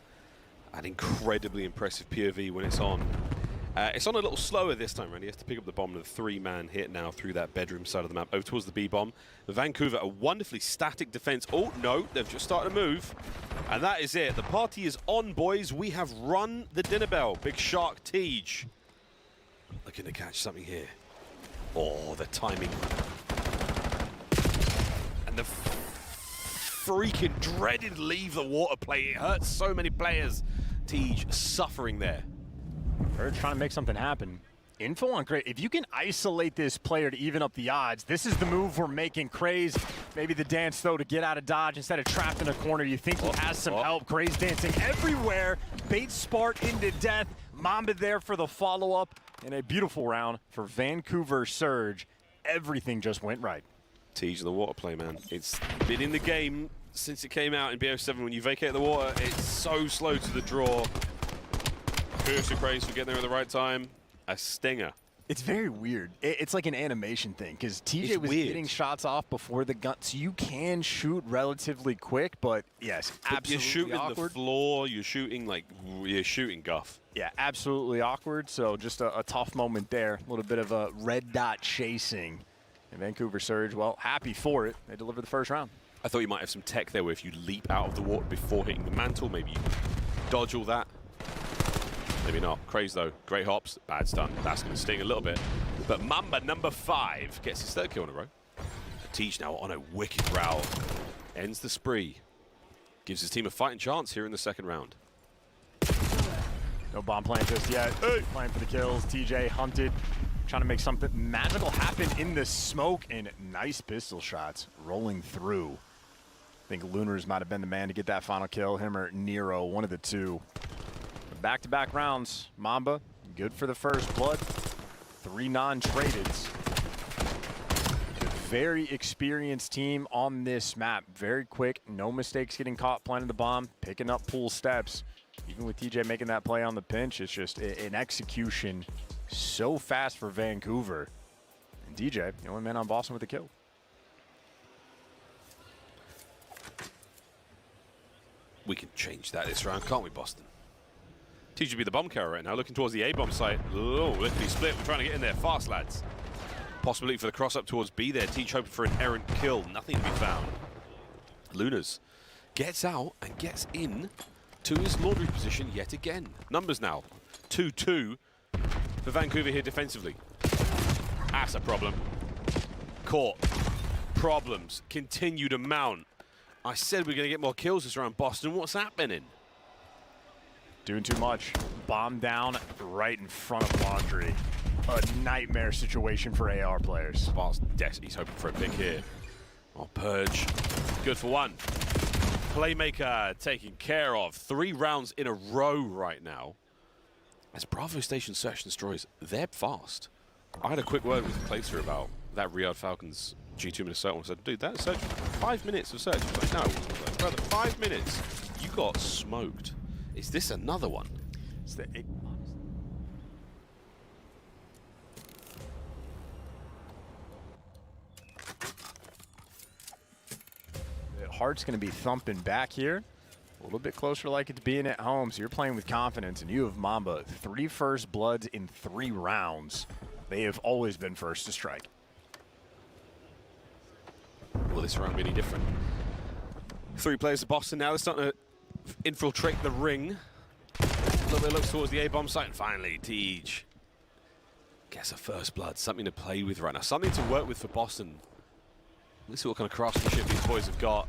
An incredibly impressive POV when it's on. It's on a little slower this time around. He has to pick up the bomb with a 3-man hit now through that bedroom side of the map over towards the B-bomb. Vancouver, a wonderfully static defense. Oh, no, they've just started to move. And that is it. The party is on, boys. We have run the dinner bell. Big Shark Tej looking to catch something here. Oh, the timing. And the freaking dreaded leave the water play. It hurts so many players. Tej suffering there. They're trying to make something happen. Info on Craze. If you can isolate this player to even up the odds, this is the move we're making. Craze, maybe the dance, though, to get out of dodge instead of trapped in a corner. You think he has some help. Craze dancing everywhere. Bait Spark into death. Mamba there for the follow-up. And a beautiful round for Vancouver Surge. Everything just went right. Tej, the water play, man. It's been in the game since it came out in BO7. When you vacate the water, it's so slow to the draw. Kudos to Craze for getting there at the right time. A stinger. It's very weird. It's like an animation thing, because TJ was getting shots off before the gun, so you can shoot relatively quick, but yes, absolutely you're shooting awkward. The floor, you're shooting guff. Yeah, absolutely awkward, so just a tough moment there. A little bit of a red dot chasing. And Vancouver Surge, well, happy for it. They delivered the first round. I thought you might have some tech there where if you leap out of the water before hitting the mantle, maybe you dodge all that. Maybe not. Craze, though. Great hops. Bad stun. That's going to sting a little bit. But Mamba, number 5, gets his 3rd kill in a row. Tej now on a wicked route. Ends the spree. Gives his team a fighting chance here in the 2nd round. No bomb plant just yet. Hey. Playing for the kills. TJ hunted. Trying to make something magical happen in the smoke. And nice pistol shots rolling through. I think Lunars might have been the man to get that final kill. Him or Nero, one of the two. Back-to-back rounds. Mamba, good for the first blood. 3 non-tradeds. Very experienced team on this map. Very quick, no mistakes getting caught planting the bomb, picking up pool steps. Even with TJ making that play on the pinch, it's just an execution so fast for Vancouver. And DJ, the only man on Boston with a kill. We can change that this round, can't we, Boston? Tej should be the bomb carrier right now, looking towards the A-bomb site. Oh, lickety split. We're trying to get in there fast, lads. Possibility for the cross-up towards B there. Tej hoping for an errant kill. Nothing to be found. Lunars gets out and gets in to his laundry position yet again. Numbers now. 2-2 for Vancouver here defensively. That's a problem. Caught. Problems continue to mount. I said we're going to get more kills this round, Boston. What's happening? Doing too much. Bomb down right in front of Laundry. A nightmare situation for AR players. Spark's he's hoping for a pick here. Oh, Purge. Good for 1. Playmaker taken care of. 3 rounds in a row right now. As Bravo Station search and destroys, they're fast. I had a quick word with Placer about that Riyadh Falcons G2 Minnesota and said, dude, that search, 5 minutes of search. He was like, no. I was like, brother, 5 minutes. You got smoked. Is this another one? It's the heart's going to be thumping back here. A little bit closer like it's being at home, so you're playing with confidence, and you have Mamba 3 first bloods in 3 rounds. They have always been first to strike. Well, this round really different. 3 players of Boston now. They're starting to infiltrate the ring. A little bit looks towards the A-bomb site, and finally, Tej gets a first blood. Something to play with right now. Something to work with for Boston. Let's see what kind of craftsmanship these boys have got.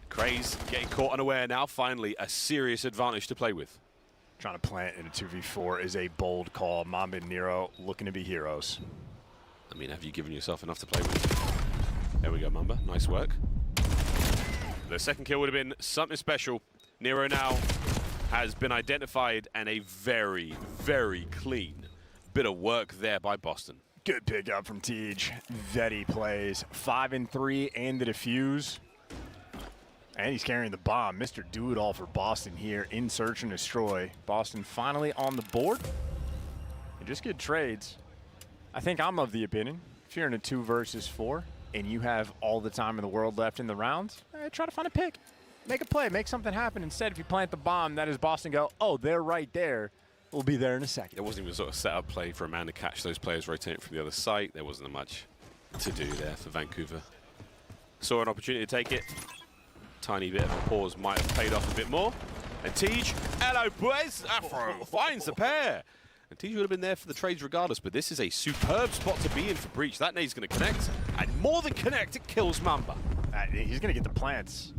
Craze getting caught unaware now. Finally, a serious advantage to play with. Trying to plant in a 2v4 is a bold call. Mamba and Nero looking to be heroes. I mean, have you given yourself enough to play with? There we go, Mamba. Nice work. The second kill would have been something special. Nero now has been identified, and a very, very clean bit of work there by Boston. Good pickup from Tej. Vetty plays 5 and 3 and the defuse. And he's carrying the bomb. Mr. Do-It-All for Boston here in search and destroy. Boston finally on the board. And just good trades. I think I'm of the opinion, if you're in a 2 versus 4 and you have all the time in the world left in the rounds, try to find a pick. Make a play, make something happen. Instead, if you plant the bomb, that is Boston go, oh, they're right there. We'll be there in a second. There wasn't even a sort of set-up play for a man to catch those players rotating from the other side. There wasn't much to do there for Vancouver. Saw an opportunity to take it. Tiny bit of a pause might have paid off a bit more. And Tej, hello boys, Afro finds the pair. And Tej would have been there for the trades regardless, but this is a superb spot to be in for Breach. That nade's going to connect, and more than connect, it kills Mamba. He's going to get the plants,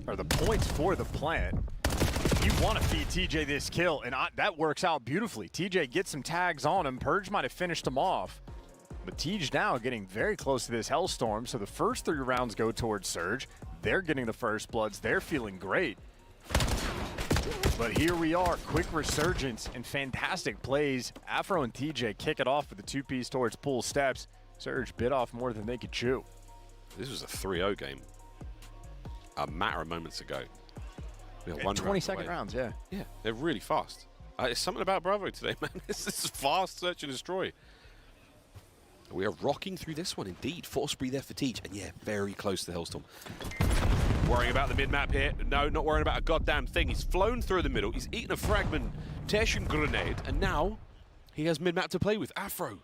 or the points for the plant. You want to feed TJ this kill, and that works out beautifully. TJ gets some tags on him. Purge might have finished him off. But Tej now getting very close to this Hellstorm, so the first 3 rounds go towards Surge. They're getting the first bloods. They're feeling great. But here we are, quick resurgence and fantastic plays. Afro and TJ kick it off with the 2-piece towards pool steps. Surge bit off more than they could chew. This was a 3-0 game a matter of moments ago. We got 20-second rounds, yeah. Yeah, they're really fast. There's something about Bravo today, man. This is fast search and destroy. We are rocking through this one, indeed. Force breathe there for Tej, and yeah, very close to the Hellstorm. Worrying about the mid-map here. No, not worrying about a goddamn thing. He's flown through the middle. He's eaten a fragmentation grenade, and now he has mid-map to play with. Afro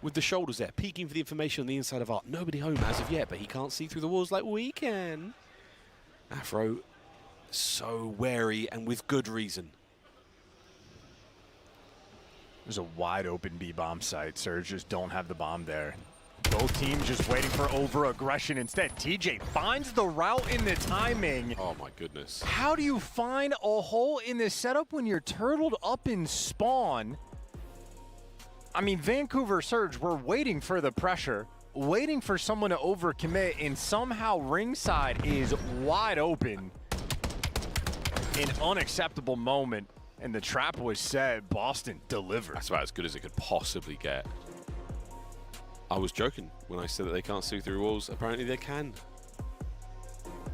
with the shoulders there, peeking for the information on the inside of Art. Nobody home as of yet, but he can't see through the walls like we can. Afro, so wary and with good reason. There's a wide open B-bomb site. Surge just don't have the bomb there. Both teams just waiting for over-aggression instead. TJ finds the route in the timing. Oh my goodness. How do you find a hole in this setup when you're turtled up in spawn? I mean, Vancouver Surge, we're waiting for the pressure, waiting for someone to overcommit, and somehow ringside is wide open. An unacceptable moment. And the trap was set. Boston delivered. That's about as good as it could possibly get. I was joking when I said that they can't see through walls. Apparently they can.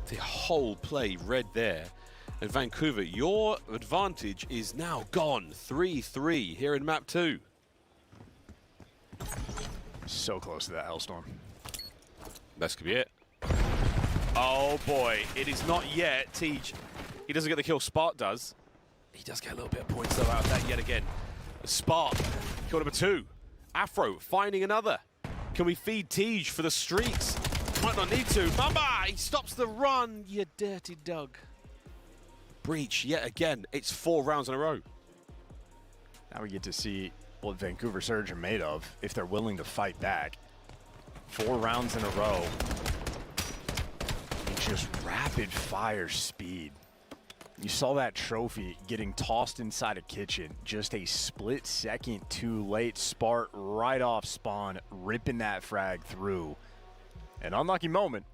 The whole play read there. And Vancouver, your advantage is now gone. 3-3 here in map 2. So close to that Hellstorm. This could be it. Oh boy, it is not yet. Tej, he doesn't get the kill. Spark does. He does get a little bit of points though out of that yet again. Spark, kill number 2. Afro finding another. Can we feed Tej for the streaks? Might not need to. Mamba, he stops the run, you dirty dog. Breach yet again. It's 4 rounds in a row. Now we get to see what Vancouver Surge are made of if they're willing to fight back. 4 rounds in a row. Just rapid fire speed. You saw that trophy getting tossed inside a kitchen. Just a split second too late. Spark right off spawn, ripping that frag through. An unlucky moment.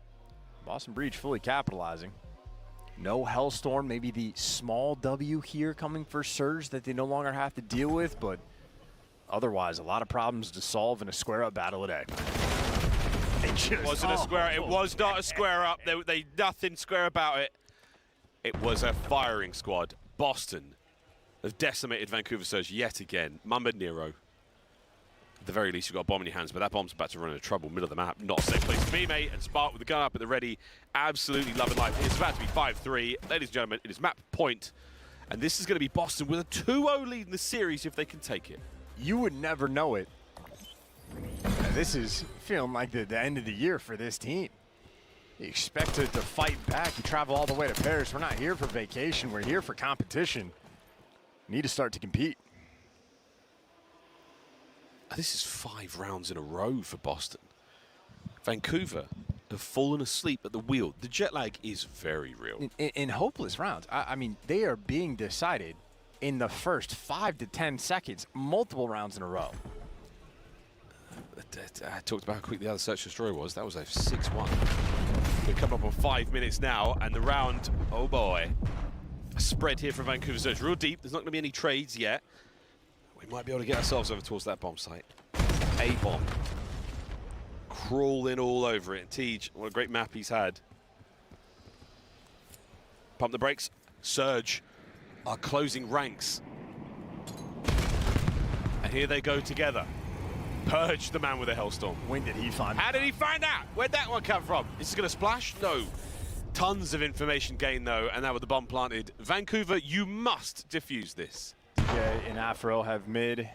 Boston Breach fully capitalizing. No Hellstorm, maybe the small W here coming for Surge that they no longer have to deal with, but otherwise, a lot of problems to solve in a square-up battle today. It wasn't a square. It was not a square up. They nothing square about it. It was a firing squad. Boston have decimated Vancouver Surge yet again. Mamba Nero. At the very least, you've got a bomb in your hands, but that bomb's about to run into trouble. Middle of the map, not a safe place to be, mate. And Spark with the gun up at the ready, absolutely loving life. It's about to be 5-3. Ladies and gentlemen, it is map point. And this is going to be Boston with a 2-0 lead in the series if they can take it. You would never know it. This is feeling like the end of the year for this team. You expect to fight back. You travel all the way to Paris. We're not here for vacation. We're here for competition. Need to start to compete. This is 5 rounds in a row for Boston. Vancouver have fallen asleep at the wheel. The jet lag is very real. In hopeless rounds. I mean, they are being decided in the first 5 to 10 seconds, multiple rounds in a row. I talked about how quick the other Search and Destroy was. That was a 6-1. We're coming up on 5 minutes now, and the round, oh boy. A spread here for Vancouver Surge. Real deep. There's not going to be any trades yet. We might be able to get ourselves over towards that bomb site. A bomb. Crawling all over it. Tej, what a great map he's had. Pump the brakes. Surge are closing ranks. And here they go together. Purge, the man with a Hellstorm. When did he find How did he find that? Where'd that one come from? Is it going to splash? No. Tons of information gained, though, and now with the bomb planted. Vancouver, you must defuse this. TJ and Afro have mid.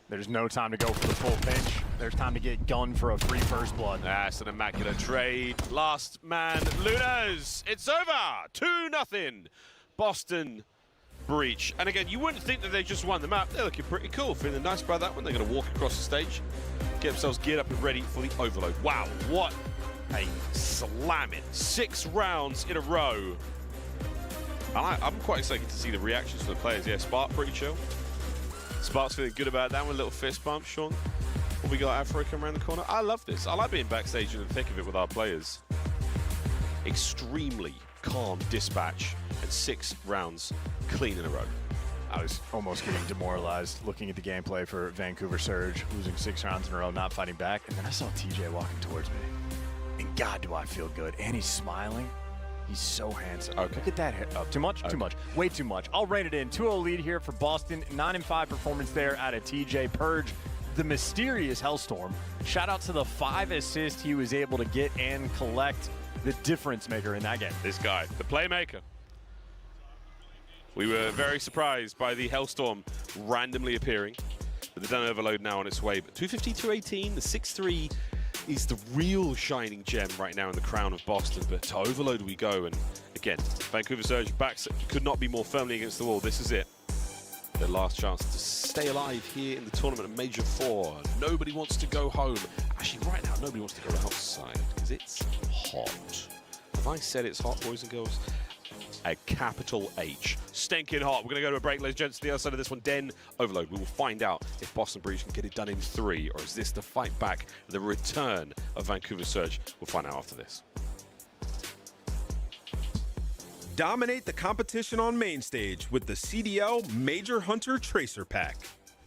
There's no time to go for the full pinch. There's time to get gun for a free first blood. That's an immaculate trade. Last man, Lunas. It's over. 2-0. Boston breach. And again, you wouldn't think that they just won the map. They're looking pretty cool. Feeling nice about that one. They're going to walk across the stage, get themselves geared up and ready for the overload. Wow, what a slamming. 6 rounds in a row. I'm quite excited to see the reactions from the players. Yeah, Spark pretty chill. Spark's feeling good about that one. Little fist bump, Sean. What we got, Afro come around the corner. I love this. I like being backstage in the thick of it with our players. Extremely calm dispatch and 6 rounds clean in a row. I was almost getting demoralized looking at the gameplay for Vancouver Surge, losing 6 rounds in a row, not fighting back. And then I saw TJ walking towards me. And God, do I feel good. And he's smiling. He's so handsome. Okay. Look at that hit up. Too much? Okay. Too much. Way too much. I'll rate it in. 2-0 lead here for Boston. 9-5 performance there out of TJ. Purge, the mysterious Hellstorm. Shout out to the 5 assists he was able to get and collect. The difference maker in that game. This guy, the playmaker. We were very surprised by the Hellstorm randomly appearing. But the done overload now on its way. But 250, 218, the 6-3 is the real shining gem right now in the crown of Boston. But to overload we go. And again, Vancouver Surge backs could not be more firmly against the wall. This is it. Their last chance to stay alive here in the tournament of Major 4. Nobody wants to go home. Actually, right now, nobody wants to go outside because it's hot. Have I said it's hot, boys and girls? A capital H. Stinking hot. We're going to go to a break, ladies and gents. The other side of this one, Den Overload. We will find out if Boston Breach can get it done in 3, or is this the fight back, the return of Vancouver Surge? We'll find out after this. Dominate the competition on main stage with the CDL Major Hunter Tracer Pack.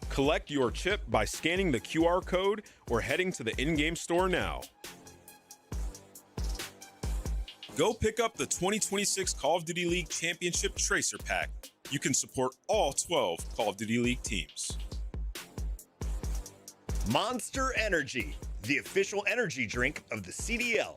Collect your chip by scanning the QR code or heading to the in-game store now. Go pick up the 2026 Call of Duty League Championship Tracer Pack. You can support all 12 Call of Duty League teams. Monster Energy, the official energy drink of the CDL.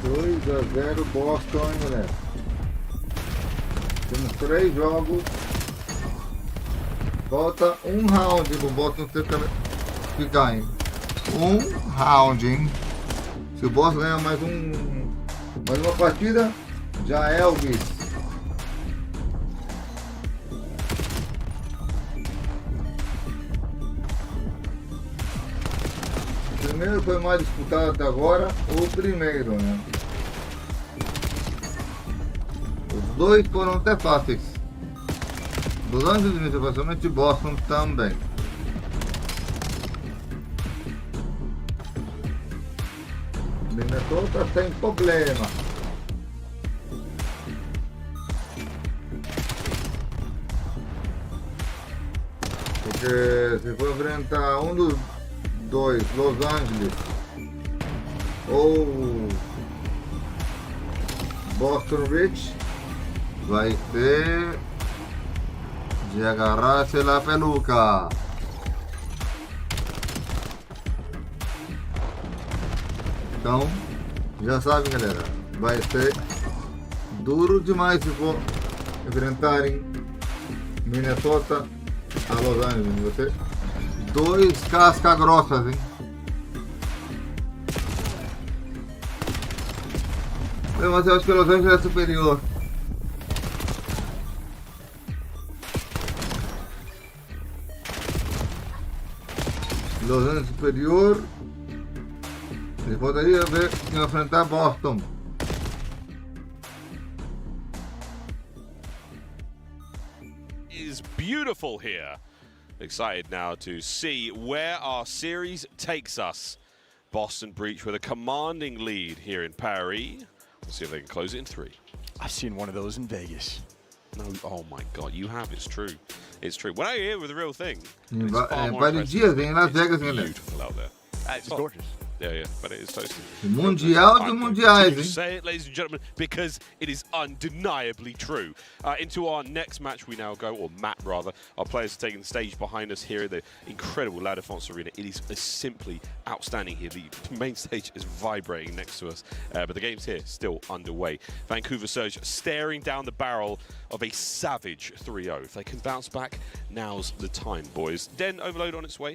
2-0 Boston, hein, galera? Temos 3 jogos. Falta um round pro Boston ficar, hein? Um round, hein? Se o Boston ganhar mais uma partida, já é o vice. O primeiro foi mais disputado até agora, o primeiro, né? Os dois foram até fáceis. Los Angeles, principalmente Boston também. Minnesota sem problema. Porque se for enfrentar um dos dois, Los Angeles ou Boston Rich, vai ser de agarrar-se la peluca. Então, já sabem, galera, vai ser duro demais se for enfrentarem Minnesota a Los Angeles. Vai ser 2 casca grossas, hein? Mas eu acho que Los Angeles é superior. Los Angeles superior. Ele poderia ver enfrentar Boston. Is beautiful here. Excited now to see where our series takes us. Boston Breach with a commanding lead here in Paris. We'll see if they can close it in 3. I've seen one of those in Vegas. No, oh my God, you have. It's true. It's true. When I hear with the real thing, Vários dias em Las Vegas, galera. Beautiful out there. It's gorgeous. Yeah, but it is toasty. Mundial de mundiais, hein? Say it, ladies and gentlemen, because it is undeniably true. Into our next match we now go, or map rather. Our players are taking the stage behind us here at the incredible La Défense Arena. It is simply outstanding here. The main stage is vibrating next to us, but the game's here, still underway. Vancouver Surge staring down the barrel of a savage 3-0. If they can bounce back, now's the time, boys. Den Overload on its way.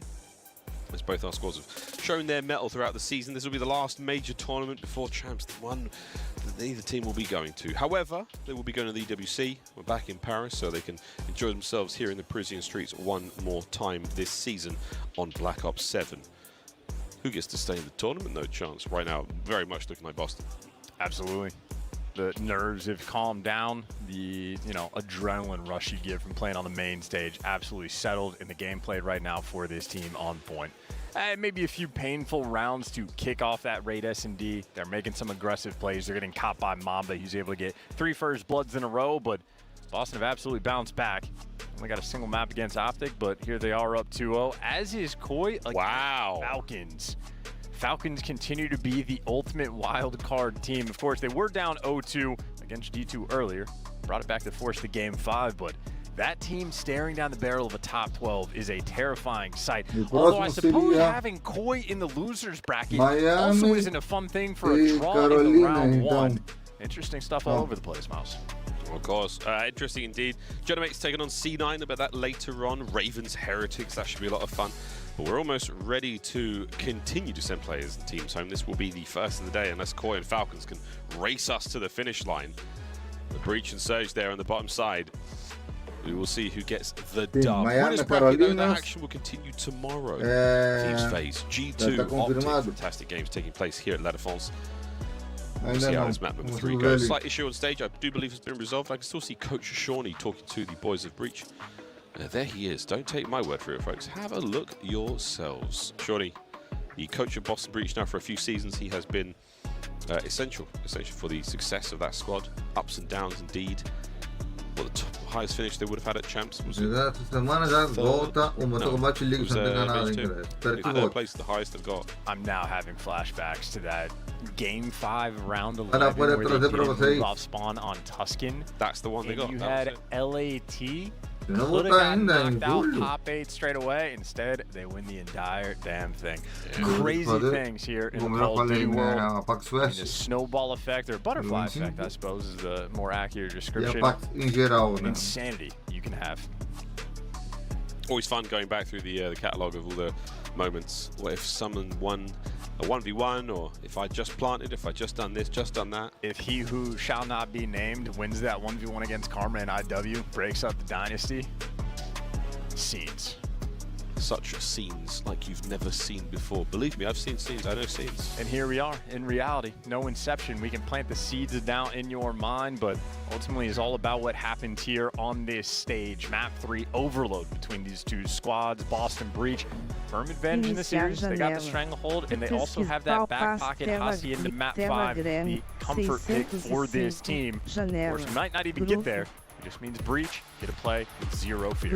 As both our squads have shown their mettle throughout the season, this will be the last major tournament before Champs, the one that either team will be going to. However, they will be going to the EWC. We're back in Paris, so they can enjoy themselves here in the Parisian streets one more time this season on Black Ops 7. Who gets to stay in the tournament? No chance. Right now, very much looking like Boston. Absolutely. The nerves have calmed down. The adrenaline rush you get from playing on the main stage absolutely settled, and the game played right now for this team on point. Maybe a few painful rounds to kick off that raid S&D. They're making some aggressive plays. They're getting caught by Mamba. He's able to get 3 first bloods in a row, but Boston have absolutely bounced back. Only got a single map against Optic, but here they are up 2-0, as is Koi against Falcons. Falcons continue to be the ultimate wild card team. Of course, they were down 0-2 against G2 earlier. Brought it back to force the game 5, but that team staring down the barrel of a top 12 is a terrifying sight. Although I suppose having Koi in the losers bracket also isn't a fun thing for a draw in the round 1. Interesting stuff all over the place, Mouse. Of course. Interesting indeed. Genomate's taking on C9, about that later on. Ravens Heretics, that should be a lot of fun. But we're almost ready to continue to send players and teams home. This will be the first of the day, unless Koi and Falcons can race us to the finish line. The Breach and Surge there on the bottom side. We will see who gets the dub. Winners bracket, though, that action will continue tomorrow. Teams phase G2, Optic, fantastic games taking place here at La Défense. We'll see how this map number 3 goes. Slight issue on stage, I do believe has been resolved. I can still see Coach Shawnee talking to the boys of Breach. There he is. Don't take my word for it, folks. Have a look yourselves. Shawnee, the coach of Boston Breach now for a few seasons. He has been essential for the success of that squad. Ups and downs indeed. Well, the highest finish they would have had at Champs was Essa semana já volta o Mortal Kombat League, se não tem nada, hein, galera. Espero que volte. Place the highest they've got. I'm now having flashbacks to that Game 5 round 11 where they did move off spawn on Tuscan. That's the one they got. You had LAT Eu não vou Could have estar gotten ainda em knocked out julho. top 8 straight away. Instead, they win the entire damn thing. Yeah. Crazy Fazer- things here in the como eu Call of Duty falei, world. né, a Pax I mean, West the snowball effect or butterfly Uhum. effect, I suppose, is the more accurate e a description. Pax em geral, né? Insanity you can have. Always fun going back through the catalogue of all the moments. What if someone won a 1v1, or if I just planted, if I just done this, just done that. If he who shall not be named wins that 1v1 against Karma and IW, breaks up the dynasty, scenes. Such scenes like you've never seen before. Believe me, I've seen scenes, I know scenes. And here we are, in reality, no inception. We can plant the seeds now in your mind, but ultimately it's all about what happened here on this stage. Map 3 overload between these two squads, Boston Breach. Firm advantage in the series, they got the stranglehold, and they also have that back pocket Hasi into map 5, the comfort pick for this team. Of course, we might not even get there. It just means Breach, get a play with zero fear.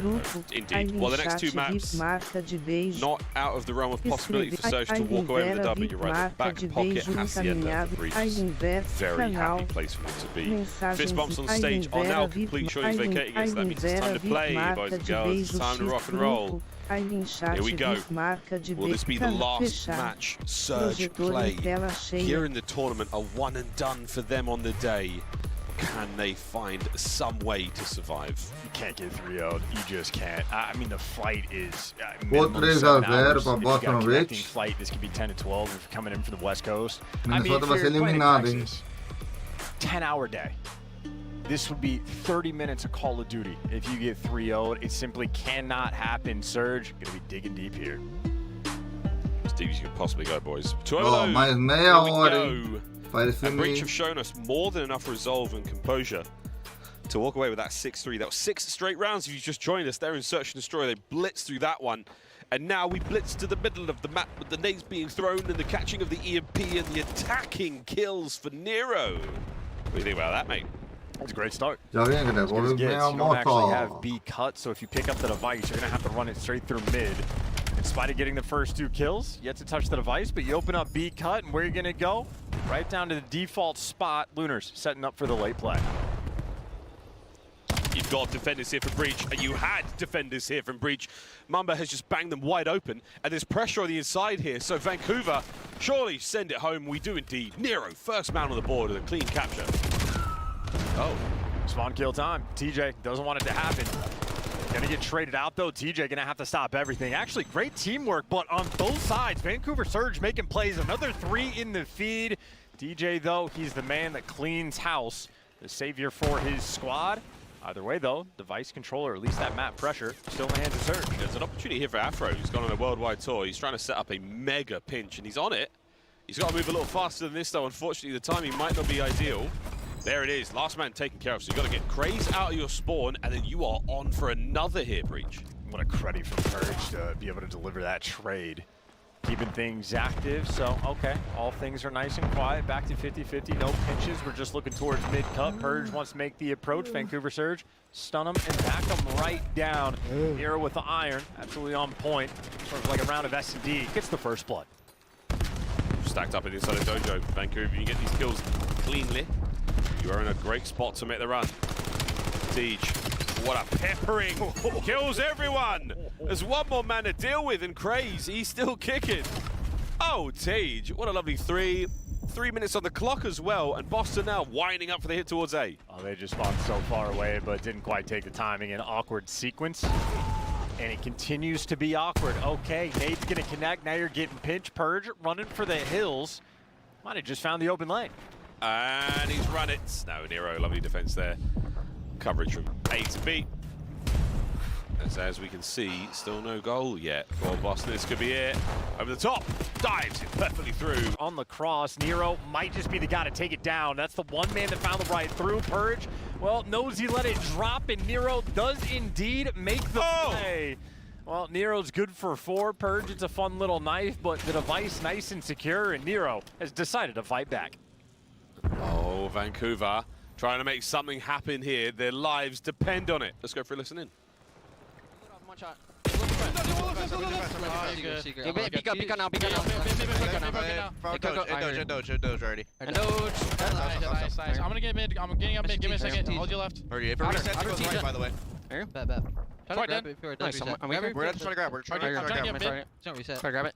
Indeed. Well, the next two maps, not out of the realm of possibility for Surge to walk away with the dub, but you're right. The back pocket Hacienda for Breach is very happy place for them to be. Fist bumps on stage are now complete. Shorty's vacating us. That means it's time to play, boys and girls. It's time to rock and roll. Here we go. Will this be the last match Surge play here in the tournament? A one and done for them on the day. Can they find some way to survive? You can't get 3-0'd. You just can't. I mean, the flight is Pô, 3-0 pra If you got a Boston connecting Rich. flight, this could be 10 to 12 if you're coming in from the West Coast. Minnesota vai ser if you're playing eliminado, hein? Texas, 10-hour day. This would be 30 minutes of Call of Duty. If you get 3-0'd, it simply cannot happen. Surge, gonna be digging deep here. As deep as you can possibly go, boys. Ó, mais meia Here we hora, go. hein? Parece And Breach me... have shown us more than enough resolve and composure to walk away with that 6-3. That was 6 straight rounds. If you just joined us, they're in Search and Destroy. They blitzed through that one. And now we blitz to the middle of the map with the nades being thrown and the catching of the EMP and the attacking kills for Nero. What do you think about that, mate? That's a great start. Já vem, galera. As good as Vou it ganhar gets. a You don't actually moto. have B cut, so if you pick up the device, you're gonna have to run it straight through mid. In spite of getting the first 2 kills, yet to touch the device, but you open up B cut, and where you're gonna go? Right down to the default spot. Lunars setting up for the late play. You've got defenders here from Breach, and you had defenders here from Breach. Mamba has just banged them wide open, and there's pressure on the inside here, so Vancouver, surely send it home. We do indeed. Nero, first man on the board with a clean capture. Oh, spawn kill time. TJ doesn't want it to happen. Gonna get traded out though. TJ gonna have to stop everything. Actually, great teamwork, but on both sides, Vancouver Surge making plays. Another 3 in the feed. DJ though, he's the man that cleans house. The savior for his squad. Either way though, device controller, at least that map pressure, still in the hands of Surge. There's an opportunity here for Afro, who's gone on a worldwide tour. He's trying to set up a mega pinch, and he's on it. He's got to move a little faster than this though. Unfortunately, the timing might not be ideal. There it is, last man taken care of. So you've got to get Craze out of your spawn, and then you are on for another here, Breach. What a credit from Purge to be able to deliver that trade. Keeping things active, so okay. All things are nice and quiet. Back to 50-50, no pinches. We're just looking towards mid-cut. Purge wants to make the approach. Vancouver Surge, stun him and back him right down. Nero with the iron, absolutely on point. Sort of like a round of S&D. Gets the first blood. Stacked up inside the dojo. Vancouver, you get these kills cleanly. You are in a great spot to make the run. Siege, what a peppering. Kills everyone. There's one more man to deal with, and Craze, he's still kicking. Oh, Tej, what a lovely 3 minutes on the clock as well, and Boston now winding up for the hit towards A. Oh, they just spawned so far away, but didn't quite take the timing. An awkward sequence. And it continues to be awkward. Okay, Nade's gonna connect. Now you're getting pinch. Purge running for the hills. Might have just found the open lane. And he's run it. No, Nero, lovely defense there. Coverage from A to B. As we can see, still no goal yet for Boston. This could be it. Over the top, dives it perfectly through. On the cross, Nero might just be the guy to take it down. That's the one man that found the right through. Purge, well, knows he let it drop, and Nero does indeed make the play. Well, Nero's good for 4. Purge, it's a fun little knife, but the device nice and secure, and Nero has decided to fight back. Oh, Vancouver trying to make something happen here. Their lives depend on it. Let's go for a listen in. Pick now. Doge already. Nice. I'm gonna get mid. I'm getting up mid. Give me a second. Hold your left. If it resets, it goes right, by the way. There. Bet. Try to grab it before it does reset. We're trying to grab. We're trying to grab. It's gonna reset. Try to grab it.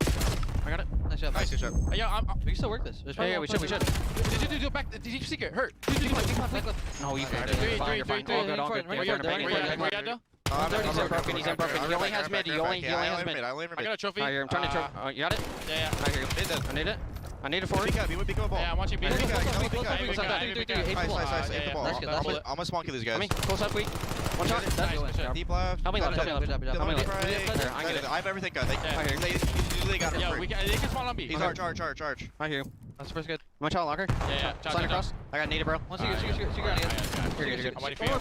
I got it. Nice job. Nice job. Yeah, we can still work this. Yeah, we should. Do back. Did you secret? Hurt. No, you can't. Three. All good. Where you at? He's unbroken. He only has mid. He only has mid. I got a trophy. I'm trying to trophy. You got it? Yeah. I hear you. I need it. I need it for you. Yeah, I'm watching B. Nice. I'm gonna spawn kill these guys. Close up, weak. One shot. Deep left. Help me left. I have everything good. They got it. Yeah, they can spawn on B. He's charge. I hear you. That's first good. One shot locker. Yeah. Slide across. I got needed, bro. One secret. You're good. I'm waiting for you.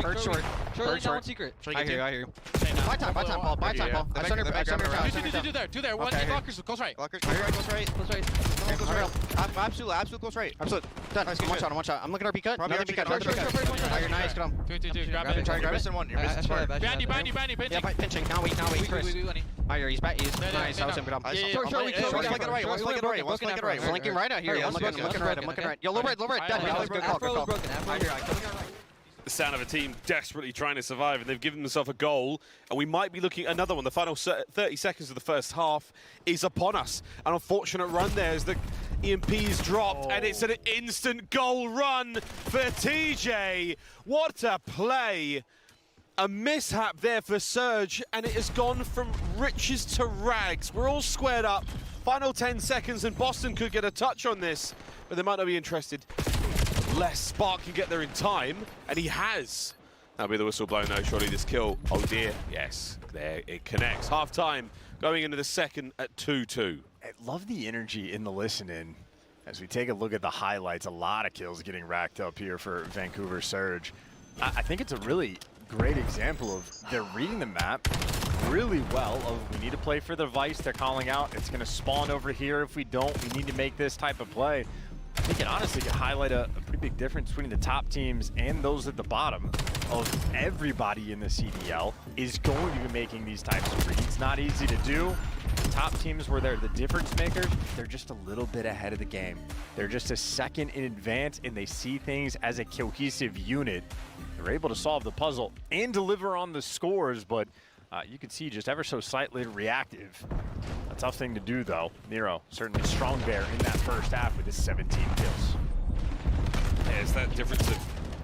Purge short. One secret. I hear you. Buy time, Paul. I center Do there. One lockers. Close right. Close right. Absolute close right. Absolute. Done. One shot. I'm looking at RP cut. Another RP cut. You're nice. Get him. Two. Grab it. Try to grab it. You're missing one. Bandy. Yeah, pinching. Now wait, Chris. I hear he's back. He's nice. I was him. Good One's flanking right. Flanking right out here. I'm looking right. Yo, low right. Dead. Good call. I hear. The sound of a team desperately trying to survive, and they've given themselves a goal, and we might be looking at another one. The final 30 seconds of the first half is upon us. An unfortunate run there as the EMP's dropped, and it's an instant goal run for TJ. What a play! A mishap there for Surge, and it has gone from riches to rags. We're all squared up. Final 10 seconds, and Boston could get a touch on this, but they might not be interested. Unless Spark can get there in time, and he has. That'll be the whistle blown now, surely this kill. Oh dear, yes, there it connects. Half time, going into the second at 2-2. I love the energy in the listen-in. As we take a look at the highlights, a lot of kills getting racked up here for Vancouver Surge. I think it's a really great example of they're reading the map really well of we need to play for the Vice. They're calling out, it's going to spawn over here. If we don't, we need to make this type of play. I think it honestly could highlight a pretty big difference between the top teams and those at the bottom of everybody in the CDL is going to be making these types of reads. Not easy to do. The top teams where they're the difference makers, they're just a little bit ahead of the game. They're just a second in advance, and they see things as a cohesive unit. They're able to solve the puzzle and deliver on the scores, but you can see just ever so slightly reactive. A tough thing to do, though. Nero certainly strong there in that first half with his 17 kills. Yeah, it's that difference of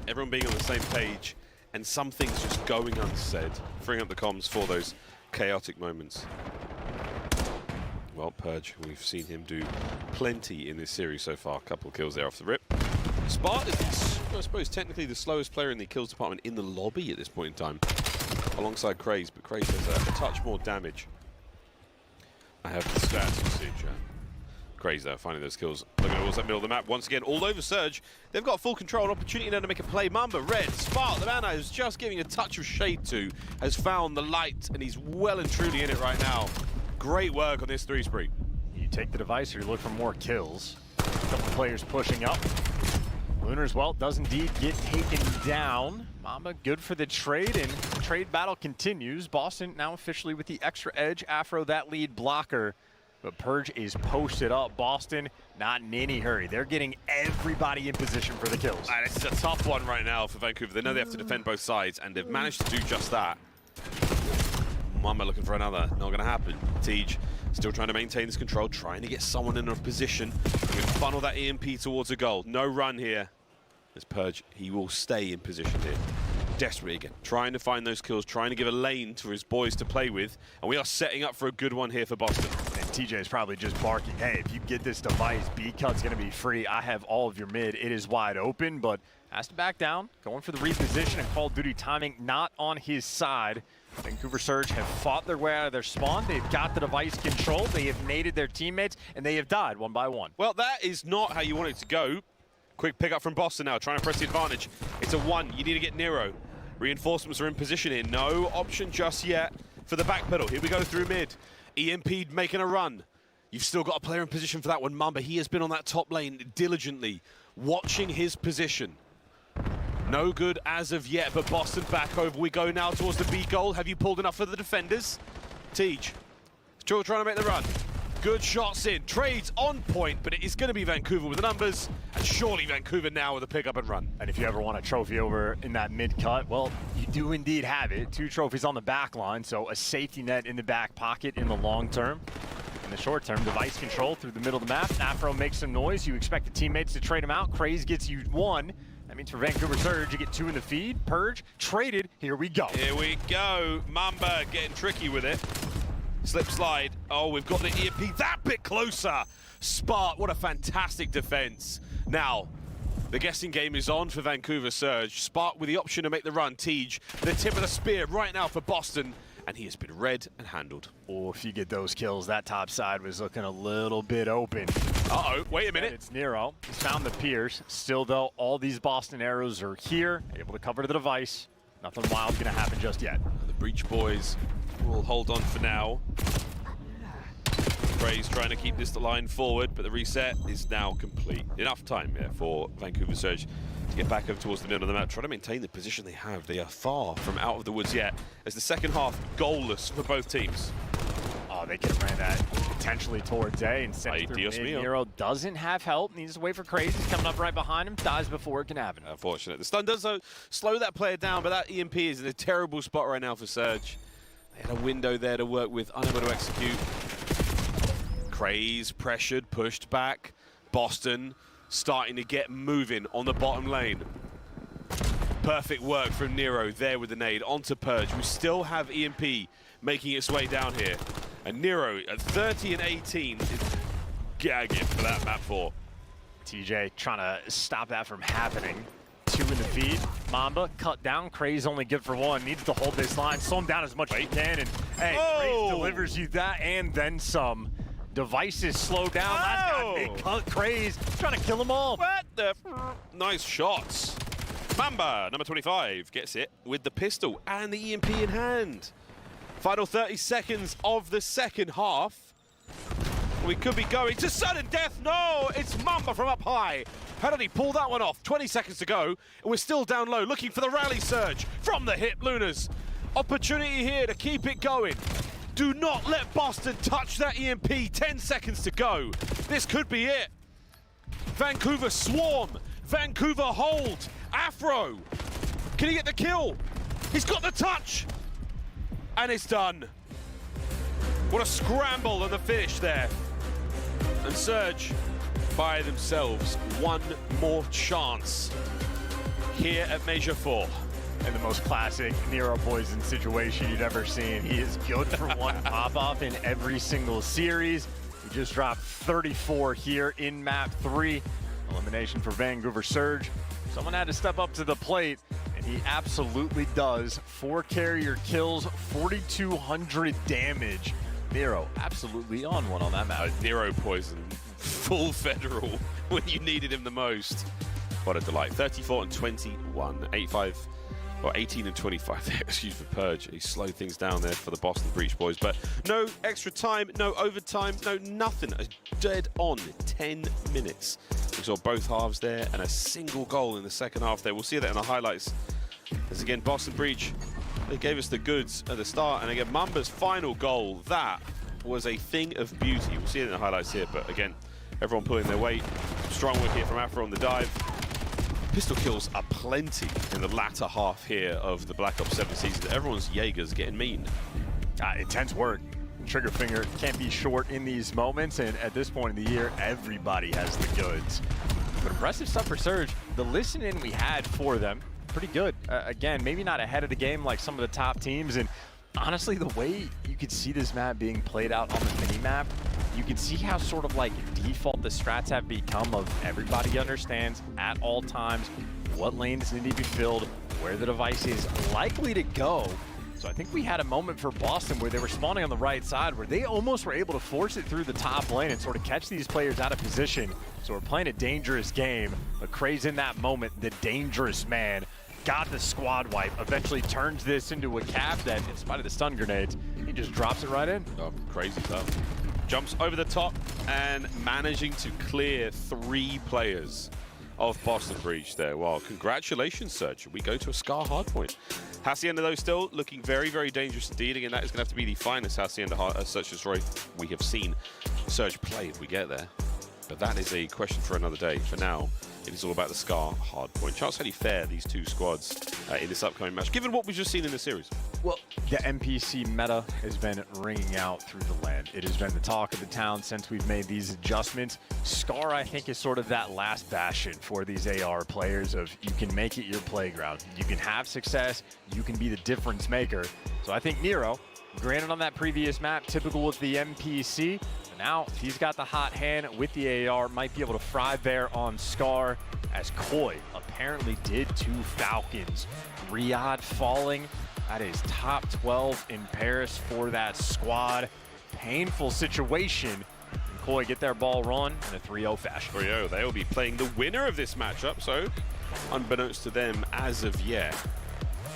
everyone being on the same page and some things just going unsaid, freeing up the comms for those chaotic moments. Well, Purge, we've seen him do plenty in this series so far. A couple of kills there off the rip. Spart is, I suppose, technically the slowest player in the kills department in the lobby at this point in time, alongside Craze, but Craze has a touch more damage. I have the stats usage. Craze there, finding those kills. Looking towards that middle of the map. Once again, all over Surge. They've got full control, an opportunity now to make a play. Mamba, red, Spart, the man I was just giving a touch of shade to, has found the light, and he's well and truly in it right now. Great work on this 3 spree. You take the device or you look for more kills. A couple players pushing up. Lunars, well, does indeed get taken down. Mamba good for the trade, and the trade battle continues. Boston now officially with the extra edge. Afro that lead blocker, but Purge is posted up. Boston not in any hurry. They're getting everybody in position for the kills. This is a tough one right now for Vancouver. They know they have to defend both sides, and they've managed to do just that. Mamba looking for another, not going to happen. Tej still trying to maintain his control, trying to get someone in a position to funnel that EMP towards a goal. No run here. As Purge, he will stay in position here. Desperately again, trying to find those kills, trying to give a lane to his boys to play with, and we are setting up for a good one here for Boston. And TJ is probably just barking, hey, if you get this device, B-cut's going to be free. I have all of your mid. It is wide open, but has to back down. Going for the reposition, and Call of Duty timing not on his side. Vancouver Surge have fought their way out of their spawn. They've got the device controlled. They have naded their teammates, and they have died one by one. Well, that is not how you want it to go. Quick pickup from Boston now, trying to press the advantage. It's a 1. You need to get Nero. Reinforcements are in position here. No option just yet for the back pedal. Here we go through mid. EMP making a run. You've still got a player in position for that one. Mamba, he has been on that top lane diligently, watching his position. No good as of yet, but Boston back over. We go now towards the B goal. Have you pulled enough for the defenders? Tej, still trying to make the run. Good shots in. Trades on point, but it is going to be Vancouver with the numbers, and surely Vancouver now with a pick up and run. And if you ever want a trophy over in that mid-cut, well, you do indeed have it. 2 trophies on the back line, so a safety net in the back pocket in the long term. In the short term, device control through the middle of the map. Afro makes some noise. You expect the teammates to trade him out. Craze gets you 1. That means for Vancouver Surge, you get 2 in the feed. Purge, traded. Here we go. Here we go. Mamba getting tricky with it. Slip slide. Oh, we've got the EMP that bit closer. Spark, what a fantastic defense. Now, the guessing game is on for Vancouver Surge. Spark with the option to make the run. Tej, the tip of the spear right now for Boston. And he has been read and handled. Oh, if you get those kills, that top side was looking a little bit open. Uh-oh, wait a minute. It's Nero. He's found the Pierce. Still, though, all these Boston arrows are here, able to cover the device. Nothing wild's gonna happen just yet. The Breach boys will hold on for now. Craze trying to keep this line forward, but the reset is now complete. Enough time for Vancouver Surge to get back over towards the middle of the map, try to maintain the position they have. They are far from out of the woods yet, as the second half goalless for both teams. Oh, they could have ran that potentially towards A and sent it through mid. Nero doesn't have help, needs to wait for Craze. He's coming up right behind him, dies before it can happen. Unfortunate. The stun does slow that player down, but that EMP is in a terrible spot right now for Surge. They had a window there to work with, unable to execute. Craze pressured, pushed back. Boston starting to get moving on the bottom lane. Perfect work from Nero there with the nade onto Purge. We still have EMP making its way down here. And Nero at 30 and 18 is gagging for that map 4. TJ trying to stop that from happening. 2 in the feed. Mamba cut down. Craze only good for 1. Needs to hold this line. Slow him down as much as he can. And hey, Craze delivers you that and then some. Devices slow down. Last guy, big cut. Craze trying to kill them all. What the? Nice shots. Mamba, number 25, gets it with the pistol and the EMP in hand. Final 30 seconds of the second half. We could be going to sudden death. No, it's Mamba from up high. How did he pull that one off? 20 seconds to go, and we're still down low, looking for the rally surge from the hip Lunas. Opportunity here to keep it going. Do not let Boston touch that EMP. 10 seconds to go. This could be it. Vancouver swarm. Vancouver hold. Afro. Can he get the kill? He's got the touch. And it's done. What a scramble on the finish there. And Surge by themselves. One more chance here at Major 4. And the most classic Nero Poison situation you've ever seen. He is good for 1 pop-off in every single series. He just dropped 34 here in map 3. Elimination for Vancouver Surge. Someone had to step up to the plate, and he absolutely does. 4 carrier kills, 4,200 damage. Nero absolutely on one on that map. Nero Poison, full federal when you needed him the most. What a delight. 34 and 21, 85. Or 18 and 25 there, excuse me, Purge. He slowed things down there for the Boston Breach boys. But no extra time, no overtime, no nothing. A dead on 10 minutes. We saw both halves there and a single goal in the second half there. We'll see that in the highlights. As again, Boston Breach, they gave us the goods at the start. And again, Mamba's final goal, that was a thing of beauty. We'll see it in the highlights here. But again, everyone pulling their weight. Strong work here from Afro on the dive. Pistol kills are plenty in the latter half here of the Black Ops 7 season. Everyone's Jaegers getting mean. Intense work. Trigger finger can't be short in these moments, and at this point in the year, everybody has the goods. But impressive stuff for Surge. The listen-in we had for them, pretty good. Again, maybe not ahead of the game like some of the top teams, and honestly, the way you could see this map being played out on the mini-map, you can see how sort of like default the strats have become of everybody understands at all times what lanes need to be filled, where the device is likely to go. So I think we had a moment for Boston where they were spawning on the right side where they almost were able to force it through the top lane and sort of catch these players out of position. So we're playing a dangerous game, but Craze in that moment, the dangerous man, got the squad wipe, eventually turns this into a cap that, in spite of the stun grenades, he just drops it right in. Oh, crazy stuff. Jumps over the top and managing to clear 3 players of Boston Breach there. Well, congratulations, Surge. We go to a Scar hardpoint. Hacienda, though, still looking very, very dangerous indeed. Again, that is going to have to be the finest Hacienda search destroy we have seen Surge play if we get there. But that is a question for another day. For now, it is all about the Scar hard point. Chance, how do you fare these two squads in this upcoming match, given what we've just seen in the series? Well, the NPC meta has been ringing out through the land. It has been the talk of the town since we've made these adjustments. Scar, I think, is sort of that last bastion for these AR players of you can make it your playground. You can have success. You can be the difference maker. So I think Nero, granted on that previous map, typical with the NPC, now he's got the hot hand with the AR, might be able to fry there on Scar, as Koi apparently did to Falcons. Riyadh falling. That is top 12 in Paris for that squad. Painful situation. And Koi get their ball run in a 3-0 fashion. 3-0, they will be playing the winner of this matchup, so unbeknownst to them as of yet,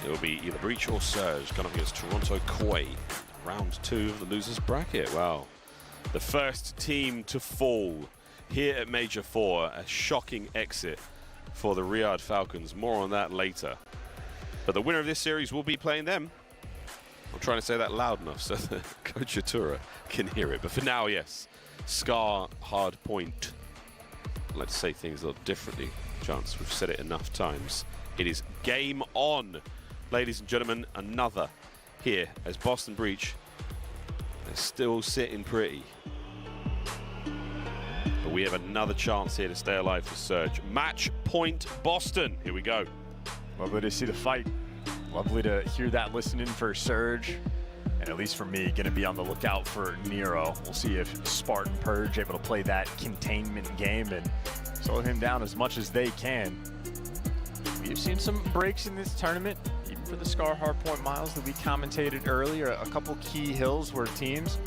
it will be either Breach or Surge going up against Toronto Koi. Round 2 of the losers bracket. Wow. The first team to fall here at Major 4. A shocking exit for the Riyadh Falcons. More on that later. But the winner of this series will be playing them. I'm trying to say that loud enough so that Coach Yatura can hear it. But for now, yes, Scar hard point. Let's say things a little differently, Chance. We've said it enough times. It is game on, ladies and gentlemen. Another here as Boston Breach. They're still sitting pretty. But we have another chance here to stay alive for Surge. Match point Boston. Here we go. Lovely to see the fight. Lovely to hear that listening for Surge. And at least for me, going to be on the lookout for Nero. We'll see if Spartan Purge able to play that containment game and slow him down as much as they can. We've seen some breaks in this tournament, even for the Scar Hardpoint Miles that we commentated earlier. A couple key hills where teams,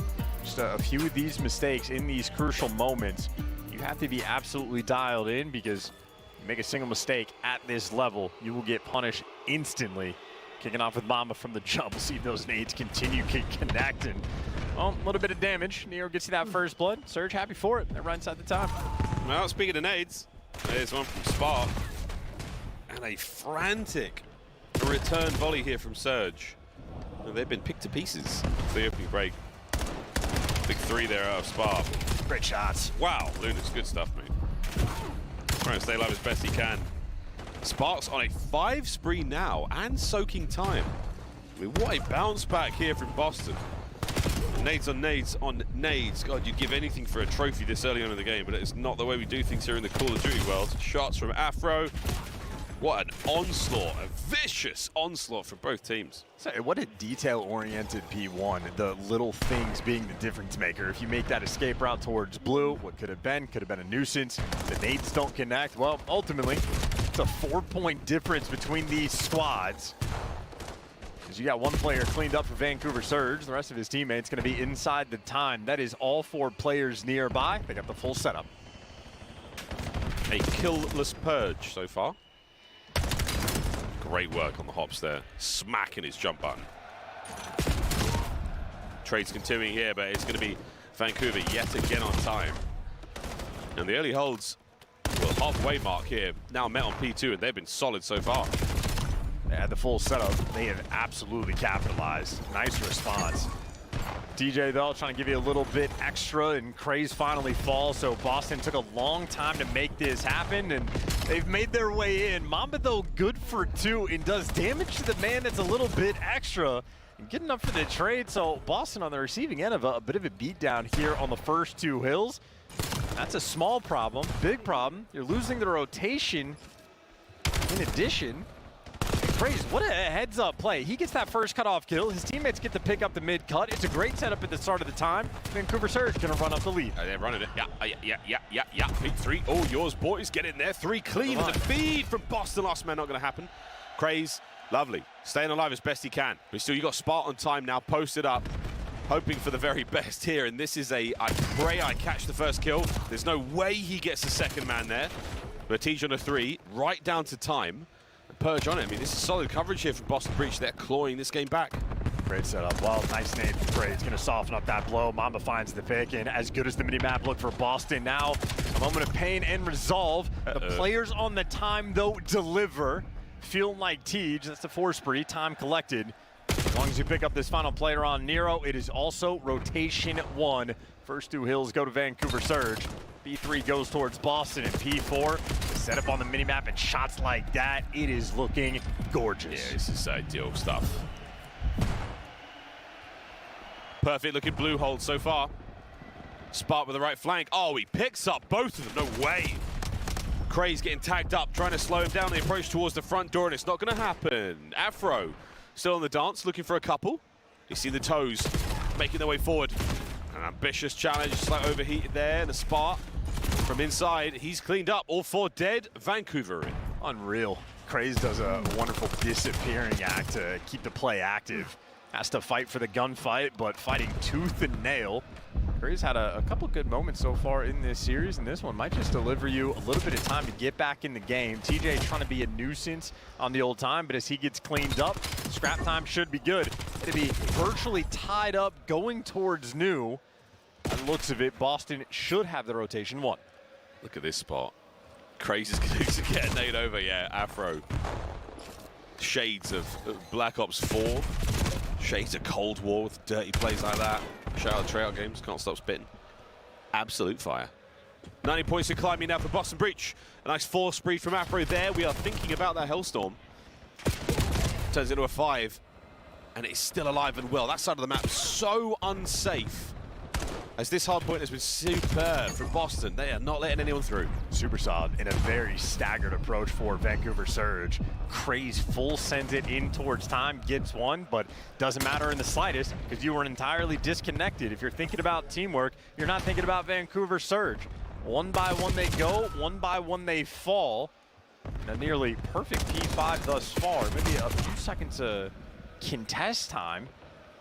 just a few of these mistakes in these crucial moments, you have to be absolutely dialed in, because you make a single mistake at this level, you will get punished instantly. Kicking off with Mamba from the jump. We'll see if those nades continue connecting. Well, a little bit of damage. Nero gets you that first blood. Surge happy for it. They're right inside the top. Well, speaking of nades, there's one from Spark. And a frantic return volley here from Surge. And they've been picked to pieces for the opening break. Big 3 there out of Spark. Great shots. Wow, Luna's good stuff, mate. Trying to stay alive as best he can. Sparks on a 5 spree now and soaking time. I mean, what a bounce back here from Boston. Nades on nades on nades. God, you'd give anything for a trophy this early on in the game, but it's not the way we do things here in the Call of Duty world. Shots from Afro. What an onslaught, a vicious onslaught from both teams. Sorry, what a detail-oriented P1, the little things being the difference maker. If you make that escape route towards blue, what could have been a nuisance. The nades don't connect. Well, ultimately, it's a 4-point difference between these squads. Because you got one player cleaned up for Vancouver Surge. The rest of his teammates going to be inside the time. That is all 4 players nearby. They got the full setup. A kill-less Purge so far. Great work on the hops there. Smacking his jump button. Trade's continuing here, but it's going to be Vancouver yet again on time. And the early holds, well, halfway mark here, now met on P2, and they've been solid so far. They had the full setup. They have absolutely capitalized. Nice response. DJ, though, trying to give you a little bit extra, and Craze finally falls, so Boston took a long time to make this happen, and they've made their way in. Mamba, though, good for 2 and does damage to the man that's a little bit extra. And good enough for the trade, so Boston on the receiving end of a bit of a beatdown here on the first 2 hills. That's a small problem. Big problem, you're losing the rotation. In addition, Craze, what a heads-up play. He gets that first cut-off kill. His teammates get to pick up the mid-cut. It's a great setup at the start of the time. Vancouver Surge gonna run up the lead. They're running it. Yeah. Big 3. Oh, yours, boys. Get in there. 3 clean. And the feed from Boston. Last man not gonna happen. Craze, lovely. Staying alive as best he can. But still, you got Spartan time now posted up. Hoping for the very best here. And this is I pray I catch the first kill. There's no way he gets a second man there. But TJ on a 3, right down to time. Purge on it. I mean, this is solid coverage here from Boston Breach. They're clawing this game back. Great setup. Well, nice nade from Craze. Going to soften up that blow. Mamba finds the pick, and as good as the mini-map looked for Boston, now a moment of pain and resolve. The players on the time, though, deliver. Feeling like Tej. That's the 4 spree. Time collected. As long as you pick up this final player on Nero, it is also rotation 1. First 2 hills go to Vancouver Surge. P3 goes towards Boston, and P4 is set up on the minimap, and shots like that, it is looking gorgeous. Yeah, this is ideal stuff. Perfect looking blue hold so far. Spark with the right flank. Oh, he picks up both of them. No way. Craze getting tagged up, trying to slow him down. The approach towards the front door, and it's not going to happen. Afro still on the dance, looking for a couple. You see the toes making their way forward. An ambitious challenge, slight overheated there. And the Spark from inside. He's cleaned up. All 4 dead. Vancouver in. Unreal. Craze does a wonderful disappearing act to keep the play active. Has to fight for the gunfight, but fighting tooth and nail. Craze had a couple good moments so far in this series, and this one might just deliver you a little bit of time to get back in the game. TJ trying to be a nuisance on the old time, but as he gets cleaned up, scrap time should be good. It'll be virtually tied up going towards new. By the looks of it, Boston should have the rotation 1. Look at this spot. Craze is going to get nailed over, yeah, Afro. Shades of Black Ops 4. Shades of Cold War with dirty plays like that. Shout out Tryout Games, can't stop spitting. Absolute fire. 90 points to climbing now for Boston Breach. A nice force breach from Afro there. We are thinking about that Hellstorm. Turns into a 5. And it's still alive and well. That side of the map so unsafe. As this hard point has been superb from Boston. They are not letting anyone through. Super solid in a very staggered approach for Vancouver Surge. Craze full sends it in towards time, gets 1, but doesn't matter in the slightest because you were entirely disconnected. If you're thinking about teamwork, you're not thinking about Vancouver Surge. 1 by 1 they go, 1 by 1 they fall. And a nearly perfect P5 thus far. Maybe a few seconds of contest time.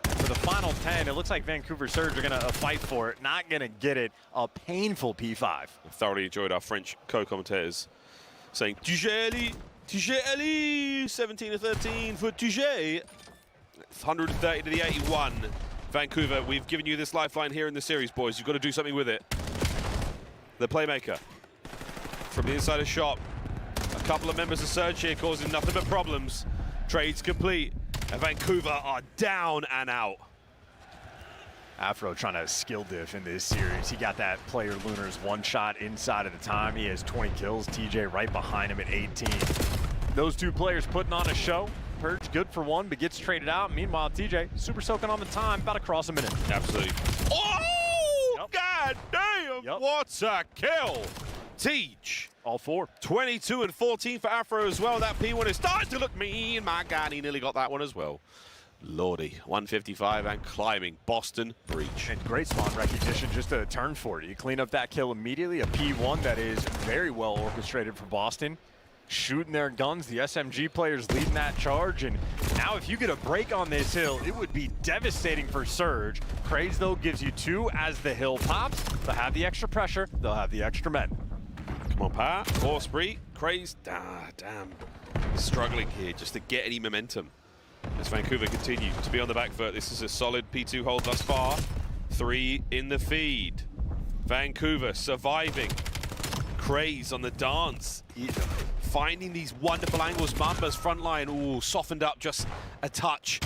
For the final 10, it looks like Vancouver Surge are going to fight for it. Not going to get it. A painful P5. I thoroughly enjoyed our French co-commentators saying, Tugeli, 17-13 for Tugé. 130 to the 81. Vancouver, we've given you this lifeline here in the series, boys. You've got to do something with it. The playmaker from the inside of shop. A couple of members of Surge here causing nothing but problems. Trades complete. And Vancouver are down and out. Afro trying to skill diff in this series. He got that player Lunar's 1 shot inside of the time. He has 20 kills. TJ right behind him at 18. Those 2 players putting on a show. Purge good for 1, but gets traded out. Meanwhile, TJ super soaking on the time, about to cross a minute. Absolutely. Oh, yep. God damn! Yep. What a kill! Teach. All 4. 22 and 14 for Afro as well. That P1 is starting to look mean. My God, he nearly got that one as well. Lordy, 155 and climbing. Boston Breach. And great spawn recognition, just a turn for it. You clean up that kill immediately. A P1 that is very well orchestrated for Boston. Shooting their guns, the SMG players leading that charge. And now if you get a break on this hill, it would be devastating for Surge. Craze, though, gives you 2 as the hill pops. They'll have the extra pressure. They'll have the extra men. Come on, Pat. Force Breach. Craze. Ah, damn. Struggling here just to get any momentum. As Vancouver continue to be on the back foot. This is a solid P2 hold thus far. 3 in the feed. Vancouver surviving. Craze on the dance. Finding these wonderful angles. Mamba's front line, ooh, softened up just a touch.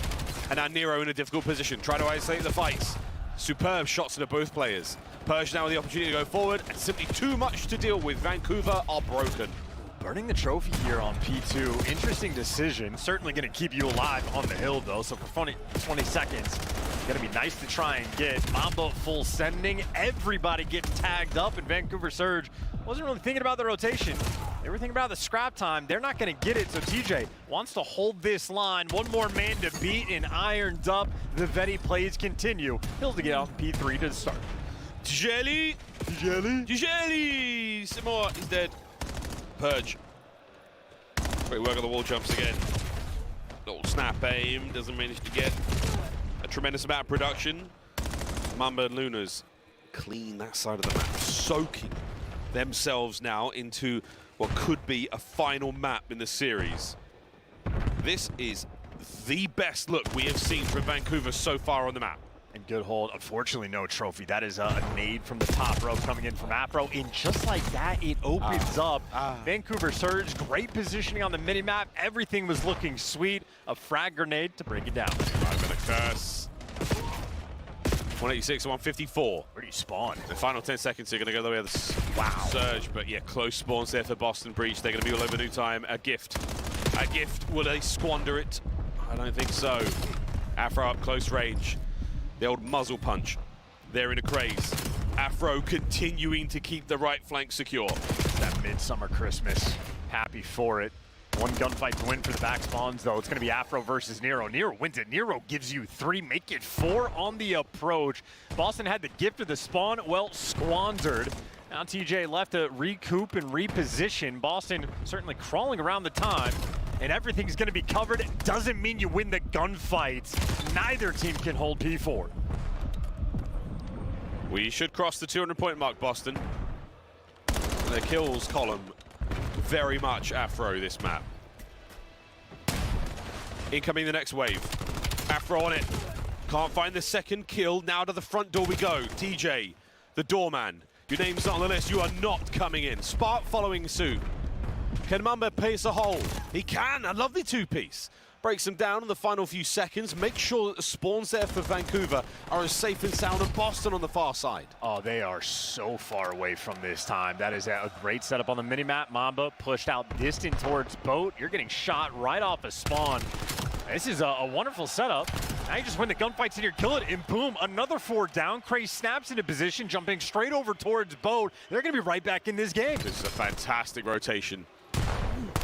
And now Nero in a difficult position. Trying to isolate the fights. Superb shots into both players. Purge now with the opportunity to go forward, and simply too much to deal with. Vancouver are broken. Burning the trophy here on P2. Interesting decision. Certainly going to keep you alive on the hill, though. So for 20 seconds, going to be nice to try and get Mamba full sending. Everybody getting tagged up, and Vancouver Surge wasn't really thinking about the rotation. They were thinking about the scrap time. They're not going to get it, so TJ wants to hold this line. 1 more man to beat and ironed up. The Vetti plays continue. Hills to get off P3 to start. Tugeli! Some more. He's dead. Purge. Great work on the wall jumps again. Little snap aim. Doesn't manage to get a tremendous amount of production. Mamba and Lunas clean that side of the map. Soaking themselves now into what could be a final map in the series. This is the best look we have seen from Vancouver so far on the map. And good hold. Unfortunately, no trophy. That is a nade from the top row coming in from Afro. And just like that, it opens up. Vancouver Surge, great positioning on the minimap. Everything was looking sweet. A frag grenade to break it down. I'm going to curse. 186 and 154. Where do you spawn? The final 10 seconds are going to go the way of the Surge. But yeah, close spawns there for Boston Breach. They're going to be all over new time. A gift. A gift. Will they squander it? I don't think so. Afro up close range. The old muzzle punch. They're in a craze. Afro continuing to keep the right flank secure. That Midsummer Christmas. Happy for it. One gunfight to win for the back spawns, though. It's going to be Afro versus Nero. Nero wins it. Nero gives you 3, make it 4 on the approach. Boston had the gift of the spawn, well, squandered. Now TJ left to recoup and reposition. Boston certainly crawling around the time. And everything's going to be covered. Doesn't mean you win the gunfights. Neither team can hold P4. We should cross the 200-point mark, Boston. The kills column, very much Afro this map. Incoming the next wave. Afro on it. Can't find the second kill. Now to the front door we go. TJ, the doorman. Your name's not on the list. You are not coming in. Spark following suit. Can Mamba pace a hole? He can, a lovely two-piece. Breaks him down in the final few seconds. Make sure that the spawns there for Vancouver are as safe and sound as Boston on the far side. Oh, they are so far away from this time. That is a great setup on the minimap. Mamba pushed out distant towards boat. You're getting shot right off a spawn. This is a wonderful setup. Now you just win the gunfights and you kill it, and boom, another 4 down. Craze snaps into position, jumping straight over towards boat. They're going to be right back in this game. This is a fantastic rotation.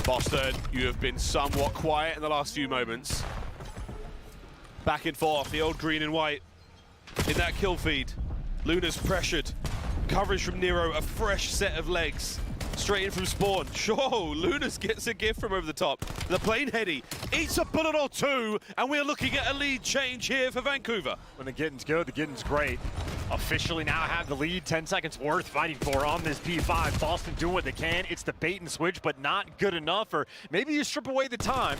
Boston, you have been somewhat quiet in the last few moments. Back and forth, the old green and white. In that kill feed, Luna's pressured. Coverage from Nero, a fresh set of legs. Straight in from spawn. Sure, Lunas gets a gift from over the top. The plane heady eats a bullet or two, and we're looking at a lead change here for Vancouver. When the getting's good, the getting's great. Officially now have the lead, 10 seconds worth fighting for on this P5. Boston doing what they can. It's the bait and switch, but not good enough, or maybe you strip away the time.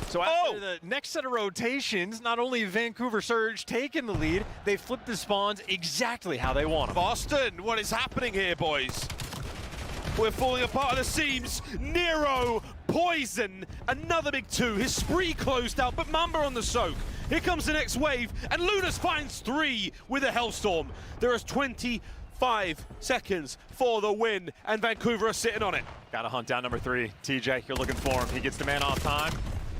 So after the next set of rotations, not only Vancouver Surge taking the lead, they flip the spawns exactly how they want them. Boston, what is happening here, boys? We're falling apart at the seams. Nero, Poison, another big 2. His spree closed out, but Mamba on the soak. Here comes the next wave, and Lunas finds 3 with a Hellstorm. There is 25 seconds for the win, and Vancouver are sitting on it. Got to hunt down number 3. TJ, you're looking for him. He gets the man off time.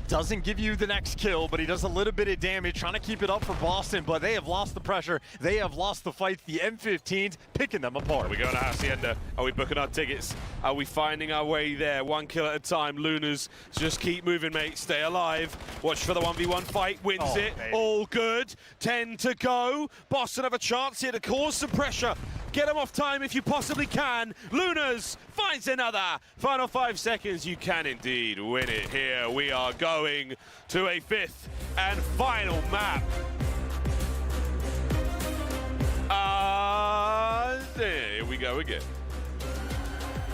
Doesn't give you the next kill, but he does a little bit of damage, trying to keep it up for Boston, but they have lost the pressure. They have lost the fight. The M15s picking them apart. Are we going to Hacienda? Are we booking our tickets? Are we finding our way there? 1 kill at a time. Lunas, just keep moving, mate. Stay alive. Watch for the 1v1 fight. Wins it. Baby. All good. 10 to go. Boston have a chance here to cause some pressure. Get him off time if you possibly can. Lunas finds another. Final 5 seconds. You can indeed win it here. We are going to a 5th and final map. Here we go again.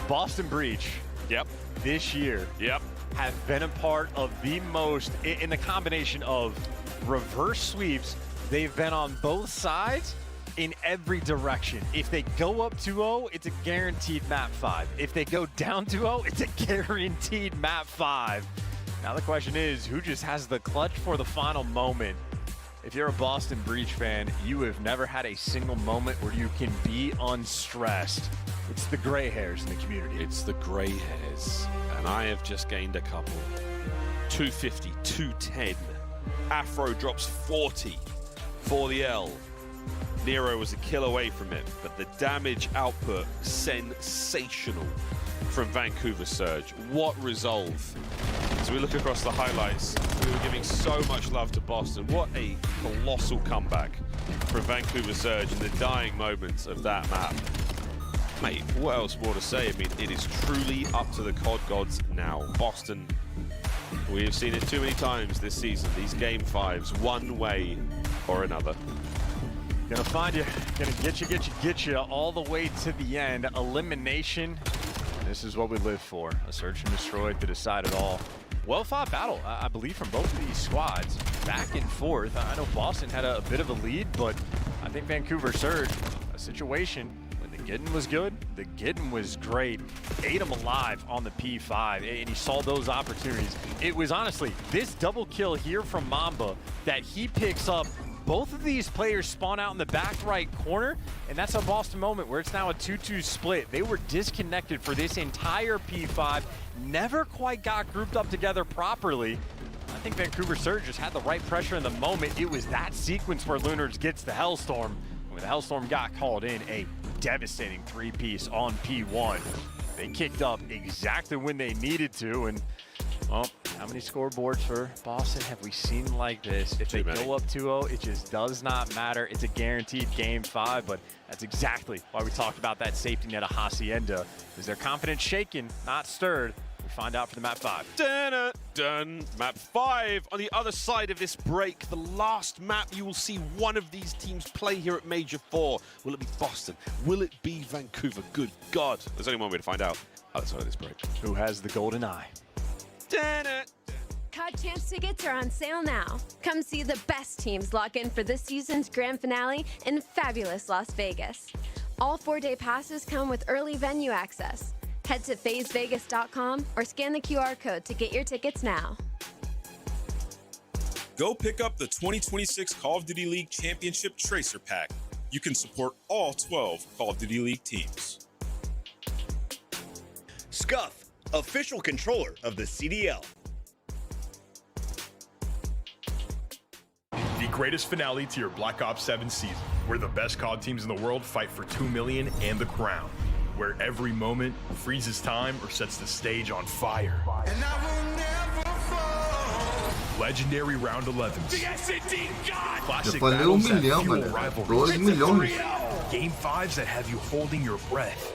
Boston Breach. Yep. This year. Yep. Have been a part of the most, in the combination of reverse sweeps, they've been on both sides in every direction. If they go up 2-0, it's a guaranteed map 5. If they go down 2-0, it's a guaranteed map 5. Now the question is, who just has the clutch for the final moment? If you're a Boston Breach fan, you have never had a single moment where you can be unstressed. It's the gray hairs in the community. It's the gray hairs, and I have just gained a couple. 250, 210. Afro drops 40 for the L. Nero was a kill away from it, but the damage output, sensational from Vancouver Surge. What resolve. As we look across the highlights, we were giving so much love to Boston. What a colossal comeback from Vancouver Surge in the dying moments of that map. Mate, what else more to say? I mean, it is truly up to the COD gods now. Boston, we have seen it too many times this season. These game 5s, one way or another. Gonna find you, gonna get you all the way to the end. Elimination, this is what we live for. A search and destroy to decide it all. Well-fought battle, I believe, from both of these squads. Back and forth. I know Boston had a bit of a lead, but I think Vancouver Surge, a situation when the Gidden was good, the Gidden was great. Ate him alive on the P5, and he saw those opportunities. It was honestly this double kill here from Mamba that he picks up. Both of these players spawn out in the back right corner, and that's a Boston moment where it's now a 2-2 split. They were disconnected for this entire P5, never quite got grouped up together properly. I think Vancouver Surge just had the right pressure in the moment. It was that sequence where Lunars gets the Hellstorm. When the Hellstorm got called in, a devastating three-piece on P1. They kicked up exactly when they needed to, and well, how many scoreboards for Boston have we seen like this? If they go up 2-0, it just does not matter. It's a guaranteed game 5, but that's exactly why we talked about that safety net of Hacienda. Is their confidence shaken, not stirred? We find out for the map 5. Dun. Map 5 on the other side of this break. The last map you will see one of these teams play here at Major 4. Will it be Boston? Will it be Vancouver? Good God. There's only one way to find out outside of this break. Who has the golden eye? COD Champs tickets are on sale now. Come see the best teams lock in for this season's grand finale in fabulous Las Vegas. All 4-day passes come with early venue access. Head to FazeVegas.com or scan the QR code to get your tickets now. Go pick up the 2026 Call of Duty League Championship Tracer Pack. You can support all 12 Call of Duty League teams. Scuff, official controller of the CDL. The greatest finale to your Black Ops 7 season, where the best COD teams in the world fight for 2 million and the crown, where every moment freezes time or sets the stage on fire. And I will never fall. Legendary round 11s. The S&D God! Classic falei battles that milhão, fuel galera. rivalries. 2 milhões. Game 5s that have you holding your breath.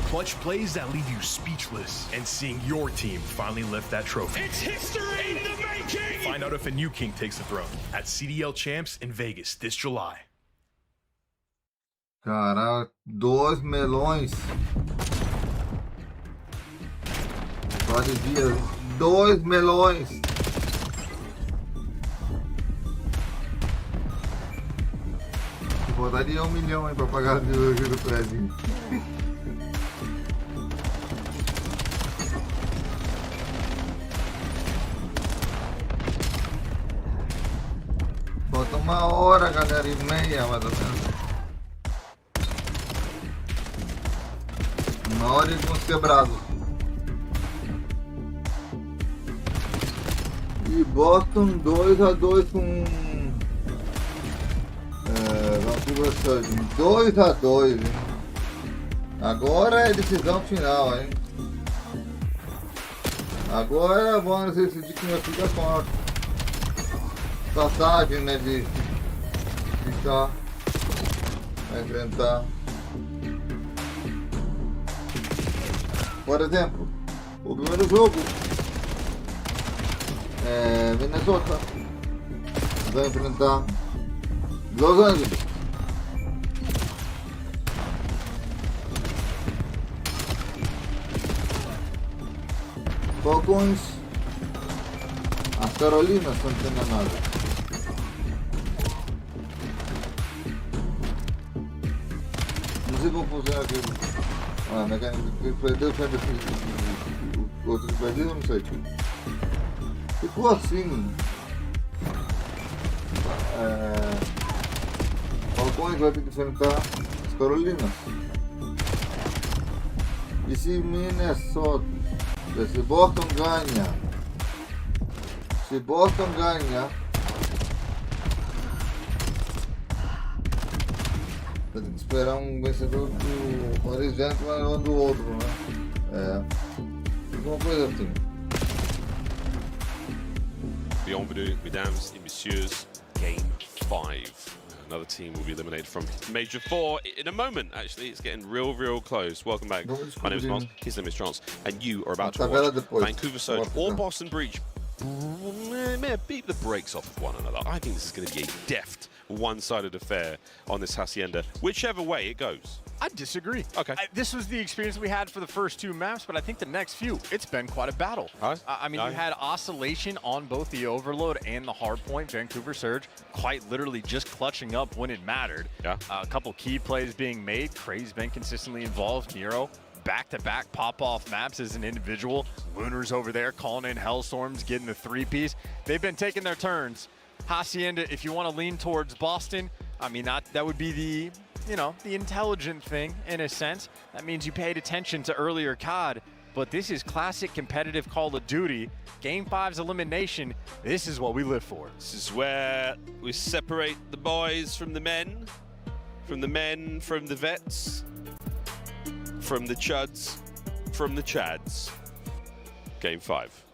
Clutch plays that leave you speechless. And seeing your team finally lift that trophy. It's history in the making! Find out if a new king takes the throne at CDL Champs in Vegas this July. Caraca, 2 melões. Só de dias. 2 melões. Botaria 1 milhão aí pra pagar do prédio. Falta 1 hora, galera, e meia, mais ou menos. 1 hora e uns quebrados. E Boston 2-2 com Vancouver Surge. 2-2, hein? Agora é decisão final, hein? Agora vamos decidir quem fica forte. Passagem, né? De ficar, enfrentar. Por exemplo, o primeiro jogo é Minnesota vai enfrentar Los Angeles. Falcons, as Carolinas, não entendo nada. Não sei como funciona aquilo. Ah, mecânica que perdeu, o outro que perdeu, eu não sei. Ficou assim. Falcões vai ter que enfrentar as Carolinas. E se Minnesota, se Boston ganha, tem que esperar um vencedor do Horizonte e do outro, né? Uma coisa assim. Bienvenue, mesdames et messieurs, game 5. Another team will be eliminated from Major 4 in a moment. Actually, it's getting real close. Welcome back. My name is Miles. His name is Chance, and you are about to watch Vancouver Surge or Boston Breach beat the brakes off of one another. I think this is going to be a deft, one-sided affair on this Hacienda, whichever way it goes. I disagree. Okay. This was the experience we had for the first 2 maps, but I think the next few, it's been quite a battle. I mean, you had oscillation on both the Overload and the Hardpoint. Vancouver Surge quite literally just clutching up when it mattered. Yeah. A couple key plays being made. Kray's been consistently involved. Nero, back-to-back pop-off maps as an individual. Lunar's over there calling in Hellstorms, getting the 3-piece. They've been taking their turns. Hacienda, if you want to lean towards Boston, I mean, that would be the, you know, the intelligent thing in a sense. That means you paid attention to earlier COD, but this is classic competitive Call of Duty. Game 5's elimination, this is what we live for. This is where we separate the boys from the men, from the vets, from the chuds, from the chads. Game 5.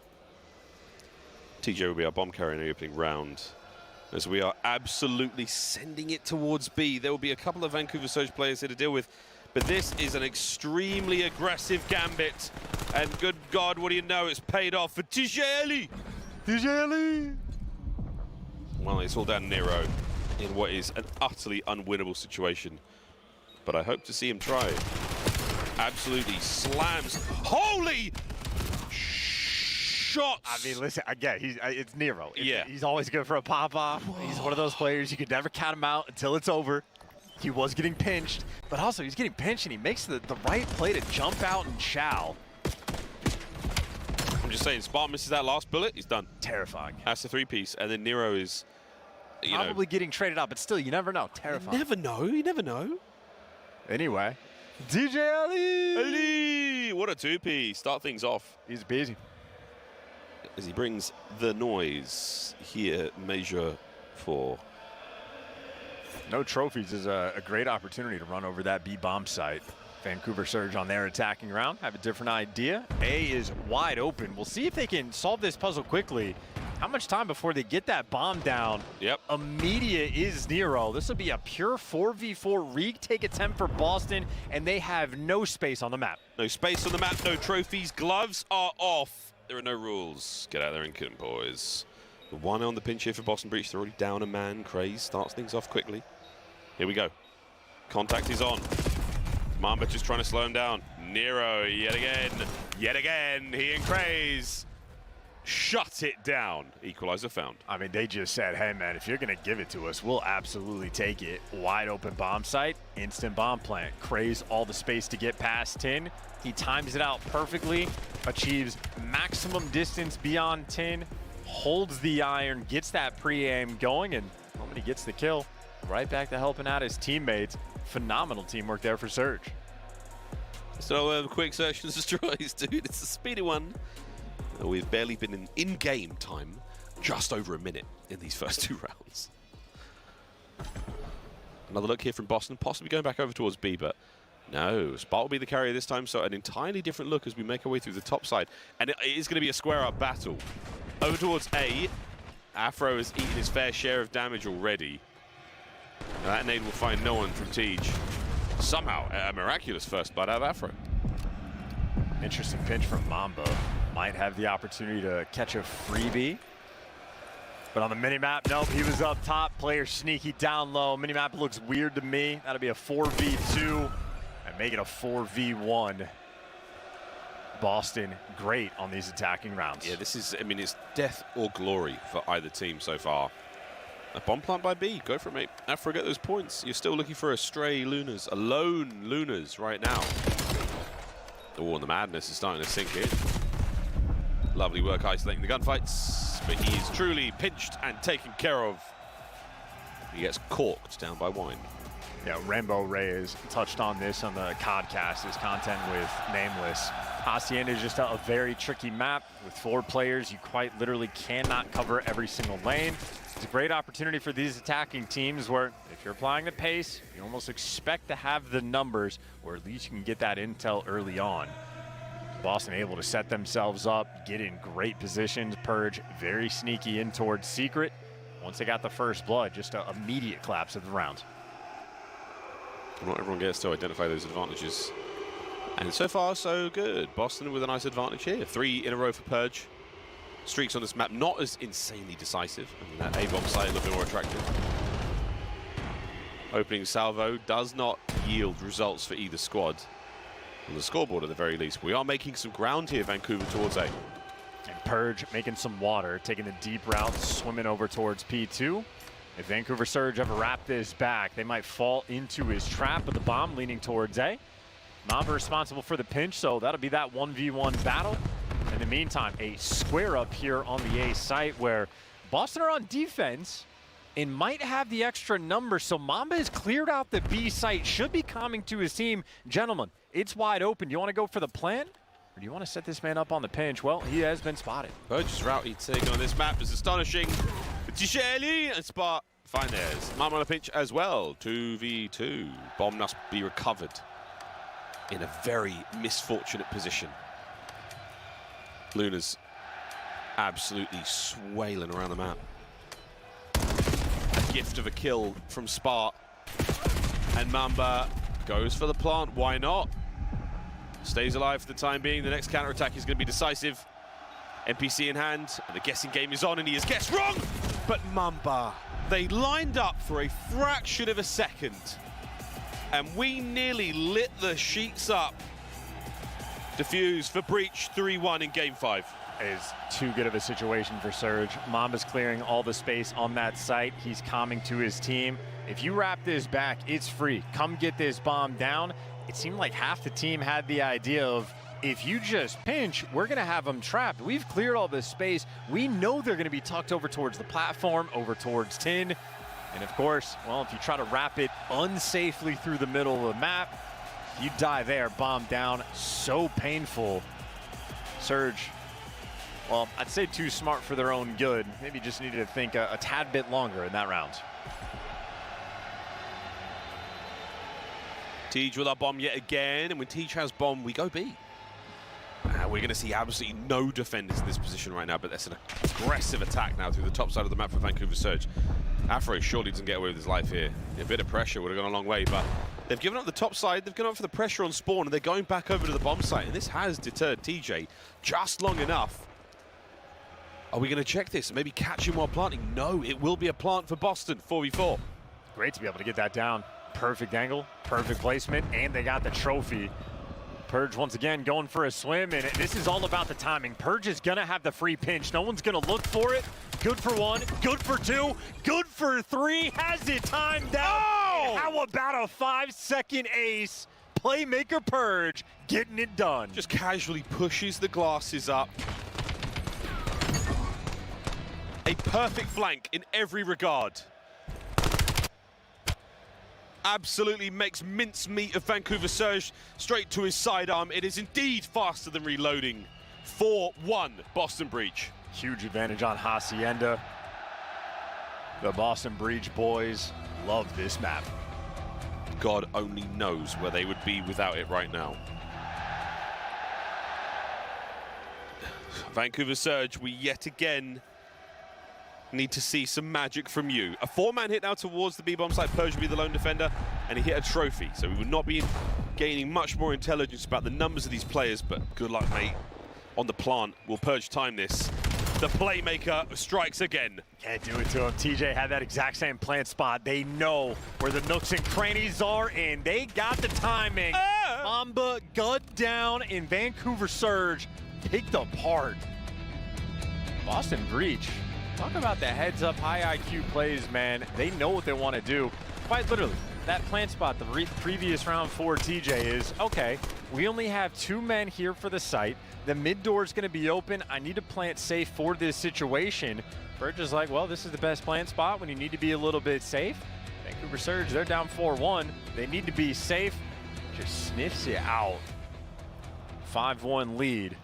TJ will be our bomb carrier in the opening round, as we are absolutely sending it towards B. There will be a couple of Vancouver Surge players here to deal with, but this is an extremely aggressive gambit. And good God, what do you know? It's paid off for TJ. Well, it's all down Nero in what is an utterly unwinnable situation. But I hope to see him try. Absolutely slams. Holy shots! I mean, listen, again, it's Nero. Yeah. He's always good for a pop-off. He's one of those players you could never count him out until it's over. He was getting pinched, but also he's getting pinched and he makes the right play to jump out and chow. I'm just saying, Spartan misses that last bullet, he's done. Terrifying. That's the 3-piece, and then Nero is, you probably getting traded out, but still, you never know. Terrifying. You never know. Anyway, DJ Ali! What a 2-piece. Start things off. He's busy. As he brings the noise here, measure 4. No trophies is a great opportunity to run over that B bomb site. Vancouver Surge on their attacking round have a different idea. A is wide open. We'll see if they can solve this puzzle quickly. How much time before they get that bomb down? Yep. Immediate is Nero. This will be a pure 4v4 retake attempt for Boston, and they have no space on the map. No space on the map, no trophies. Gloves are off. There are no rules. Get out there and kill them, boys. The one on the pinch here for Boston Breach. They're already down a man. Craze starts things off quickly. Here we go. Contact is on. Mamba just trying to slow him down. Nero, yet again, he and Craze shut it down. Equalizer found. I mean, they just said, hey, man, if you're going to give it to us, we'll absolutely take it. Wide open bomb site, instant bomb plant. Craze all the space to get past 10. He times it out perfectly, achieves maximum distance beyond 10, holds the iron, gets that pre-aim going, and when he gets the kill, right back to helping out his teammates. Phenomenal teamwork there for Surge. So quick search and destroys, dude. It's a speedy one. We've barely been in game time, just over a minute in these first 2 rounds. Another look here from Boston, possibly going back over towards B, but no, Spark will be the carrier this time, so an entirely different look as we make our way through the top side. And it is going to be a square-up battle. Over towards A, Afro has eaten his fair share of damage already. Now that nade will find no one from Tej. Somehow, a miraculous first blood out of Afro. Interesting pinch from Mamba. Might have the opportunity to catch a freebie. But on the minimap, nope, he was up top. Player sneaky down low. Minimap looks weird to me. That'll be a 4v2 and make it a 4v1. Boston, great on these attacking rounds. Yeah, this is, I mean, it's death or glory for either team so far. A bomb plant by B. Go for it, mate. Afro, get those points. You're still looking for a stray Lunars, a lone Lunars right now. Oh, and the madness is starting to sink in. Lovely work isolating the gunfights, but he is truly pinched and taken care of. He gets corked down by Wine. Yeah, Rainbow Reyes touched on this on the Codcast, his content with Nameless. Hacienda is just a very tricky map. With 4 players, you quite literally cannot cover every single lane. It's a great opportunity for these attacking teams where if you're applying the pace, you almost expect to have the numbers, or at least you can get that intel early on. Boston able to set themselves up, get in great positions. Purge very sneaky in towards Secret. Once they got the first blood, just an immediate collapse of the round. Not everyone gets to identify those advantages. And so far, so good. Boston with a nice advantage here. 3 in a row for Purge. streaks on this map, not as insanely decisive. I mean, that A-bomb site a little bit more attractive. Opening salvo does not yield results for either squad. On the scoreboard at the very least. We are making some ground here, Vancouver towards A. And Purge making some water, taking the deep route, swimming over towards P2. If Vancouver Surge ever wrap this back, they might fall into his trap with the bomb leaning towards A. Mamba responsible for the pinch, so that'll be that 1v1 battle. In the meantime, a square up here on the A site where Boston are on defense and might have the extra number, so Mamba has cleared out the B site, should be coming to his team. Gentlemen, it's wide open. Do you want to go for the plant? Or do you want to set this man up on the pinch? Well, he has been spotted. Purge's route he's taking on this map is astonishing. Tijeli and Spot find theirs. Mamba on a pinch as well. 2v2. Bomb must be recovered in a very misfortunate position. Luna's absolutely swailing around the map. A gift of a kill from Spart. And Mamba goes for the plant. Why not? Stays alive for the time being. The next counter-attack is going to be decisive. NPC in hand, and the guessing game is on, and he has guessed wrong! But Mamba, they lined up for a fraction of a second, and we nearly lit the sheets up. Defuse for Breach, 3-1 in Game 5. Is too good of a situation for Surge. Mamba's clearing all the space on that site. He's coming to his team. If you wrap this back, it's free. Come get this bomb down. It seemed like half the team had the idea of, if you just pinch, we're going to have them trapped. We've cleared all this space. We know they're going to be tucked over towards the platform, over towards Tin. And of course, well, if you try to wrap it unsafely through the middle of the map, you die there, bomb down. So painful. Surge, well, I'd say too smart for their own good. Maybe just needed to think a tad bit longer in that round. Tej with our bomb yet again, and when Tej has bomb, we go B. We're going to see absolutely no defenders in this position right now, but that's an aggressive attack now through the top side of the map for Vancouver Surge. Afro surely doesn't get away with his life here. A bit of pressure would have gone a long way, but they've given up the top side, they've gone up for the pressure on spawn, and they're going back over to the bomb site, and this has deterred TJ just long enough. Are we going to check this and maybe catch him while planting? No, it will be a plant for Boston, 4v4. Great to be able to get that down. Perfect angle, perfect placement, and they got the trophy. Purge once again going for a swim, and this is all about the timing. Purge is gonna have the free pinch. No one's gonna look for it. Good for one, good for two, good for three. Has it timed out. Oh! How about a 5-second ace? Playmaker Purge getting it done. Just casually pushes the glasses up. A perfect flank in every regard. Absolutely makes mincemeat of Vancouver Surge straight to his sidearm. It is indeed faster than reloading. 4-1 Boston Breach. Huge advantage on Hacienda. The Boston Breach boys love this map. God only knows where they would be without it right now. Vancouver Surge, we yet again need to see some magic from you. A 4-man hit now towards the B-bomb site. Purge will be the lone defender, and he hit a trophy. So we would not be gaining much more intelligence about the numbers of these players, but good luck, mate. On the plant, will Purge time this? The playmaker strikes again. Can't do it to him. TJ had that exact same plant spot. They know where the nooks and crannies are, and they got the timing. Mamba gut down, and Vancouver Surge picked apart. Boston Breach. Talk about the heads-up, high IQ plays, man. They know what they want to do. Quite literally, that plant spot, the previous round for TJ is, okay, we only have 2 men here for the site. The mid door is going to be open. I need to plant safe for this situation. Purge is like, well, this is the best plant spot when you need to be a little bit safe. Vancouver Surge, they're down 4-1. They need to be safe. Just sniffs you out. 5-1 lead.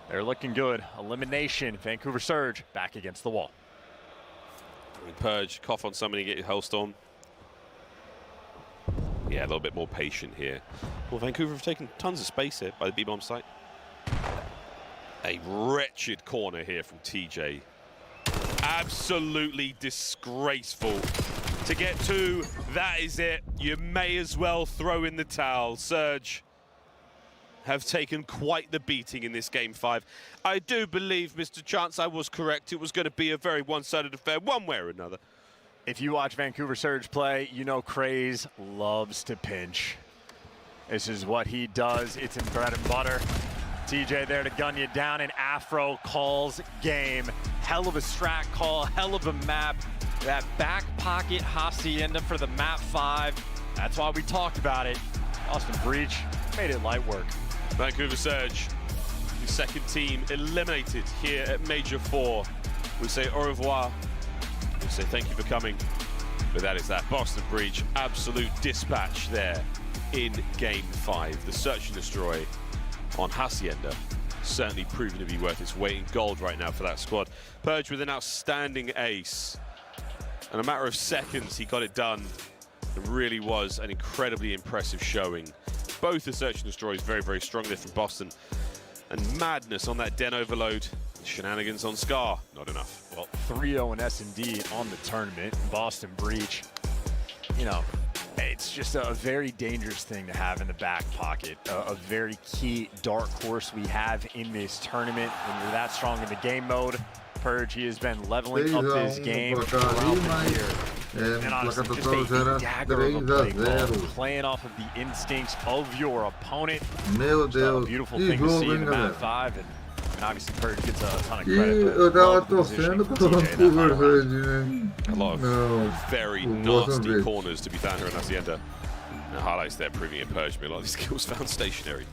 They're looking good. Elimination. Vancouver Surge back against the wall. Purge, cough on somebody, get your Hellstorm. Yeah, a little bit more patient here. Well, Vancouver have taken tons of space here by the B-bomb site. A wretched corner here from TJ. Absolutely disgraceful. To get 2, that is it. You may as well throw in the towel. Surge have taken quite the beating in this Game 5. I do believe, Mr. Chance, I was correct. It was going to be a very one-sided affair, one way or another. If you watch Vancouver Surge play, you know Craze loves to pinch. This is what he does. It's in bread and butter. TJ there to gun you down, and Afro calls game. Hell of a strat call, hell of a map. That back pocket Hacienda for the map 5. That's why we talked about it. Boston Breach made it light work. Vancouver Surge, the second team eliminated here at Major 4. We say au revoir. We say thank you for coming. But that is that. Boston Breach, absolute dispatch there in Game 5. The Search and Destroy on Hacienda, certainly proven to be worth its weight in gold right now for that squad. Purge with an outstanding ace. In a matter of seconds, he got it done. It really was an incredibly impressive showing. Both the Search and Destroys very, very strong there from Boston. And madness on that Den Overload. Shenanigans on Scar, not enough. Well, 3-0 in S&D on the tournament. Boston Breach, you know, it's just a very dangerous thing to have in the back pocket. A very key dark horse we have in this tournament. When you're that strong in the game mode, Purge, he has been leveling up his game throughout the year. And honestly, just a dagger of a play call, playing off of the instincts of your opponent. Just a beautiful thing to see in the map 5. And obviously Purge gets a ton of credit. Eu tava torcendo pro Vancouver Surge, né? A lot of very nasty corners to be found here in Hacienda. And the highlights there proving it Purge me. A lot of these kills found stationary.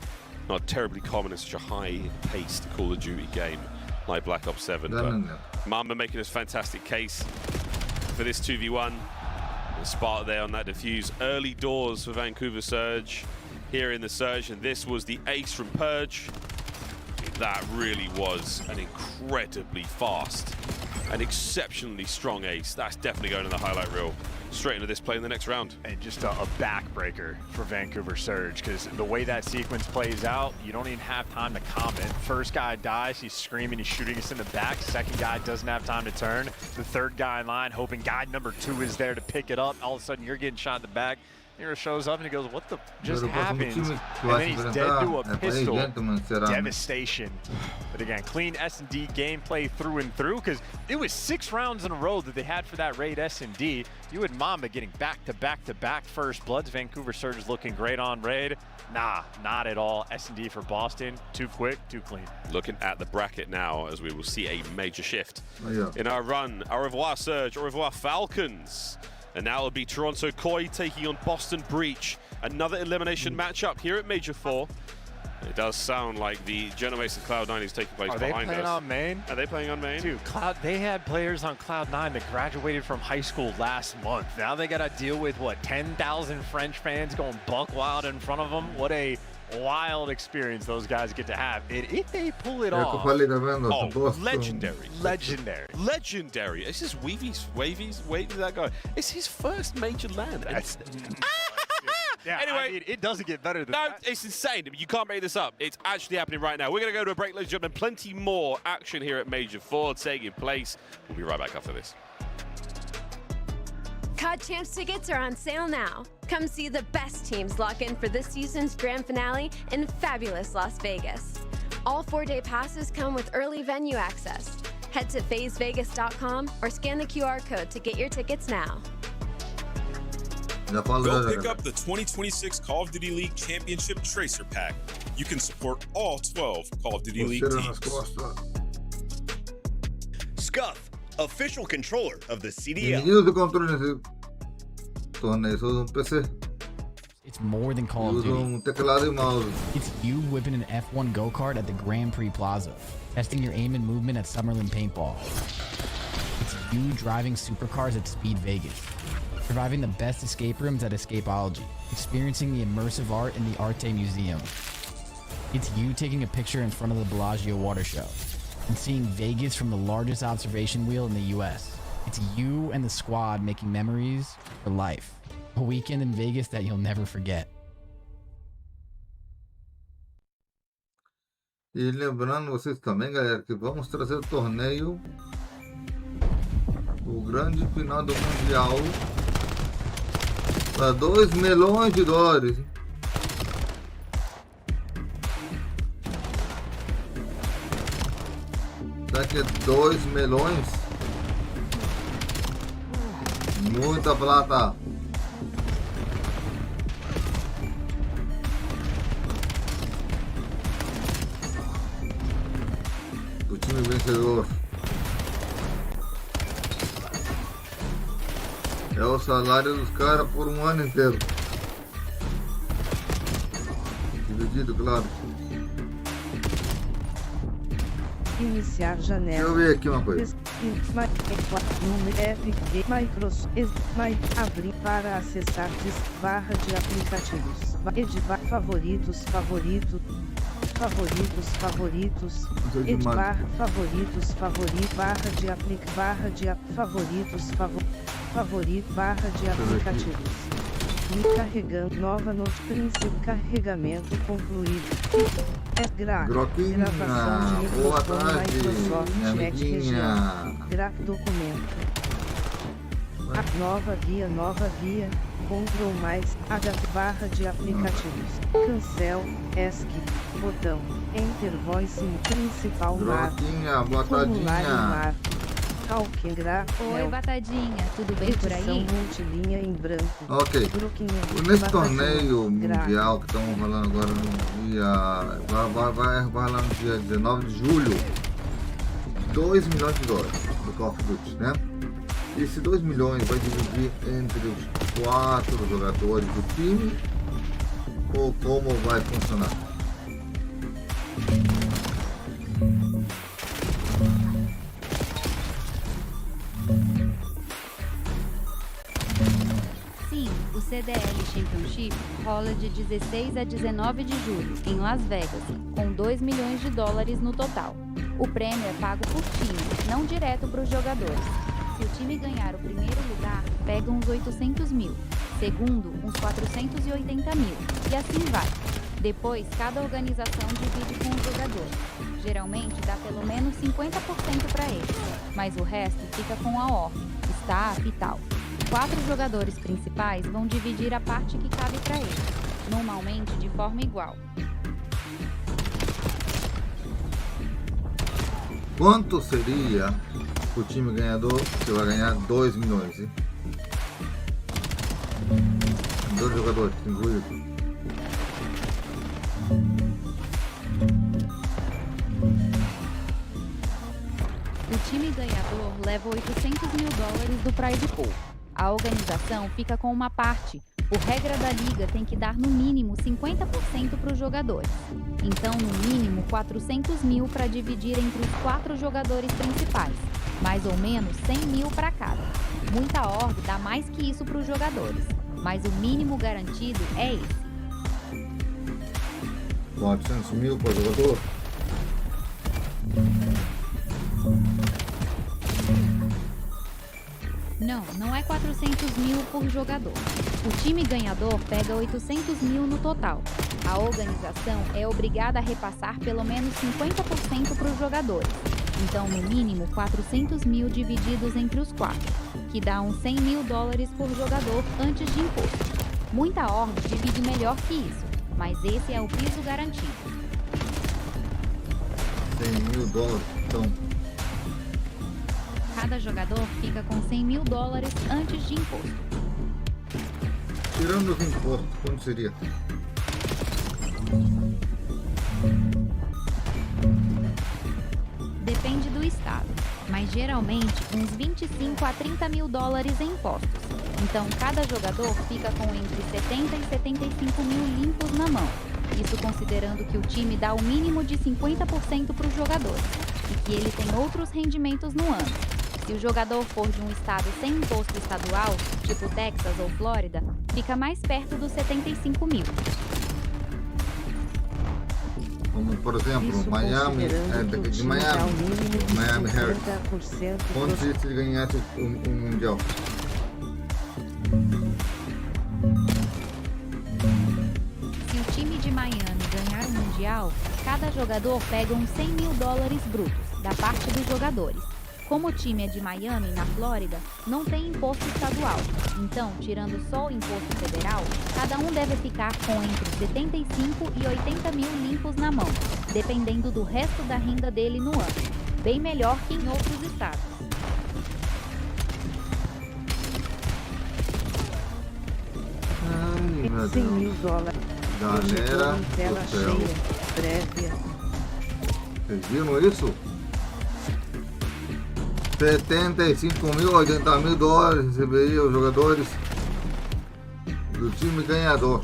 Not terribly common in such a high-paced Call of Duty game like Black Ops 7. But Mamba making this fantastic case for this 2v1. The Sparta there on that defuse. Early doors for Vancouver Surge here in the Surge, and this was the ace from Purge. That really was an incredibly fast and exceptionally strong ace. That's definitely going in the highlight reel. Straight into this play in the next round. And just a backbreaker for Vancouver Surge, because the way that sequence plays out, you don't even have time to comment. First guy dies, he's screaming, he's shooting us in the back. Second guy doesn't have time to turn. The third guy in line, hoping guy number 2 is there to pick it up. All of a sudden, you're getting shot in the back. Hero shows up and he goes, what the just happened? And then he's dead to a pistol. Devastation. But again, clean S&D gameplay through and through, because it was 6 rounds in a row that they had for that raid S&D. You had Mamba getting back-to-back first bloods. Vancouver Surge is looking great on raid. Nah, not at all. S&D for Boston, too quick, too clean. Looking at the bracket now, as we will see a major shift in our run. Au revoir Surge, au revoir Falcons. And now it'll be Toronto Koi taking on Boston Breach. Another elimination matchup here at Major 4. It does sound like the Genovese and Cloud9 is taking place behind us. Are they playing on main? Are they playing on main? Dude, they had players on Cloud9 that graduated from high school last month. Now they got to deal with, what, 10,000 French fans going buck wild in front of them? What a wild experience those guys get to have. If they pull it off. Oh, legendary. This is Wavy's that guy. It's his first major land. Yeah, anyway, I mean, it doesn't get better than that. It's insane. You can't make this up. It's actually happening right now. We're going to go to a break, ladies and gentlemen. Plenty more action here at Major 4 taking place. We'll be right back after this. COD Champs tickets are on sale now. Come see the best teams lock in for this season's grand finale in fabulous Las Vegas. All 4-day passes come with early venue access. Head to phasevegas.com or scan the QR code to get your tickets now. Go pick up the 2026 Call of Duty League Championship Tracer Pack. You can support all 12 Call of Duty League teams. Scuff, official controller of the CDL. It's more than Call of Duty. It's you whipping an F1 go-kart at the Grand Prix Plaza, testing your aim and movement at Summerlin Paintball. It's you driving supercars at Speed Vegas, surviving the best escape rooms at Escapology, experiencing the immersive art in the Arte Museum. It's you taking a picture in front of the Bellagio Water Show and seeing Vegas from the largest observation wheel in the US. It's you and the squad making memories for life. A weekend in Vegas that you'll never forget. E lembrando vocês também, galera, que vamos trazer o torneio, o grande final do Mundial, para $2 milhões. Será que é 2 milhões? Muita plata. O time vencedor é o salário dos caras por um ano inteiro. Dividido, claro. Iniciar janela. Deixa eu ver aqui uma coisa. Abrir para acessar barra de aplicativos. Editar favoritos. Editar favoritos. Barra de favoritos. Favorito barra de aplicativos. Carregando nova notificação. Carregamento concluído. Groquinha, boa tarde, minha amiguinha. Documento. Nova via. Ctrl mais H barra de aplicativos. Cancel, ESC, botão, Enter Voice principal mar. Groquinha, boa tardinha. Oi, Batadinha, tudo bem por aí? Multilinha em branco. Ok. Nesse torneio mundial que estamos falando agora no dia. Vai rolar no dia 19 de julho. 2 milhões de dólares do Call of Duty, né? E esses 2 milhões vai dividir entre os 4 jogadores do time? Ou como vai funcionar? Sim, o CDL Championship rola de 16 a 19 de julho, em Las Vegas, com 2 milhões de dólares no total. O prêmio é pago por time, não direto para os jogadores. Se o time ganhar o primeiro lugar, pega uns 800 mil, segundo, uns 480 mil, e assim vai. Depois, cada organização divide com o jogador. Geralmente dá pelo menos 50% para eles, mas o resto fica com a org, staff e tal. 4 jogadores principais vão dividir a parte que cabe para eles, normalmente de forma igual. Quanto seria o time ganhador que vai ganhar 2 milhões? Hein? 2 jogadores incluídos. O time ganhador leva 800 mil dólares do prize pool. A organização fica com uma parte. Por regra da liga, tem que dar no mínimo 50% para os jogadores. Então, no mínimo, 400 mil para dividir entre os 4 jogadores principais. Mais ou menos 100 mil para cada. Muita org dá mais que isso para os jogadores, mas o mínimo garantido é esse. 400 mil por jogador? Não é 400 mil por jogador. O time ganhador pega 800 mil no total. A organização é obrigada a repassar pelo menos 50% para os jogadores. Então, no mínimo, 400 mil divididos entre os 4, que dá uns 100 mil dólares por jogador antes de imposto. Muita org divide melhor que isso, mas esse é o piso garantido. 100 mil dólares, então. Cada jogador fica com 100 mil dólares antes de imposto. Tirando os impostos, quanto seria? Depende do estado, mas geralmente uns 25 a 30 mil dólares em impostos. Então cada jogador fica com entre 70 e 75 mil limpos na mão. Isso considerando que o time dá o mínimo de 50% para os jogadores e que ele tem outros rendimentos no ano. Se o jogador for de um estado sem imposto estadual, tipo Texas ou Flórida, fica mais perto dos 75 mil. Como, por exemplo, Miami, de Miami Hertz. Quanto se ele ganhasse um Mundial? Se o time de Miami ganhar o Mundial, cada jogador pega uns 100 mil dólares brutos, da parte dos jogadores. Como o time é de Miami, na Flórida, não tem imposto estadual. Então, tirando só o imposto federal, cada um deve ficar com entre 75 e 80 mil limpos na mão, dependendo do resto da renda dele no ano. bem melhor que em outros estados. Ai, meu 100 Deus. mil dólares. Galera Projetor em tela do céu. cheia. Breve. Vocês viram isso? 75 mil, 80 mil dólares receberia os jogadores do time ganhador.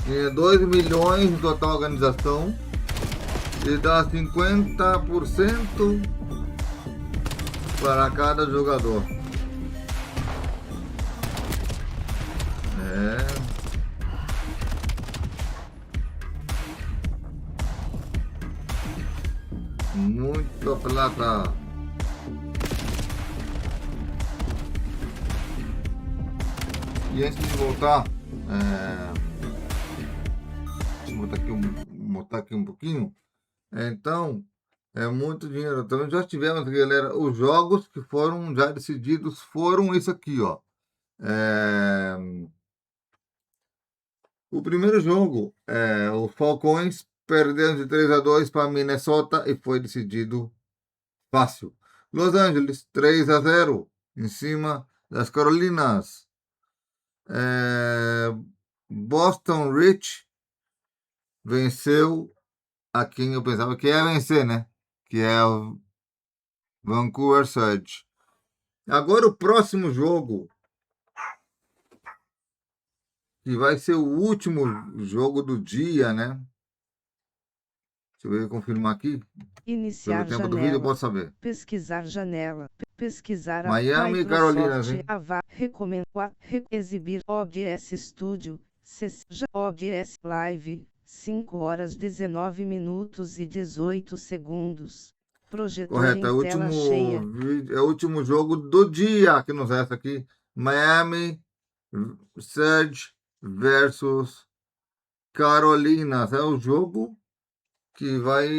Tinha 2 milhões em total organização e dá 50% para cada jogador. Muita plata. E antes de voltar, deixa eu botar aqui um pouquinho. Então, é muito dinheiro. Então, já tivemos, galera, os jogos que foram já decididos foram isso aqui, ó. O primeiro jogo, os Falcões perderam de 3-2 para Minnesota e foi decidido fácil. Los Angeles 3-0 em cima das Carolinas. Boston Rich venceu a quem eu pensava que ia vencer, né? Que é o Vancouver Surge. Agora o próximo jogo, que vai ser o último jogo do dia, né? Deixa eu confirmar aqui. Iniciar Pelo tempo janela. do vídeo eu posso saber. Pesquisar janela. Pesquisar Miami e Carolinas, hein? Recomendar. Exibir OBS Studio. OBS Live. 5 horas 19 minutos e 18 segundos. Projetor Correto, em tela cheia. É o último jogo do dia que nos resta aqui. Miami Surge versus Carolinas. É o jogo que vai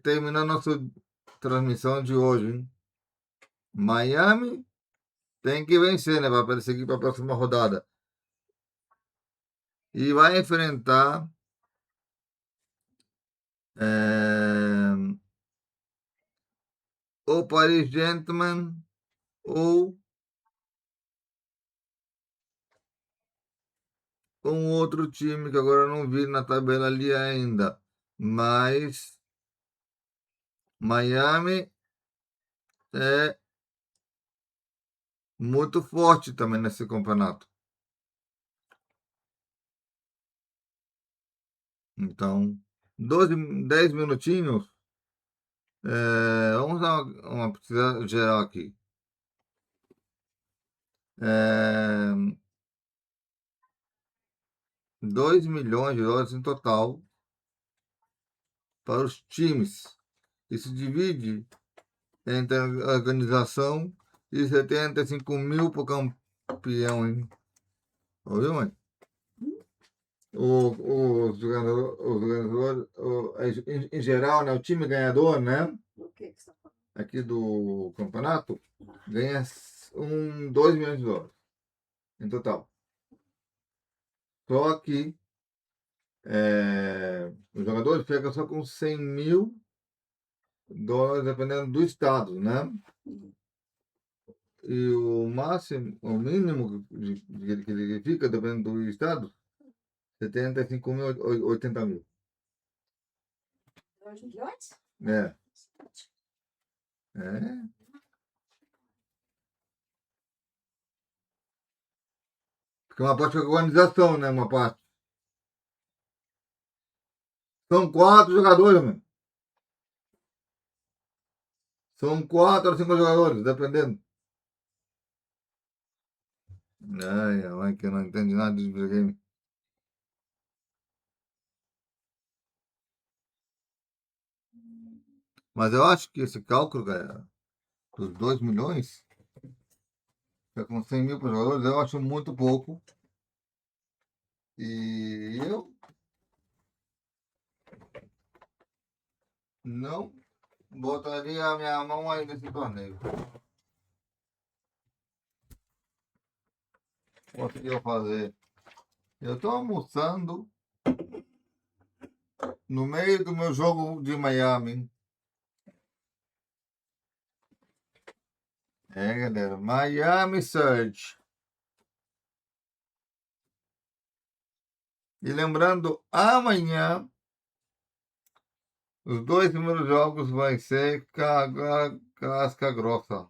terminar nossa transmissão de hoje, hein? Miami tem que vencer, né? Para seguir para a próxima rodada. E vai enfrentar ou Paris Gentlemen ou um outro time que agora eu não vi na tabela ali ainda. Mas Miami é muito forte também nesse campeonato. Então, 10 minutinhos. Vamos dar uma pesquisa geral aqui. 2 milhões de dólares em total para os times. Isso divide entre a organização e 75 mil por campeão, hein? Ouviu, mãe? Os jogadores, em geral, né, o time ganhador, né? Aqui do campeonato, ganha 2 milhões de dólares em total. Só que os jogadores ficam só com 100 mil dólares, dependendo do estado, né? E o máximo, o mínimo que ele fica, dependendo do estado, 75 mil, 80 mil. 2 milhões? É. Porque uma parte é organização, né? Uma parte. São 4 jogadores, mano. São 4 ou 5 jogadores, dependendo. Ai, a mãe que não entende nada de videogame. Mas eu acho que esse cálculo, galera, dos 2 milhões, fica com 100 mil para jogadores, eu acho muito pouco. E eu não botaria a minha mão aí nesse torneio. Conseguiu fazer Eu tô almoçando no meio do meu jogo de Miami. Galera, Miami Surge. E lembrando, amanhã os 2 primeiros jogos vai ser casca grossa.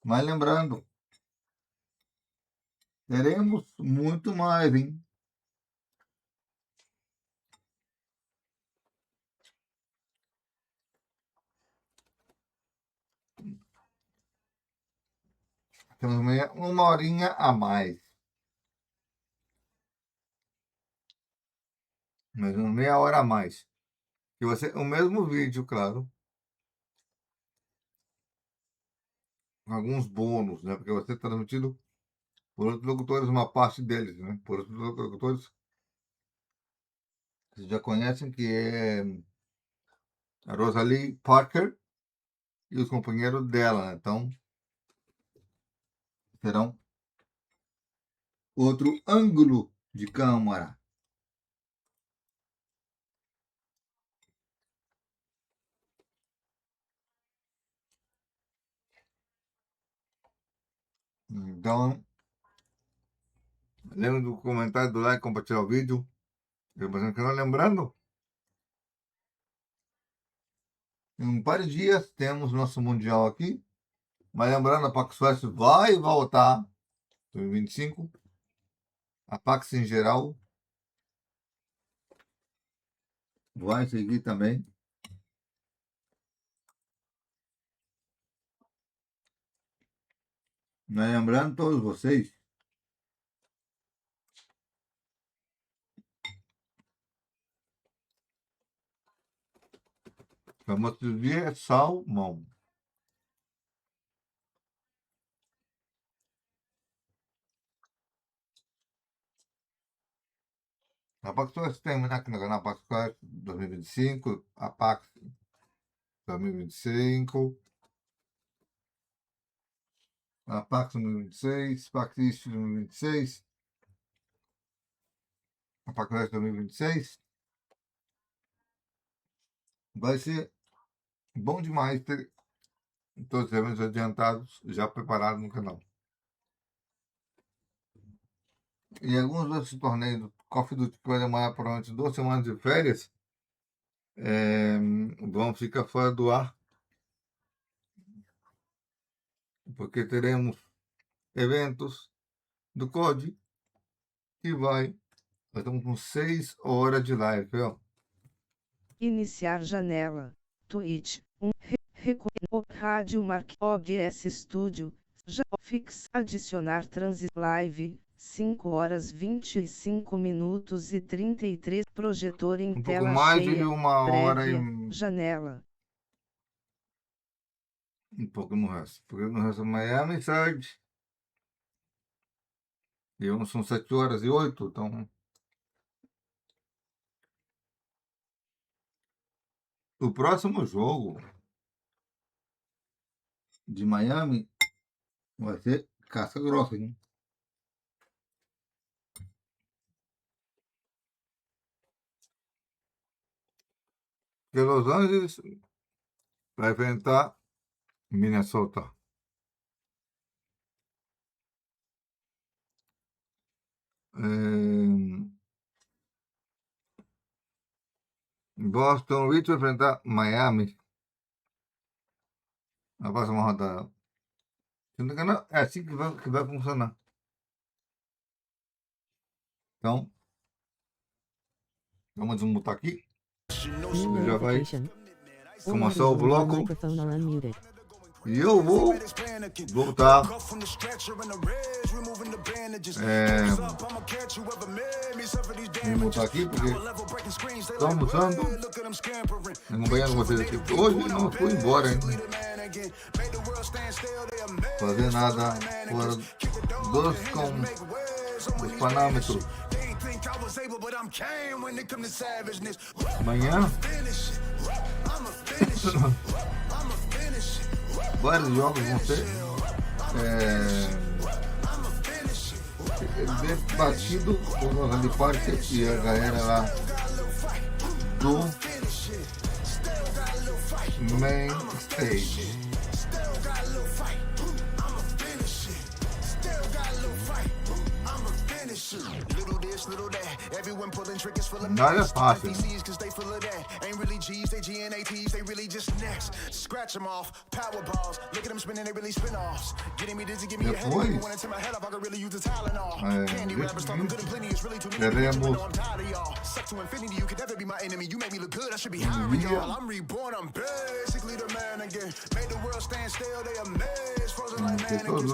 Mas lembrando, teremos muito mais, hein? Temos uma horinha a mais. Mais uma meia hora a mais. Que vai ser o mesmo vídeo, claro. Alguns bônus, né? Porque vai ser transmitido por outros locutores, uma parte deles, né? Por outros locutores. Vocês já conhecem, que é a Rosalie Parker e os companheiros dela, né? Então, serão outro ângulo de câmera. Então, lembre do comentário, do like, compartilhar o vídeo. Lembrando, em um par de dias temos nosso Mundial aqui. Mas lembrando, a PAX West vai voltar em 2025. A PAX em geral vai seguir também. Mas lembrando todos vocês, vamos dizer salmão. A PAX West terminar aqui no canal PAX West 2025, a PAX 2025, a PAX 2026, PAX East 2026, a PAX West 2026. Vai ser bom demais ter todos os eventos adiantados já preparados no canal. E alguns outros torneios do Coffee Duty que vai demorar provavelmente 2 semanas de férias vão ficar fora do ar, porque teremos eventos do COD que nós estamos com 6 horas de live, ó. Iniciar janela. Twitch. Rádio Mark OBS Studio. Já fix. Adicionar transit live. 5 horas 25 minutos e 33. Projetor em tela pouco mais cheia. de 1 hora prévia, janela. Um pouco no resto. Porque no resto é Miami Surge. E não são 7 horas e 8, então. O próximo jogo de Miami vai ser casca grossa, hein? Porque Los Angeles vai enfrentar Minnesota. Boston Rich vai enfrentar Miami na próxima rodada. É assim que vai funcionar. Então, vamos desmutar aqui. Já vai começar o bloco. E eu vou voltar. Vou voltar aqui porque estou almoçando. Acompanhando vocês aqui. Hoje não fui embora, hein? Fazer nada fora dos parâmetros. Amanhã vários jogos vão ser batido por uma grande parte e a galera lá do main stage. Nada fácil. Ain't really G's, they GNATs, they really just next. Scratch them off, power balls. Look at them spinning, they really spin offs. Getting me dizzy, give me a headache. When it's in my head, I could really use the Tylenol. Candy rappers talking good and plenty, it's really too many. I'm tired of y'all. Suck to infinity, you could never be my enemy. You make me look good, I should be hiring y'all. I'm reborn, I'm basically the man again. Made the world stand still, they amazed. Frozen like mannequins.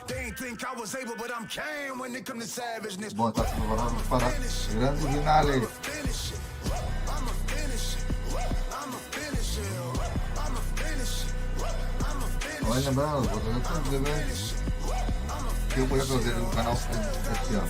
They ain't think I was able, but I'm came when it come to savageness. Bom, tá se preparando para a grande finale. Vai lembrando, você já pode ver que eu vou fazer no canal este ano.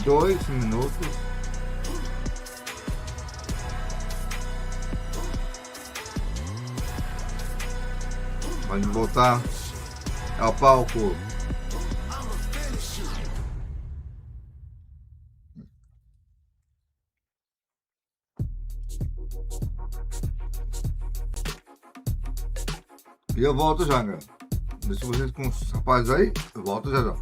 Dois minutos. Pode voltar ao palco. E eu volto já, galera. Deixa vocês com os rapazes aí. Eu volto já já.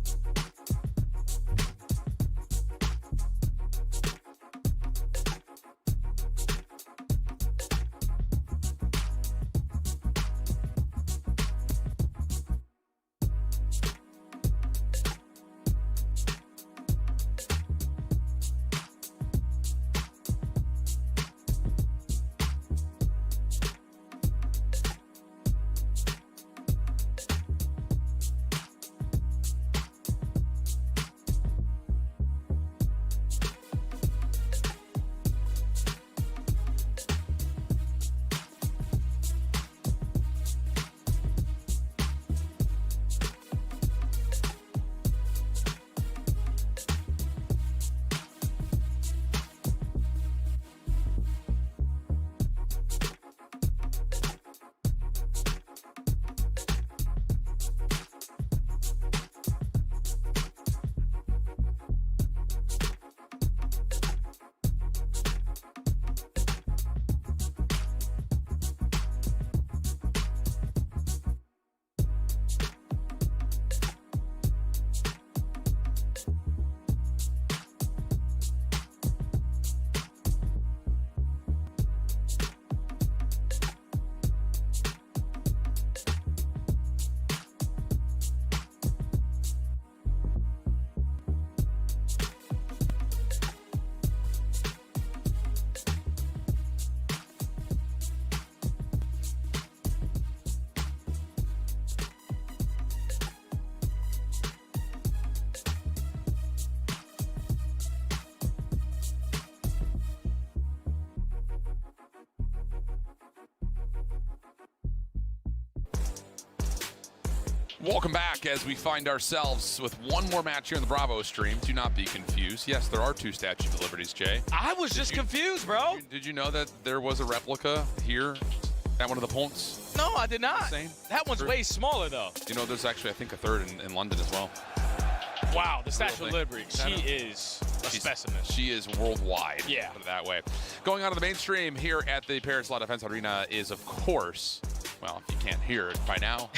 Welcome back as we find ourselves with one more match here in the Bravo stream. Do not be confused. Yes, there are two Statue of Liberties, Jay. I was just confused, bro. Did you know that there was a replica here at one of the points? No, I did not. That one's way smaller, though. You know, there's actually, I think, a third in London as well. Wow, the Statue of Liberty. She is a specimen. She is worldwide. Yeah. Put it that way. Going on to the mainstream here at the Paris La Defense Arena is, of course, well, if you can't hear it by now,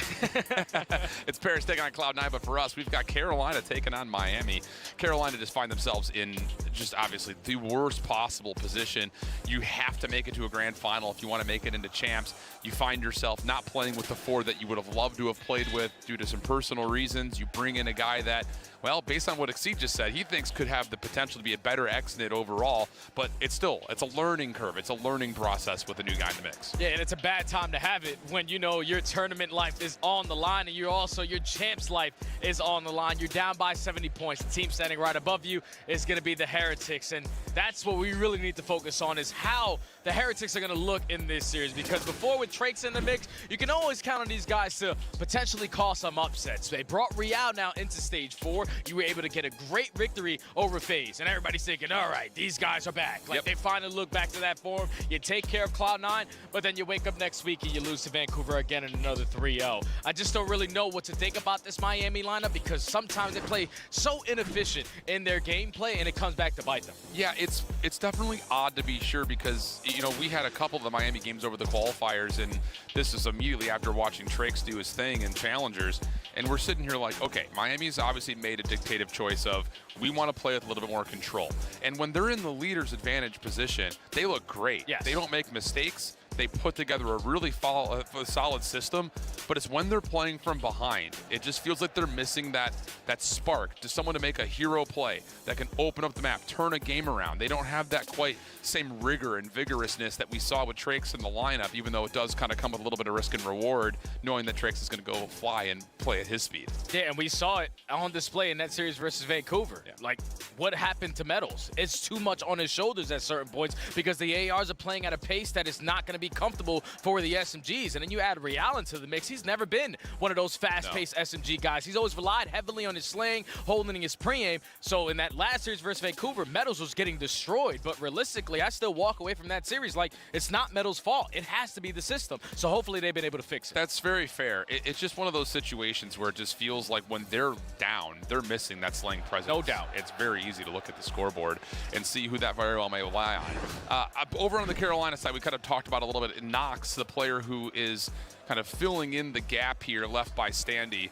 it's Paris taking on Cloud9, but for us, we've got Carolina taking on Miami. Carolina just find themselves in just obviously the worst possible position. You have to make it to a grand final if you want to make it into champs. You find yourself not playing with the four that you would have loved to have played with due to some personal reasons. You bring in a guy that, well, based on what Exceed just said, he thinks could have the potential to be a better Exnit overall, but it's a learning curve. It's a learning process with a new guy in the mix. Yeah, and it's a bad time to have it it when you know your tournament life is on the line and your champs life is on the line. You're down by 70 points. The team standing right above you is going to be the Heretics, and that's what we really need to focus on, is how the Heretics are going to look in this series, because before, with Trakes in the mix, you can always count on these guys to potentially cause some upsets. They brought Real now into stage 4. You were able to get a great victory over FaZe, and everybody's thinking, all right, these guys are back. Like, they finally look back to that form. You take care of Cloud9, but then you wake up next week and you lose to Vancouver again in another 3-0. I just don't really know what to think about this Miami lineup, because sometimes they play so inefficient in their gameplay, and it comes back to bite them. Yeah, it's definitely odd, to be sure, because, you know, we had a couple of the Miami games over the qualifiers, and this is immediately after watching Trakes do his thing in Challengers, and we're sitting here like, okay, Miami's obviously made a dictative choice of, we want to play with a little bit more control. And when they're in the leader's advantage position, they look great. Yes. They don't make mistakes. They put together a really solid system, but it's when they're playing from behind, it just feels like they're missing that spark, to someone to make a hero play that can open up the map, turn a game around. They don't have that quite same rigor and vigorousness that we saw with Trakes in the lineup, even though it does kind of come with a little bit of risk and reward, knowing that Trakes is going to go fly and play at his speed. Yeah, and we saw it on display in that series versus Vancouver. Yeah. Like, what happened to Metals? It's too much on his shoulders at certain points, because the ARs are playing at a pace that is not going to be comfortable for the SMGs. And then you add Real into the mix. He's never been one of those fast-paced SMG guys. He's always relied heavily on his slaying, holding his pre-aim. So in that last series versus Vancouver, Metals was getting destroyed. But realistically, I still walk away from that series like it's not Metals' fault. It has to be the system. So hopefully they've been able to fix it. That's very fair. It's just one of those situations where it just feels like when they're down, they're missing that slaying presence. No doubt. It's very easy to look at the scoreboard and see who that very well may rely on. Over on the Carolina side, we kind of talked about a little bit Nox, the player who is kind of filling in the gap here left by Standy.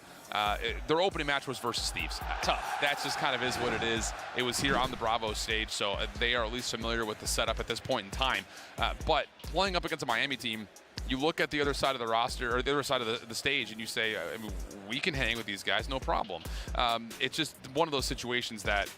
Their opening match was versus Thieves. Tough. That just kind of is what it is. It was here on the Bravo stage, so they are at least familiar with the setup at this point in time. But playing up against a Miami team, you look at the other side of the roster, or the other side of the stage, and you say, I mean, we can hang with these guys, no problem. It's just one of those situations that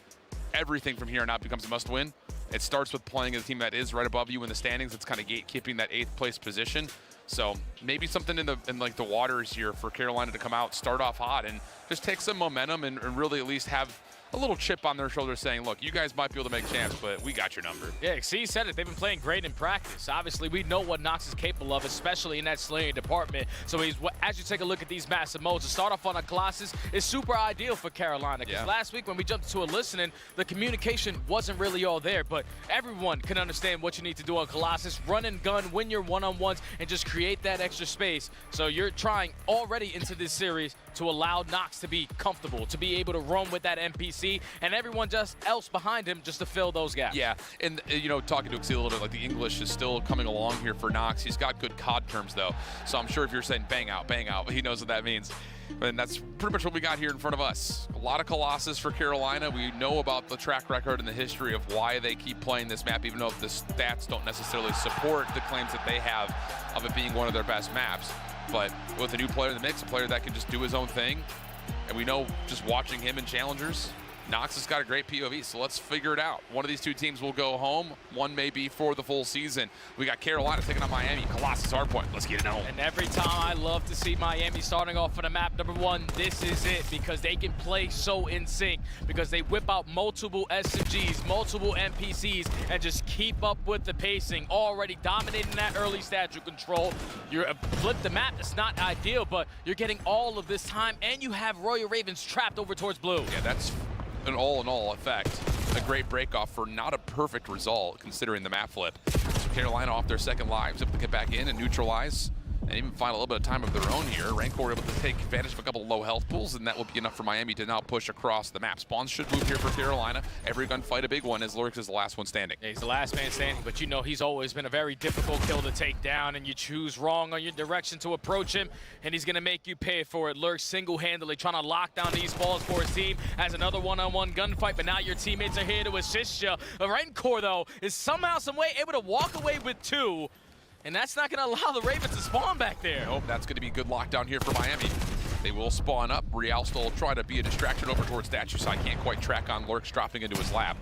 everything from here on out becomes a must-win. It starts with playing a team that is right above you in the standings. It's kind of gatekeeping that 8th place position. So maybe something in like the waters here for Carolina to come out, start off hot, and just take some momentum and really at least have a little chip on their shoulder saying, look, you guys might be able to make champs, but we got your number. Yeah, see, said it. They've been playing great in practice. Obviously, we know what Nox is capable of, especially in that slaying department. So as you take a look at these massive modes, to start off on a Colossus is super ideal for Carolina. Because last week when we jumped to a listening, the communication wasn't really all there, but everyone can understand what you need to do on Colossus. Run and gun, win your one-on-ones, and just create that extra space. So you're trying already into this series to allow Nox to be comfortable, to be able to roam with that NPC, and everyone just else behind him just to fill those gaps. Yeah, and you know, talking to Exil a little bit, like the English is still coming along here for Nox. He's got good COD terms though, so I'm sure if you're saying bang out, he knows what that means. And that's pretty much what we got here in front of us. A lot of Colossus for Carolina. We know about the track record and the history of why they keep playing this map, even though the stats don't necessarily support the claims that they have of it being one of their best maps. But with a new player in the mix, a player that can just do his own thing, and we know just watching him in Challengers, Nox has got a great POV, so let's figure it out. One of these two teams will go home. One may be for the full season. We got Carolina taking on Miami. Colossus hardpoint. Let's get it on. And every time I love to see Miami starting off on the map number 1, this is it, because they can play so in sync, because they whip out multiple SMGs, multiple NPCs, and just keep up with the pacing. Already dominating that early statue control. You're flip the map. It's not ideal, but you're getting all of this time, and you have Royal Ravens trapped over towards blue. Yeah, that's an all-in-all effect. A great break-off for not a perfect result, considering the map flip. So Carolina off their second lives, able to get back in and neutralize, and even find a little bit of time of their own here. Rancor able to take advantage of a couple of low health pools, and that will be enough for Miami to now push across the map. Spawns should move here for Carolina. Every gunfight a big one, as Lurix is the last one standing. Yeah, he's the last man standing, but you know he's always been a very difficult kill to take down, and you choose wrong on your direction to approach him, and he's going to make you pay for it. Lurix single-handedly trying to lock down these balls for his team, has another one-on-one gunfight, but now your teammates are here to assist you. Rancor, though, is somehow, some way able to walk away with 2. And that's not going to allow the Ravens to spawn back there. Nope, that's going to be good lockdown here for Miami. They will spawn up. Real still try to be a distraction over towards Statue, so I can't quite track on Lurix dropping into his lap.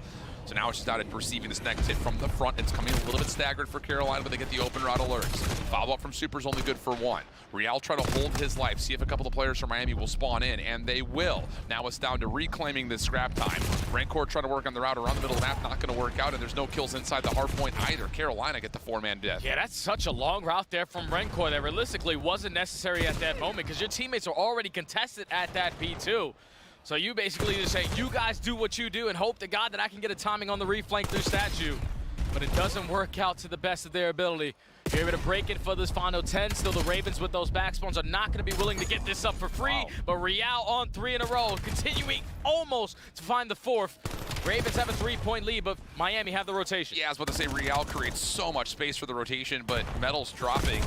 So now it's just out at receiving this next hit from the front. It's coming a little bit staggered for Carolina, but they get the open route alerts. Follow-up from Super's only good for one. Real try to hold his life, see if a couple of players from Miami will spawn in, and they will. Now it's down to reclaiming this scrap time. Rancor trying to work on the route around the middle of the map, not going to work out, and there's no kills inside the hard point either. Carolina get the 4-man death. Yeah, that's such a long route there from Rancor that realistically wasn't necessary at that moment because your teammates are already contested at that P2. So you basically just say, you guys do what you do and hope to God that I can get a timing on the reflank through Statue. But it doesn't work out to the best of their ability. You're able to break it for this final 10. Still, the Ravens with those backspawns are not going to be willing to get this up for free. Wow. But Real on 3 in a row, continuing almost to find the 4th. Ravens have a 3-point lead, but Miami have the rotation. Yeah, I was about to say Real creates so much space for the rotation, but Metal's dropping.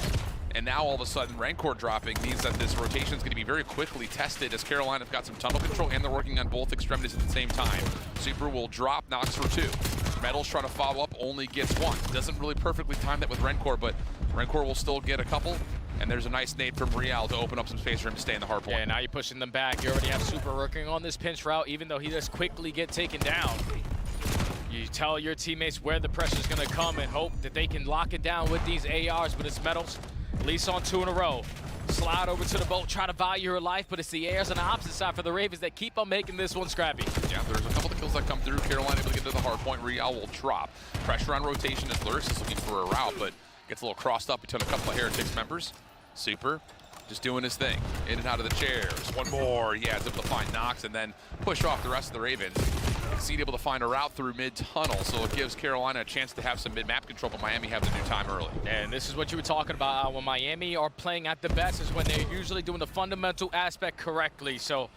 And now all of a sudden, Rancor dropping means that this rotation is going to be very quickly tested as Carolina have got some tunnel control and they're working on both extremities at the same time. Super will drop, knocks for 2. Metal's trying to follow up, only gets 1. Doesn't really perfectly time that with Rancor, but Rancor will still get a couple. And there's a nice nade from Real to open up some space for him to stay in the hard point. Yeah, now you're pushing them back. You already have Super working on this pinch route, even though he does quickly get taken down. You tell your teammates where the pressure's going to come and hope that they can lock it down with these ARs, but it's Metals. At least on 2 in a row. Slide over to the boat, try to value her life, but it's the airs on the opposite side for the Ravens that keep on making this one scrappy. Yeah, there's a couple of kills that come through. Carolina able to get to the hard point. Real will drop. Pressure on rotation as Lurks is looking for a route, but gets a little crossed up between a couple of Heretics members. Super just doing his thing. In and out of the chairs. One more. Yeah, it's able to find Nox and then push off the rest of the Ravens. Exceed able to find a route through mid-tunnel, so it gives Carolina a chance to have some mid-map control, but Miami have the new time early. And this is what you were talking about when Miami are playing at the best is when they're usually doing the fundamental aspect correctly. So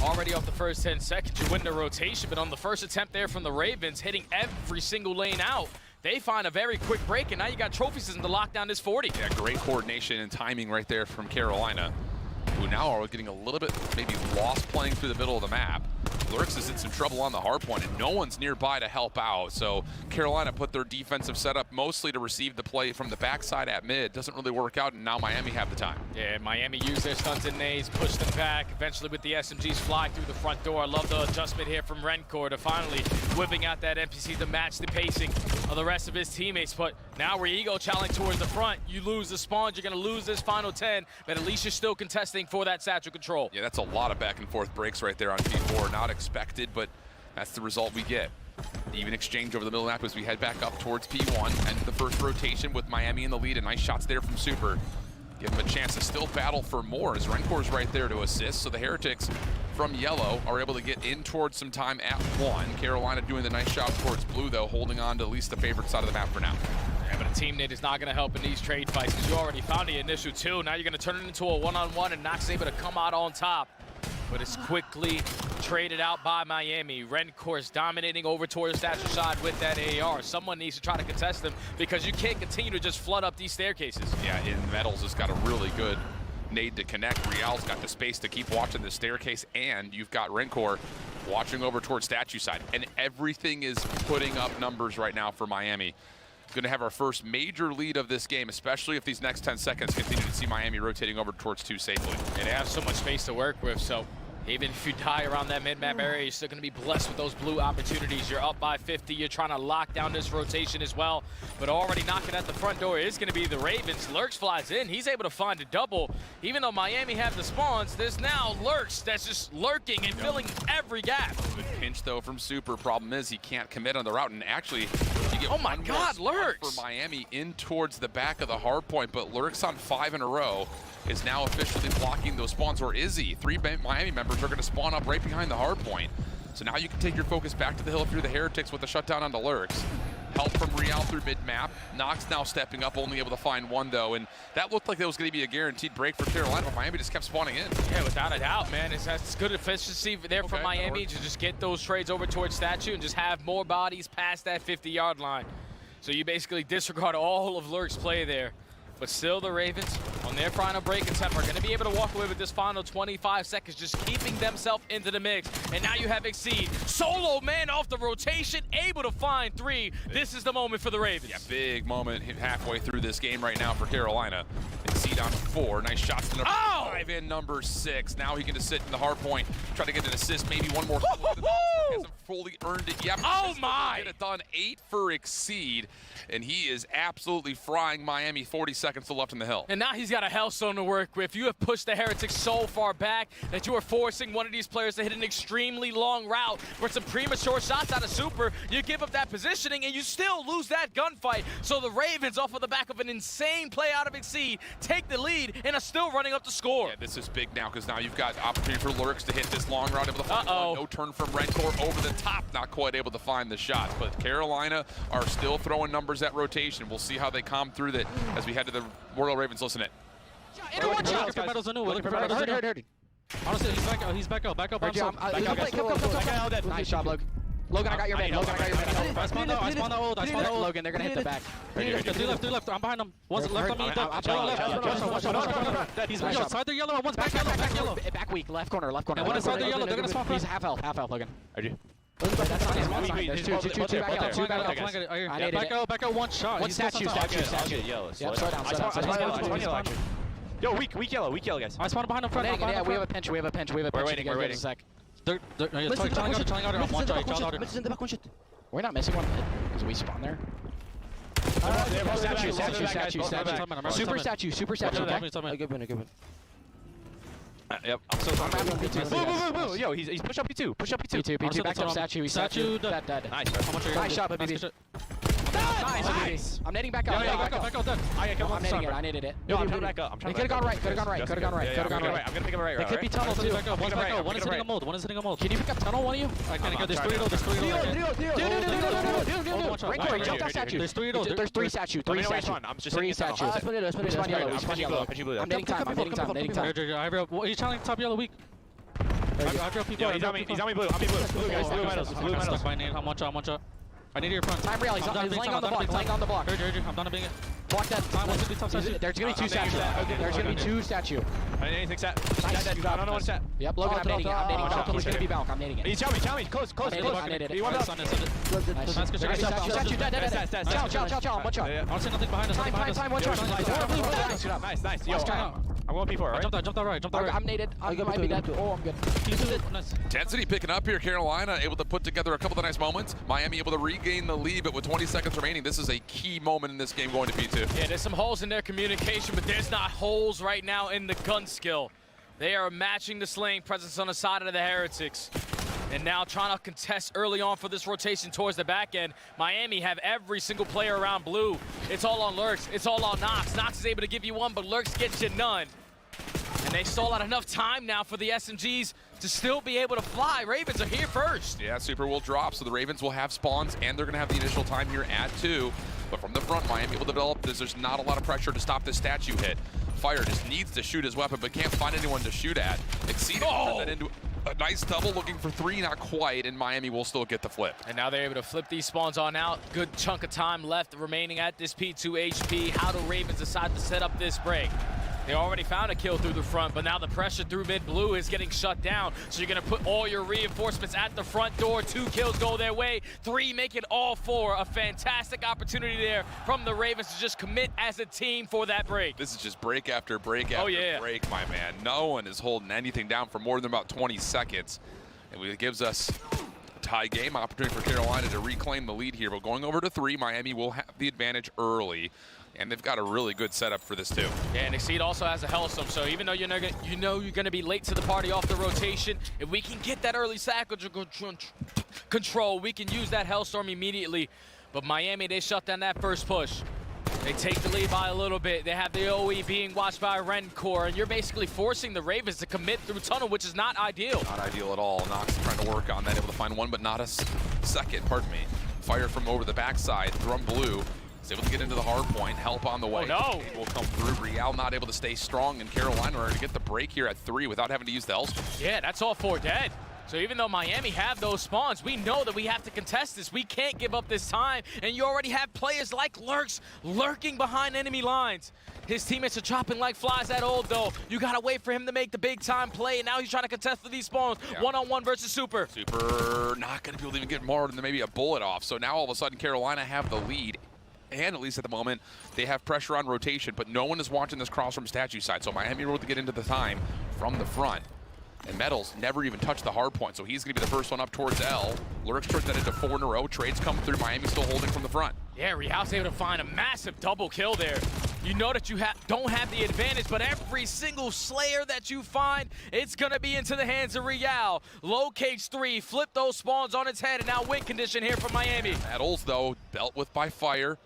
already off the first 10 seconds, you win the rotation, but on the first attempt there from the Ravens, hitting every single lane out, they find a very quick break, and now you got Trophy System to lock down this 40. Yeah, great coordination and timing right there from Carolina, who now are getting a little bit maybe lost playing through the middle of the map. Lurks is in some trouble on the hard point, and no one's nearby to help out. So Carolina put their defensive setup mostly to receive the play from the backside at mid. Doesn't really work out, and now Miami have the time. Yeah, Miami used their stunts and nades, pushed them back. Eventually with the SMGs fly through the front door. I love the adjustment here from Rancor to finally whipping out that NPC to match the pacing of the rest of his teammates. But now we're ego challenging towards the front. You lose the spawns, you're going to lose this final 10, but at least you're still contesting for that satchel control. Yeah, that's a lot of back and forth breaks right there on P4. Not expected, but that's the result we get. Even exchange over the middle map as we head back up towards P1 and the first rotation with Miami in the lead, and nice shots there from Super. Give him a chance to still battle for more as Rencor's right there to assist. So the Heretics from yellow are able to get in towards some time at 1. Carolina doing the nice job towards blue though, holding on to at least the favorite side of the map for now. Yeah, but a team nade is not going to help in these trade fights because you already found the initial 2. Now you're going to turn it into a 1-on-1 and Nox is able to come out on top. But it's quickly traded out by Miami. Rencor's dominating over towards the Statue side with that AR. Someone needs to try to contest them because you can't continue to just flood up these staircases. Yeah, in Metals has got a really good nade to connect. Real's got the space to keep watching the staircase, and you've got Rancor watching over towards Statue side. And everything is putting up numbers right now for Miami. Going to have our first major lead of this game, especially if these next 10 seconds continue to see Miami rotating over towards 2 safely. And they have so much space to work with, so even if you die around that mid-map area, you're still going to be blessed with those blue opportunities. You're up by 50. You're trying to lock down this rotation as well. But already knocking at the front door is going to be the Ravens. Lurks flies in. He's able to find a double. Even though Miami have the spawns, there's now Lurks that's just lurking and filling every gap. Good pinch, though, from Super. Problem is he can't commit on the route. And actually, you get oh my God, Lurks! For Miami in towards the back of the hard point. But Lurks on 5 in a row is now officially blocking those spawns. Or is he? 3 Miami members are going to spawn up right behind the hard point. So now you can take your focus back to the hill if you're the Heretics with the shutdown onto Lurks. Help from Real through mid-map. Nox now stepping up, only able to find 1 though, and that looked like that was going to be a guaranteed break for Carolina, but Miami just kept spawning in. Yeah, without a doubt, man. It's good efficiency there from Miami to just get those trades over towards Statue and just have more bodies past that 50-yard line. So you basically disregard all of Lurk's play there. But still, the Ravens, on their final break attempt, are going to be able to walk away with this final 25 seconds, just keeping themselves into the mix. And now you have Exceed. Solo man off the rotation, able to find 3. This is the moment for the Ravens. Yeah, big moment halfway through this game right now for Carolina. Exceed on 4. Nice shots to number 5 and number 6. Now he can just sit in the hard point, try to get an assist, maybe one more. fully earned it yet. Oh my! Get it done. 8 for Exceed, and he is absolutely frying Miami. 40 seconds left in the hill. And now he's got a Hellstone to work with. You have pushed the Heretics so far back that you are forcing one of these players to hit an extremely long route for some premature shots out of Super. You give up that positioning, and you still lose that gunfight. So the Ravens, off of the back of an insane play out of Exceed, take the lead and are still running up the score. Yeah, this is big now because now you've got opportunity for Lurks to hit this long route. Able to find one. No turn from Redcore over the top. Not quite able to find the shots, but Carolina are still throwing numbers at rotation. We'll see how they calm through that as we head to the Royal Ravens. Listen it. Hurt. Honestly, he's back out. Back up. Nice shot, Logan. Logan, I got your man. I spawned the ult. Logan, they're gonna hit the back. Three left. I'm behind him. One's left on me. He's outside their yellow. One's back yellow. Back weak. Left corner. One inside their yellow. They're gonna spawn. He's half health, Logan. RG. There's two back out. Back out. One shot. One statue. Yellow. Yep, slow down. Yo, weak yellow, guys. I spawned behind him front. Yeah, we have a pinch. We're waiting. We're waiting. They're telling out on one side. We're not missing one because we spawn there. Statue. Super statue. A good one. Yep. Yo, he's push up P2. P2 back up statue. Statue dead. Nice shot, but BB. Nice. I'm nading back out. Back out. I naded it. Yo, I'm coming back up. They could've gone right. I'm gonna pick up a right. They could be tunnels too. One's back out. One is hitting a mold. Can you pick up tunnel, one of you? I can't. There's 3 of those. Jump that statue. There's 3 of those. There's 3 statues. 3 statues. We spawn yellow. I'm nading time. He's channeling top yellow weak. I drove people. He's on me blue. Blue guys. Blue medals. I'm one shot. I need your front. Time real. He's laying on the block. Heard. I'm done being it. Block that. Time. There's gonna be 2 statues. I need anything set. I don't know what's set. Yep, Logan, I'm nading it. He's gonna be back. I'm nading it. He's telling me. Close. I naded it. You want Statue dead. Chow. One shot. I don't see nothing behind us. Time. One shot. Nice. Yo, I'm going P4, right? Jump that right. I'm naded. I might be dead. Oh, I'm good. Intensity picking up here. Carolina able to put together a couple of nice moments. Miami able to regain the lead, but with 20 seconds remaining, this is a key moment in this game going to P2. Yeah, there's some holes in their communication, but there's not holes right now in the gun skill. They are matching the slaying presence on the side of the Heretics. And now trying to contest early on for this rotation towards the back end. Miami have every single player around blue. It's all on Lurks. It's all on Nox. Nox is able to give you one, but Lurks gets you none. And they stall out enough time now for the SMGs to still be able to fly. Ravens are here first. Yeah, Super will drop, so the Ravens will have spawns, and they're going to have the initial time here at 2. But from the front, Miami will develop this. There's not a lot of pressure to stop this statue hit. Fire just needs to shoot his weapon, but can't find anyone to shoot at. Exceed turn that into a nice double, looking for 3, not quite, and Miami will still get the flip. And now they're able to flip these spawns on out. Good chunk of time left remaining at this P2 HP. How do Ravens decide to set up this break? They already found a kill through the front, but now the pressure through mid-blue is getting shut down. So you're going to put all your reinforcements at the front door. 2 kills go their way. 3 make it all 4. A fantastic opportunity there from the Ravens to just commit as a team for that break. This is just break after break after break, my man. No one is holding anything down for more than about 20 seconds. And it gives us a tie game opportunity for Carolina to reclaim the lead here. But going over to 3, Miami will have the advantage early. And they've got a really good setup for this too. Yeah, and Exceed also has a Hellstorm, so even though you're going to be late to the party off the rotation, if we can get that early sack control, we can use that Hellstorm immediately. But Miami, they shut down that first push. They take the lead by a little bit. They have the OE being watched by Rencore, and you're basically forcing the Ravens to commit through tunnel, which is not ideal. Not ideal at all. Nox trying to work on that, able to find one, but not a second, pardon me. Fire from over the backside, Thrum Blue. Is able to get into the hard point, help on the way. Oh no! It will come through. Real not able to stay strong, and Carolina are to get the break here at 3 without having to use the Hellstorm. Yeah, that's all 4 dead. So even though Miami have those spawns, we know that we have to contest this. We can't give up this time, and you already have players like Lurks lurking behind enemy lines. His teammates are chopping like flies at Old, though. You gotta wait for him to make the big time play, and now he's trying to contest for these spawns. One-on-one versus Super. Super not gonna be able to even get more than maybe a bullet off. So now all of a sudden Carolina have the lead. And at least at the moment, they have pressure on rotation, but no one is watching this cross from statue side. So Miami able to get into the time from the front. And Metals never even touched the hard point, so he's going to be the first one up towards L. Lurks turns that into 4 in a row. Trades come through. Miami still holding from the front. Yeah, Real's able to find a massive double kill there. You know that you don't have the advantage, but every single Slayer that you find, it's going to be into the hands of Real. Locates 3, flip those spawns on its head, and now win condition here for Miami. Metals, though, dealt with by fire.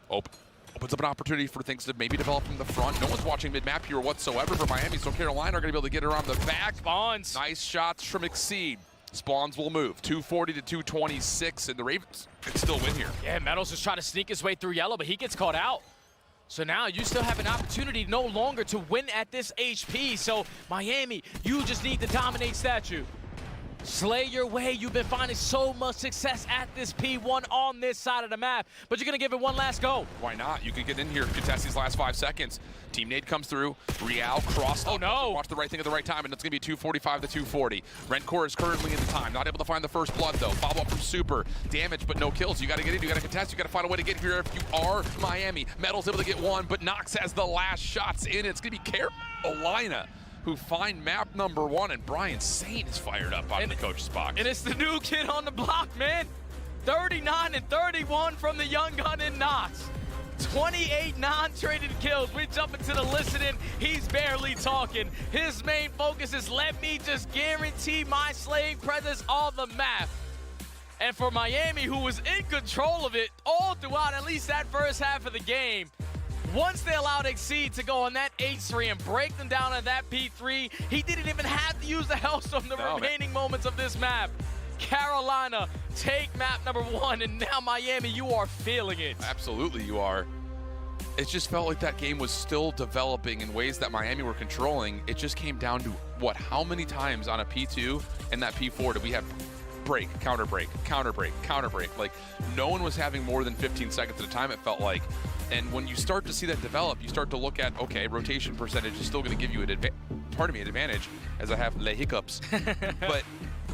Opens up an opportunity for things to maybe develop from the front. No one's watching mid-map here whatsoever for Miami, so Carolina are going to be able to get around the back. Spawns. Nice shots from Exceed. Spawns will move. 240 to 226, and the Ravens can still win here. Yeah, Metals is trying to sneak his way through yellow, but he gets caught out. So now you still have an opportunity no longer to win at this HP. So Miami, you just need to dominate Statue. Slay your way. You've been finding so much success at this P1 on this side of the map, but you're going to give it one last go. Why not? You can get in here, contest these last 5 seconds. Team nade comes through. Real crossed. Oh, no. Watch the right thing at the right time, and it's going to be 245 to 240. Rentcore is currently in the time. Not able to find the first blood, though. Follow up from Super. Damage, but no kills. You got to get in. You got to contest. You got to find a way to get here if you are Miami. Metal's able to get one, but Nox has the last shots in. It's going to be Carolina who find map number 1, and Brian Saint is fired up out of the coach's box. And it's the new kid on the block, man. 39 and 31 from the young gun in Nox. 28 non-traded kills. We jump into the listening. He's barely talking. His main focus is let me just guarantee my slaying presence on the map. And for Miami, who was in control of it all throughout at least that first half of the game, once they allowed Exceed to go on that H3 and break them down on that P3, he didn't even have to use the Hellstorm the remaining moments of this map. Carolina take map number 1, and now Miami, you are feeling it. Absolutely you are. It just felt like that game was still developing in ways that Miami were controlling. It just came down to, what, how many times on a P2 and that P4 did we have break, counter break, counter break, counter break? Like, no one was having more than 15 seconds at a time, it felt like. And when you start to see that develop, you start to look at, okay, rotation percentage is still going to give you an advantage, as I have the hiccups. But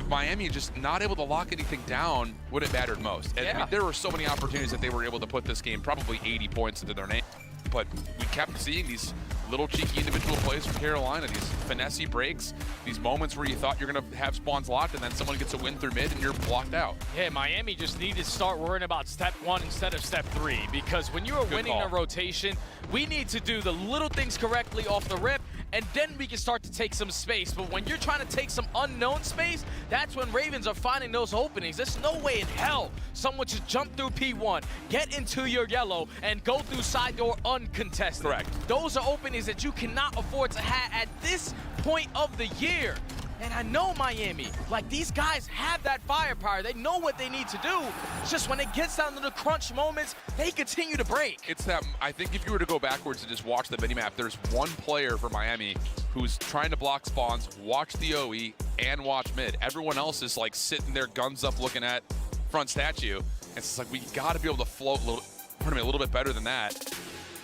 Miami just not able to lock anything down when it mattered most. And I mean, there were so many opportunities that they were able to put this game probably 80 points into their name. But we kept seeing these little cheeky individual plays from Carolina, these finessey breaks, these moments where you thought you're going to have spawns locked and then someone gets a win through mid and you're blocked out. Yeah, Miami just needed to start worrying about step 1 instead of step 3, because when you are winning a rotation, we need to do the little things correctly off the rip, and then we can start to take some space. But when you're trying to take some unknown space, that's when Ravens are finding those openings. There's no way in hell someone should jump through P1, get into your yellow, and go through side door uncontested. Correct. Those are openings that you cannot afford to have at this point of the year. And I know Miami, like, these guys have that firepower. They know what they need to do. It's just when it gets down to the crunch moments, they continue to break. It's that, I think if you were to go backwards and just watch the minimap, there's one player for Miami who's trying to block spawns, watch the OE, and watch mid. Everyone else is like sitting there, guns up, looking at front statue. And it's like, we got to be able to float a little bit better than that.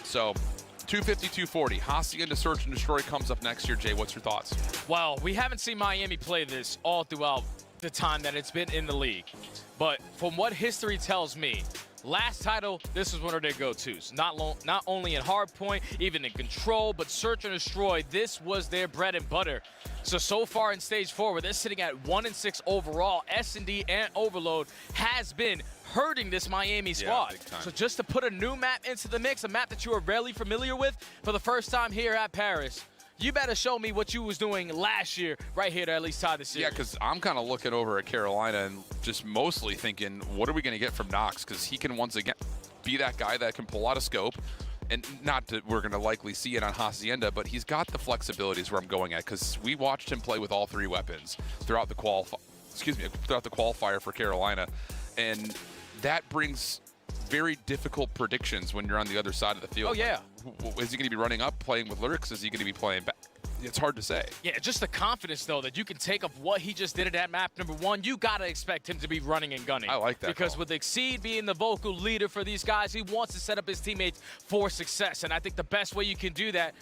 So 250, 240. Hacienda Search and Destroy comes up next year. Jay, what's your thoughts? Well, we haven't seen Miami play this all throughout the time that it's been in the league. But from what history tells me, last title, this was one of their go-tos. Not only in hardpoint, even in control, but Search and Destroy, this was their bread and butter. So far in stage 4, where they're sitting at 1-6 overall, S&D and Overload has been hurting this Miami squad. So just to put a new map into the mix, a map that you are rarely familiar with for the first time here at Paris, you better show me what you was doing last year right here to at least tie the series. Yeah, because I'm kind of looking over at Carolina and just mostly thinking, what are we going to get from Nox? Because he can once again be that guy that can pull out a scope. And not that we're going to likely see it on Hacienda, but he's got the flexibilities where I'm going at, because we watched him play with all 3 weapons throughout the qualifier for Carolina. And that brings very difficult predictions when you're on the other side of the field. Oh, yeah. Like, is he going to be running up, playing with Lyrics? Is he going to be playing back? It's hard to say. Yeah, just the confidence, though, that you can take of what he just did at that map number 1. You got to expect him to be running and gunning. I like that. Because with Exceed being the vocal leader for these guys, he wants to set up his teammates for success. And I think the best way you can do that,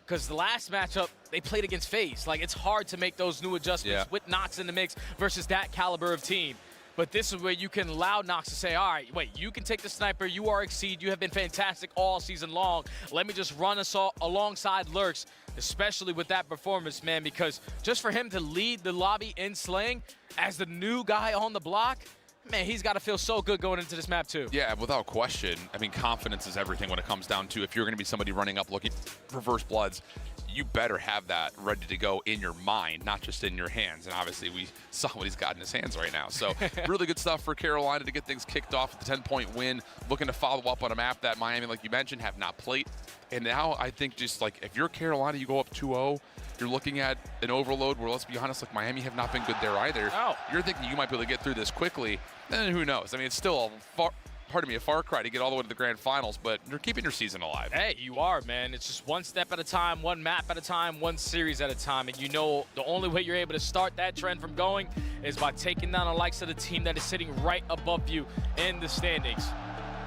because the last matchup, they played against FaZe. Like, it's hard to make those new adjustments with Nox in the mix versus that caliber of team. But this is where you can allow Nox to say, all right, wait, you can take the sniper. You are Exceed. You have been fantastic all season long. Let me just run us all alongside Lurks, especially with that performance, man, because just for him to lead the lobby in slaying as the new guy on the block, man, he's got to feel so good going into this map, too. Yeah, without question. I mean, confidence is everything when it comes down to if you're going to be somebody running up looking for first bloods, you better have that ready to go in your mind, not just in your hands. And obviously, we saw what he's got in his hands right now. So really good stuff for Carolina to get things kicked off with the 10-point win, looking to follow up on a map that Miami, like you mentioned, have not played. And now I think just like if you're Carolina, you go up 2-0, you're looking at an overload where, let's be honest, like Miami have not been good there either. Oh. You're thinking you might be able to get through this quickly. Then who knows? I mean, it's still a far cry to get all the way to the grand finals, but you're keeping your season alive. Hey, you are, man. It's just one step at a time, one map at a time, one series at a time. And you know the only way you're able to start that trend from going is by taking down the likes of the team that is sitting right above you in the standings.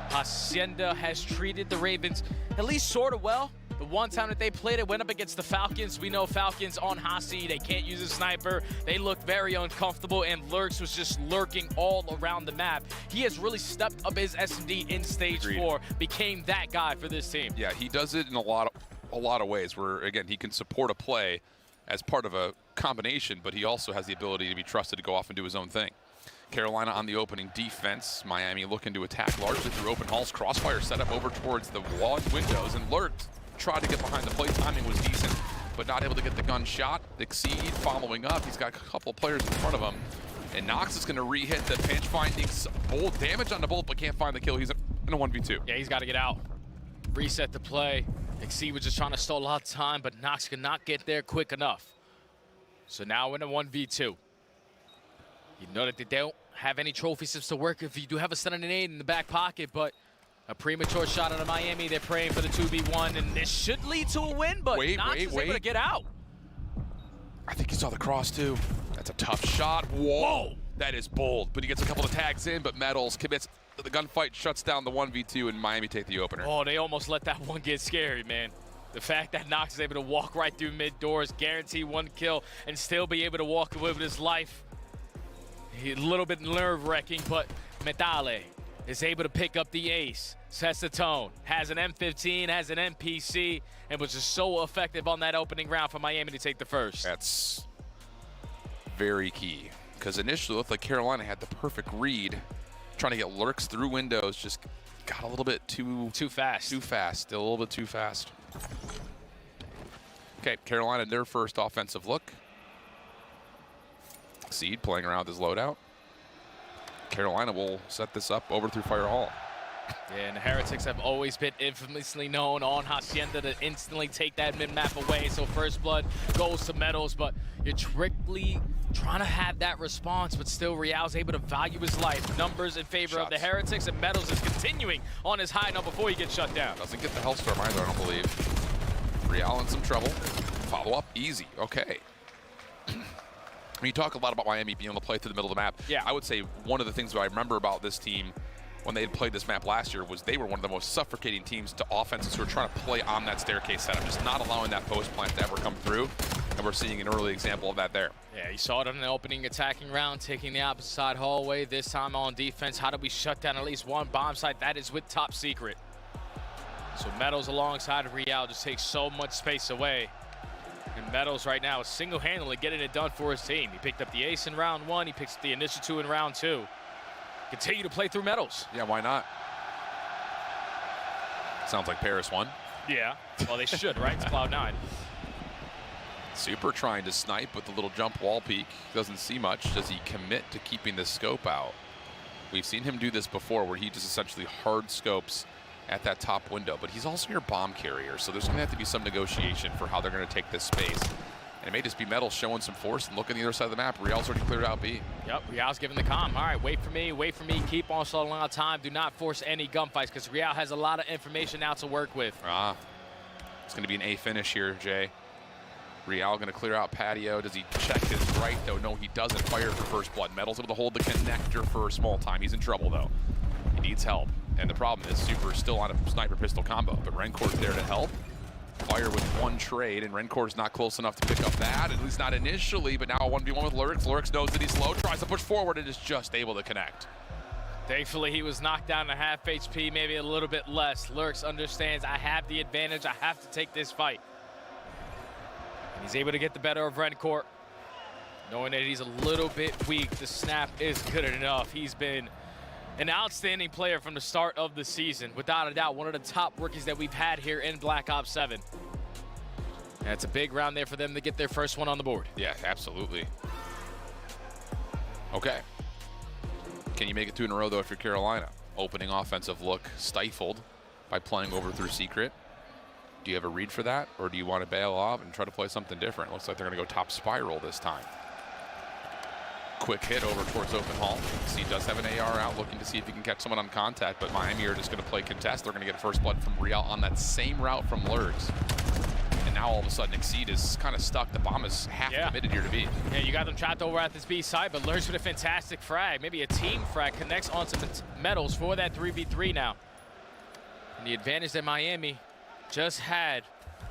Hacienda has treated the Ravens at least sort of well. The one time that they played it went up against the Falcons. We know Falcons on Hasi, they can't use a sniper. They look very uncomfortable, and Lurks was just lurking all around the map. He has really stepped up his S&D in stage 4, became that guy for this team. Yeah, he does it in a lot of ways where, again, he can support a play as part of a combination, but he also has the ability to be trusted to go off and do his own thing. Carolina on the opening defense. Miami looking to attack largely through open halls. Crossfire set up over towards the wall windows, and Lurks tried to get behind the play. Timing was decent, but not able to get the gun shot. Exceed following up. He's got a couple players in front of him. And Nox is going to re-hit the pinch findings. Bolt damage on the Bolt, but can't find the kill. He's in a 1v2. Yeah, he's got to get out. Reset the play. Exceed was just trying to stall a lot of time, but Nox could not get there quick enough. So now in a 1v2. You know that they don't have any trophy systems to work if you do have a stun and an 8 in the back pocket, but a premature shot out of Miami. They're praying for the 2v1, and this should lead to a win, but Nox is able to get out. I think he saw the cross, too. That's a tough shot. Whoa! That is bold, but he gets a couple of tags in, but Metals commits. The gunfight shuts down the 1v2, and Miami take the opener. Oh, they almost let that one get scary, man. The fact that Nox is able to walk right through mid doors, guarantee one kill, and still be able to walk away with his life. A little bit nerve-wracking, but Metale is able to pick up the ace, sets the tone, has an M15, has an MPC, and was just so effective on that opening round for Miami to take the first. That's very key, because initially it looked like Carolina had the perfect read, trying to get Lurks through windows, just got a little bit too fast. Still a little bit too fast. Okay, Carolina, their first offensive look. Seed playing around with his loadout. Carolina will set this up over through Fire Hall. Yeah, and the Heretics have always been infamously known on Hacienda to instantly take that mid-map away. So First Blood goes to Metals, but you're strictly trying to have that response, but still Real's able to value his life. Numbers in favor of the Heretics, and Metals is continuing on his high note before he gets shut down. Doesn't get the Hellstorm either, I don't believe. Real in some trouble. Follow up, easy, okay. You talk a lot about Miami being able to play through the middle of the map. Yeah. I would say one of the things that I remember about this team when they had played this map last year was they were one of the most suffocating teams to offenses who are trying to play on that staircase setup, just not allowing that post plant to ever come through. And we're seeing an early example of that there. Yeah, you saw it on the opening attacking round, taking the opposite side hallway. This time on defense, how do we shut down at least one bomb site? That is with Top Secret. So Metals alongside Real just takes so much space away. And Metals right now is single-handedly getting it done for his team. He picked up the ace in round 1. He picks up the initial 2 in round 2. Continue to play through Metals. Yeah, why not? Sounds like Paris won. Yeah, well, they should, right? It's Cloud9. Super trying to snipe with the little jump wall peek. Doesn't see much. Does he commit to keeping the scope out? We've seen him do this before where he just essentially hard scopes at that top window, but he's also your bomb carrier, so there's going to have to be some negotiation for how they're going to take this space. And it may just be Metals showing some force and look on the other side of the map. Real's already cleared out B. Yep, Real's giving the comm. All right, wait for me, keep on stalling out time. Do not force any gunfights because Real has a lot of information now to work with. It's going to be an A finish here, Jay. Real going to clear out patio. Does he check his right, though? No, he doesn't. Fire for First Blood. Metals able to hold the connector for a small time. He's in trouble, though. He needs help. And the problem is Super is still on a sniper pistol combo, but Renkor's there to help. Fire with one trade, and Rencor's not close enough to pick up that, at least not initially, but now a 1v1 with Lurks. Lurks knows that he's low, tries to push forward, and is just able to connect. Thankfully, he was knocked down to half HP, maybe a little bit less. Lurks understands, I have the advantage, I have to take this fight. And he's able to get the better of Rencor. Knowing that he's a little bit weak, the snap is good enough. He's been an outstanding player from the start of the season. Without a doubt, one of the top rookies that we've had here in Black Ops 7. And it's a big round there for them to get their first one on the board. Yeah, absolutely. Okay. Can you make it 2 in a row, though, if you're Carolina? Opening offensive look stifled by playing over through Secret. Do you have a read for that, or do you want to bail off and try to play something different? Looks like they're going to go top spiral this time. Quick hit over towards open hall. C does have an AR out, looking to see if he can catch someone on contact, but Miami are just going to play contest. They're going to get first blood from Real on that same route from Lurks. And now all of a sudden Exceed is kind of stuck. The bomb is half committed here to B. Yeah, you got them trapped over at this B side, but Lurks with a fantastic frag. Maybe a team frag connects onto the metals for that 3v3 now. And the advantage that Miami just had.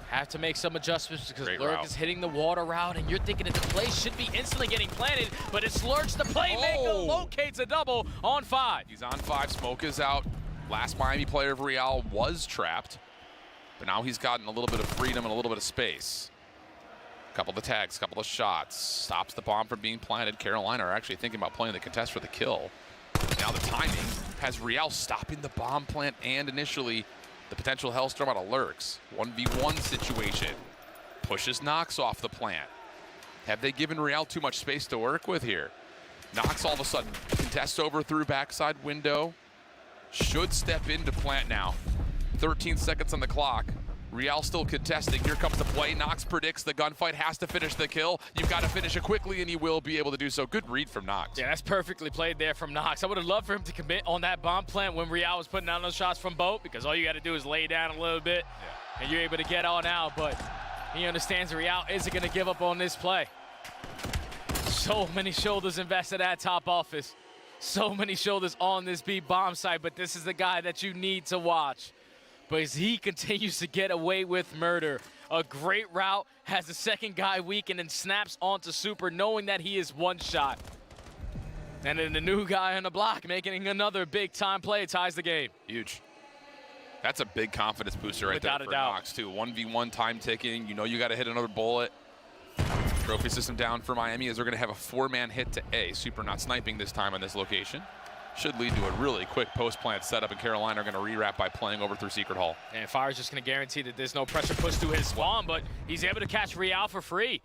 Have to make some adjustments because Lurk is hitting the water route, and you're thinking that the play should be instantly getting planted, but it's Lurks, the playmaker, locates a double on 5. He's on 5, smoke is out. Last Miami player of Real was trapped, but now he's gotten a little bit of freedom and a little bit of space. Couple of tags, couple of shots, stops the bomb from being planted. Carolina are actually thinking about playing the contest for the kill. Now the timing has Real stopping the bomb plant and initially the potential Hellstorm out of Lurks. 1v1 situation. Pushes Nox off the plant. Have they given Real too much space to work with here? Nox all of a sudden contests over through backside window. Should step into plant now. 13 seconds on the clock. Real still contesting. Here comes the play. Nox predicts the gunfight, has to finish the kill. You've got to finish it quickly, and he will be able to do so. Good read from Nox. Yeah, that's perfectly played there from Nox. I would have loved for him to commit on that bomb plant when Real was putting down those shots from Boat, because all you got to do is lay down a little bit, and you're able to get on out. But he understands Real isn't going to give up on this play. So many shoulders invested at top office. So many shoulders on this B bomb site, but this is the guy that you need to watch. But as he continues to get away with murder. A great route, has the second guy weak, and then snaps onto Super, knowing that he is one shot. And then the new guy on the block making another big-time play, ties the game. Huge. That's a big confidence booster right Without there for a doubt. Nox, too. 1v1 time ticking. You know you got to hit another bullet. Trophy system down for Miami as they're going to have a 4-man hit to A. Super not sniping this time on this location. Should lead to a really quick post-plant setup, and Carolina are going to rewrap by playing over through Secret Hall. And Fire's just going to guarantee that there's no pressure push to his spawn, but he's able to catch Real for free.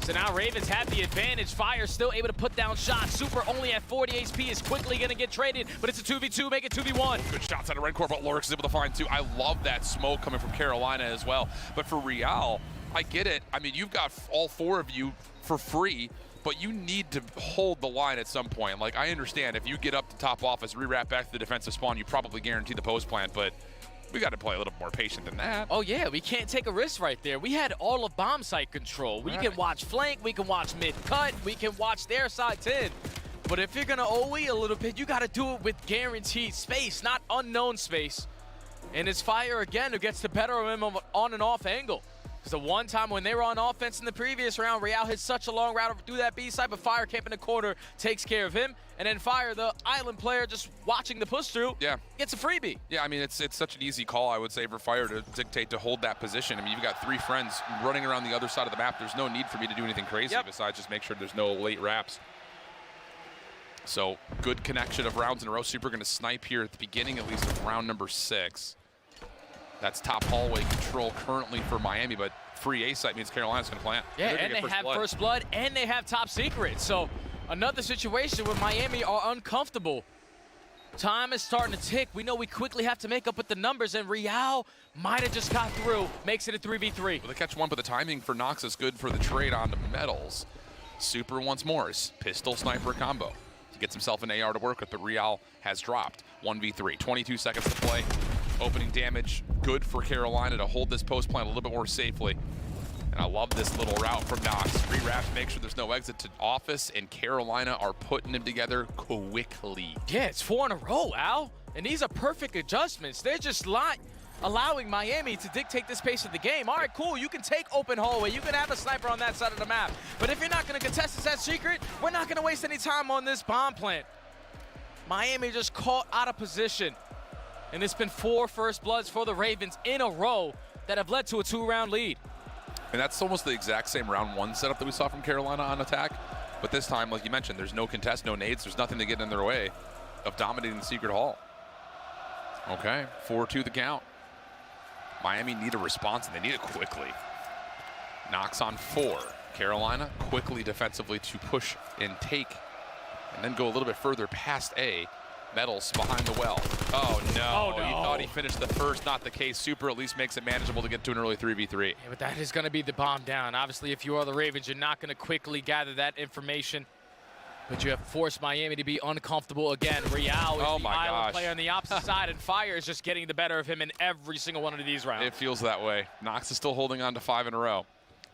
So now Ravens have the advantage. Fire still able to put down shots. Super only at 40 HP is quickly going to get traded, but it's a 2v2, make it 2v1. Good shots out of Rencor, but Lurks is able to find 2. I love that smoke coming from Carolina as well. But for Real, I get it. I mean, you've got all 4 of you for free, but you need to hold the line at some point. Like, I understand if you get up to top office, re-wrap back to the defensive spawn, you probably guarantee the post plant, but we got to play a little more patient than that. Oh yeah, we can't take a risk right there. We had all of bomb site control. We can watch flank, we can watch mid cut, we can watch their side 10. But if you're gonna OE a little bit, you gotta do it with guaranteed space, not unknown space. And it's Fire again who gets the better of him on and off angle. Because the one time when they were on offense in the previous round, Real hit such a long route through that B side, but Fire kept in the corner, takes care of him. And then Fire, the island player, just watching the push through, gets a freebie. Yeah, I mean, it's such an easy call, I would say, for Fire to dictate to hold that position. I mean, you've got 3 friends running around the other side of the map. There's no need for me to do anything crazy besides just make sure there's no late wraps. So, good connection of rounds in a row. Super going to snipe here at the beginning, at least, of round number 6. That's top hallway control currently for Miami, but free A site means Carolina's going to plant. Yeah, and they have first blood, and they have top secret. So another situation where Miami are uncomfortable. Time is starting to tick. We know we quickly have to make up with the numbers, and Real might have just got through. Makes it a 3v3. Well, they catch one, but the timing for Nox is good for the trade on the metals. Super once more is pistol sniper combo. He gets himself an AR to work with, but Real has dropped. 1v3, 22 seconds to play. Opening damage, good for Carolina to hold this post plant a little bit more safely. And I love this little route from Nox. Re-wraps, make sure there's no exit to office, and Carolina are putting them together quickly. Yeah, it's 4 in a row, Al. And these are perfect adjustments. They're just not allowing Miami to dictate this pace of the game. All right, cool, you can take open hallway, you can have a sniper on that side of the map, but if you're not gonna contest this at secret, we're not gonna waste any time on this bomb plant. Miami just caught out of position, and it's been 4 first bloods for the Ravens in a row that have led to a 2-round lead. And that's almost the exact same round 1 setup that we saw from Carolina on attack, but this time, like you mentioned, there's no contest, no nades, there's nothing to get in their way of dominating the secret hall. Okay, 4-2 the count. Miami need a response, and they need it quickly. Knocks on 4. Carolina quickly defensively to push and take, and then go a little bit further past A. Metals behind the well. Oh no, he thought he finished the first, not the case. Super at least makes it manageable to get to an early 3v3. Yeah, but that is gonna be the bomb down. Obviously, if you are the Ravens, you're not gonna quickly gather that information. But you have forced Miami to be uncomfortable again. Real is the island player on the opposite side, and Fire is just getting the better of him in every single one of these rounds. It feels that way. Knox is still holding on to 5 in a row.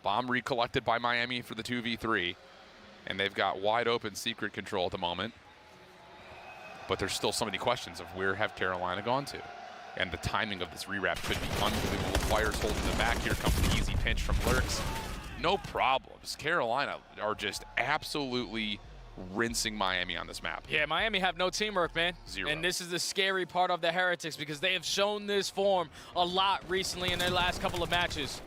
Bomb recollected by Miami for the 2v3. And they've got wide open secret control at the moment. But there's still so many questions of where have Carolina gone to. And the timing of this rewrap could be unbelievable. Fire's holding them back. Here comes the easy pinch from Lurks. No problems. Carolina are just absolutely rinsing Miami on this map. Yeah, Miami have no teamwork, man. 0. And this is the scary part of the Heretics, because they have shown this form a lot recently in their last couple of matches.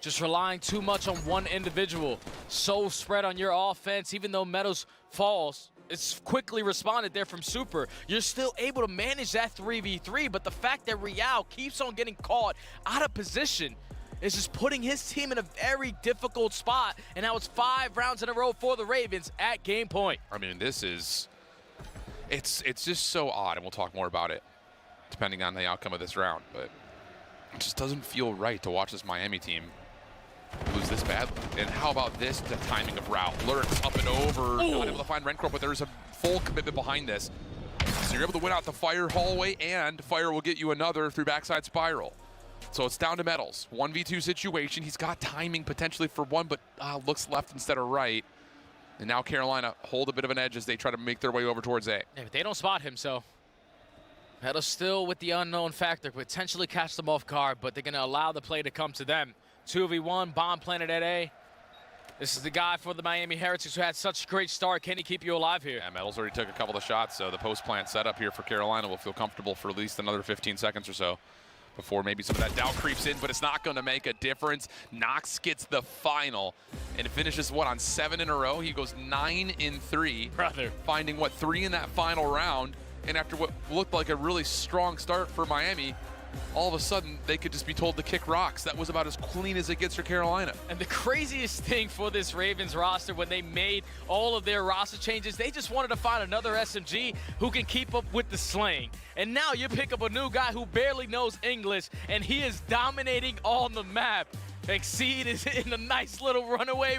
Just relying too much on one individual. So spread on your offense, even though Meadows falls. It's quickly responded there from Super. You're still able to manage that 3v3, but the fact that Real keeps on getting caught out of position is just putting his team in a very difficult spot, and now it's 5 rounds in a row for the Ravens at game point. I mean, this is, it's just so odd, and we'll talk more about it depending on the outcome of this round, but it just doesn't feel right to watch this Miami team lose this badly. And how about this, the timing of route? Lurks up and over, not able to find Rencorp, but there's a full commitment behind this. So you're able to win out the Fire hallway, and Fire will get you another through backside spiral. So it's down to Metals. 1v2 situation. He's got timing potentially for 1, but looks left instead of right. And now Carolina hold a bit of an edge as they try to make their way over towards A. Yeah, but they don't spot him, so Metals still with the unknown factor, potentially catch them off guard, but they're going to allow the play to come to them. 2v1, bomb planted at A. This is the guy for the Miami Heretics who had such a great start. Can he keep you alive here? Yeah, Metals already took a couple of shots, so the post-plant setup here for Carolina will feel comfortable for at least another 15 seconds or so before maybe some of that doubt creeps in, but it's not going to make a difference. Knox gets the final and finishes, what, on 7 in a row? He goes 9 in 3. Brother. Finding, what, 3 in that final round. And after what looked like a really strong start for Miami, all of a sudden, they could just be told to kick rocks. That was about as clean as it gets for Carolina. And the craziest thing for this Ravens roster, when they made all of their roster changes, they just wanted to find another SMG who can keep up with the slaying. And now you pick up a new guy who barely knows English, and he is dominating on the map. Exceed is in a nice little runaway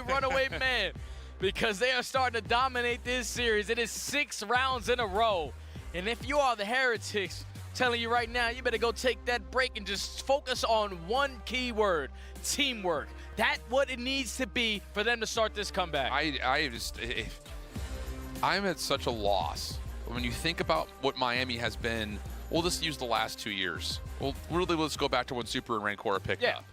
man, because they are starting to dominate this series. It is 6 rounds in a row. And if you are the Heretics, telling you right now, you better go take that break and just focus on one key word: teamwork. That's what it needs to be for them to start this comeback. I'm at such a loss when you think about what Miami has been. We'll just use the last 2 years. Well, really, let's go back to when Super and Rancor picked up.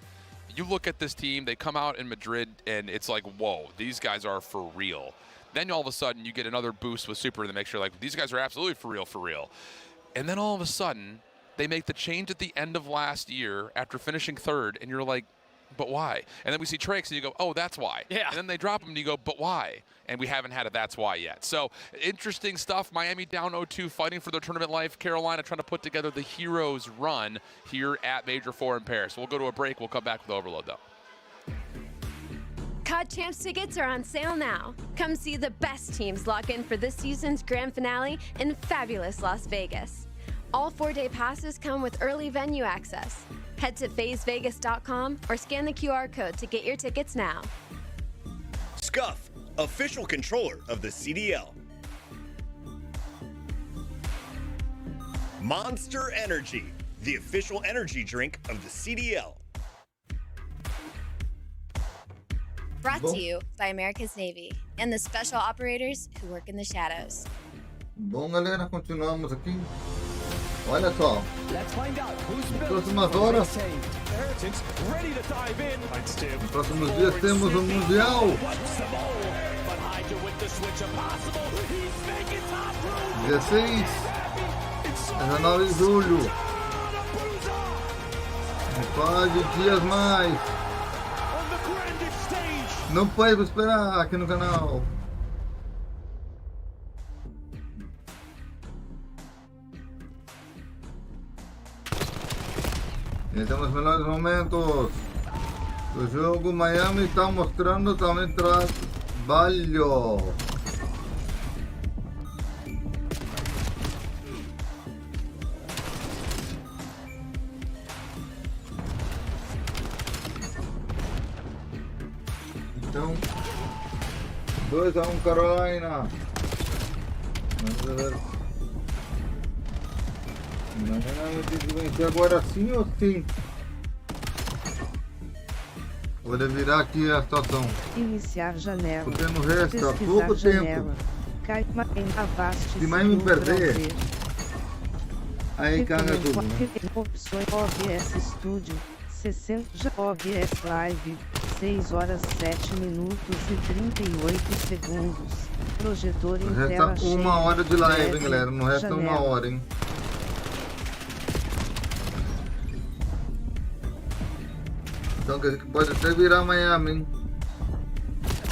You look at this team, they come out in Madrid, and it's like, whoa, these guys are for real. Then all of a sudden, you get another boost with Super that makes sure, like, these guys are absolutely for real. And then all of a sudden, they make the change at the end of last year after finishing 3rd, and you're like, but why? And then we see Traix, and you go, oh, that's why. Yeah. And then they drop him, and you go, but why? And we haven't had a that's why yet. So interesting stuff. Miami down 0-2, fighting for their tournament life. Carolina trying to put together the heroes run here at Major 4 in Paris. We'll go to a break. We'll come back with Overload, though. COD Champs tickets are on sale now. Come see the best teams lock in for this season's grand finale in fabulous Las Vegas. All 4-day passes come with early venue access. Head to FazeVegas.com or scan the QR code to get your tickets now. Scuff, official controller of the CDL. Monster Energy, the official energy drink of the CDL. Brought to you by America's Navy and the special operators who work in the shadows. Bom, galera, continuamos aqui. Olha só. Próximas horas. Nos próximos dias temos o Mundial. 16, 19 de julho. Um par de dias mais. Não pode esperar aqui no canal. E temos os melhores momentos do jogo. Miami está mostrando também trabalho. Então, 2-1 Carolina. Vamos ver. Miami tem que vencer agora sim ou sim. Vou virar aqui a situação. Iniciar janela. Porque no resto há pouco tempo. Se Miami perder, aí caga tudo. Né? Opções OBS Studio 60 OBS Live 6 horas 7 minutos e 38 segundos. Projetor em tela cheia. Resta 1 hora de live, hein, galera. Não resta 1 hora, hein. Então que pode até virar Miami, hein?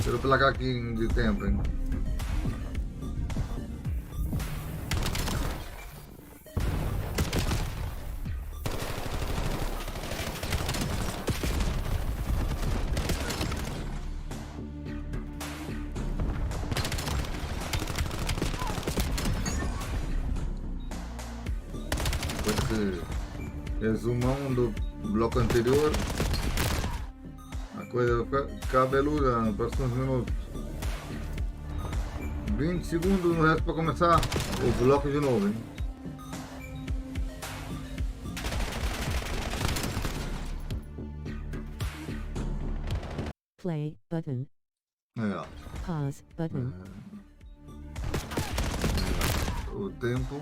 Pelo placar aqui de tempo, hein? Esse resumão do bloco anterior. Coisa cabeluda nos próximos minutos. 20 segundos no resto para começar o bloco de novo, hein? Play button. Pause button. O tempo.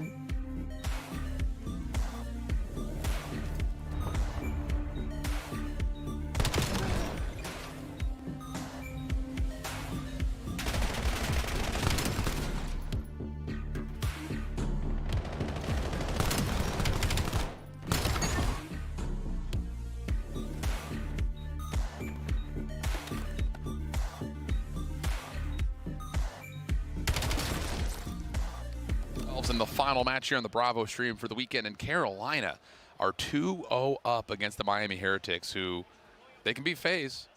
In the final match here on the Bravo stream for the weekend, and Carolina are 2-0 up against the Miami Heretics, who they can beat FaZe.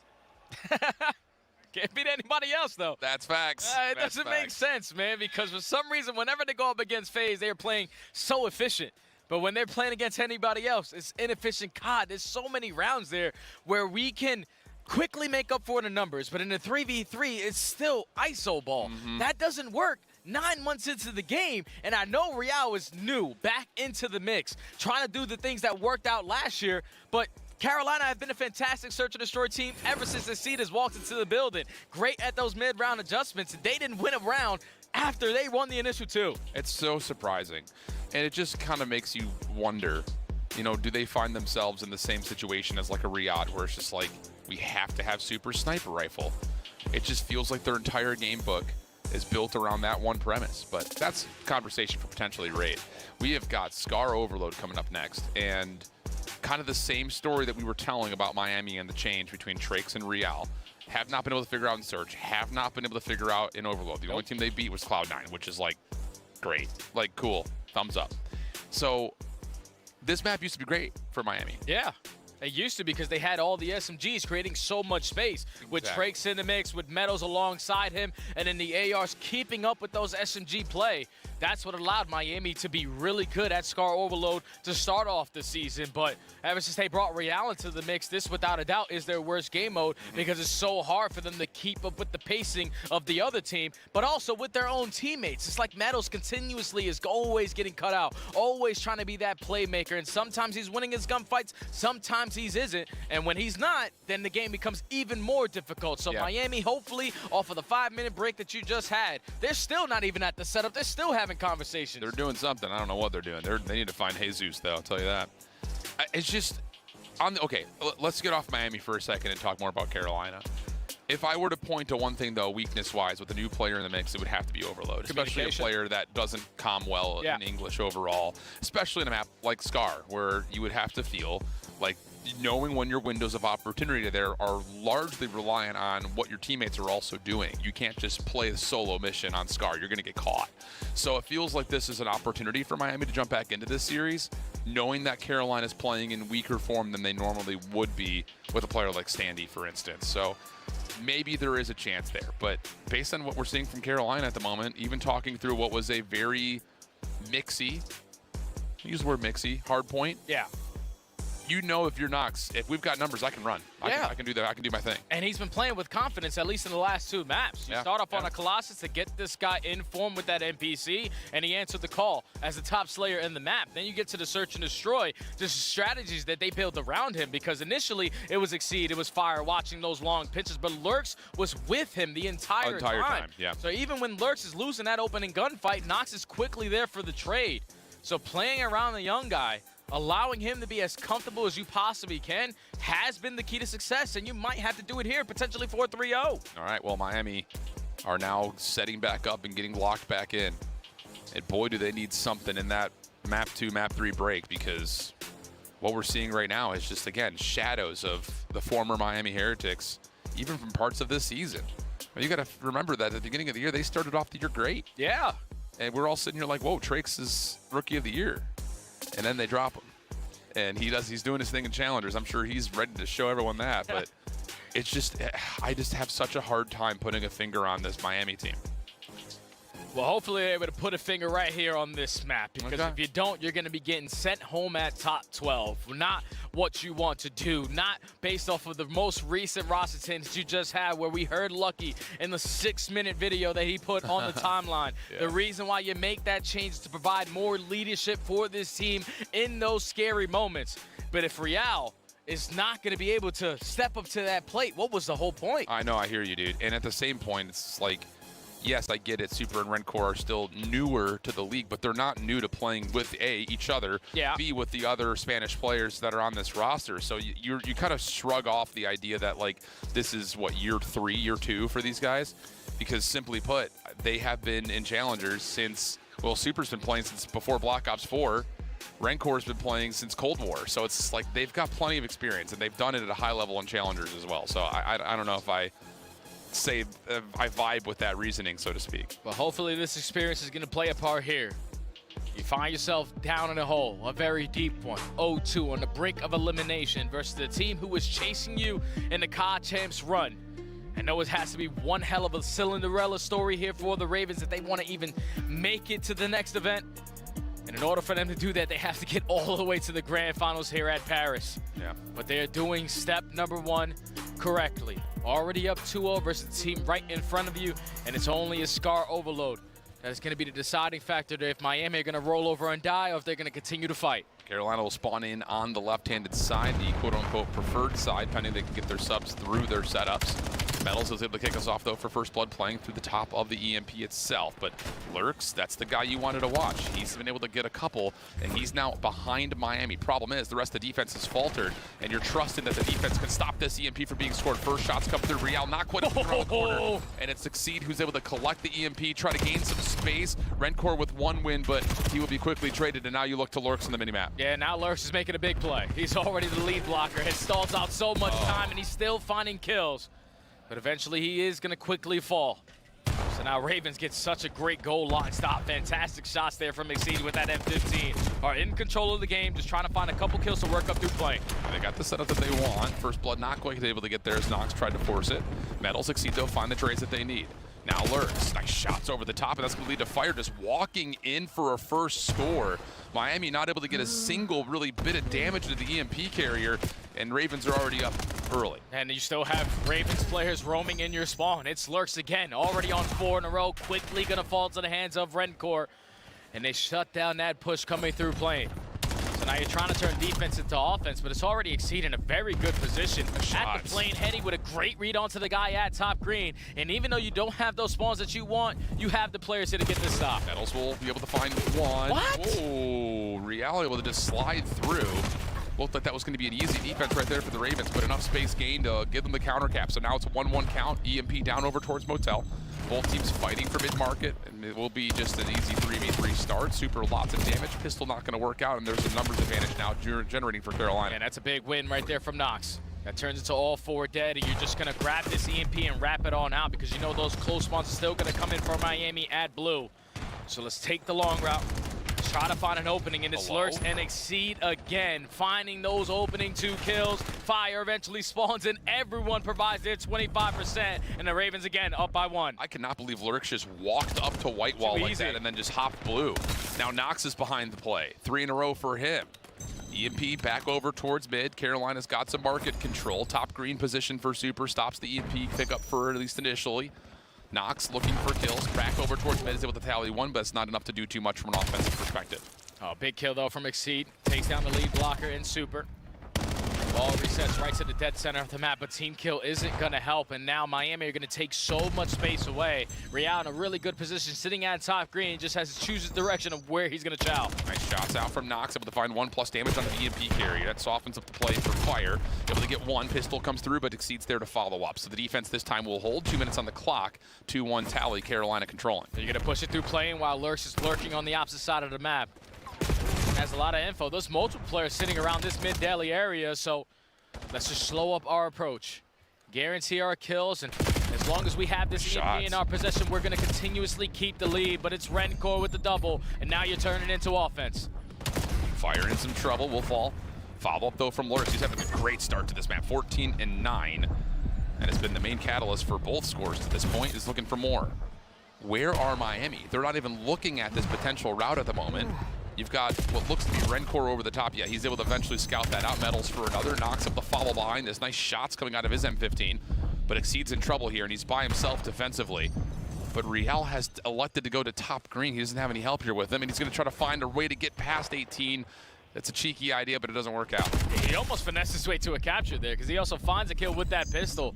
Can't beat anybody else, though. That's facts. It doesn't make sense, man, because for some reason, whenever they go up against FaZe, they're playing so efficient. But when they're playing against anybody else, it's inefficient COD. There's so many rounds there where we can quickly make up for the numbers, but in a 3v3, it's still ISO ball. That doesn't work 9 months into the game, and I know Real is new, back into the mix, trying to do the things that worked out last year, but Carolina have been a fantastic search and destroy team ever since the seed has walked into the building. Great at those mid-round adjustments. They didn't win a round after they won the initial 2. It's so surprising, and it just kind of makes you wonder, you know, do they find themselves in the same situation as like a Riyadh, where it's just like, we have to have super sniper rifle. It just feels like their entire game book is built around that one premise, but that's conversation for potentially Raid. We have got Scar Overload coming up next, and kind of the same story that we were telling about Miami and the change between Trakes and Real. Have not been able to figure out in Surge, have not been able to figure out in Overload. The only team they beat was Cloud9, which is like, great, like cool, thumbs up. So this map used to be great for Miami. Yeah. It used to, because they had all the SMGs creating so much space, with Trakes in the mix, with Meadows alongside him, and then the ARs keeping up with those SMG play. That's what allowed Miami to be really good at Scar Overload to start off the season. But ever since they brought Real into the mix, this without a doubt is their worst game mode, because it's so hard for them to keep up with the pacing of the other team, but also with their own teammates. It's like Meadows continuously is always getting cut out, always trying to be that playmaker, and sometimes he's winning his gunfights, sometimes he isn't, and when he's not, then the game becomes even more difficult. So Miami, hopefully, off of the 5-minute break that you just had, they're still not even at the setup. They're still having having conversations. They're doing something. I don't know what they're doing. They need to find Jesus, though. I'll tell you that. It's just okay. Let's get off Miami for a second and talk more about Carolina. If I were to point to one thing, though, weakness-wise, with a new player in the mix, it would have to be overload, especially a player that doesn't calm well in English overall, especially in a map like Scar, where you would have to feel like knowing when your windows of opportunity there are largely reliant on what your teammates are also doing. You can't just play the solo mission on Scar. You're going to get caught. So it feels like this is an opportunity for Miami to jump back into this series, knowing that Carolina is playing in weaker form than they normally would be with a player like Standy, for instance. So maybe there is a chance there. But based on what we're seeing from Carolina at the moment, even talking through what was a very mixy, use the word mixy, hard point. Yeah. You know, if you're Nox, if we've got numbers, I can run. I can do that. I can do my thing. And he's been playing with confidence, at least in the last 2 maps. You start off on a Colossus to get this guy in form with that NPC, and he answered the call as the top slayer in the map. Then you get to the search and destroy, just strategies that they built around him, because initially it was Exceed, it was Fire, watching those long pitches, but Lurks was with him the entire time. Yeah. So even when Lurks is losing that opening gunfight, Nox is quickly there for the trade. So playing around the young guy, allowing him to be as comfortable as you possibly can has been the key to success, and you might have to do it here, potentially 4-3-0. All right, well, Miami are now setting back up and getting locked back in. And boy, do they need something in that map 2, map 3 break, because what we're seeing right now is just, again, shadows of the former Miami Heretics, even from parts of this season. But you got to remember that at the beginning of the year, they started off the year great. Yeah. And we're all sitting here like, whoa, Trakes is Rookie of the Year. And then they drop him. And he's doing his thing in Challengers. I'm sure he's ready to show everyone that. But it's just, I just have such a hard time putting a finger on this Miami team. Well, hopefully they're able to put a finger right here on this map, because if you don't, you're going to be getting sent home at top 12. Not what you want to do, not based off of the most recent roster changes you just had, where we heard Lucky in the 6-minute video that he put on the timeline. The reason why you make that change is to provide more leadership for this team in those scary moments. But if Real is not going to be able to step up to that plate, what was the whole point? I know, I hear you, dude. And at the same point, it's like, yes, I get it. Super and Rencor are still newer to the league, but they're not new to playing with each other, B, with the other Spanish players that are on this roster. So you kind of shrug off the idea that, like, this is what, year 3, year 2 for these guys, because simply put, they have been in Challengers since, well, Super's been playing since before Black Ops 4. Rencor's been playing since Cold War, so it's like they've got plenty of experience, and they've done it at a high level in Challengers as well. So I don't know if I say I vibe with that reasoning, so to speak. But hopefully this experience is going to play a part here. You find yourself down in a hole, a very deep one, 0-2 on the brink of elimination versus the team who was chasing you in the COD Champs run. I know it has to be one hell of a Cinderella story here for the Ravens if they want to even make it to the next event. And in order for them to do that, they have to get all the way to the grand finals here at Paris. Yeah. But they're doing step number 1 correctly. Already up 2-0 versus the team right in front of you, and it's only a Scar overload that is going to be the deciding factor to if Miami are going to roll over and die, or if they're going to continue to fight. Carolina will spawn in on the left-handed side, the quote-unquote preferred side, pending they can get their subs through their setups. Metals is able to kick us off, though, for First Blood, playing through the top of the EMP itself. But Lurks, that's the guy you wanted to watch. He's been able to get a couple, and he's now behind Miami. Problem is, the rest of the defense has faltered, and you're trusting that the defense can stop this EMP from being scored. First shots come through. Real not quite around the corner, and it's Exceed who's able to collect the EMP, try to gain some space. Rencor with 1 win, but he will be quickly traded, and now you look to Lurks in the minimap. Yeah, now Lurks is making a big play. He's already the lead blocker. He stalls out so much time, and he's still finding kills. But eventually he is going to quickly fall. So now Ravens get such a great goal line stop. Fantastic shots there from Exceed with that M15. Are in control of the game, just trying to find a couple kills to work up through play. They got the setup that they want. First Blood not quite able to get there as Nox tried to force it. Metals, Exceed, though, find the trades that they need. Now Lurks, nice shots over the top, and that's going to lead to Fire just walking in for a first score. Miami not able to get a single really bit of damage to the EMP carrier, and Ravens are already up early. And you still have Ravens players roaming in your spawn. It's Lurks again, already on 4 in a row, quickly going to fall to the hands of Rencor. And they shut down that push coming through plane. So now you're trying to turn defense into offense, but it's already exceeding a very good position at the plane, heading with a great read onto the guy at top green. And even though you don't have those spawns that you want, you have the players here to get this stop. Metals will be able to find one. What? Oh, Real able to just slide through. Looked like that was going to be an easy defense right there for the Ravens, but enough space gained to give them the counter cap. So now it's a 1-1 count. EMP down over towards Motel. Both teams fighting for mid-market, and it will be just an easy 3v3 start. Super, lots of damage. Pistol not going to work out, and there's a numbers advantage now generating for Carolina. And that's a big win right there from Nox. That turns into all 4 dead, and you're just going to grab this EMP and wrap it on out because you know those close spawns are still going to come in for Miami at blue. So let's take the long route. Try to find an opening, and it lurks and Exceed again, finding those opening 2 kills. Fire eventually spawns, and everyone provides their 25%, and the Ravens again up by 1. I cannot believe Lurks just walked up to white wall like that and then just hopped blue. Now Nox is behind the play. 3 in a row for him. EMP back over towards mid. Carolina's got some market control. Top green position for Super. Stops the EMP pickup for at least initially. Nox looking for kills. Back over towards mid is able to tally 1, but it's not enough to do too much from an offensive perspective. Oh, big kill though from Exceed. Takes down the lead blocker in Super. Ball resets right to the dead center of the map, but team kill isn't going to help, and now Miami are going to take so much space away. Real in a really good position, sitting at top green, just has to choose his direction of where he's going to chow. Nice shots out from Nox, able to find 1+ damage on the EMP carrier. That softens up the play for Fire. Able to get 1, Pistol comes through, but Exceed's there to follow up. So the defense this time will hold. 2 minutes on the clock, 2-1 tally, Carolina controlling. So you're going to push it through plane while Lurks is lurking on the opposite side of the map. Has a lot of info. There's multiple players sitting around this mid-deli area, so let's just slow up our approach. Guarantee our kills, and as long as we have this EMP in our possession, we're going to continuously keep the lead, but it's Rencor with the double, and now you're turning into offense. Fire in some trouble, will fall. Follow-up, though, from Lurks. He's having a great start to this map, 14-9, and it's been the main catalyst for both scores to this point. Is looking for more. Where are Miami? They're not even looking at this potential route at the moment. You've got what looks to be Rencor over the top. Yeah, he's able to eventually scout that out. Metals for another. Knocks up the follow behind. There's nice shots coming out of his M15. But Exceed's in trouble here, and he's by himself defensively. But Real has elected to go to top green. He doesn't have any help here with him, and he's going to try to find a way to get past 18. That's a cheeky idea, but it doesn't work out. He almost finessed his way to a capture there, because he also finds a kill with that pistol.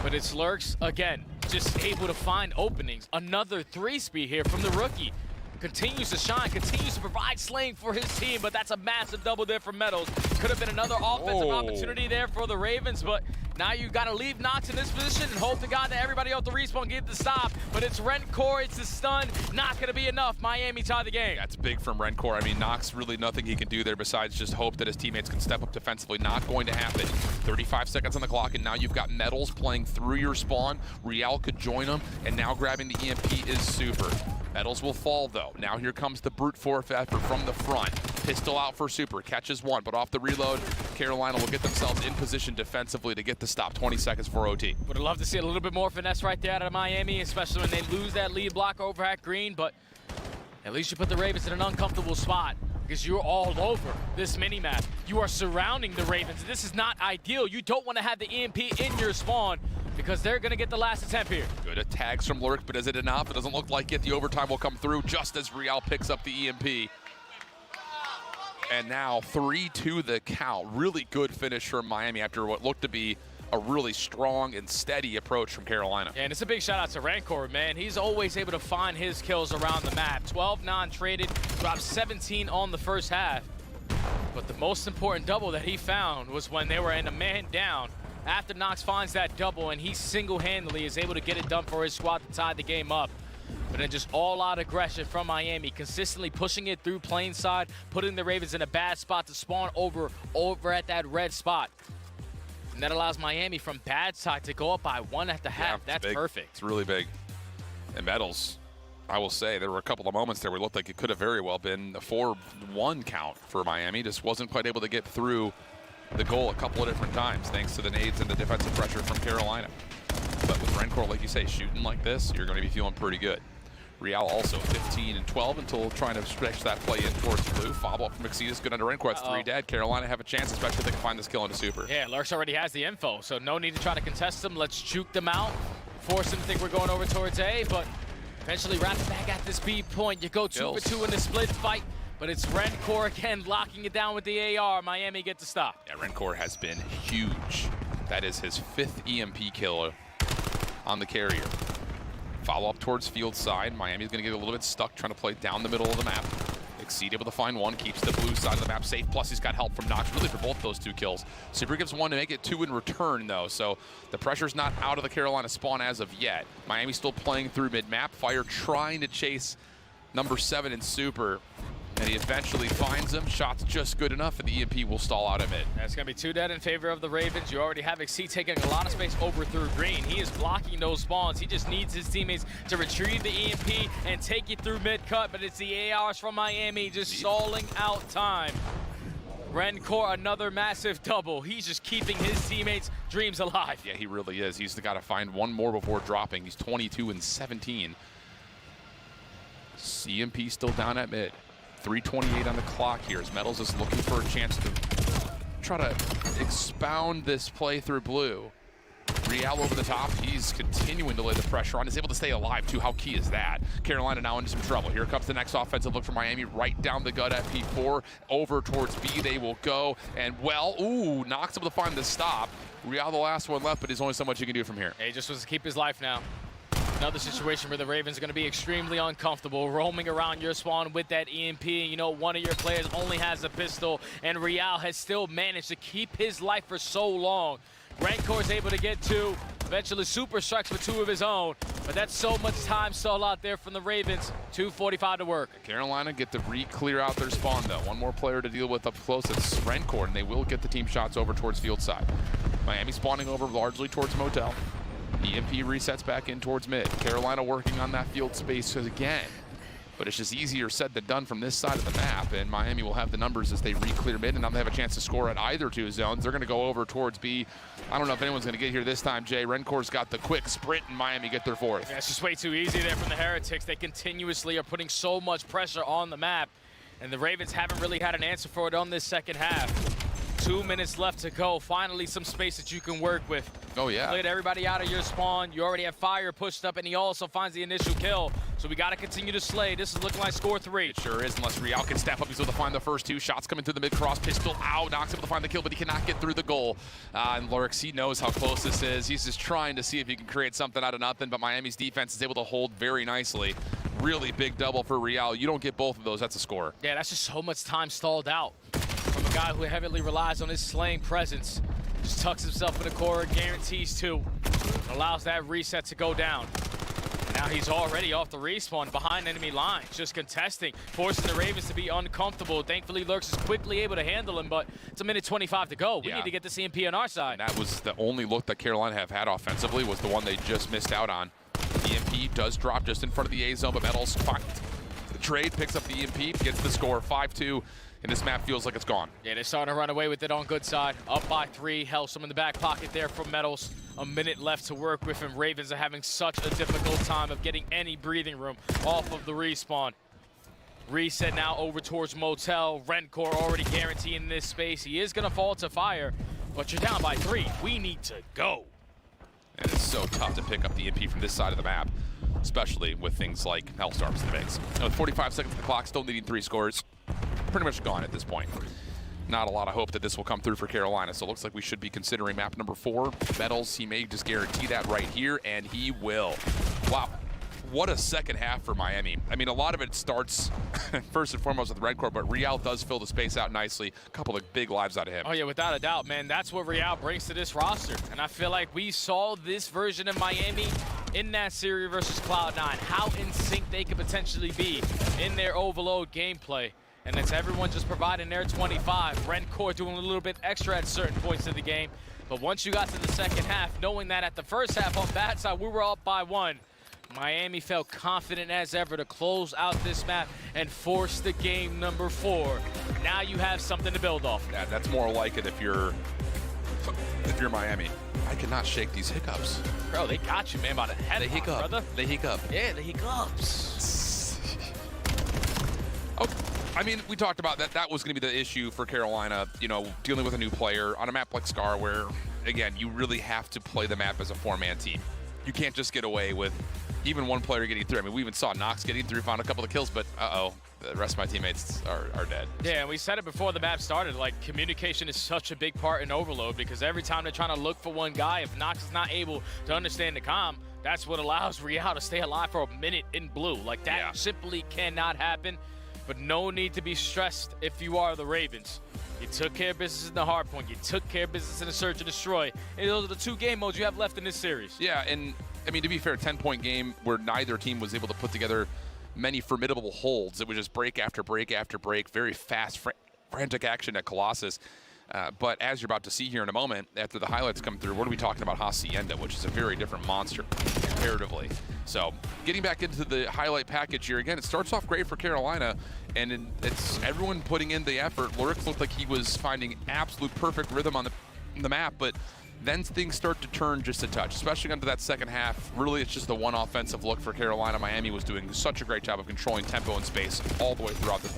But it's Lurks, again, just able to find openings. Another 3-speed here from the rookie. Continues to shine, continues to provide slaying for his team, but that's a massive double there from Metals. Could have been another offensive opportunity there for the Ravens, but now you've got to leave Nox in this position and hope to God that everybody off the respawn get the stop. But it's Rencor, it's the stun, not going to be enough. Miami tie the game. That's big from Rencor. I mean, Nox, really nothing he can do there besides just hope that his teammates can step up defensively. Not going to happen. 35 seconds on the clock, and now you've got Metals playing through your spawn. Real could join him, and now grabbing the EMP is Super. Metals will fall, though. Now here comes the brute force effort from the front. Pistol out for Super. Catches 1, but off the reload, Carolina will get themselves in position defensively to get the stop. 20 seconds for OT. Would have loved to see a little bit more finesse right there out of Miami, especially when they lose that lead block over at green, but at least you put the Ravens in an uncomfortable spot because you're all over this mini-map. You are surrounding the Ravens. This is not ideal. You don't want to have the EMP in your spawn because they're going to get the last attempt here. Good tags from Lurk, but is it enough? It doesn't look like it. The overtime will come through just as Real picks up the EMP. And now 3-2 the count. Really good finish from Miami after what looked to be a really strong and steady approach from Carolina. And it's a big shout out to Rencor, man. He's always able to find his kills around the map. 12 non-traded, dropped 17 on the first half. But the most important double that he found was when they were in a man down. After Nox finds that double, and he single-handedly is able to get it done for his squad to tie the game up. But then just all-out aggression from Miami, consistently pushing it through plane side, putting the Ravens in a bad spot to spawn over at that red spot. And that allows Miami from bad side to go up by 1 at the half. That's big. Perfect. It's really big. And Metals, I will say, there were a couple of moments there where it looked like it could have very well been a 4-1 count for Miami. Just wasn't quite able to get through the goal a couple of different times, thanks to the nades and the defensive pressure from Carolina. But with Rencor, like you say, shooting like this, you're going to be feeling pretty good. Real also 15-12 until trying to stretch that play in towards blue. Follow-up from Exceed is good under Rencor. That's 3 dead. Carolina have a chance, especially if they can find this kill into Super. Yeah, Lurks already has the info, so no need to try to contest them. Let's juke them out, force them to think we're going over towards A, but eventually wrap it back at this B point. You go 2 for 2 in the split fight. but it's Rencor again locking it down with the AR. Miami get the stop. Yeah, Rencor has been huge. That is his 5th EMP kill on the carrier. Follow up towards field side. Miami's going to get a little bit stuck trying to play down the middle of the map. Exceed able to find one, keeps the blue side of the map safe, plus he's got help from Nox really for both those 2 kills. Super gives 1 to make it 2 in return though, so the pressure's not out of the Carolina spawn as of yet. Miami's still playing through mid-map. Fire trying to chase number 7 in Super, and he eventually finds him. Shot's just good enough, and the EMP will stall out of it. That's going to be 2 dead in favor of the Ravens. You already have Exceed taking a lot of space over through green. He is blocking those spawns. He just needs his teammates to retrieve the EMP and take it through mid-cut, but it's the ARs from Miami just stalling out time. Rencor, another massive double. He's just keeping his teammates' dreams alive. Yeah, he really is. He's got to find 1 more before dropping. He's 22 and 17. CMP still down at mid. 3:28 on the clock here as Metals is looking for a chance to try to expound this play through blue. Real over the top. He's continuing to lay the pressure on. He's able to stay alive, too. How key is that? Carolina now into some trouble. Here comes the next offensive look for Miami. Right down the gut at P4. Over towards B they will go. And, well, ooh, Nox able to find the stop. Real the last one left, but there's only so much you can do from here. Yeah, he just wants to keep his life now. Another situation where the Ravens are going to be extremely uncomfortable roaming around your spawn with that EMP. You know, one of your players only has a pistol, and Real has still managed to keep his life for so long. Rencor is able to get 2. Eventually, Super strikes with 2 of his own, but that's so much time stalled out there from the Ravens. 2:45 to work. Carolina get to re-clear out their spawn, though. 1 more player to deal with up close. It's Rencor, and they will get the team shots over towards field side. Miami spawning over largely towards Motel. EMP resets back in towards mid. Carolina working on that field space again. But it's just easier said than done from this side of the map, and Miami will have the numbers as they re-clear mid, and now they have a chance to score at either 2 zones. They're going to go over towards B. I don't know if anyone's going to get here this time, Jay. Rencor's got the quick sprint, and Miami get their 4th. Yeah, it's just way too easy there from the Heretics. They continuously are putting so much pressure on the map, and the Ravens haven't really had an answer for it on this second half. 2 minutes left to go. Finally, some space that you can work with. Oh, yeah. Played everybody out of your spawn. You already have Fire pushed up, and he also finds the initial kill. So we got to continue to slay. This is looking like score 3. It sure is, unless Real can step up. He's able to find the first 2 shots coming through the mid-cross. Pistol out. Nox able to find the kill, but he cannot get through the goal. And Lurix, he knows how close this is. He's just trying to see if he can create something out of nothing, but Miami's defense is able to hold very nicely. Really big double for Real. You don't get both of those, that's a score. Yeah, that's just so much time stalled out from a guy who heavily relies on his slaying presence. Just tucks himself in the core, guarantees 2, allows that reset to go down. And now he's already off the respawn behind enemy lines, just contesting, forcing the Ravens to be uncomfortable. Thankfully, Lurix is quickly able to handle him, but it's 1:25 to go. We need to get the CMP on our side. And that was the only look that Carolina have had offensively, was the one they just missed out on. EMP does drop just in front of the A zone, but Metals finds the trade, picks up the EMP, gets the score 5-2. And this map feels like it's gone. Yeah, they're starting to run away with it on good side. Up by 3, Hellstorm in the back pocket there from Metals. A minute left to work with, and Ravens are having such a difficult time of getting any breathing room off of the respawn. Reset now over towards Motel. Rencor already guaranteeing this space. He is gonna fall to Fire, but you're down by 3. We need to go. And it's so tough to pick up the EMP from this side of the map, especially with things like Hellstorms in the mix. With 45 seconds on the clock, still needing 3 scores. Pretty much gone at this point. Not a lot of hope that this will come through for Carolina, so it looks like we should be considering map number 4. Metals, he may just guarantee that right here, and he will. Wow. What a second half for Miami. I mean, a lot of it starts first and foremost with Rencor, but Real does fill the space out nicely. A couple of big lives out of him. Oh, yeah, without a doubt, man. That's what Real brings to this roster. And I feel like we saw this version of Miami in that series versus Cloud9. How in sync they could potentially be in their overload gameplay. And it's everyone just providing their 25. Rencor doing a little bit extra at certain points of the game. But once you got to the second half, knowing that at the first half on bad side, we were up by 1. Miami felt confident as ever to close out this map and force the game number 4. Now you have something to build off. Yeah, that's more like it if you're Miami. I cannot shake these hiccups. Bro, they got you, man, by the head. They hiccup, brother. They hiccup. Yeah, the hiccups. Oh, I mean, we talked about that. That was going to be the issue for Carolina, you know, dealing with a new player on a map like Scar where, again, you really have to play the map as a 4-man team. You can't just get away with even one player getting through. I mean, we even saw Nox getting through, found a couple of kills, but the rest of my teammates are dead. Yeah, and we said it before the map started, like communication is such a big part in Overload because every time they're trying to look for one guy, if Nox is not able to understand the comm, that's what allows Real to stay alive for a minute in blue. Like that simply cannot happen, but no need to be stressed if you are the Ravens. You took care of business in the hard point. You took care of business in the search and destroy. And those are the 2 game modes you have left in this series. Yeah, and I mean, to be fair, 10-point game where neither team was able to put together many formidable holds. It was just break after break after break, very fast, frantic action at Colossus. But as you're about to see here in a moment, after the highlights come through, what are we talking about? Hacienda, which is a very different monster comparatively. So getting back into the highlight package here, again, it starts off great for Carolina, and it's everyone putting in the effort. Lurix looked like he was finding absolute perfect rhythm on the map, but then things start to turn just a touch, especially into that second half. Really, it's just the one offensive look for Carolina. Miami was doing such a great job of controlling tempo and space all the way throughout the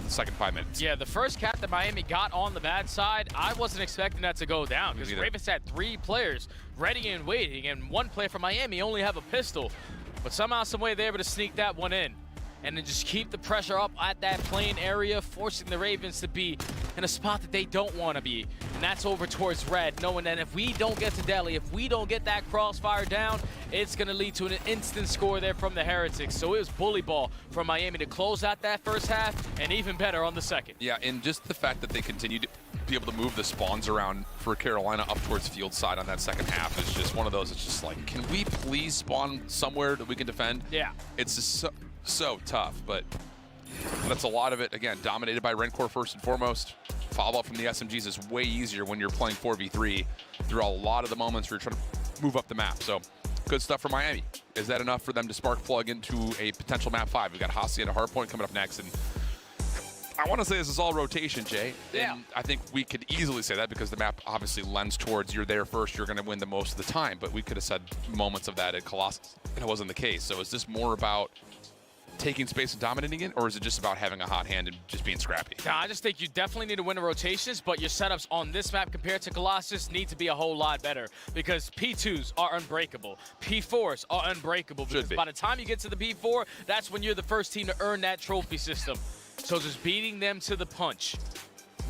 second 5 minutes. Yeah, the first cap that Miami got on the bad side, I wasn't expecting that to go down because Ravens had 3 players ready and waiting, and 1 player from Miami only have a pistol. But somehow, some way, they're able to sneak that one in and then just keep the pressure up at that plane area, forcing the Ravens to be in a spot that they don't want to be. And that's over towards red, knowing that if we don't get to Deli, if we don't get that crossfire down, it's going to lead to an instant score there from the Heretics. So it was bully ball from Miami to close out that first half, and even better on the second. Yeah, and just the fact that they continued to be able to move the spawns around for Carolina up towards field side on that second half is just one of those. It's just like, can we please spawn somewhere that we can defend? Yeah. It's just so tough, but that's a lot of it. Again, dominated by Rencor first and foremost. Follow-up from the SMGs is way easier when you're playing 4v3 through a lot of the moments where you're trying to move up the map. So good stuff for Miami. Is that enough for them to spark plug into a potential map 5? We've got Hacienda Hardpoint coming up next, and I want to say this is all rotation, Jay. Yeah. And I think we could easily say that because the map obviously lends towards you're there first, you're going to win the most of the time. But we could have said moments of that at Colossus, and it wasn't the case. So is this more about taking space and dominating it, or is it just about having a hot hand and just being scrappy? Nah, I just think you definitely need to win the rotations, but your setups on this map compared to Colossus need to be a whole lot better because P2s are unbreakable. P4s are unbreakable because by the time you get to the P4, that's when you're the first team to earn that trophy system. So just beating them to the punch,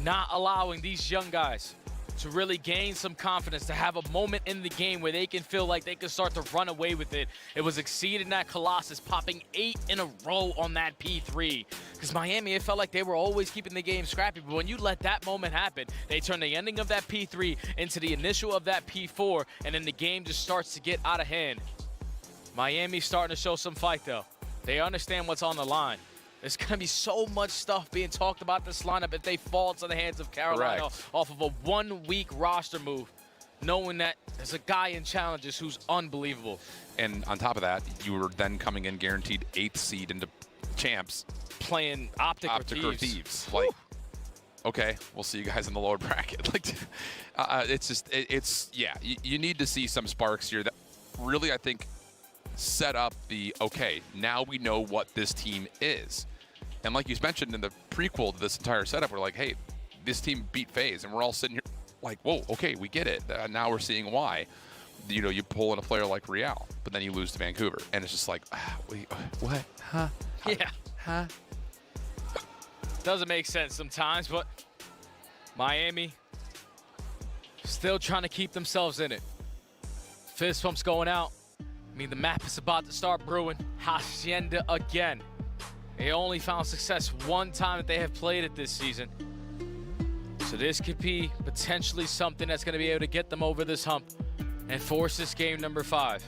not allowing these young guys to really gain some confidence, to have a moment in the game where they can feel like they can start to run away with it. It was exceeding that Colossus, popping 8 in a row on that P3. Because Miami, it felt like they were always keeping the game scrappy, but when you let that moment happen, they turn the ending of that P3 into the initial of that P4, and then the game just starts to get out of hand. Miami's starting to show some fight, though. They understand what's on the line. There's going to be so much stuff being talked about this lineup if they fall to the hands of Carolina off of a 1-week roster move, knowing that there's a guy in challenges who's unbelievable. And on top of that, you were then coming in guaranteed 8th seed into champs. Playing Optic or Thieves. Like, okay, we'll see you guys in the lower bracket. Like, it's just, yeah, you need to see some sparks here that really, I think, set up the, okay, now we know what this team is. And like you mentioned in the prequel to this entire setup, we're like, hey, this team beat FaZe, and we're all sitting here like, whoa, okay, we get it. Now we're seeing why. You know, you pull in a player like Real, but then you lose to Vancouver, and it's just like, what? Huh? Yeah. Huh? Doesn't make sense sometimes, but Miami still trying to keep themselves in it. Fist pumps going out. I mean, the map is about to start brewing. Hacienda again. They only found success one time that they have played it this season. So this could be potentially something that's going to be able to get them over this hump and force this game number 5.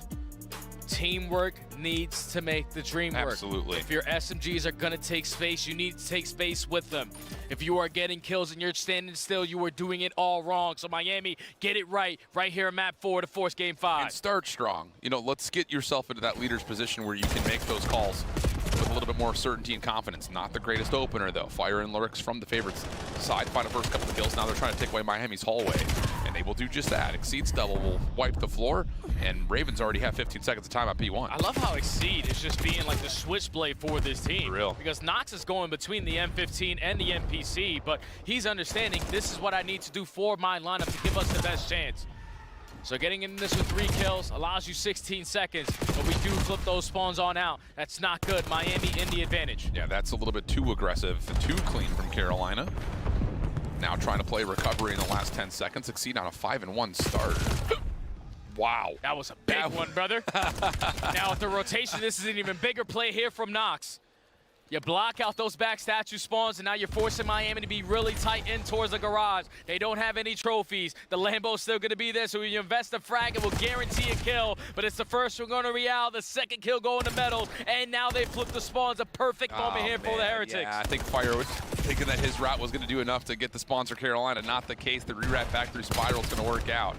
Teamwork needs to make the dream work. Absolutely. If your SMGs are going to take space, you need to take space with them. If you are getting kills and you're standing still, you are doing it all wrong. So Miami, get it right here in map 4 to force game 5. And start strong. You know, let's get yourself into that leader's position where you can make those calls with a little bit more certainty and confidence. Not the greatest opener, though. Fire and Lurix from the favorites side find the first couple of kills. Now they're trying to take away Miami's hallway, and they will do just that. Exceed's double will wipe the floor, and Ravens already have 15 seconds of time at P1. I love how Exceed is just being like the switchblade for this team. For real. Because Nox is going between the M15 and the NPC, but he's understanding this is what I need to do for my lineup to give us the best chance. So getting in this with 3 kills allows you 16 seconds, but we do flip those spawns on out. That's not good. Miami in the advantage. Yeah, that's a little bit too aggressive, too clean from Carolina. Now trying to play recovery in the last 10 seconds, succeed on a 5-1 start. Wow. That was a big one, brother. Now with the rotation, this is an even bigger play here from Nox. You block out those back statue spawns, and now you're forcing Miami to be really tight in towards the garage. They don't have any trophies. The Lambo's still going to be there, so when you invest a frag, it will guarantee a kill. But it's the first one going to Real, the second kill going to Metals, and now they flip the spawns. A perfect moment here for the Heretics. Yeah, I think Fire was thinking that his route was going to do enough to get the sponsor Carolina. Not the case. The re-rat back through Spiral is going to work out.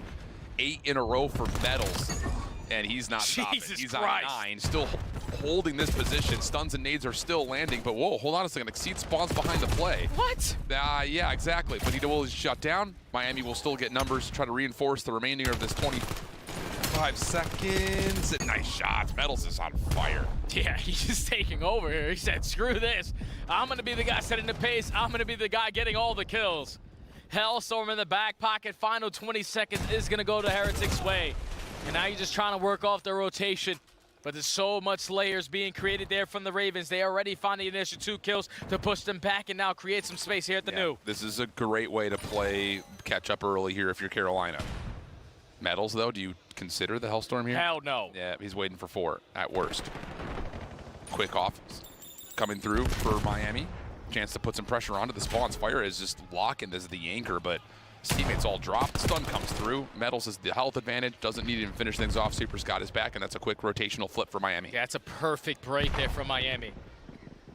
8 in a row for Metals, and he's not stopping. He's Christ. on 9, still holding this position. Stuns and nades are still landing, but whoa, hold on a second. Exceed spawns behind the play. What? Yeah, exactly. But he will shut down. Miami will still get numbers to try to reinforce the remainder of this 25 seconds. Nice shots. Metals is on fire. Yeah, he's just taking over here. He said, screw this. I'm going to be the guy setting the pace. I'm going to be the guy getting all the kills. Hellstorm in the back pocket. Final 20 seconds is going to go the Heretics' way. And now you're just trying to work off the rotation. But there's so much layers being created there from the Ravens. They already found the initial 2 kills to push them back and now create some space here at the new. This is a great way to play catch up early here if you're Carolina. Metals, though, do you consider the Hellstorm here? Hell no. Yeah, he's waiting for 4 at worst. Quick off coming through for Miami. Chance to put some pressure onto the spawns. Fire is just locking as the anchor, but his teammates all drop. Stun comes through. Metals is the health advantage. Doesn't need to finish things off. Super's got his back, and that's a quick rotational flip for Miami. Yeah, it's a perfect break there from Miami.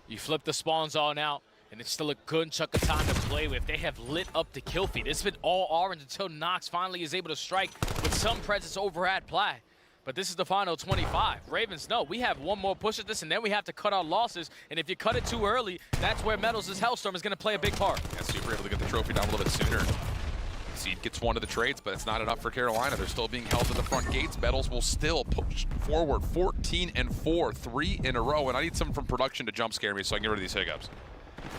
You flip the spawns on out, and it's still a good chunk of time to play with. They have lit up the kill feed. It's been all orange until Nox finally is able to strike with some presence over at Ply. But this is the final 25. Ravens, no, we have one more push at this, and then we have to cut our losses. And if you cut it too early, that's where Metals' Hellstorm is going to play a big part. Yeah, Super able to get the trophy down a little bit sooner. Seed gets one of the trades, but it's not enough for Carolina. They're still being held to the front gates. Metals will still push forward 14-4, 3 in a row. And I need someone from production to jump scare me so I can get rid of these hiccups.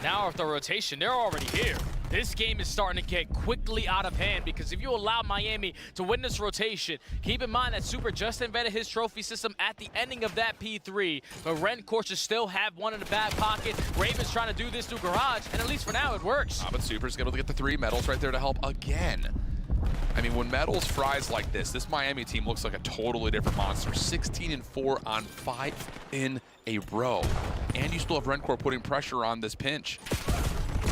Now with the rotation, they're already here. This game is starting to get quickly out of hand because if you allow Miami to win this rotation, keep in mind that Super just invented his trophy system at the ending of that P3, but Rencore should still have one in the back pocket. Ravens trying to do this through Garage, and at least for now, it works. But Super's able to get the 3. Metals right there to help again. I mean, when Metals fries like this Miami team looks like a totally different monster. 16-4 on 5 in a row. And you still have Rencore putting pressure on this pinch.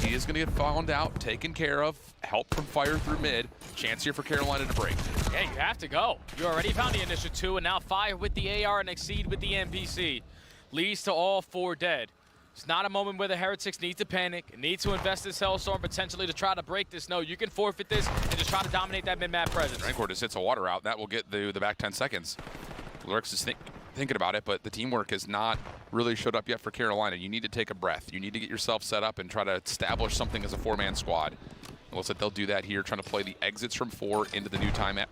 He is going to get found out, taken care of, help from Fire through mid. Chance here for Carolina to break. Yeah, you have to go. You already found the initial 2, and now Fire with the AR and Exceed with the NPC. Leads to all 4 dead. It's not a moment where the Heretics need to panic, need to invest this Hellstorm potentially to try to break this. No, you can forfeit this and just try to dominate that mid-map presence. Rencore just hits a water out. That will get the back 10 seconds. Lurks is thinking about it, but the teamwork has not really showed up yet for Carolina. You need to take a breath. You need to get yourself set up and try to establish something as a 4-man squad. It looks like they'll do that here, trying to play the exits from 4 into the new time at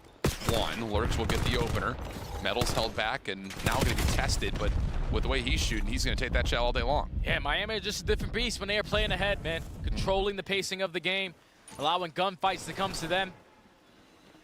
1. Lurks will get the opener. Metals held back and now going to be tested, but with the way he's shooting, he's going to take that shot all day long. Yeah, Miami are just a different beast when they are playing ahead, man. Controlling the pacing of the game, allowing gunfights to come to them.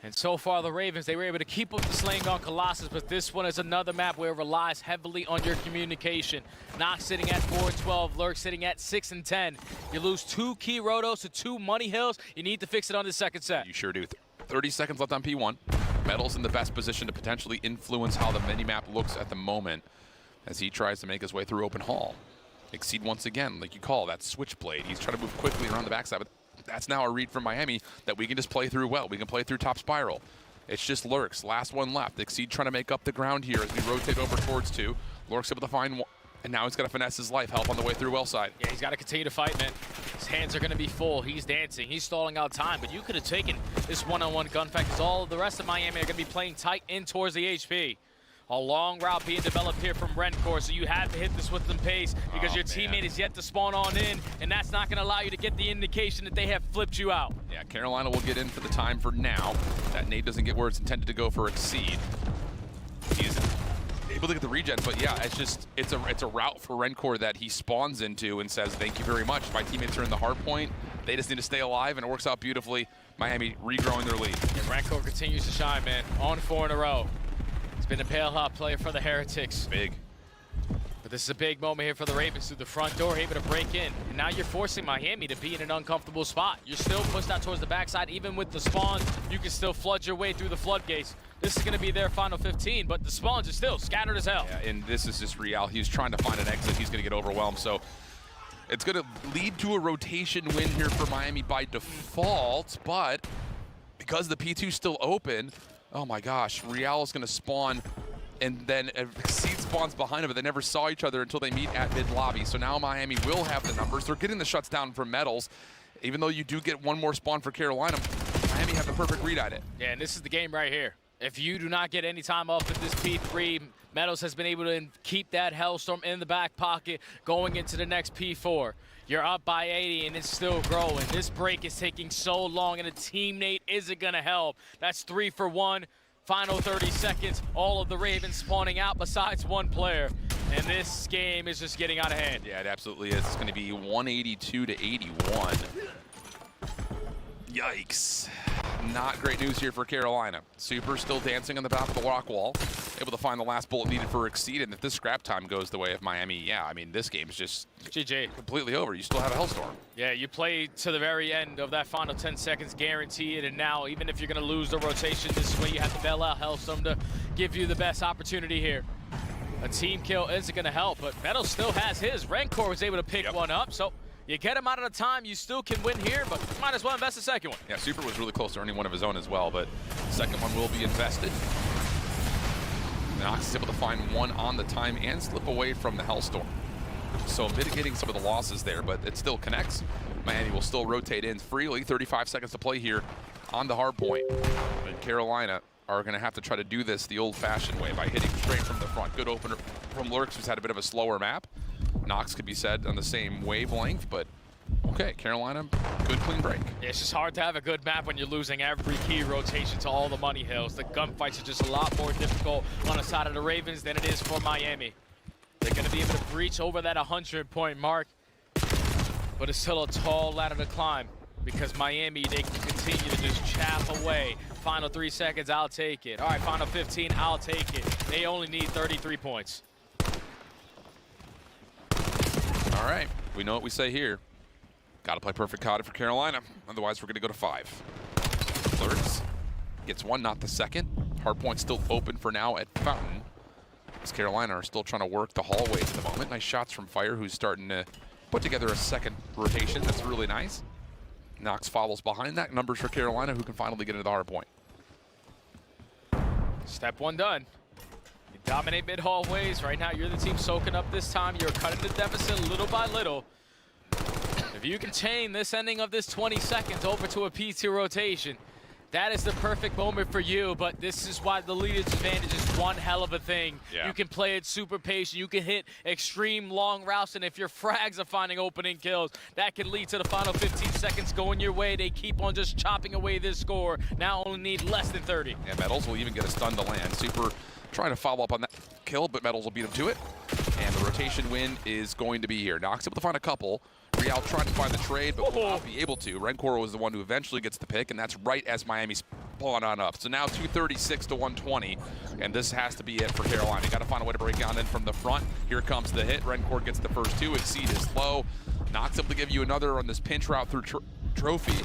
And so far, the Ravens, they were able to keep up the slaying on Colossus, but this one is another map where it relies heavily on your communication. Nox sitting at 4-12, Lurk sitting at 6-10. You lose 2 key rotos to 2 money hills. You need to fix it on the second set. You sure do. 30 seconds left on P1. Metals in the best position to potentially influence how the mini-map looks at the moment as he tries to make his way through open hall. Exceed once again, like you call that switchblade. He's trying to move quickly around the backside, but that's now a read from Miami that we can just play through well. We can play through top spiral. It's just Lurks, last one left. Exceed trying to make up the ground here as we rotate over towards 2. Lurks able to find 1, and now he's got to finesse his life. Help on the way through well side. Yeah, he's got to continue to fight, man. His hands are going to be full. He's dancing. He's stalling out time, but you could have taken this one-on-one gunfight because all the rest of Miami are going to be playing tight in towards the HP. A long route being developed here from Rencore, so you have to hit this with some pace because your teammate is yet to spawn on in, and that's not going to allow you to get the indication that they have flipped you out. Yeah, Carolina will get in for the time for now. That nade doesn't get where it's intended to go for Exceed. He's able to get the regen, but yeah, it's a route for Rencore that he spawns into and says, thank you very much. My teammates are in the hard point. They just need to stay alive, and it works out beautifully. Miami regrowing their lead. And Rancor continues to shine, man. On 4 in a row. He's been a pale-hot player for the Heretics. Big. But this is a big moment here for the Ravens through the front door, able to break in. And now you're forcing Miami to be in an uncomfortable spot. You're still pushed out towards the backside. Even with the spawns, you can still flood your way through the floodgates. This is going to be their final 15, but the spawns are still scattered as hell. Yeah, and this is just Real. He's trying to find an exit. He's going to get overwhelmed. So it's going to lead to a rotation win here for Miami by default, but because the P2's still open, oh my gosh, Real is going to spawn, and then Exceed spawns behind him, but they never saw each other until they meet at mid-lobby. So now Miami will have the numbers. They're getting the shuts down from Metals. Even though you do get one more spawn for Carolina, Miami have the perfect read at it. Yeah, and this is the game right here. If you do not get any time off at this P3, Metals has been able to keep that Hellstorm in the back pocket going into the next P4. You're up by 80 and it's still growing. This break is taking so long and a teammate isn't gonna help. That's 3 for 1. Final 30 seconds, all of the Ravens spawning out besides one player. And this game is just getting out of hand. Yeah, it absolutely is. It's gonna be 182 to 81. Yikes. Not great news here for Carolina. Super still dancing on the back of the rock wall, able to find the last bullet needed for Exceed, and if this scrap time goes the way of Miami, yeah, I mean, this game is just GG. Completely over. You still have a Hellstorm. Yeah, you play to the very end of that final 10 seconds guaranteed, and now even if you're going to lose the rotation, this is where you have to bail out Hellstorm to give you the best opportunity here. A team kill isn't going to help, but Metal still has his. Rancor was able to pick one up, so you get him out of the time, you still can win here, but might as well invest the second one. Yeah, Super was really close to earning one of his own as well, but the second one will be invested. Nox is able to find one on the time and slip away from the Hellstorm. So mitigating some of the losses there, but it still connects. Miami will still rotate in freely. 35 seconds to play here on the hard point. And Carolina are going to have to try to do this the old-fashioned way by hitting straight from the front. Good opener from Lurks, who's had a bit of a slower map. Nox could be said on the same wavelength, but okay, Carolina, good clean break. Yeah, it's just hard to have a good map when you're losing every key rotation to all the money hills. The gunfights are just a lot more difficult on the side of the Ravens than it is for Miami. They're going to be able to breach over that 100-point mark, but it's still a tall ladder to climb because Miami, they can continue to just chap away. Final 3 seconds, I'll take it. All right, final 15, I'll take it. They only need 33 points. All right, we know what we say here. Got to play perfect COD for Carolina. Otherwise, we're going to go to 5. Lurks gets one, not the second. Hardpoint still open for now at Fountain. As Carolina are still trying to work the hallways at the moment. Nice shots from Fire, who's starting to put together a second rotation. That's really nice. Nox follows behind that. Numbers for Carolina, who can finally get into the hardpoint. Step 1 done. You dominate mid-hallways. Right now, you're the team soaking up this time. You're cutting the deficit little by little. If you can chain this ending of this 20 seconds over to a P2 rotation, that is the perfect moment for you, but this is why the leader's advantage is one hell of a thing. Yeah. You can play it super patient. You can hit extreme long routes, and if your frags are finding opening kills, that can lead to the final 15 seconds going your way. They keep on just chopping away this score. Now only need less than 30. And Metals will even get a stun to land. Super trying to follow up on that kill, but Metals will beat him to it. And the rotation win is going to be here. Nox able to find a couple. Real trying to find the trade, but will not be able to. Rancor was the one who eventually gets the pick, and that's right as Miami spawn on up. So now 236 to 120, and this has to be it for Carolina. You got to find a way to break on in from the front. Here comes the hit. Rancor gets the first 2. Exceed is low. Nox able to give you another on this pinch route through Trophy.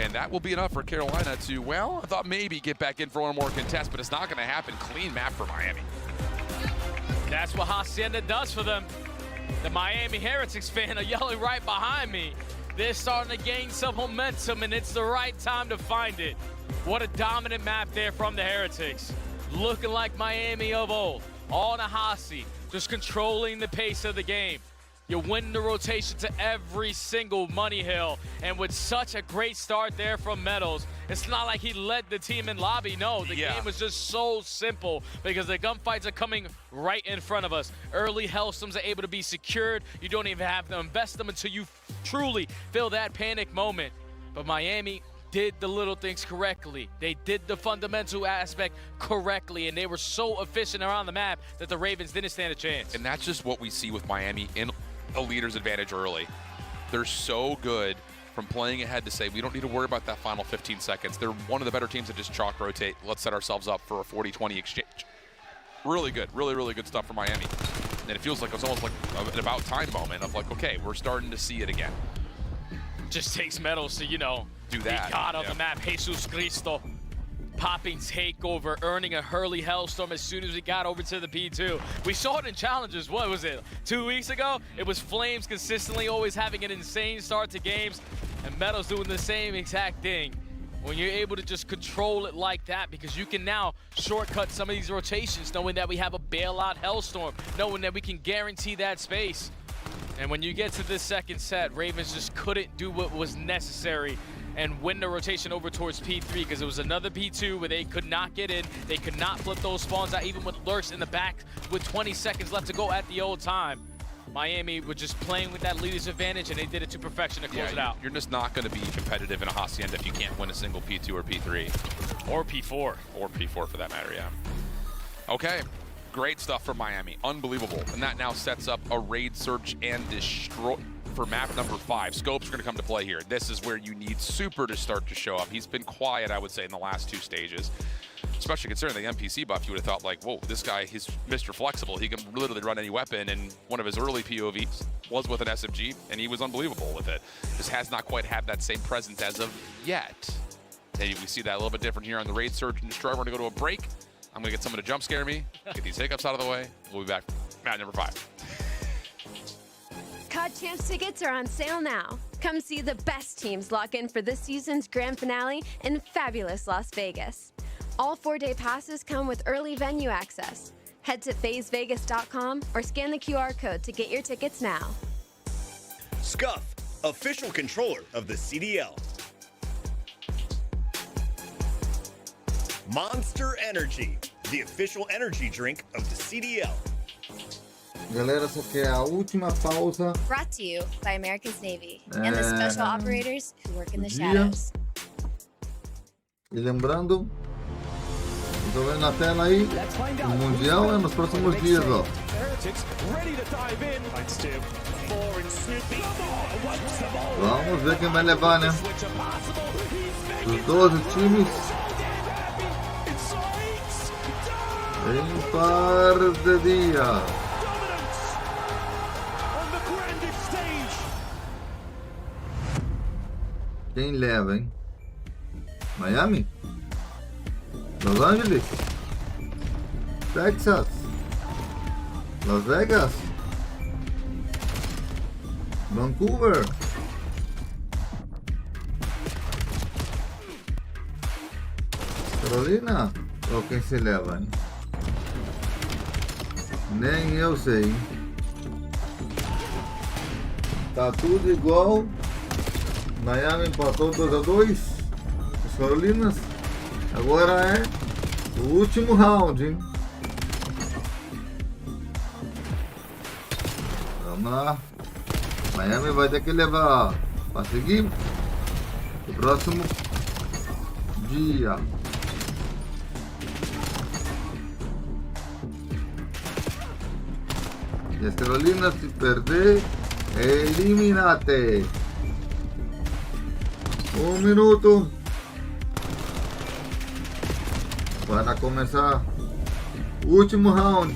And that will be enough for Carolina to, well, I thought maybe get back in for one more contest, but it's not going to happen. Clean map for Miami. That's what Hacienda does for them. The Miami Heretics fan are yelling right behind me. They're starting to gain some momentum, and it's the right time to find it. What a dominant map there from the Heretics. Looking like Miami of old. All Nahasi, just controlling the pace of the game. You win the rotation to every single money hill, and with such a great start there from Metals, it's not like he led the team in lobby. No, the game was just so simple because the gunfights are coming right in front of us. Early Hellstorms are able to be secured. You don't even have to invest them until you truly feel that panic moment. But Miami did the little things correctly. They did the fundamental aspect correctly, and they were so efficient around the map that the Ravens didn't stand a chance. And that's just what we see with Miami in a leader's advantage early. They're so good from playing ahead to say we don't need to worry about that final 15 seconds. They're one of the better teams that just chalk rotate. Let's set ourselves up for a 40-20 exchange. Really good, really good stuff for Miami. And it feels like it's almost like an about time moment of like, okay, we're starting to see it again. Just takes Meadows to, you know, do that. Be God on the map. Jesus Cristo. Popping takeover, earning a Hurley Hellstorm as soon as we got over to the P2. We saw it in challenges, what was it, 2 weeks ago? It was Flames consistently always having an insane start to games, and Meadows doing the same exact thing. When you're able to just control it like that, because you can now shortcut some of these rotations, knowing that we have a bailout Hellstorm, knowing that we can guarantee that space. And when you get to this second set, Ravens just couldn't do what was necessary and win the rotation over towards P3, because it was another P2 where they could not get in. They could not flip those spawns out, even with lurks in the back with 20 seconds left to go at the old time. Miami were just playing with that leader's advantage, and they did it to perfection to close it out. You're just not going to be competitive in a Hacienda if you can't win a single P2 or P3. Or P4. Or P4 for that matter, yeah. Okay, great stuff from Miami. Unbelievable. And that now sets up a raid search and destroy for map number 5. Scopes are going to come to play here. This is where you need Super to start to show up. He's been quiet, I would say, in the last 2 stages. Especially considering the NPC buff, you would have thought like, whoa, this guy, he's Mr. Flexible. He can literally run any weapon, and one of his early POVs was with an SMG, and he was unbelievable with it. Just has not quite had that same presence as of yet. And we see that a little bit different here on the Raid Search and Destroy. We're going to go to a break. I'm going to get someone to jump scare me, get these hiccups out of the way. We'll be back. Map number 5. COD Champs tickets are on sale now. Come see the best teams lock in for this season's grand finale in fabulous Las Vegas. All 4-day passes come with early venue access. Head to FazeVegas.com or scan the QR code to get your tickets now. Scuff, official controller of the CDL. Monster Energy, the official energy drink of the CDL. Galera, essa aqui é a última pausa. Brought to you by America's Navy and the special operators who work in the shadows. E lembrando, tô vendo na tela aí, o Mundial é nos próximos dias, ó. Vamos ver quem vai levar, né? Os 12 times. Em par de dias. Quem leva, hein? Miami? Los Angeles? Texas? Las Vegas? Vancouver? Carolina? Ou quem se leva, hein? Nem eu sei, hein? Tá tudo igual. Miami empatou 2-2. As Carolinas. Agora é o último round, hein? Vamos lá. Miami vai ter que levar para seguir o próximo dia. E as Carolinas, se perder, eliminate. 1 minuto para começar o último round.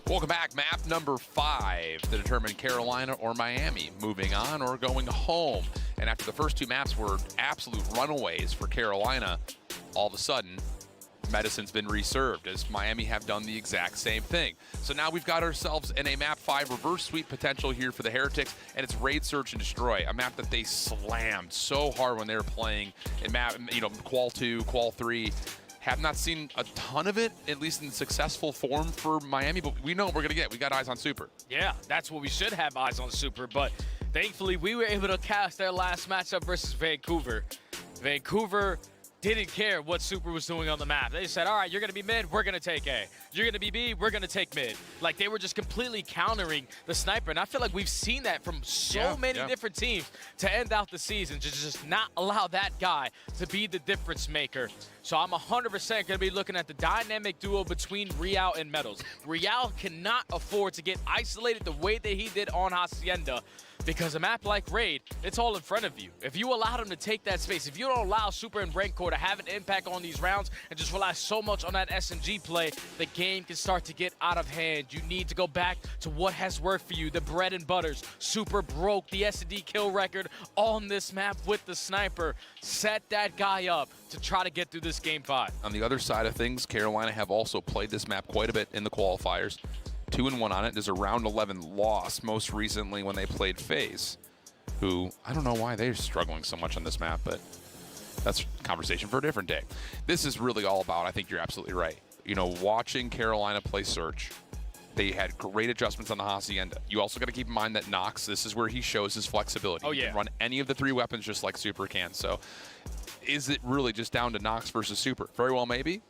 Welcome back. Map number 5 to determine Carolina or Miami moving on or going home. And after the first 2 maps were absolute runaways for Carolina, all of a sudden, medicine's been reserved, as Miami have done the exact same thing. So now we've got ourselves in a map 5 reverse sweep potential here for the Heretics, and it's Raid, Search, and Destroy, a map that they slammed so hard when they were playing in map, Qual 2, Qual 3. Have not seen a ton of it, at least in successful form for Miami, but we know what we're going to get. We got eyes on Super. Yeah, that's what we should have eyes on Super, but thankfully we were able to cast their last matchup versus Vancouver. Vancouver didn't care what Super was doing on the map. They said, all right, you're going to be mid, we're going to take A. You're going to be B, we're going to take mid. Like, they were just completely countering the sniper. And I feel like we've seen that from so many different teams to end out the season, to just not allow that guy to be the difference maker. So I'm 100% going to be looking at the dynamic duo between Real and Metals. Real cannot afford to get isolated the way that he did on Hacienda, because a map like Raid, it's all in front of you. If you allow them to take that space, if you don't allow Super and Rancor to have an impact on these rounds and just rely so much on that SMG play, the game can start to get out of hand. You need to go back to what has worked for you, the bread and butters. Super broke the S&D kill record on this map with the sniper. Set that guy up to try to get through this game 5. On the other side of things, Carolina have also played this map quite a bit in the qualifiers. 2-1 on it. There's a round 11 loss, most recently when they played FaZe, who, I don't know why they're struggling so much on this map, but that's a conversation for a different day. This is really all about, I think you're absolutely right, watching Carolina play Search. They had great adjustments on the Hacienda. You also got to keep in mind that Nox, this is where he shows his flexibility. Oh, yeah. He can run any of the 3 weapons just like Super can. So is it really just down to Nox versus Super? Very well, maybe.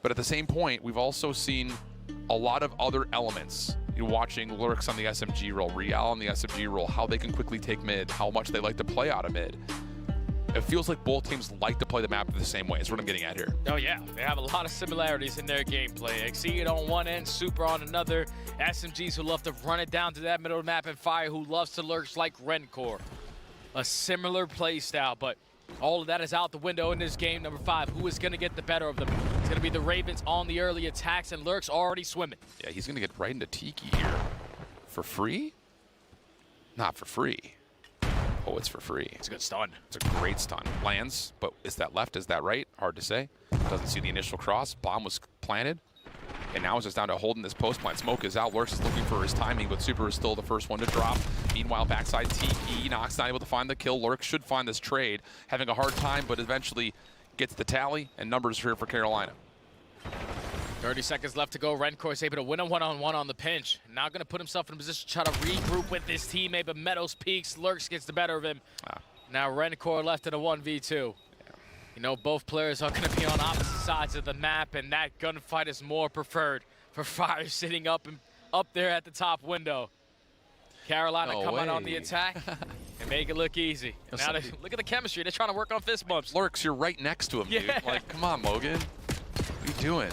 But at the same point, we've also seen a lot of other elements. You're watching Lurks on the SMG roll, Real on the SMG roll, how they can quickly take mid, how much they like to play out of mid. It feels like both teams like to play the map the same way. Is what I'm getting at here. Oh, yeah. They have a lot of similarities in their gameplay. Exceed on one end, Super on another. SMGs who love to run it down to that middle of the map, and Fire who loves to lurch like Rencor. A similar play style, but all of that is out the window in this game. Number 5, who is going to get the better of them? It's going to be the Ravens on the early attacks, and Lurk's already swimming. Yeah, he's going to get right into Tiki here. For free? Not for free. Oh, it's for free. It's a good stun. It's a great stun. Lands, but is that left? Is that right? Hard to say. Doesn't see the initial cross. Bomb was planted. And now it's just down to holding this post plant. Smoke is out. Lurks is looking for his timing, but Super is still the first one to drop. Meanwhile, backside Tiki. Nox not able to find the kill. Lurks should find this trade. Having a hard time, but eventually gets the tally, and numbers here for Carolina. 30 seconds left to go. Rencor is able to win a one-on-one on the pinch. Now going to put himself in a position to try to regroup with his teammate, but Meadows peaks. Lurks gets the better of him. Now Rencor left in a 1v2. Both players are going to be on opposite sides of the map, and that gunfight is more preferred for Fire sitting up there at the top window. Carolina come out on the attack and make it look easy. Now look at the chemistry. They're trying to work on fist bumps. Lurks, you're right next to him, dude. Like, come on, Logan. What are you doing?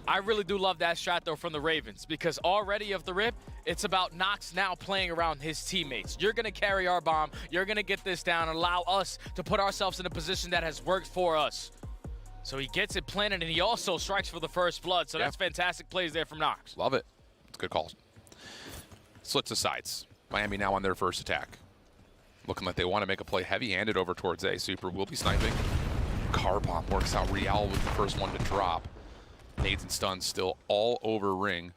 I really do love that strat, though, from the Ravens, because already off the rip, it's about Nox now playing around his teammates. You're going to carry our bomb. You're going to get this down and allow us to put ourselves in a position that has worked for us. So he gets it planted, and he also strikes for the first blood. So that's fantastic plays there from Nox. Love it. It's a good call. Slits the sides. Miami now on their first attack. Looking like they want to make a play heavy-handed over towards A. Super will be sniping. Car bomb works out. Real was the first one to drop. Nades and stuns still all over Ring.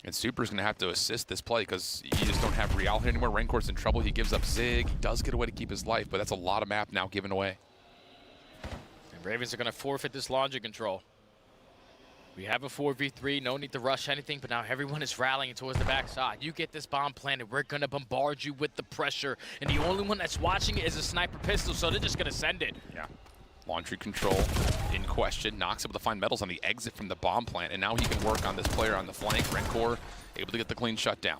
And Super's going to have to assist this play because you just don't have Real here anymore. Rancor's in trouble. He gives up Zig. He does get away to keep his life, but that's a lot of map now given away. And Ravens are going to forfeit this laundry control. We have a 4v3. No need to rush anything, but now everyone is rallying towards the backside. You get this bomb planted. We're going to bombard you with the pressure. And the only one that's watching it is a sniper pistol, so they're just going to send it. Yeah. Laundry control in question. Nox able to find Metals on the exit from the bomb plant, and now he can work on this player on the flank. Rencor able to get the clean shutdown.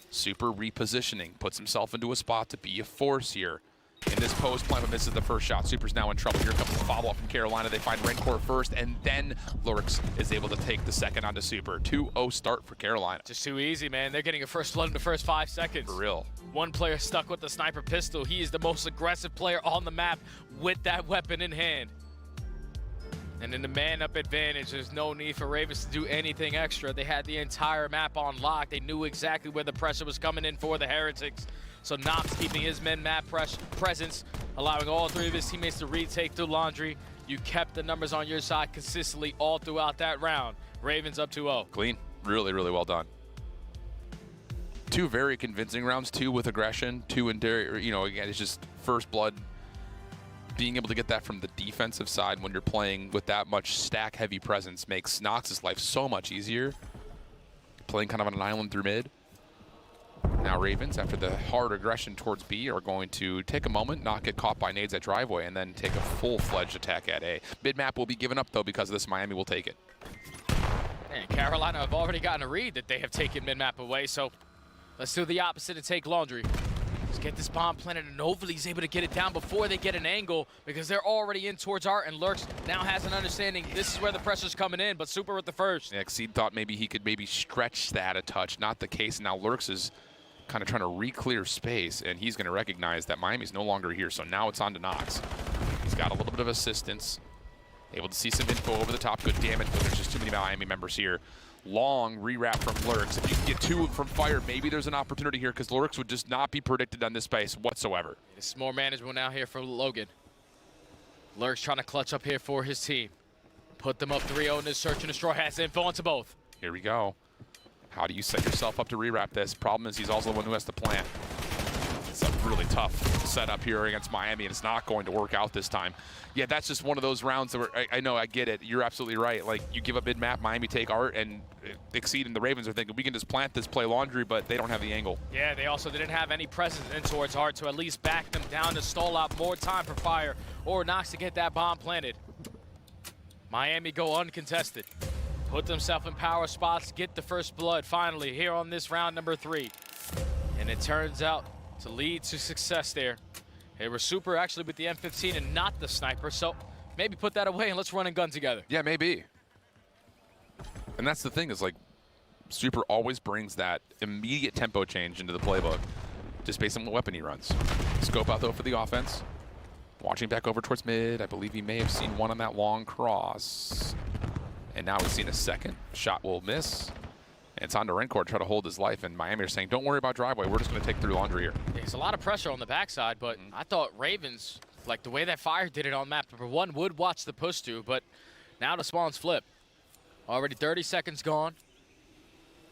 Super repositioning, puts himself into a spot to be a force here in this post plant, but misses the first shot. Super's now in trouble. Here comes the follow-up from Carolina. They find Rencor first, and then Lurks is able to take the second onto Super. 2-0 start for Carolina. Just too easy, man. They're getting a first blood in the first 5 seconds. For real. One player stuck with the sniper pistol. He is the most aggressive player on the map with that weapon in hand. And in the man-up advantage, there's no need for Ravens to do anything extra. They had the entire map on lock. They knew exactly where the pressure was coming in for the Heretics. So Nox keeping his men map presence, allowing all 3 of his teammates to retake through laundry. You kept the numbers on your side consistently all throughout that round. Ravens up 2-0. Clean. Really, really well done. 2 very convincing rounds, 2 with aggression, 2 in, you know, again, it's just first blood. Being able to get that from the defensive side when you're playing with that much stack-heavy presence makes Nox's life so much easier. Playing kind of on an island through mid. Now Ravens, after the hard aggression towards B, are going to take a moment, not get caught by nades at driveway, and then take a full-fledged attack at A. Mid-map will be given up, though, because of this. Miami will take it. And Carolina have already gotten a read that they have taken mid-map away, so let's do the opposite and take Laundry. Let's get this bomb planted, and hopefully he's able to get it down before they get an angle, because they're already in towards Art, and Lurks now has an understanding this is where the pressure's coming in, but Super with the first. Yeah, Exceed thought maybe he could stretch that a touch. Not the case. Now Lurks is kind of trying to re-clear space, and he's going to recognize that Miami's no longer here, so now it's on to Nox. He's got a little bit of assistance. Able to see some info over the top. Good damage, but there's just too many Miami members here. Long re-wrap from Lurks. If you can get 2 from Fire, maybe there's an opportunity here, because Lurks would just not be predicted on this space whatsoever. It's more manageable now here for Logan. Lurks trying to clutch up here for his team. Put them up 3-0 in this search and destroy. Has info onto both. Here we go. How do you set yourself up to re-wrap this? Problem is he's also the one who has to plant. It's a really tough setup here against Miami, and it's not going to work out this time. Yeah, that's just one of those rounds that I know, I get it. You're absolutely right. Like, you give up mid-map, Miami take Art, and Exceed, and the Ravens are thinking, we can just plant this, play Laundry, but they don't have the angle. Yeah, they also didn't have any presence in towards Art to at least back them down to stall out more time for Fire or Nox to get that bomb planted. Miami go uncontested. Put themselves in power spots, get the first blood finally here on this round number 3. And it turns out to lead to success there. They were Super actually with the M15 and not the sniper, so maybe put that away and let's run and gun together. Yeah, maybe. And that's the thing, is like, Super always brings that immediate tempo change into the playbook, just based on what weapon he runs. Scope out though for the offense. Watching back over towards mid, I believe he may have seen one on that long cross. And now he's seen a second. Shot will miss. And it's on to Rencore to try to hold his life. And Miami are saying, don't worry about driveway. We're just going to take through Laundry here. There's a lot of pressure on the backside, but I thought Ravens, like the way that Fire did it on map number 1, would watch the push through. But now the spawns flip. Already 30 seconds gone.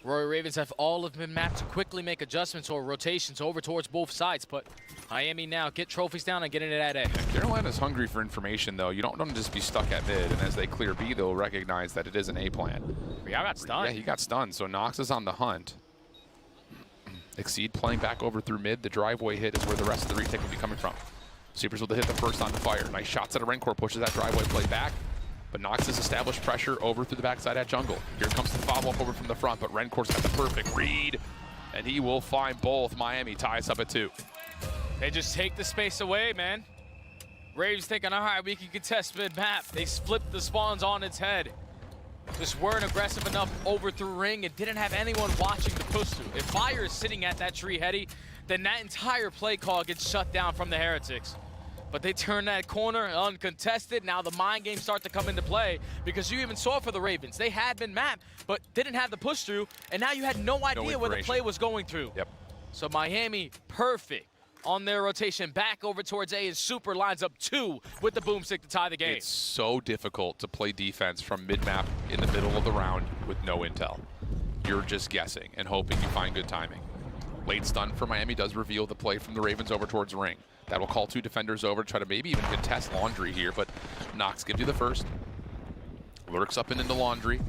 Royal Ravens have all of them mapped to quickly make adjustments or rotations over towards both sides, but Miami now get trophies down and get into that A. Carolina's hungry for information, though. You don't want to just be stuck at mid, and as they clear B, they'll recognize that it is an A plan. Yeah, I got stunned. Yeah, he got stunned, so Nox is on the hunt. Exceed playing back over through mid. The driveway hit is where the rest of the retake will be coming from. Supers will hit the first on the Fire. Nice shots at a Rencore, pushes that driveway play back. But Nox has established pressure over through the backside at jungle. Here comes the follow-up over from the front, but Rencore's got the perfect read, and he will find both. Miami ties up at 2. They just take the space away, man. Ravens thinking, all right, we can contest mid-map. They flipped the spawns on its head. Just weren't aggressive enough over through ring and didn't have anyone watching the push through. If Fire is sitting at that tree heady, then that entire play call gets shut down from the Heretics. But they turn that corner uncontested. Now the mind games start to come into play, because you even saw for the Ravens, they had been mapped, but didn't have the push through, and now you had no idea where the play was going through. Yep. So Miami, perfect on their rotation back over towards A, and Super lines up 2 with the boomstick to tie the game. It's so difficult to play defense from mid-map in the middle of the round with no intel. You're just guessing and hoping you find good timing. Late stun for Miami does reveal the play from the Ravens over towards ring. That will call 2 defenders over to try to maybe even contest Laundry here, but Nox gives you the first. Lurks up and into Laundry.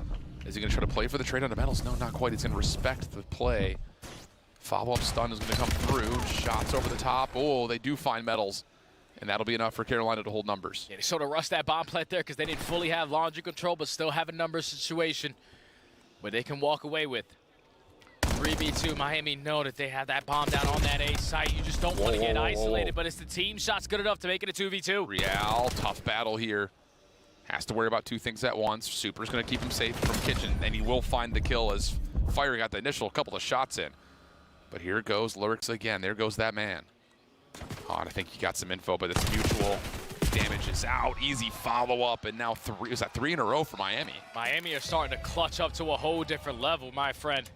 Is he going to try to play for the trade on the metals? No, not quite. He's going to respect the play. Follow-up stun is going to come through. Shots over the top. Oh, they do find metals. And that'll be enough for Carolina to hold numbers. Yeah, they sort of rushed that bomb plant there because they didn't fully have Laundry control, but still have a numbers situation where they can walk away with. 3v2, Miami know that they have that bomb down on that A site. You just don't want to get isolated, but it's the team shots good enough to make it a 2v2. Real, tough battle here. Has to worry about 2 things at once. Super's going to keep him safe from Kitchen, and he will find the kill as Fire got the initial couple of shots in. But here goes Lurks again. There goes that man. Oh, and I think he got some info, but it's mutual. Damage is out. Easy follow-up, and now 3. Is that 3 in a row for Miami? Miami are starting to clutch up to a whole different level, my friend.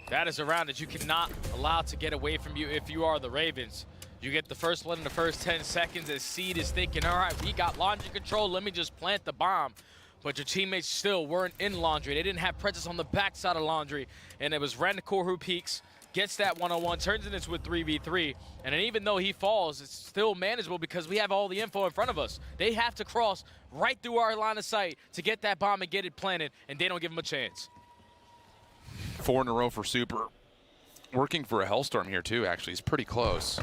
That is a round that you cannot allow to get away from you if you are the Ravens. You get the first one in the first 10 seconds as Seed is thinking, all right, we got laundry control, let me just plant the bomb. But your teammates still weren't in laundry. They didn't have presence on the backside of laundry. And it was Rancor who peaks, gets that 1-on-1, turns it into a 3v3. And then even though he falls, it's still manageable because we have all the info in front of us. They have to cross right through our line of sight to get that bomb and get it planted, and they don't give him a chance. 4 in a row for Super. Working for a Hellstorm here too, actually. He's pretty close.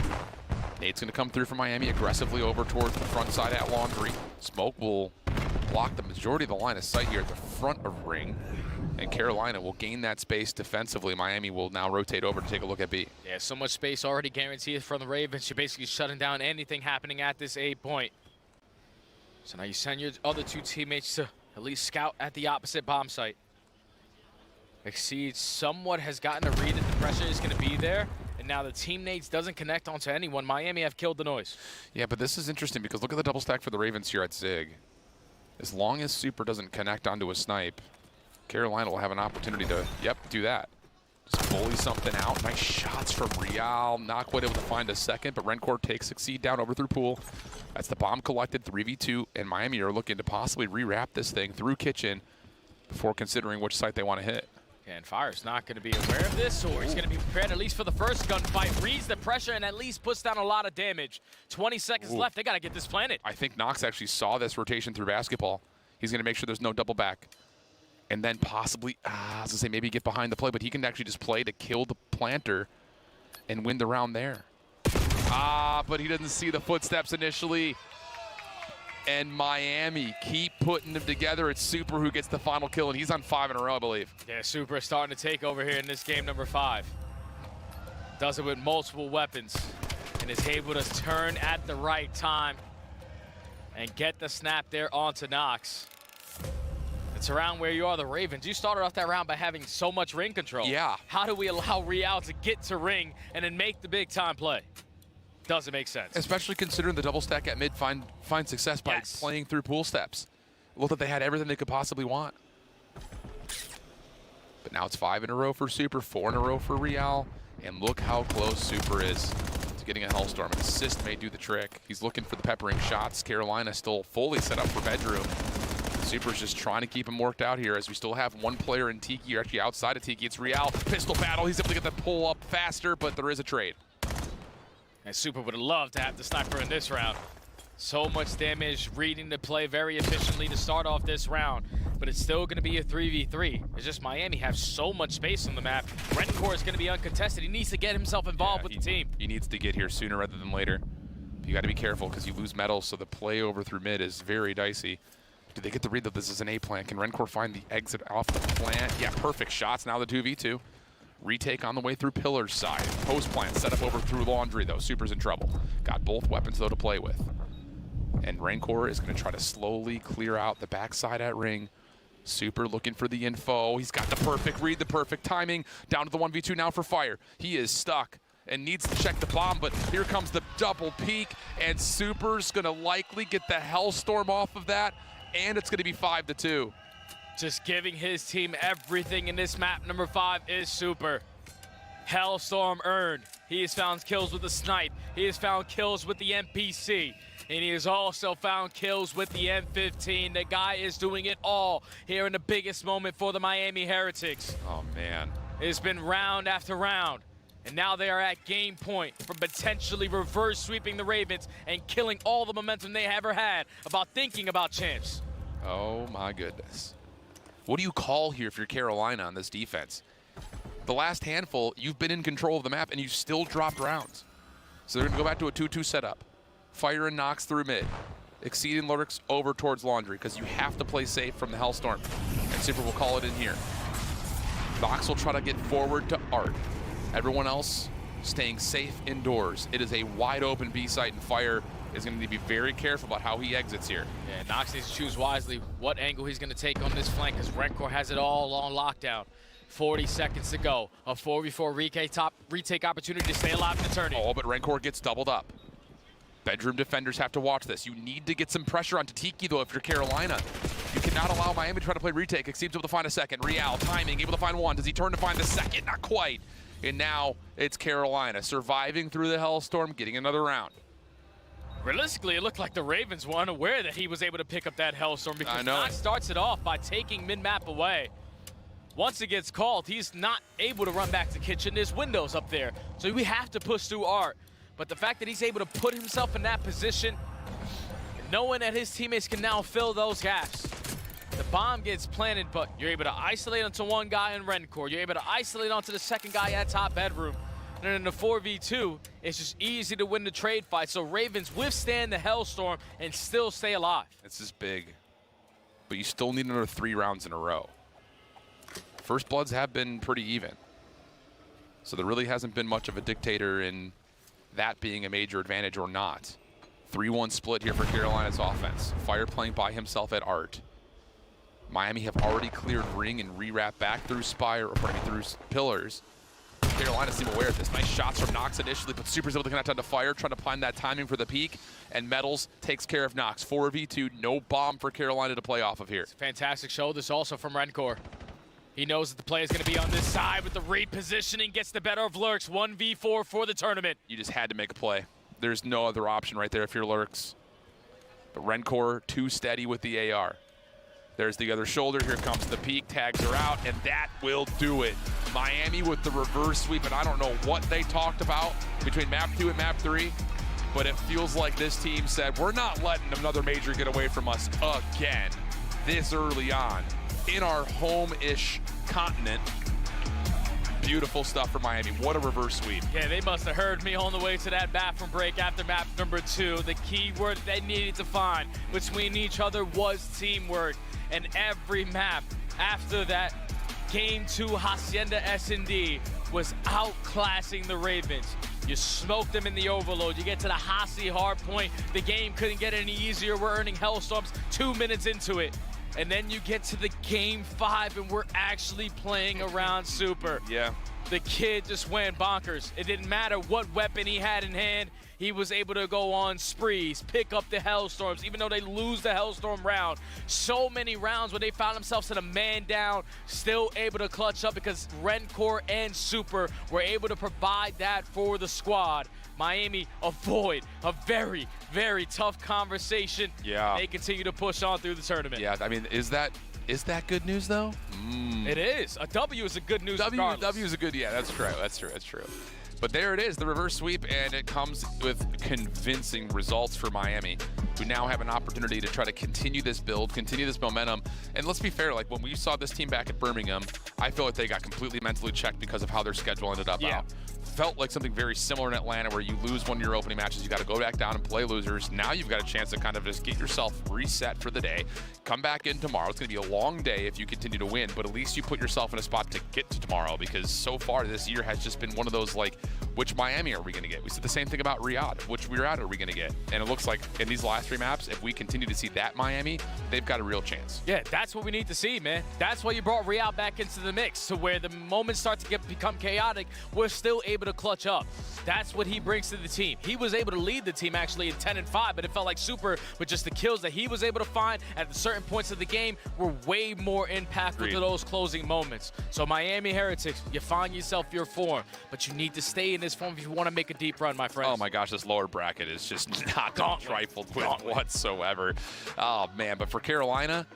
Nate's going to come through from Miami aggressively over towards the front side at Laundry. Smoke will block the majority of the line of sight here at the front of Ring. And Carolina will gain that space defensively. Miami will now rotate over to take a look at B. Yeah, so much space already guaranteed from the Ravens. You're basically shutting down anything happening at this A point. So now you send your other 2 teammates to at least scout at the opposite bomb site. Exceed somewhat has gotten a read that the pressure is going to be there. And now the teammates doesn't connect onto anyone. Miami have killed the noise. Yeah, but this is interesting because look at the double stack for the Ravens here at Zig. As long as Super doesn't connect onto a snipe, Carolina will have an opportunity to, do that. Just bully something out. Nice shots from Real. Not quite able to find a second, but Rancor takes Exceed down over through pool. That's the bomb collected, 3v2, and Miami are looking to possibly rewrap this thing through Kitchen before considering which site they want to hit. And Fire's not going to be aware of this, or he's going to be prepared at least for the first gunfight. Reads the pressure and at least puts down a lot of damage. 20 seconds left. They got to get this planted. I think Nox actually saw this rotation through basketball. He's going to make sure there's no double back. And then possibly, I was going to say maybe get behind the play, but he can actually just play to kill the planter and win the round there. But he doesn't see the footsteps initially. And Miami keep putting them together. It's Super who gets the final kill, and he's on 5 in a row, I believe. Yeah, Super is starting to take over here in this game number 5. Does it with multiple weapons and is able to turn at the right time and get the snap there onto Nox. It's around where you are, the Ravens. You started off that round by having so much ring control. Yeah. How do we allow Real to get to ring and then make the big time play? Doesn't make sense. Especially considering the double stack at mid find success by playing through pool steps. Look that they had everything they could possibly want. But now it's 5 in a row for Super, 4 in a row for Real. And look how close Super is to getting a Hellstorm. An assist may do the trick. He's looking for the peppering shots. Carolina still fully set up for bedroom. Super's just trying to keep him worked out here as we still have one player in Tiki, or actually outside of Tiki. It's Real. Pistol battle. He's able to get the pull up faster, but there is a trade. And Super would have loved to have the sniper in this round. So much damage, reading the play very efficiently to start off this round. But it's still going to be a 3v3. It's just Miami have so much space on the map. Rancor is going to be uncontested. He needs to get himself involved with the team. He needs to get here sooner rather than later. You got to be careful because you lose metal, so the play over through mid is very dicey. Do they get the read that this is an A plant? Can Rancor find the exit off the plant? Yeah, perfect shots. Now the 2v2. Retake on the way through Pillar's side. Post plant set up over through Laundry, though. Super's in trouble. Got both weapons, though, to play with. And Rancor is going to try to slowly clear out the backside at Ring. Super looking for the info. He's got the perfect read, the perfect timing. Down to the 1v2 now for Fire. He is stuck and needs to check the bomb, but here comes the double peek, and Super's going to likely get the Hellstorm off of that, and it's going to be 5-2. Just giving his team everything in this map. Number 5 is Super. Hellstorm earned. He has found kills with the snipe. He has found kills with the MPC. And he has also found kills with the M15. The guy is doing it all here in the biggest moment for the Miami Heretics. Oh, man. It's been round after round. And now they are at game point for potentially reverse sweeping the Ravens and killing all the momentum they ever had about thinking about champs. Oh, my goodness. What do you call here if you're Carolina on this defense? The last handful, you've been in control of the map and you still dropped rounds. So they're going to go back to a 2-2 setup. Fire and Nox through mid. Exceed and Lurix over towards Laundry because you have to play safe from the Hellstorm. And Super will call it in here. Nox will try to get forward to Art. Everyone else staying safe indoors. It is a wide open B site, and Fire is going to be very careful about how he exits here. Yeah, Nox needs to choose wisely what angle he's going to take on this flank because Rancor has it all on lockdown. 40 seconds to go. A 4v4 retake opportunity to stay alive in eternity. Oh, but Rancor gets doubled up. Bedroom defenders have to watch this. You need to get some pressure onto Tiki, though, if you're Carolina. You cannot allow Miami to try to play retake. Exceed's able to find a second. Real, timing, able to find one. Does he turn to find the second? Not quite. And now it's Carolina surviving through the Hellstorm, getting another round. Realistically, it looked like the Ravens were unaware that he was able to pick up that Hellstorm because Nox starts it off by taking mid-map away. Once it gets called, he's not able to run back to kitchen. There's windows up there, so we have to push through Art. But the fact that he's able to put himself in that position, knowing that his teammates can now fill those gaps. The bomb gets planted, but you're able to isolate onto one guy in Rencore. You're able to isolate onto the second guy at top bedroom. And in the 4v2, it's just easy to win the trade fight. So Ravens withstand the Hellstorm and still stay alive. This is big, but you still need another 3 rounds in a row. First Bloods have been pretty even. So there really hasn't been much of a dictator in that being a major advantage or not. 3-1 split here for Carolina's offense. Fire playing by himself at Art. Miami have already cleared Ring and re-wrap back through Spire, or pardon me, through Pillars. Carolina seem aware of this. Nice shots from Nox initially, but Super's able to connect onto Fire, trying to find that timing for the peak, and Metals takes care of Nox. 4v2, no bomb for Carolina to play off of here. It's a fantastic show. This also from Rencore. He knows that the play is going to be on this side with the repositioning, gets the better of Lurks. 1v4 for the tournament. You just had to make a play. There's no other option right there if you're Lurks. But Rencore too steady with the AR. There's the other shoulder. Here comes the peak. Tags are out, and that will do it. Miami with the reverse sweep, and I don't know what they talked about between map 2 and map 3, but it feels like this team said, we're not letting another major get away from us again this early on in our home-ish continent. Beautiful stuff for Miami. What a reverse sweep. Yeah, they must have heard me on the way to that bathroom break after map number 2. The key word they needed to find between each other was teamwork. And every map after that, Game 2 Hacienda S&D was outclassing the Ravens. You smoked them in the overload. You get to the Hasi hard point. The game couldn't get any easier. We're earning Hellstorms 2 minutes into it. And then you get to the Game 5, and we're actually playing around Super. Yeah. The kid just went bonkers. It didn't matter what weapon he had in hand. He was able to go on sprees, pick up the Hellstorms, even though they lose the Hellstorm round. So many rounds where they found themselves at a man down, still able to clutch up because Rencore and Super were able to provide that for the squad. Miami avoid a very, very tough conversation. Yeah. They continue to push on through the tournament. Yeah, I mean, is that good news, though? It is. A W is a good news. W is a good, yeah, that's true. That's true. But there it is, the reverse sweep, and it comes with convincing results for Miami, who now have an opportunity to try to continue this build, continue this momentum. And let's be fair, like when we saw this team back at Birmingham, I feel like they got completely mentally checked because of how their schedule ended up out. Felt like something very similar in Atlanta where you lose one of your opening matches, you got to go back down and play losers. Now you've got a chance to kind of just get yourself reset for the day, come back in tomorrow. It's going to be a long day if you continue to win, but at least you put yourself in a spot to get to tomorrow, because so far this year has just been one of those, like, which Miami are we going to get? We said the same thing about Riyadh. Which Riyadh are we going to get? And it looks like in these last 3 maps, if we continue to see that Miami, they've got a real chance. Yeah, that's what we need to see, man. That's why you brought Riyadh back into the mix, to where the moments start to become chaotic, we're still able to clutch up. That's what he brings to the team. He was able to lead the team actually in 10-5, but it felt like Super, with just the kills that he was able to find at certain points of the game, were way more impactful to those closing moments. So Miami Heretics, you find yourself your form, but you need to stay in this form if you want to make a deep run, my friends. Oh my gosh, this lower bracket is just not trifled with whatsoever. Oh man, but for Carolina,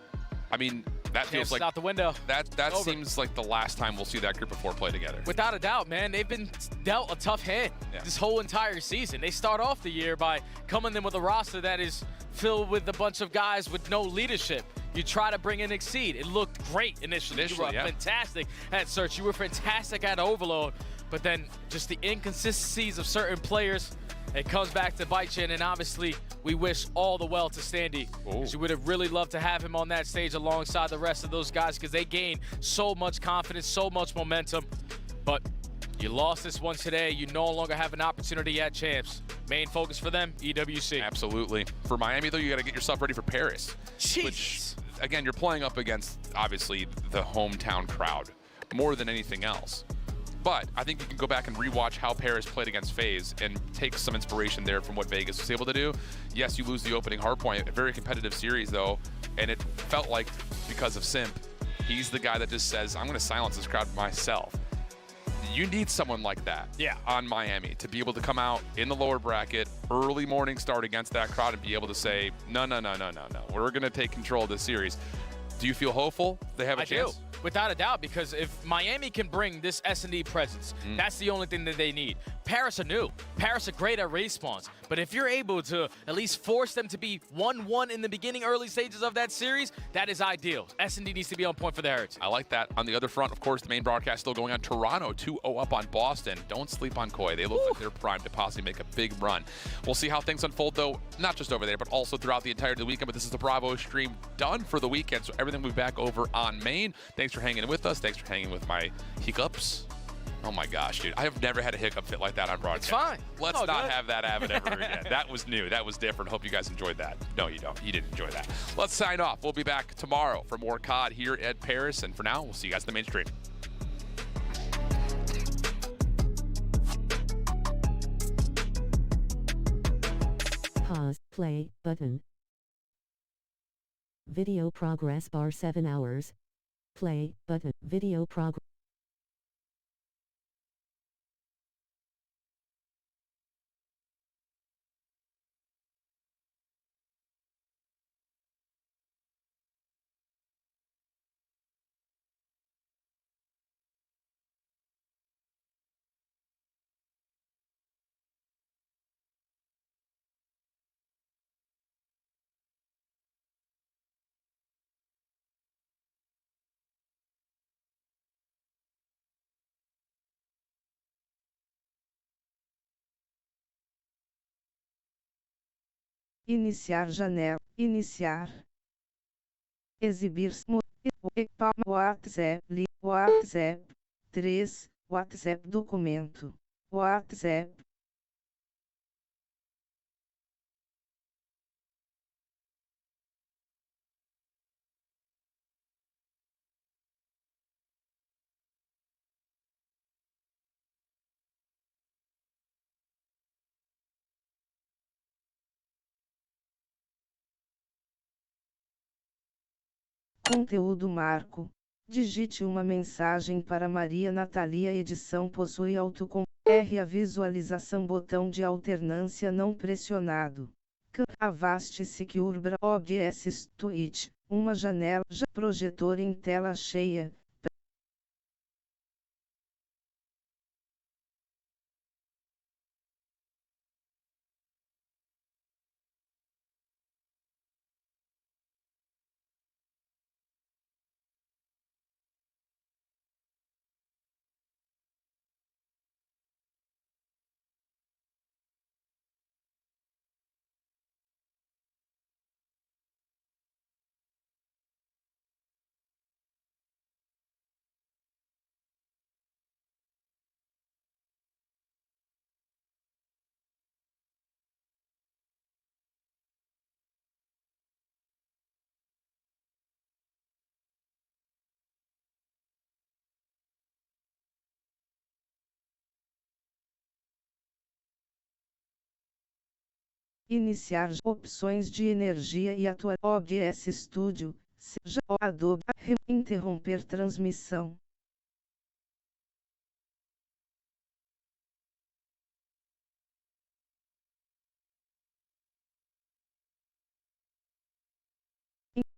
I mean, that feels like out the window. That seems like the last time we'll see that group of 4 play together. Without a doubt, man. They've been dealt a tough hand this whole entire season. They start off the year by coming in with a roster that is filled with a bunch of guys with no leadership. You try to bring in Exceed. It looked great initially. You were fantastic at Search. You were fantastic at Overload. But then just the inconsistencies of certain players, it comes back to bite you. And obviously, we wish all the well to Standy. You would have really loved to have him on that stage alongside the rest of those guys, because they gained so much confidence, so much momentum. But you lost this one today. You no longer have an opportunity at Champs. Main focus for them, EWC. Absolutely. For Miami, though, you got to get yourself ready for Paris. Jeez. Which, again, you're playing up against, obviously, the hometown crowd more than anything else. But I think you can go back and rewatch how Paris played against FaZe and take some inspiration there from what Vegas was able to do. Yes, you lose the opening hardpoint, a very competitive series though, and it felt like because of Simp, he's the guy that just says, I'm going to silence this crowd myself. You need someone like that Yeah. on Miami to be able to come out in the lower bracket, early morning start against that crowd and be able to say, no. We're going to take control of this series. Do you feel hopeful they have a chance? I do, without a doubt, because if Miami can bring this S&D presence, that's the only thing that they need. Paris are new. Paris are great at respawns. But if you're able to at least force them to be 1-1 in the beginning, early stages of that series, that is ideal. S&D needs to be on point for the Heritage. I like that. On the other front, of course, the main broadcast still going on. Toronto 2-0 up on Boston. Don't sleep on Koi. They look like they're primed to possibly make a big run. We'll see how things unfold, though, not just over there, but also throughout the entirety of the weekend. But this is the Bravo stream done for the weekend, so everything will be back over on main. Thanks for hanging with us. Thanks for hanging with my hiccups. Oh my gosh, dude. I have never had a hiccup fit like that on broadcast. It's fine. Let's not have that happen ever again. That was new. That was different. Hope you guys enjoyed that. No, you don't. You didn't enjoy that. Let's sign off. We'll be back tomorrow for more COD here at Paris. And for now, we'll see you guys in the main stream. Pause, play, button. Video progress bar 7 hours. Play, button, video progress. Iniciar janela. Iniciar. Exibir. WhatsApp. WhatsApp. 3. WhatsApp documento. WhatsApp. Conteúdo marco. Digite uma mensagem para Maria Natalia. Edição possui autocom. R. A visualização. Botão de alternância não pressionado. Avast Secure OBS Twitch. Uma janela. Projetor em tela cheia. Iniciar opções de energia e atuar OBS Studio, Adobe, interromper transmissão.